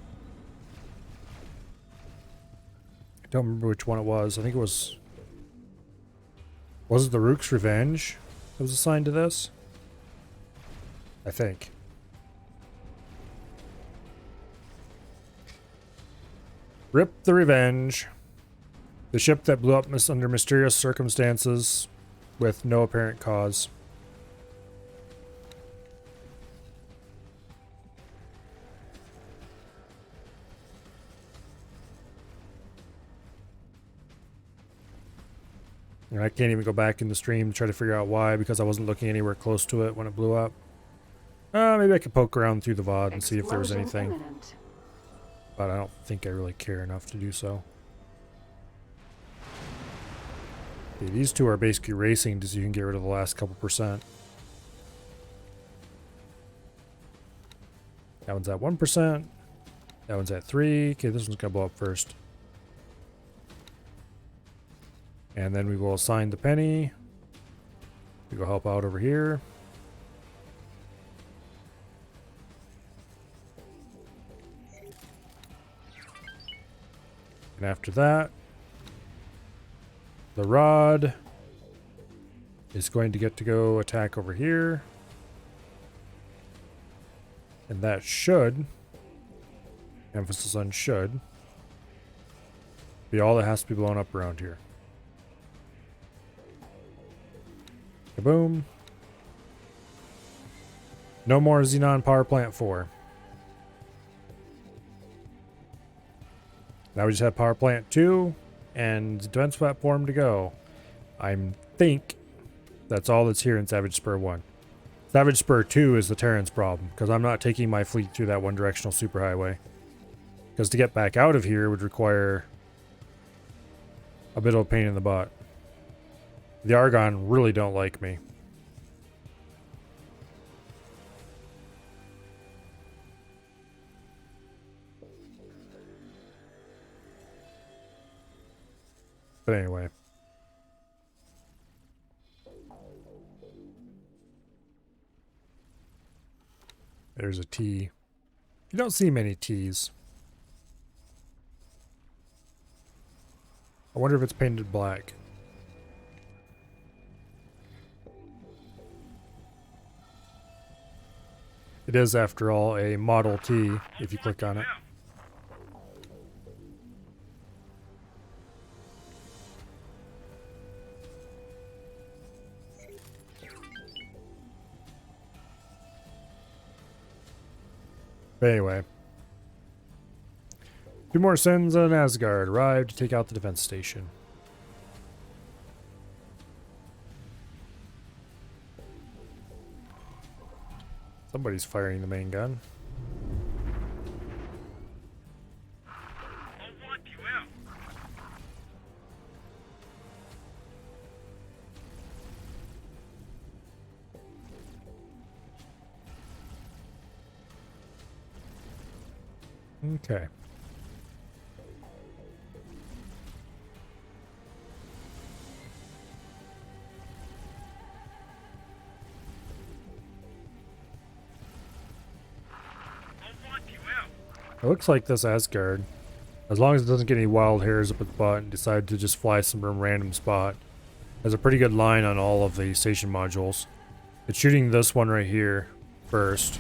I don't remember which one it was. I think it was... Was it the Rook's Revenge that was assigned to this? I think. Rip the Revenge. The ship that blew up under mysterious circumstances with no apparent cause. And I can't even go back in the stream to try to figure out why, because I wasn't looking anywhere close to it when it blew up. Maybe I could poke around through the VOD and see if there was anything. Imminent. But I don't think I really care enough to do so. Okay, these two are basically racing so you can get rid of the last couple percent. That one's at 1%. That one's at 3. Okay, this one's gonna blow up first. And then we will assign the penny. We will help out over here. And after that, the rod is going to get to go attack over here. And that should, emphasis on should, be all that has to be blown up around here. Kaboom. No more Xenon Power Plant 4. Now we just have Power Plant 2 and Defense Platform to go. I think that's all that's here in Savage Spur 1. Savage Spur 2 is the Terran's problem, because I'm not taking my fleet through that one-directional superhighway. Because to get back out of here would require a bit of a pain in the butt. The Argon really don't like me. But anyway. There's a T. You don't see many T's. I wonder if it's painted black. It is, after all, a Model T if you click on it. But anyway. 2 more sins and Asgard arrived to take out the defense station. Somebody's firing the main gun. I'll want you out. Okay. It looks like this Asgard, as long as it doesn't get any wild hairs up its butt and decide to just fly some random spot, has a pretty good line on all of the station modules. It's shooting this one right here first,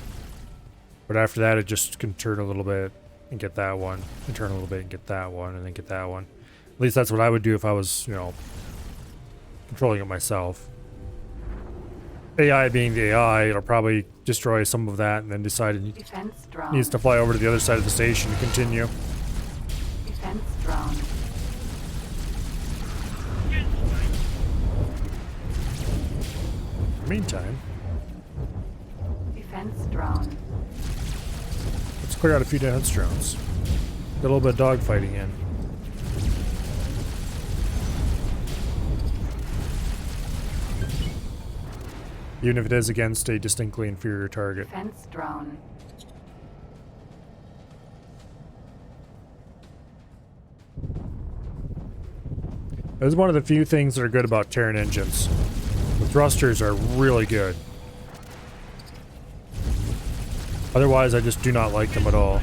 but after that it just can turn a little bit and get that one, and turn a little bit and get that one, and then get that one. At least that's what I would do if I was, you know, controlling it myself. AI being the AI, it'll probably destroy some of that and then decide it Defense drone. needs to fly over to the other side of the station to continue. Defense drone. In the meantime, Defense drone. let's clear out a few defense drones. Get a little bit of dogfighting in. Even if it is against a distinctly inferior target. Defense drone. This is one of the few things that are good about Terran engines. The thrusters are really good. Otherwise, I just do not like them at all.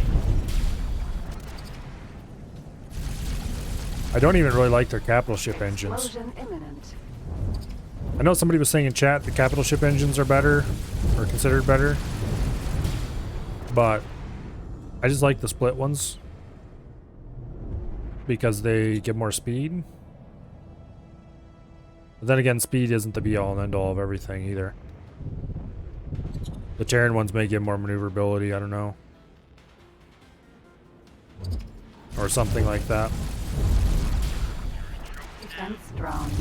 I don't even really like their capital ship engines. Explosion imminent. I know somebody was saying in chat the capital ship engines are better, or considered better, but I just like the split ones because they give more speed. But then again, speed isn't the be-all and end-all of everything either. The Terran ones may give more maneuverability, I don't know. Or something like that. Defense drone.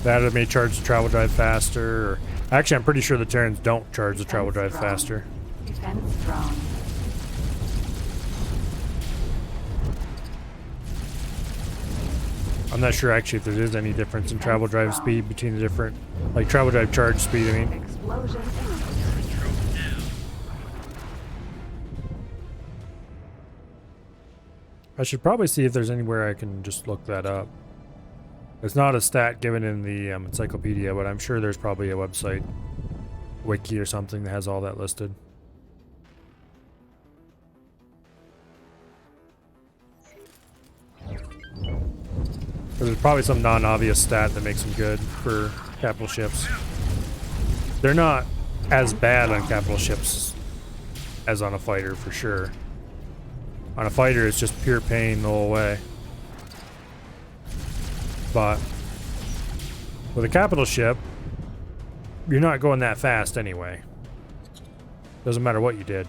That it may charge the travel drive faster, or actually I'm pretty sure the Terrans don't charge the travel drive drone. faster. Defense drone. I'm not sure actually if there is any difference in travel drive speed between the different, like travel drive charge speed, I mean. Explosion imminent. I should probably see if there's anywhere I can just look that up. It's not a stat given in the encyclopedia, but I'm sure there's probably a website, wiki or something that has all that listed. There's probably some non-obvious stat that makes them good for capital ships. They're not as bad on capital ships as on a fighter, for sure. On a fighter, it's just pure pain the whole way. But with a capital ship, you're not going that fast anyway. Doesn't matter what you did.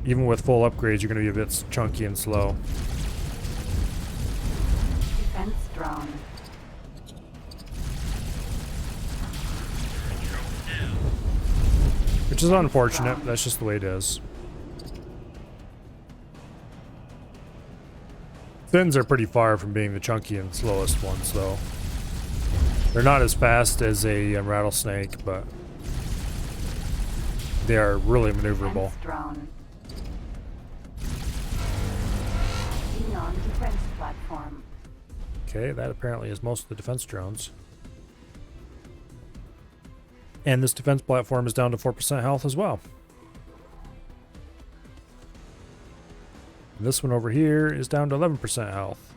Even with full upgrades, you're going to be a bit chunky and slow. Defense drone. Which is unfortunate. That's just the way it is. Thins are pretty far from being the chunky and slowest ones, though. They're not as fast as a rattlesnake, but they are really maneuverable. Defense drone. Non-defense platform. Okay, that apparently is most of the defense drones. And this defense platform is down to 4% health as well. And this one over here is down to 11% health.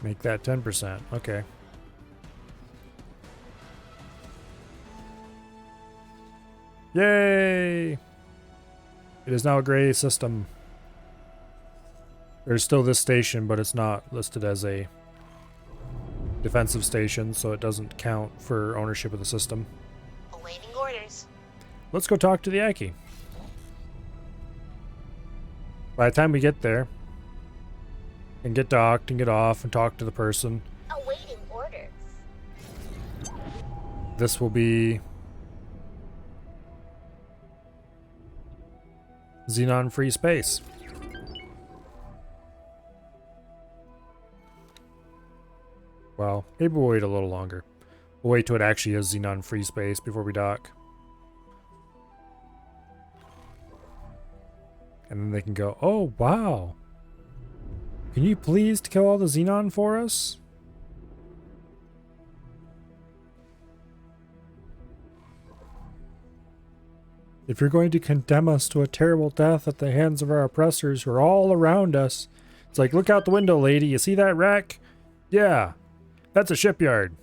Make that 10%. Okay. Yay! It is now a gray system. There's still this station, but it's not listed as a defensive station, so it doesn't count for ownership of the system. Awaiting orders. Let's go talk to the Aki. By the time we get there, and get docked and get off and talk to the person, Awaiting orders. this will be Xenon free space. Well, maybe we'll wait a little longer. We'll wait till it actually is Xenon free space before we dock. And then they can go, oh, wow. Can you please kill all the Xenon for us? If you're going to condemn us to a terrible death at the hands of our oppressors who are all around us, it's like, look out the window, lady. You see that wreck? Yeah, that's a shipyard.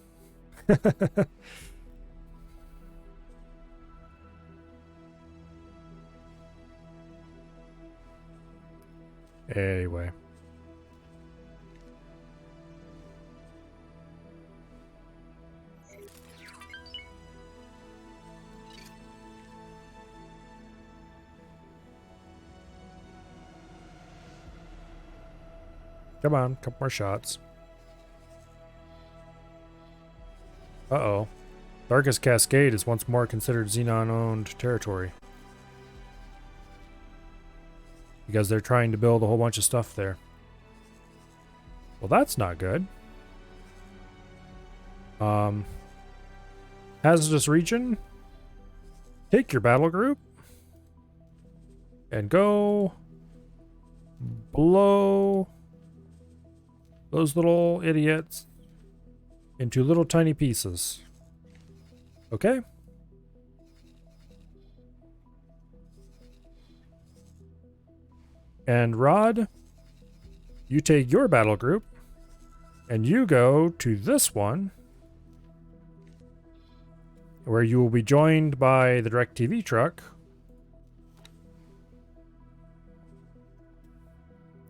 Anyway. Come on, couple more shots. Uh-oh. Darkest Cascade is once more considered Xenon-owned territory. Because they're trying to build a whole bunch of stuff there. Well, that's not good. Hazardous region. Take your battle group. And go blow those little idiots into little tiny pieces. Okay? And Rod, you take your battle group and you go to this one where you will be joined by the DirecTV truck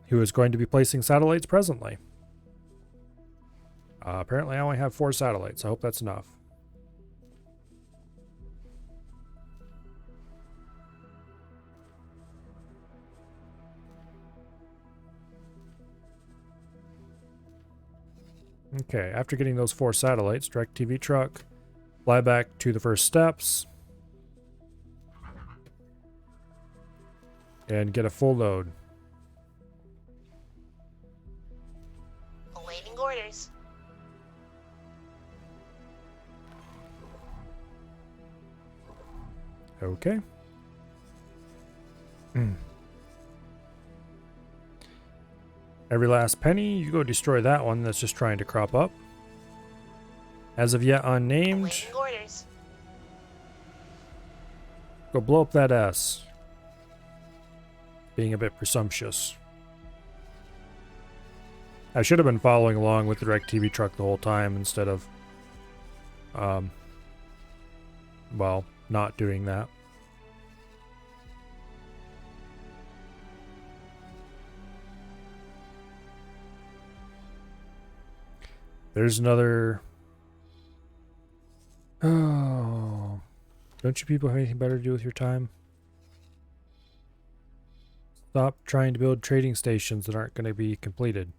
who is going to be placing satellites presently. Apparently I only have 4 satellites. I hope that's enough. Okay, after getting those 4 satellites, DirecTV truck, fly back to the first steps, and get a full load. Awaiting orders. Okay. Every last penny, you go destroy that one that's just trying to crop up. As of yet unnamed. Awaiting orders. Go blow up that S. Being a bit presumptuous. I should have been following along with the DirecTV truck the whole time instead of, well, not doing that. There's another... Oh... Don't you people have anything better to do with your time? Stop trying to build trading stations that aren't going to be completed.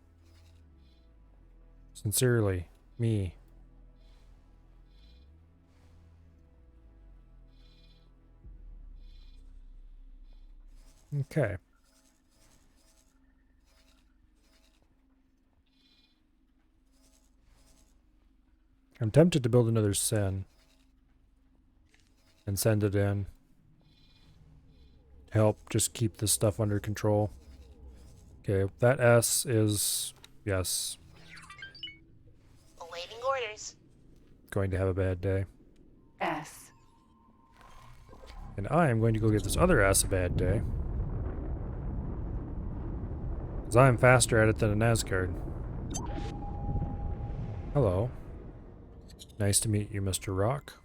Sincerely, me. Okay. I'm tempted to build another Sen and send it in. Help just keep this stuff under control. Okay, that S is, yes, Awaiting orders. going to have a bad day. S. And I am going to go get this other S a bad day. Because I'm faster at it than a Nazgard. Hello. Nice to meet you, Mr. Rock.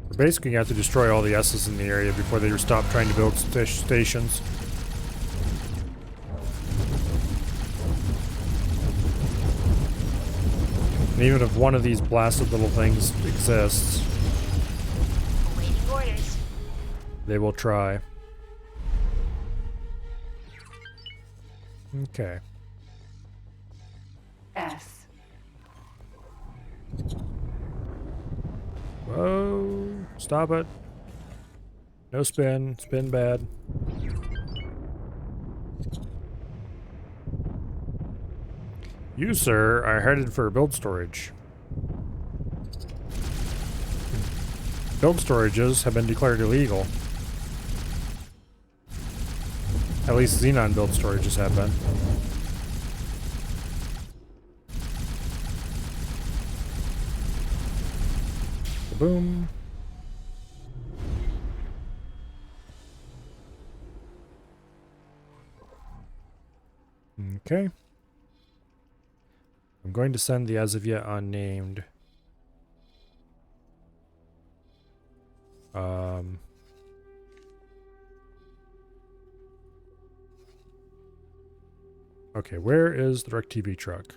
We're basically going to have to destroy all the S's in the area before they stop trying to build stations. And even if one of these blasted little things exists, Awaiting orders. they will try. Okay. S. Whoa. Stop it. No spin. Spin bad. You, sir, are headed for build storage. Build storages have been declared illegal. At least Xenon build storages have been. Boom. Okay. I'm going to send the as of yet unnamed. Okay, where is the DirecTV truck?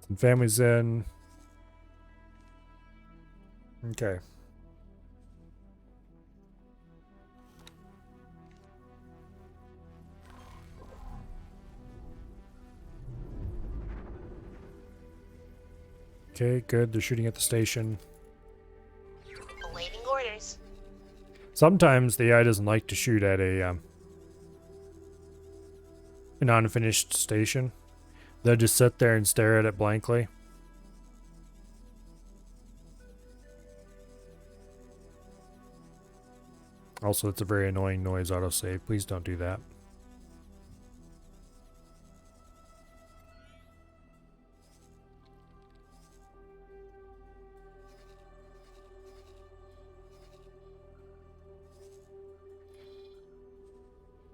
Some families in. Okay. Okay, good. They're shooting at the station. Awaiting orders. Sometimes the AI doesn't like to shoot at an unfinished station. They'll just sit there and stare at it blankly. Also, it's a very annoying noise autosave. Please don't do that.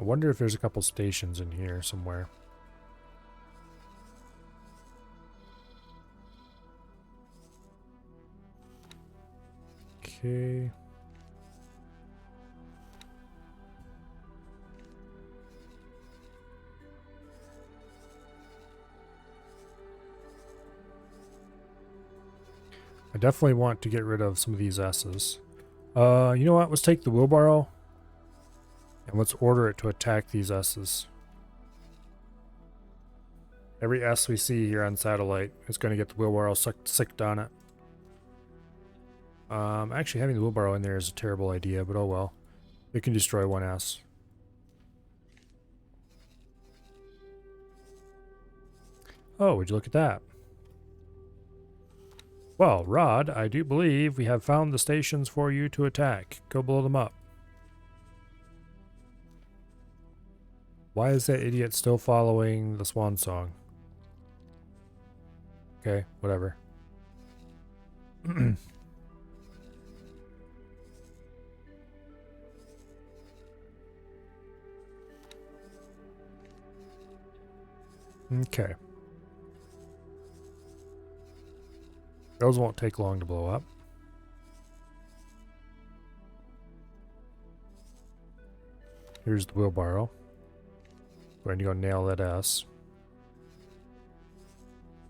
I wonder if there's a couple stations in here somewhere. Okay. I definitely want to get rid of some of these S's. You know what? Let's take the wheelbarrow and let's order it to attack these S's. Every S we see here on satellite is going to get the wheelbarrow sicked on it. Actually having the wheelbarrow in there is a terrible idea, but oh well. It can destroy one S. Oh, would you look at that? Well, Rod, I do believe we have found the stations for you to attack. Go blow them up. Why is that idiot still following the swan song? Okay, whatever. Okay. Those won't take long to blow up. Here's the wheelbarrow. Going to go nail that S.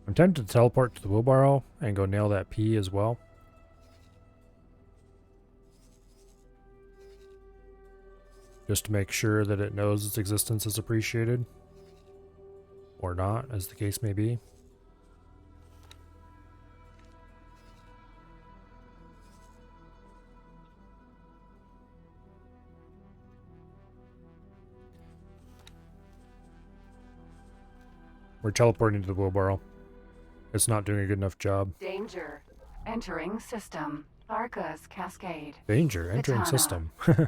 I'm tempted to teleport to the wheelbarrow and go nail that P as well. Just to make sure that it knows its existence is appreciated. Or not, as the case may be. We're teleporting to the wheelbarrow. It's not doing a good enough job. Danger. Entering system. Barca's Cascade. Danger. Entering Katana. system. Get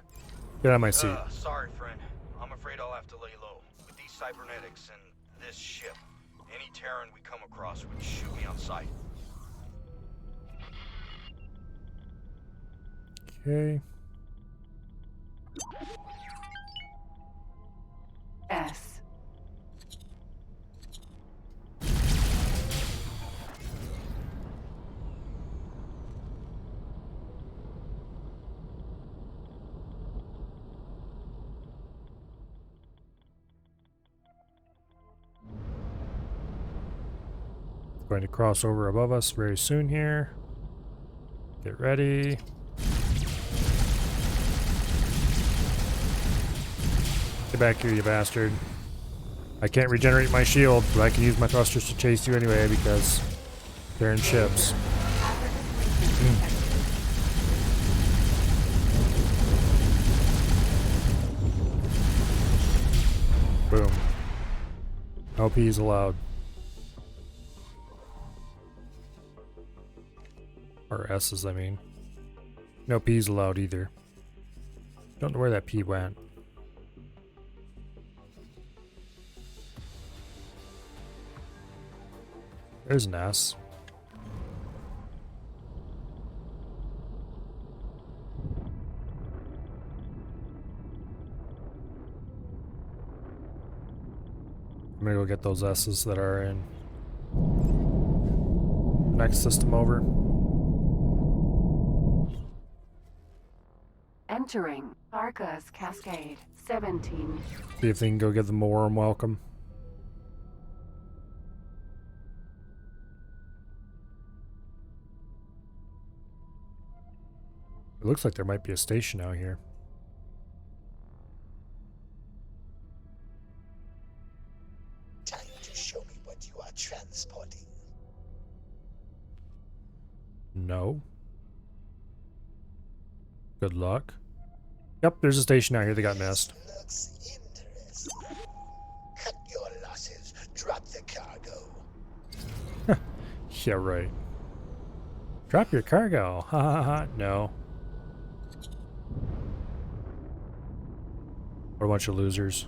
out of my seat. Sorry, friend. I'm afraid I'll have to lay low. With these cybernetics and this ship, any Terran we come across would shoot me on sight. Okay. S. Going to cross over above us very soon here. Get ready. Get back here, you bastard. I can't regenerate my shield, but I can use my thrusters to chase you anyway because they're in ships. Boom. No P's allowed. Or S's, I mean. No P's allowed either. Don't know where that P went. There's an S. I'm gonna go get those S's that are in next system over. Entering Barca's Cascade. 17. See if they can go give them a warm welcome. It looks like there might be a station out here. Time to show me what you are transporting. No. Good luck. Yep, there's a station out here that got missed. Looks interesting. Cut your losses. Drop the cargo. Yeah, right. Drop your cargo. Ha ha ha. No. What a bunch of losers.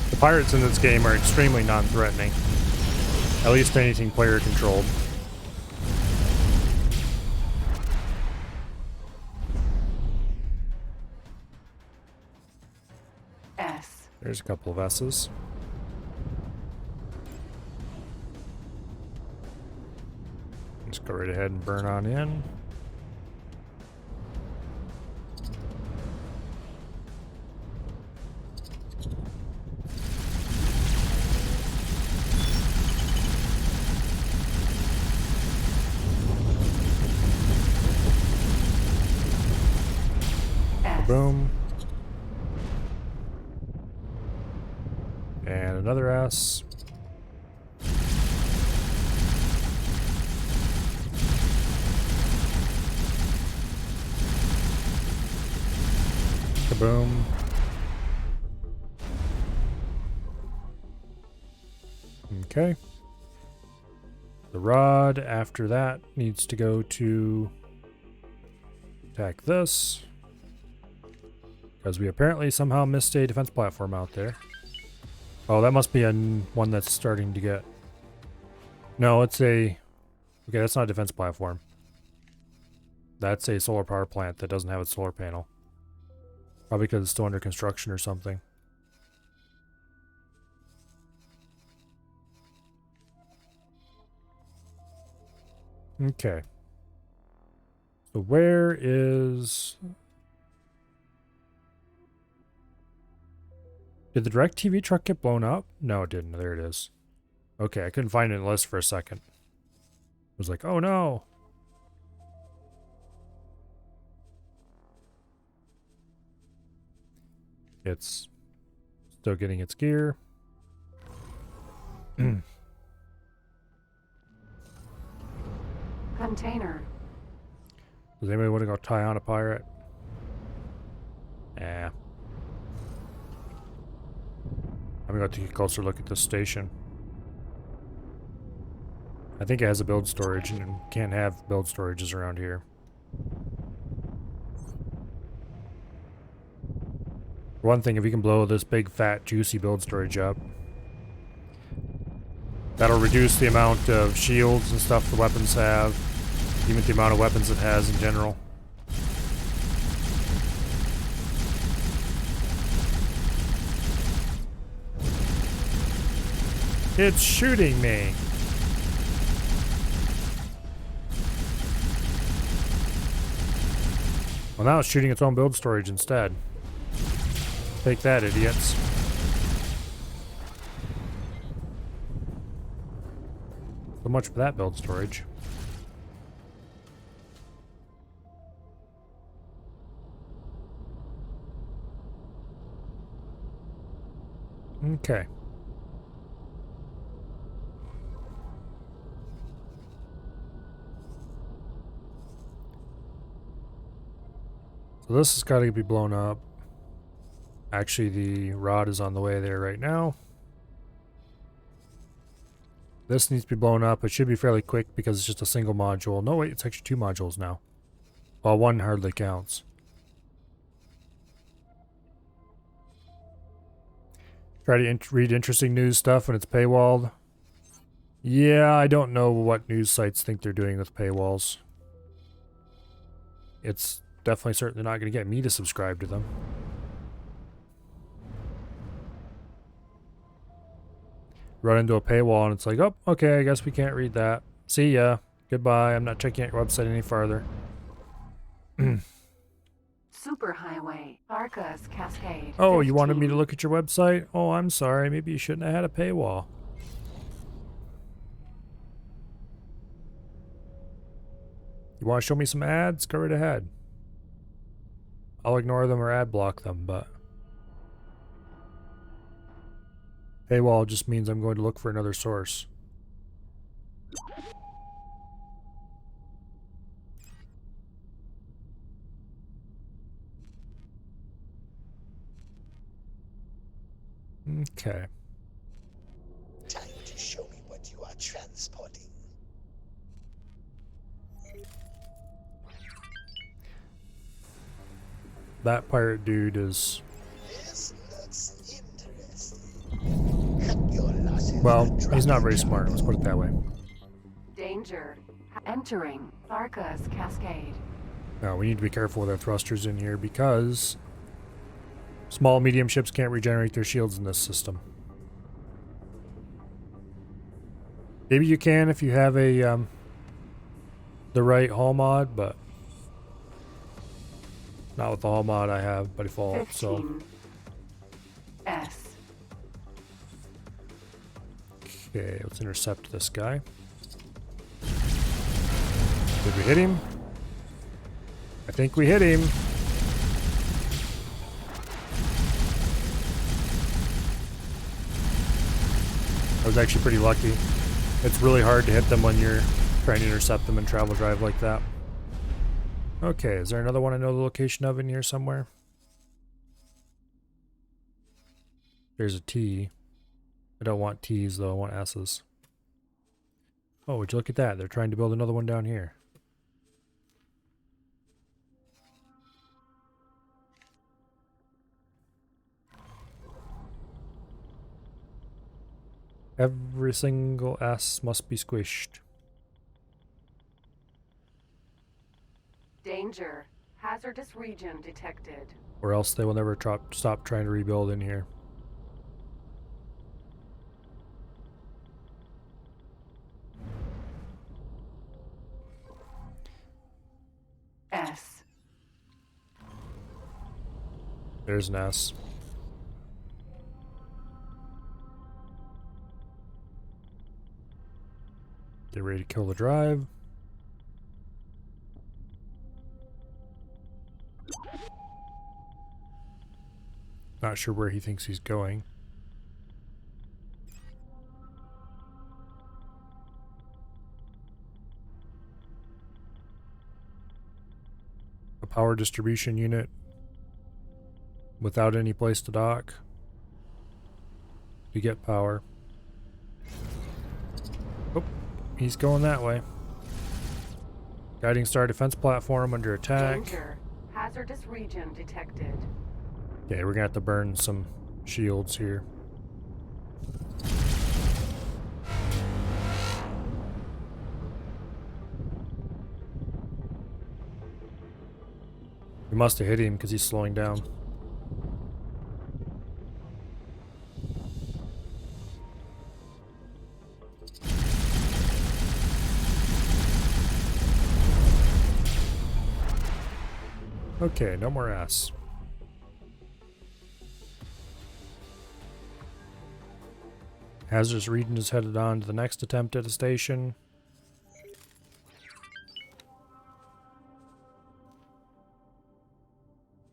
The pirates in this game are extremely non-threatening. At least anything player controlled. S. There's a couple of S's. Let's go right ahead and burn on in. S. Boom. And another S. Kaboom. Okay. The rod after that needs to go to attack this. Because we apparently somehow missed a defense platform out there. Oh, that must be one that's starting to get... No, it's a... Okay, that's not a defense platform. That's a solar power plant that doesn't have its solar panel. Probably because it's still under construction or something. Okay. So where is... Did the direct TV truck get blown up? No, it didn't. There it is. Okay, I couldn't find it in the list for a second. I was like, oh no! It's still getting its gear. Container. Does anybody want to go tie on a pirate? Yeah. I'm gonna take a closer look at this station. I think it has a build storage, and can't have build storages around here. One thing, if we can blow this big, fat, juicy build storage up, that'll reduce the amount of shields and stuff the weapons have, even the amount of weapons it has in general. It's shooting me! Well, now it's shooting its own build storage instead. Take that, idiots. So much for that build storage. Okay. So this has got to be blown up. Actually, the rod is on the way there right now. This needs to be blown up. It should be fairly quick because it's just a single module. No, wait, it's actually 2 modules now. Well, one hardly counts. Try to read interesting news stuff when it's paywalled. Yeah, I don't know what news sites think they're doing with paywalls. It's definitely certainly not going to get me to subscribe to them. Run into a paywall and it's like, oh, okay, I guess we can't read that. See ya. Goodbye. I'm not checking out your website any farther. Superhighway. Arcus Cascade. Oh, you wanted me 15. to look at your website? Oh, I'm sorry. Maybe you shouldn't have had a paywall. You want to show me some ads? Go right ahead. I'll ignore them or ad block them, but... paywall just means I'm going to look for another source. Okay. Time to show me what you are transporting. That pirate dude is... This looks interesting. Cut your losses. well, and he's drop not very the smart, let's put it that way. Danger. Entering. Arcus Cascade. Now, we need to be careful with our thrusters in here because small, medium ships can't regenerate their shields in this system. Maybe you can if you have a the right hull mod, but not with the hull mod I have by default. 15. So S. okay, let's intercept this guy. Did we hit him? I think we hit him. I was actually pretty lucky. It's really hard to hit them when you're trying to intercept them in travel drive like that. Okay, is there another one I know the location of in here somewhere? There's a T. I don't want T's though, I want S's. Oh, would you look at that? They're trying to build another one down here. Every single S must be squished. Danger. Hazardous region detected. Or else they will never stop trying to rebuild in here. S. There's an S. Get ready to kill the drive. Not sure where he thinks he's going. A power distribution unit without any place to dock. We get power. Oh, he's going that way. Guiding star defense platform under attack. Danger. Hazardous region detected. Okay, we're gonna have to burn some shields here. We must have hit him because he's slowing down. Okay, no more S. Hazardous region is headed on to the next attempt at a station.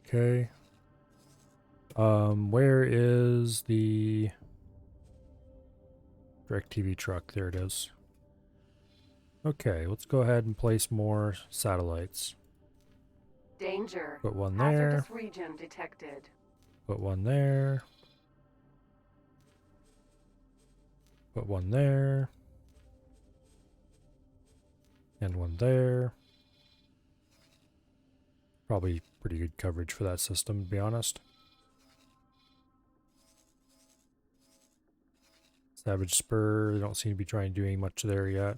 Okay. Where is the DirecTV truck? There it is. Okay, let's go ahead and place more satellites. Danger. Put one there. Hazardous region detected. Put one there. Put one there. And one there. Probably pretty good coverage for that system, to be honest. Savage Spur, they don't seem to be trying to do any much there yet.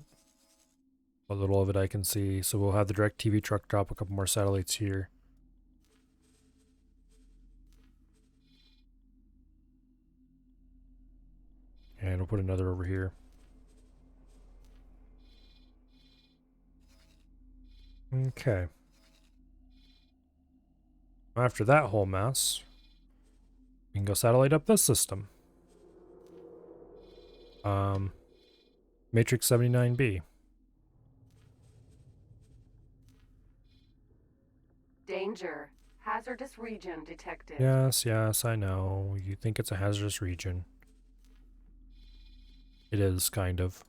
What little of it I can see. So we'll have the DirecTV truck drop a couple more satellites here. And we'll put another over here. Okay. After that whole mess, we can go satellite up this system. Matrix 79B. Danger. Hazardous region detected. Yes, yes, I know. You think it's a hazardous region. It is, kind of.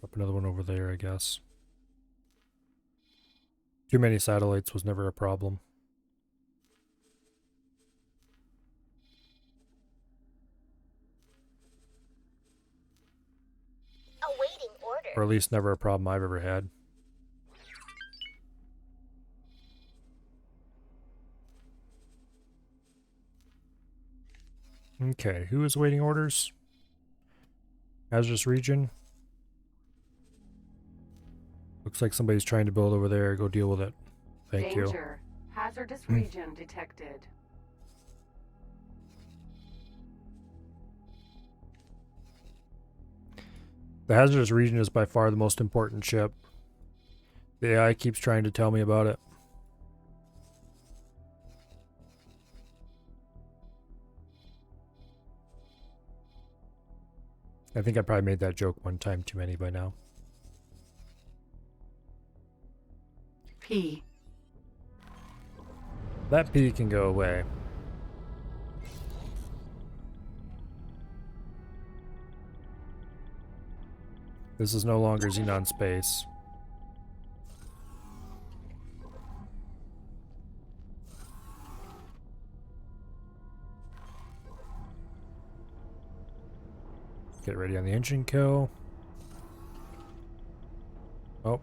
Up another one over there, I guess. Too many satellites was never a problem. Awaiting order. Or at least never a problem I've ever had. Okay, who is awaiting orders? Hazardous region. Looks like somebody's trying to build over there. Go deal with it. Thank you. Danger. Hazardous region detected. The hazardous region is by far the most important ship. The AI keeps trying to tell me about it. I think I probably made that joke one time too many by now. P. That P can go away. This is no longer Xenon space. Get ready on the engine kill. Oh.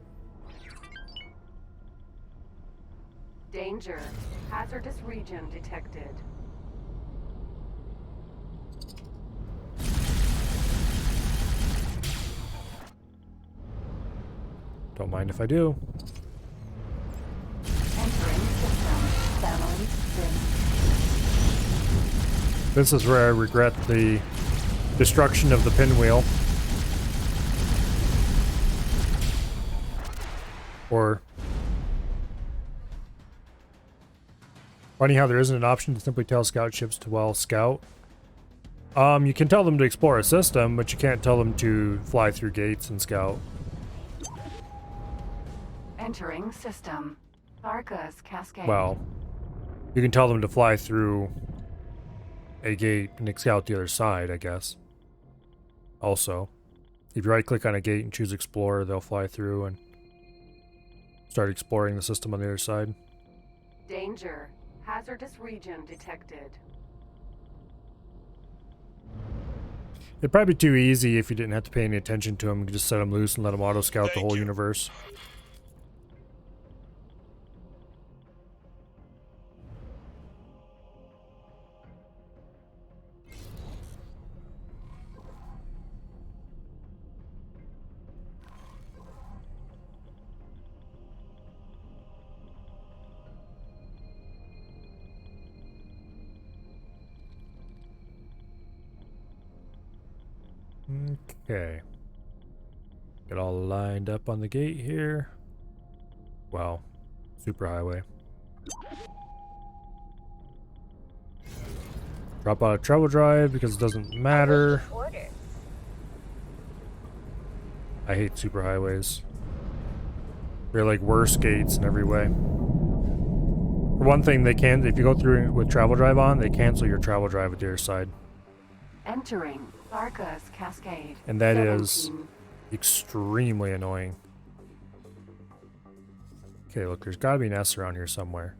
Danger. Hazardous region detected. Don't mind if I do. Entering system. Family sim. This is where I regret the destruction of the pinwheel. Or funny how there isn't an option to simply tell scout ships to, well, scout. You can tell them to explore a system, but you can't tell them to fly through gates and scout. Entering system. Tharka's Cascade. Well, you can tell them to fly through a gate and scout the other side, I guess. Also, if you right-click on a gate and choose Explorer, they'll fly through and start exploring the system on the other side. Danger. Hazardous region detected. It'd probably be too easy if you didn't have to pay any attention to them. You could just set them loose and let them auto-scout the Thank whole you. universe. Okay. Get all lined up on the gate here. Wow. Superhighway. Drop out of travel drive because it doesn't matter. Order. I hate superhighways. They're like worse gates in every way. For one thing, they can, if you go through with travel drive on, they cancel your travel drive at the other side. Entering Tharka's Cascade. And that is 17. extremely annoying. Okay, look, there's gotta be an S around here somewhere.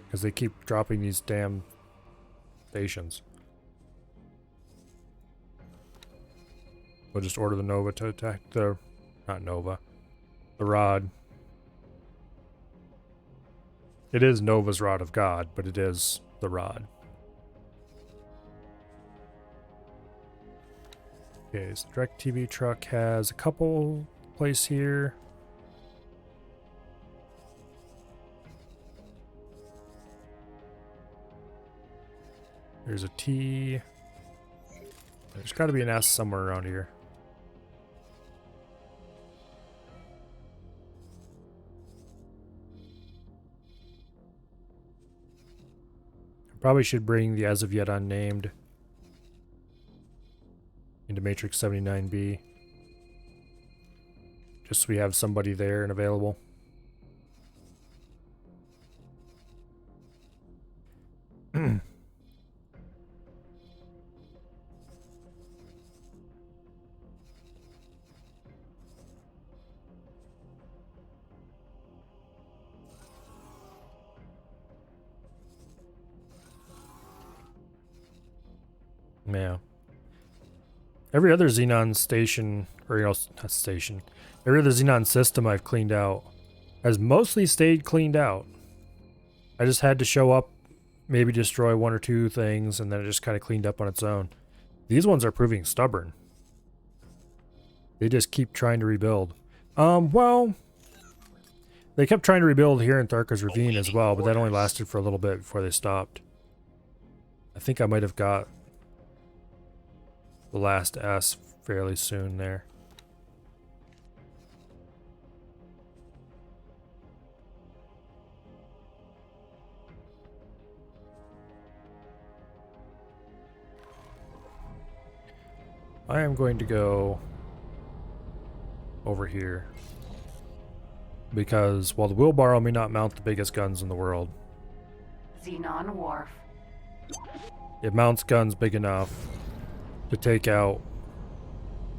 Because they keep dropping these damn stations. We'll just order the Nova to attack the... not Nova. The Rod. It is Nova's Rod of God, but it is the Rod. Okay, so Direct TV truck has a couple place here. There's a T. There's got to be an S somewhere around here. I probably should bring the as of yet unnamed into Matrix 79B. Just so we have somebody there and available. Yeah. Every other Xenon station, or not station, every other Xenon system I've cleaned out has mostly stayed cleaned out. I just had to show up, maybe destroy one or two things, and then it just kind of cleaned up on its own. These ones are proving stubborn. They just keep trying to rebuild. Well, they kept trying to rebuild here in Tharka's Ravine as well, but that only lasted for a little bit before they stopped. I think I might have got the last S fairly soon there. I am going to go over here because while the wheelbarrow may not mount the biggest guns in the world, Xenon Wharf. it mounts guns big enough to take out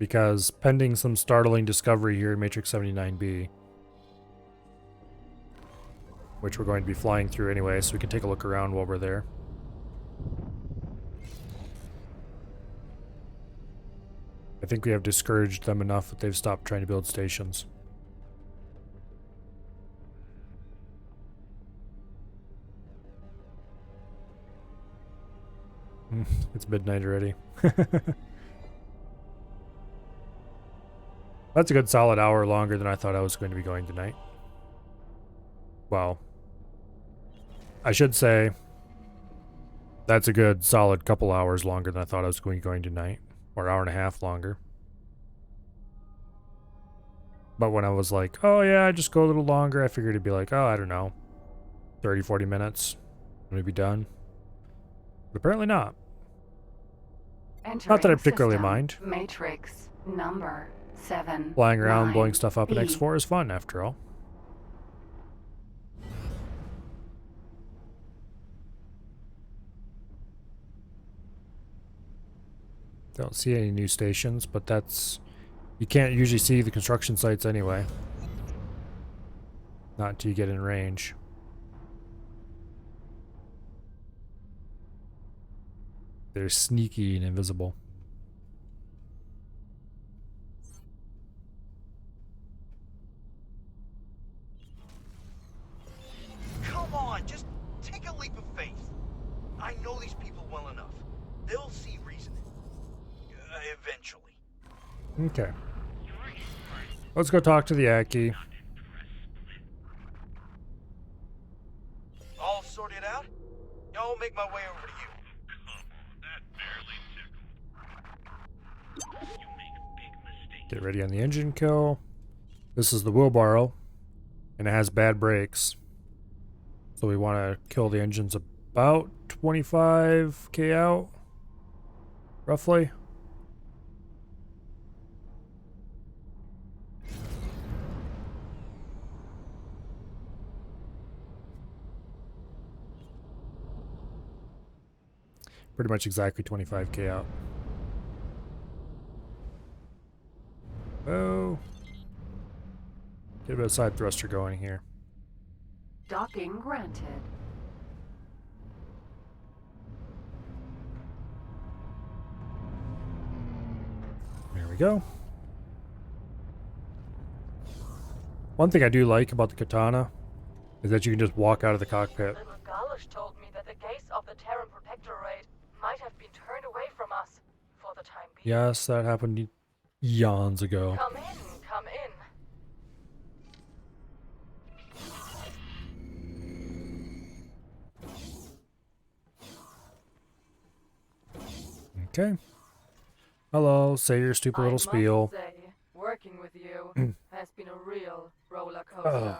Because pending some startling discovery here in Matrix 79B, which we're going to be flying through anyway, so we can take a look around while we're there. I think we have discouraged them enough that they've stopped trying to build stations. It's midnight already. That's a good solid hour longer than I thought I was going to be going tonight. Well, I should say that's a good solid couple hours longer than I thought I was going tonight. Or hour and a half longer. But when I was like, oh yeah, just go a little longer, I figured it'd be like, oh, I don't know, 30, 40 minutes. I'm gonna be done. But apparently not. Not that I particularly mind. Matrix number 7. Flying around, 9, blowing stuff up in B. X4 is fun, after all. Don't see any new stations, but that's... You can't usually see the construction sites anyway. Not until you get in range. They're sneaky and invisible. Come on, just take a leap of faith. I know these people well enough. They'll see reason. Eventually. Okay. Let's go talk to the Aki. All sorted out? I'll make my way over to you. Get ready on the engine kill. This is the wheelbarrow, and it has bad brakes. So we want to kill the engines about 25k out, roughly. Pretty much exactly 25k out. Oh. Get a bit of side thruster going here. Docking granted. There we go. One thing I do like about the katana is that you can just walk out of the cockpit. Little Galish told me that the gates of the Terran Protectorate might have been turned away from us for the time being. Yes, that happened eons ago. Come in, come in. Okay. Hello, say your stupid little spiel. I must say, working with you has been a real roller coaster.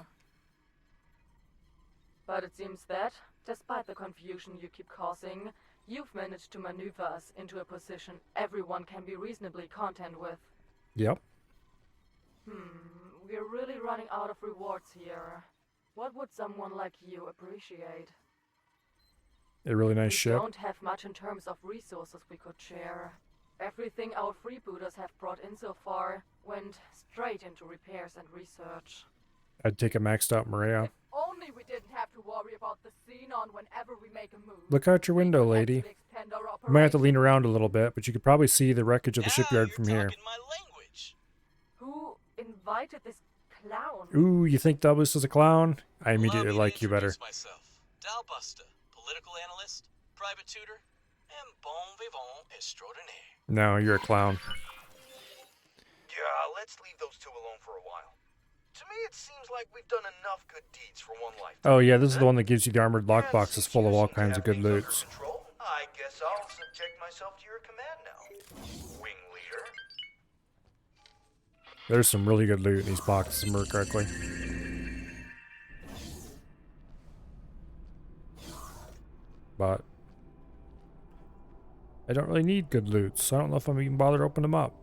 But it seems that, despite the confusion you keep causing, you've managed to maneuver us into a position everyone can be reasonably content with. Yep. We're really running out of rewards here. What would someone like you appreciate? A really nice We ship. don't have much in terms of resources we could share. Everything our freebooters have brought in so far went straight into repairs and research. I'd take a maxed out Maria. If only we didn't have to worry about the xenon whenever we make a move. Look out your window, We could lady. actually expand our You might have to operation. lean around a little bit, but you could probably see the wreckage of the shipyard from here. My language. Who invited this clown? Ooh, you think Douglas is a clown? I immediately like you better. Myself. Dal Busta, political analyst, private tutor, and bon vivant extraordinaire. No, you're a clown. Yeah, let's leave those two alone for a while. To me, it seems like we've done enough good deeds for one life. Oh yeah, this is the one that gives you the armored lockboxes full of all kinds of good loots. I guess I'll subject myself to your command now. Wing leader. There's some really good loot in these boxes, if I remember correctly. But I don't really need good loot, so I don't know if I'm even bothered to open them up.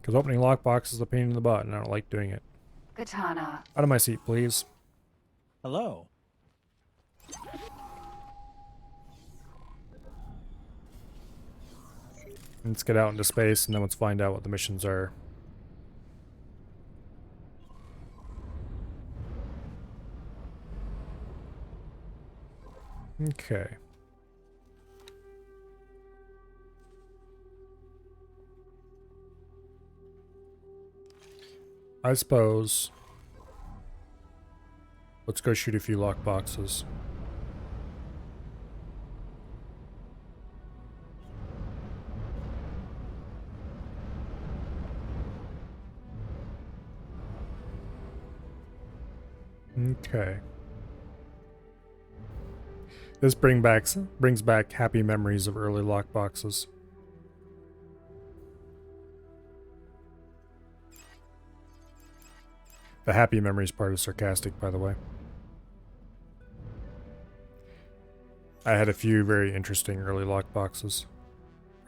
Because opening lockboxes is a pain in the butt, and I don't like doing it. Katana. Out of my seat, please. Hello. Let's get out into space and then let's find out what the missions are. Okay. I suppose let's go shoot a few lockboxes. Okay. This brings back happy memories of early lockboxes. The happy memories part is sarcastic, by the way. I had a few very interesting early lockboxes.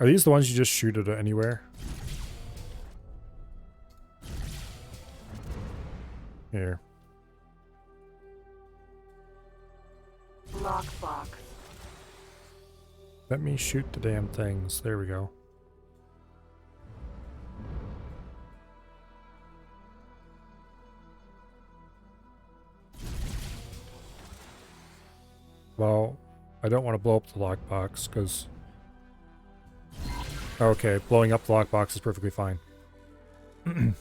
Are these the ones you just shoot at anywhere? Here. Lockbox. Let me shoot the damn things. There we go. Well, I don't want to blow up the lockbox, because... Okay, blowing up the lockbox is perfectly fine. In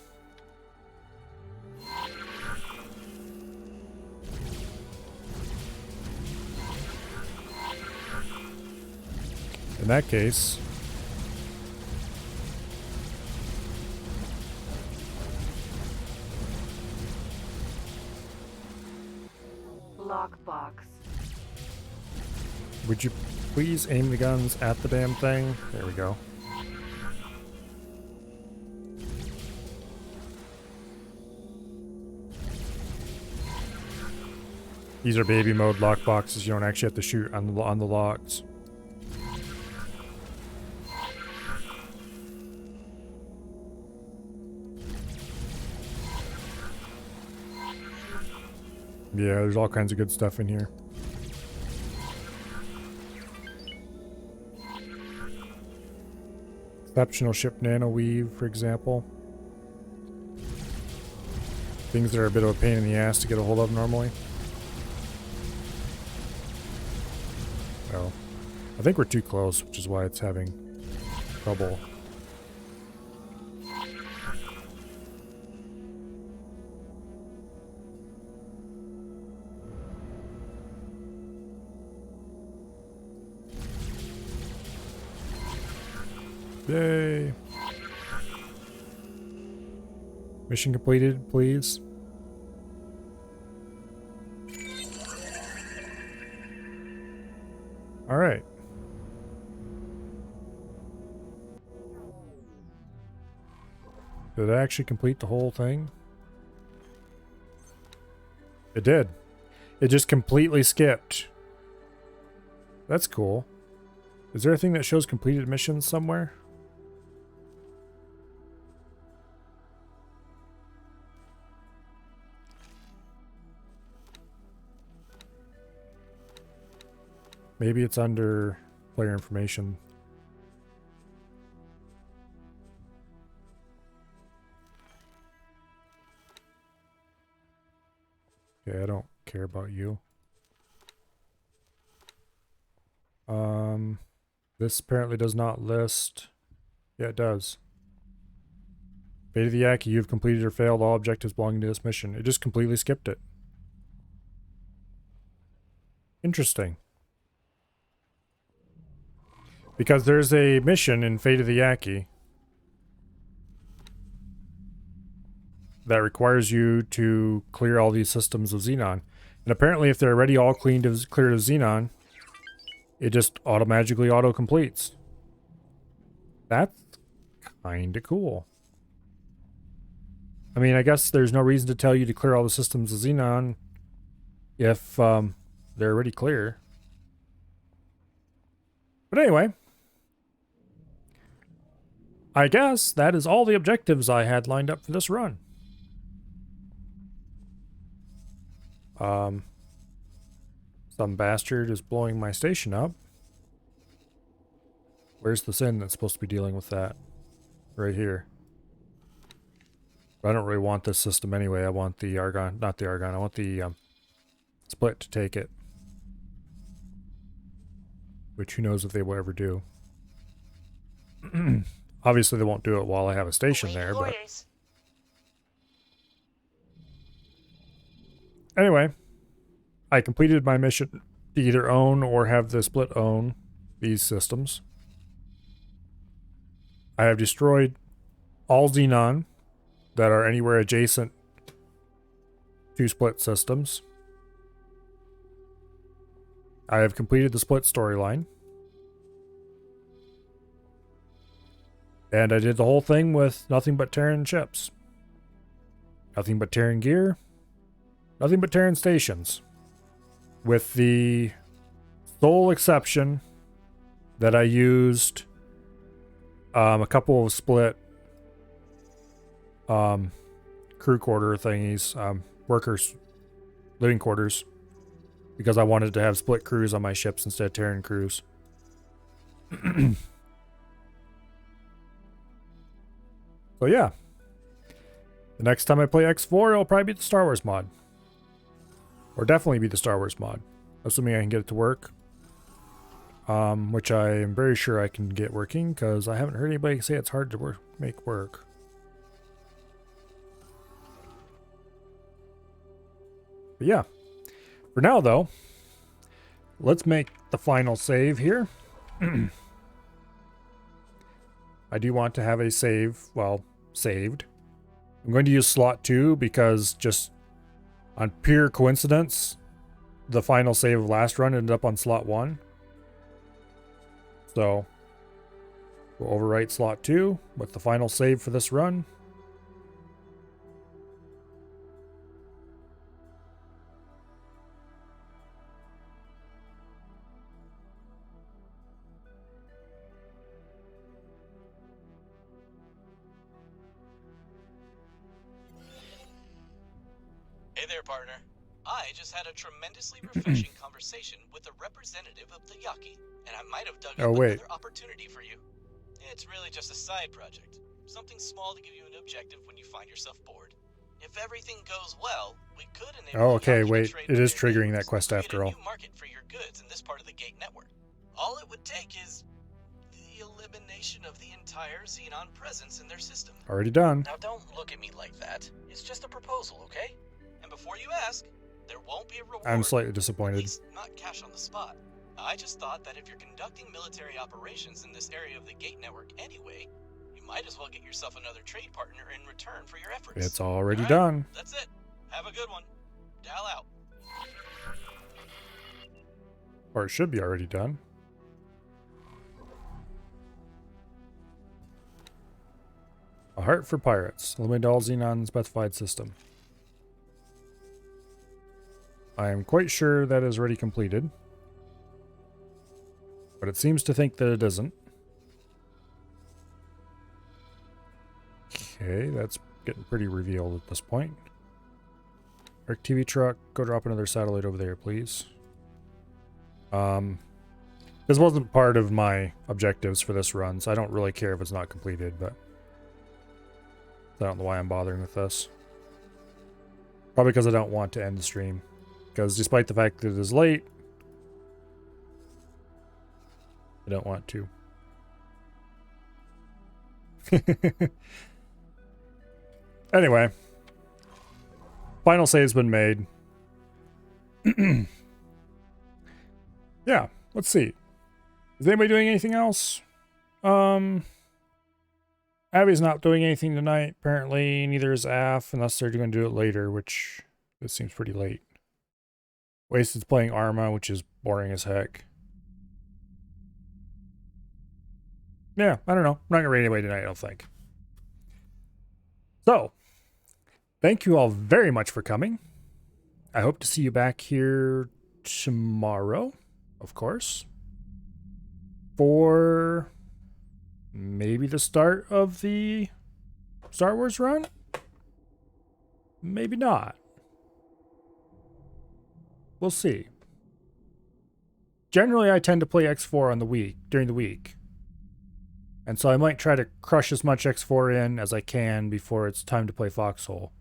that case... Lockbox. Would you please aim the guns at the damn thing? There we go. These are baby mode lockboxes. You don't actually have to shoot on the locks. Yeah, there's all kinds of good stuff in here. Exceptional ship nano weave, for example. Things that are a bit of a pain in the ass to get a hold of normally. Well, I think we're too close, which is why it's having trouble. Yay! Mission completed, please. All right. Did it actually complete the whole thing? It did. It just completely skipped. That's cool. Is there a thing that shows completed missions somewhere? Maybe it's under player information. Okay, I don't care about you. This apparently does not list. Yeah, it does. Beta the Yaki, you've completed or failed all objectives belonging to this mission. It just completely skipped it. Interesting. Because there's a mission in Fate of the Yaki that requires you to clear all these systems of Xenon. And apparently if they're already all cleared of Xenon, it just automatically auto-completes. That's kinda cool. I mean, I guess there's no reason to tell you to clear all the systems of Xenon if they're already clear. But anyway, I guess that is all the objectives I had lined up for this run. Some bastard is blowing my station up. Where's the sin that's supposed to be dealing with that? Right here. But I don't really want this system anyway. I want the Argon, not the Argon. I want the split to take it. Which who knows if they will ever do. Obviously they won't do it while I have a station there, but... Anyway, I completed my mission to either own or have the split own these systems. I have destroyed all Xenon that are anywhere adjacent to split systems. I have completed the split storyline. And I did the whole thing with nothing but Terran ships. Nothing but Terran gear. Nothing but Terran stations. With the sole exception that I used a couple of split crew quarter thingies, workers, living quarters, because I wanted to have split crews on my ships instead of Terran crews. So yeah, the next time I play X4, it'll probably be the Star Wars mod. Or definitely be the Star Wars mod, assuming I can get it to work. Which I am very sure I can get working, because I haven't heard anybody say it's hard to make work. But yeah, for now though, let's make the final save here. I do want to have a save, well, saved. I'm going to use slot 2 because just on pure coincidence, the final save of last run ended up on slot 1. So we'll overwrite slot 2 with the final save for this run. Hey there, partner. I just had a tremendously refreshing conversation with a representative of the Yaki, and I might have dug up another opportunity for you. It's really just a side project. Something small to give you an objective when you find yourself bored. If everything goes well, we could enable it is triggering that quest after all. New market for your goods in this part of the Gate network. All it would take is the elimination of the entire Xenon presence in their system. Already done. Now don't look at me like that. It's just a proposal, okay? And before you ask, there won't be a reward. I'm slightly disappointed. At least not cash on the spot. I just thought that if you're conducting military operations in this area of the Gate network anyway, you might as well get yourself another trade partner in return for your efforts. It's already done. That's it. Have a good one. Dial out. Or it should be already done. A heart for pirates. Eliminate all Xenon specified system. I am quite sure that is already completed. But it seems to think that it isn't. Okay, that's getting pretty revealed at this point. Arc TV truck, go drop another satellite over there, please. This wasn't part of my objectives for this run, so I don't really care if it's not completed, but I don't know why I'm bothering with this. Probably because I don't want to end the stream. Because despite the fact that it is late, I don't want to. Anyway. Final save's been made. Yeah, let's see. Is anybody doing anything else? Abby's not doing anything tonight, apparently. Neither is Af, unless they're going to do it later, which this seems pretty late. Wasted's playing Arma, which is boring as heck. Yeah, I don't know. I'm not going to raid anybody tonight, I don't think. So, thank you all very much for coming. I hope to see you back here tomorrow, of course, for maybe the start of the Star Wars run? Maybe not. We'll see. Generally, I tend to play X4 on the week, during the week. And so I might try to crush as much X4 in as I can before it's time to play Foxhole.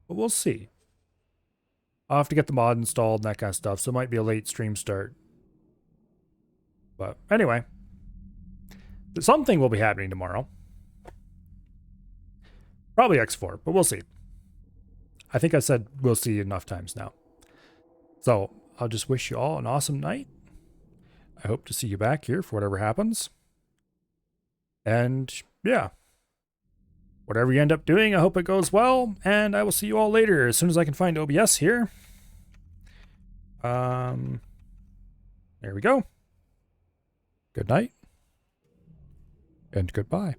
But we'll see. I'll have to get the mod installed and that kind of stuff, so it might be a late stream start. But anyway, something will be happening tomorrow. Probably X4, but we'll see. I think I said we'll see enough times now. So I'll just wish you all an awesome night. I hope to see you back here for whatever happens. And yeah, whatever you end up doing, I hope it goes well. And I will see you all later as soon as I can find OBS here. There we go. Good night and goodbye.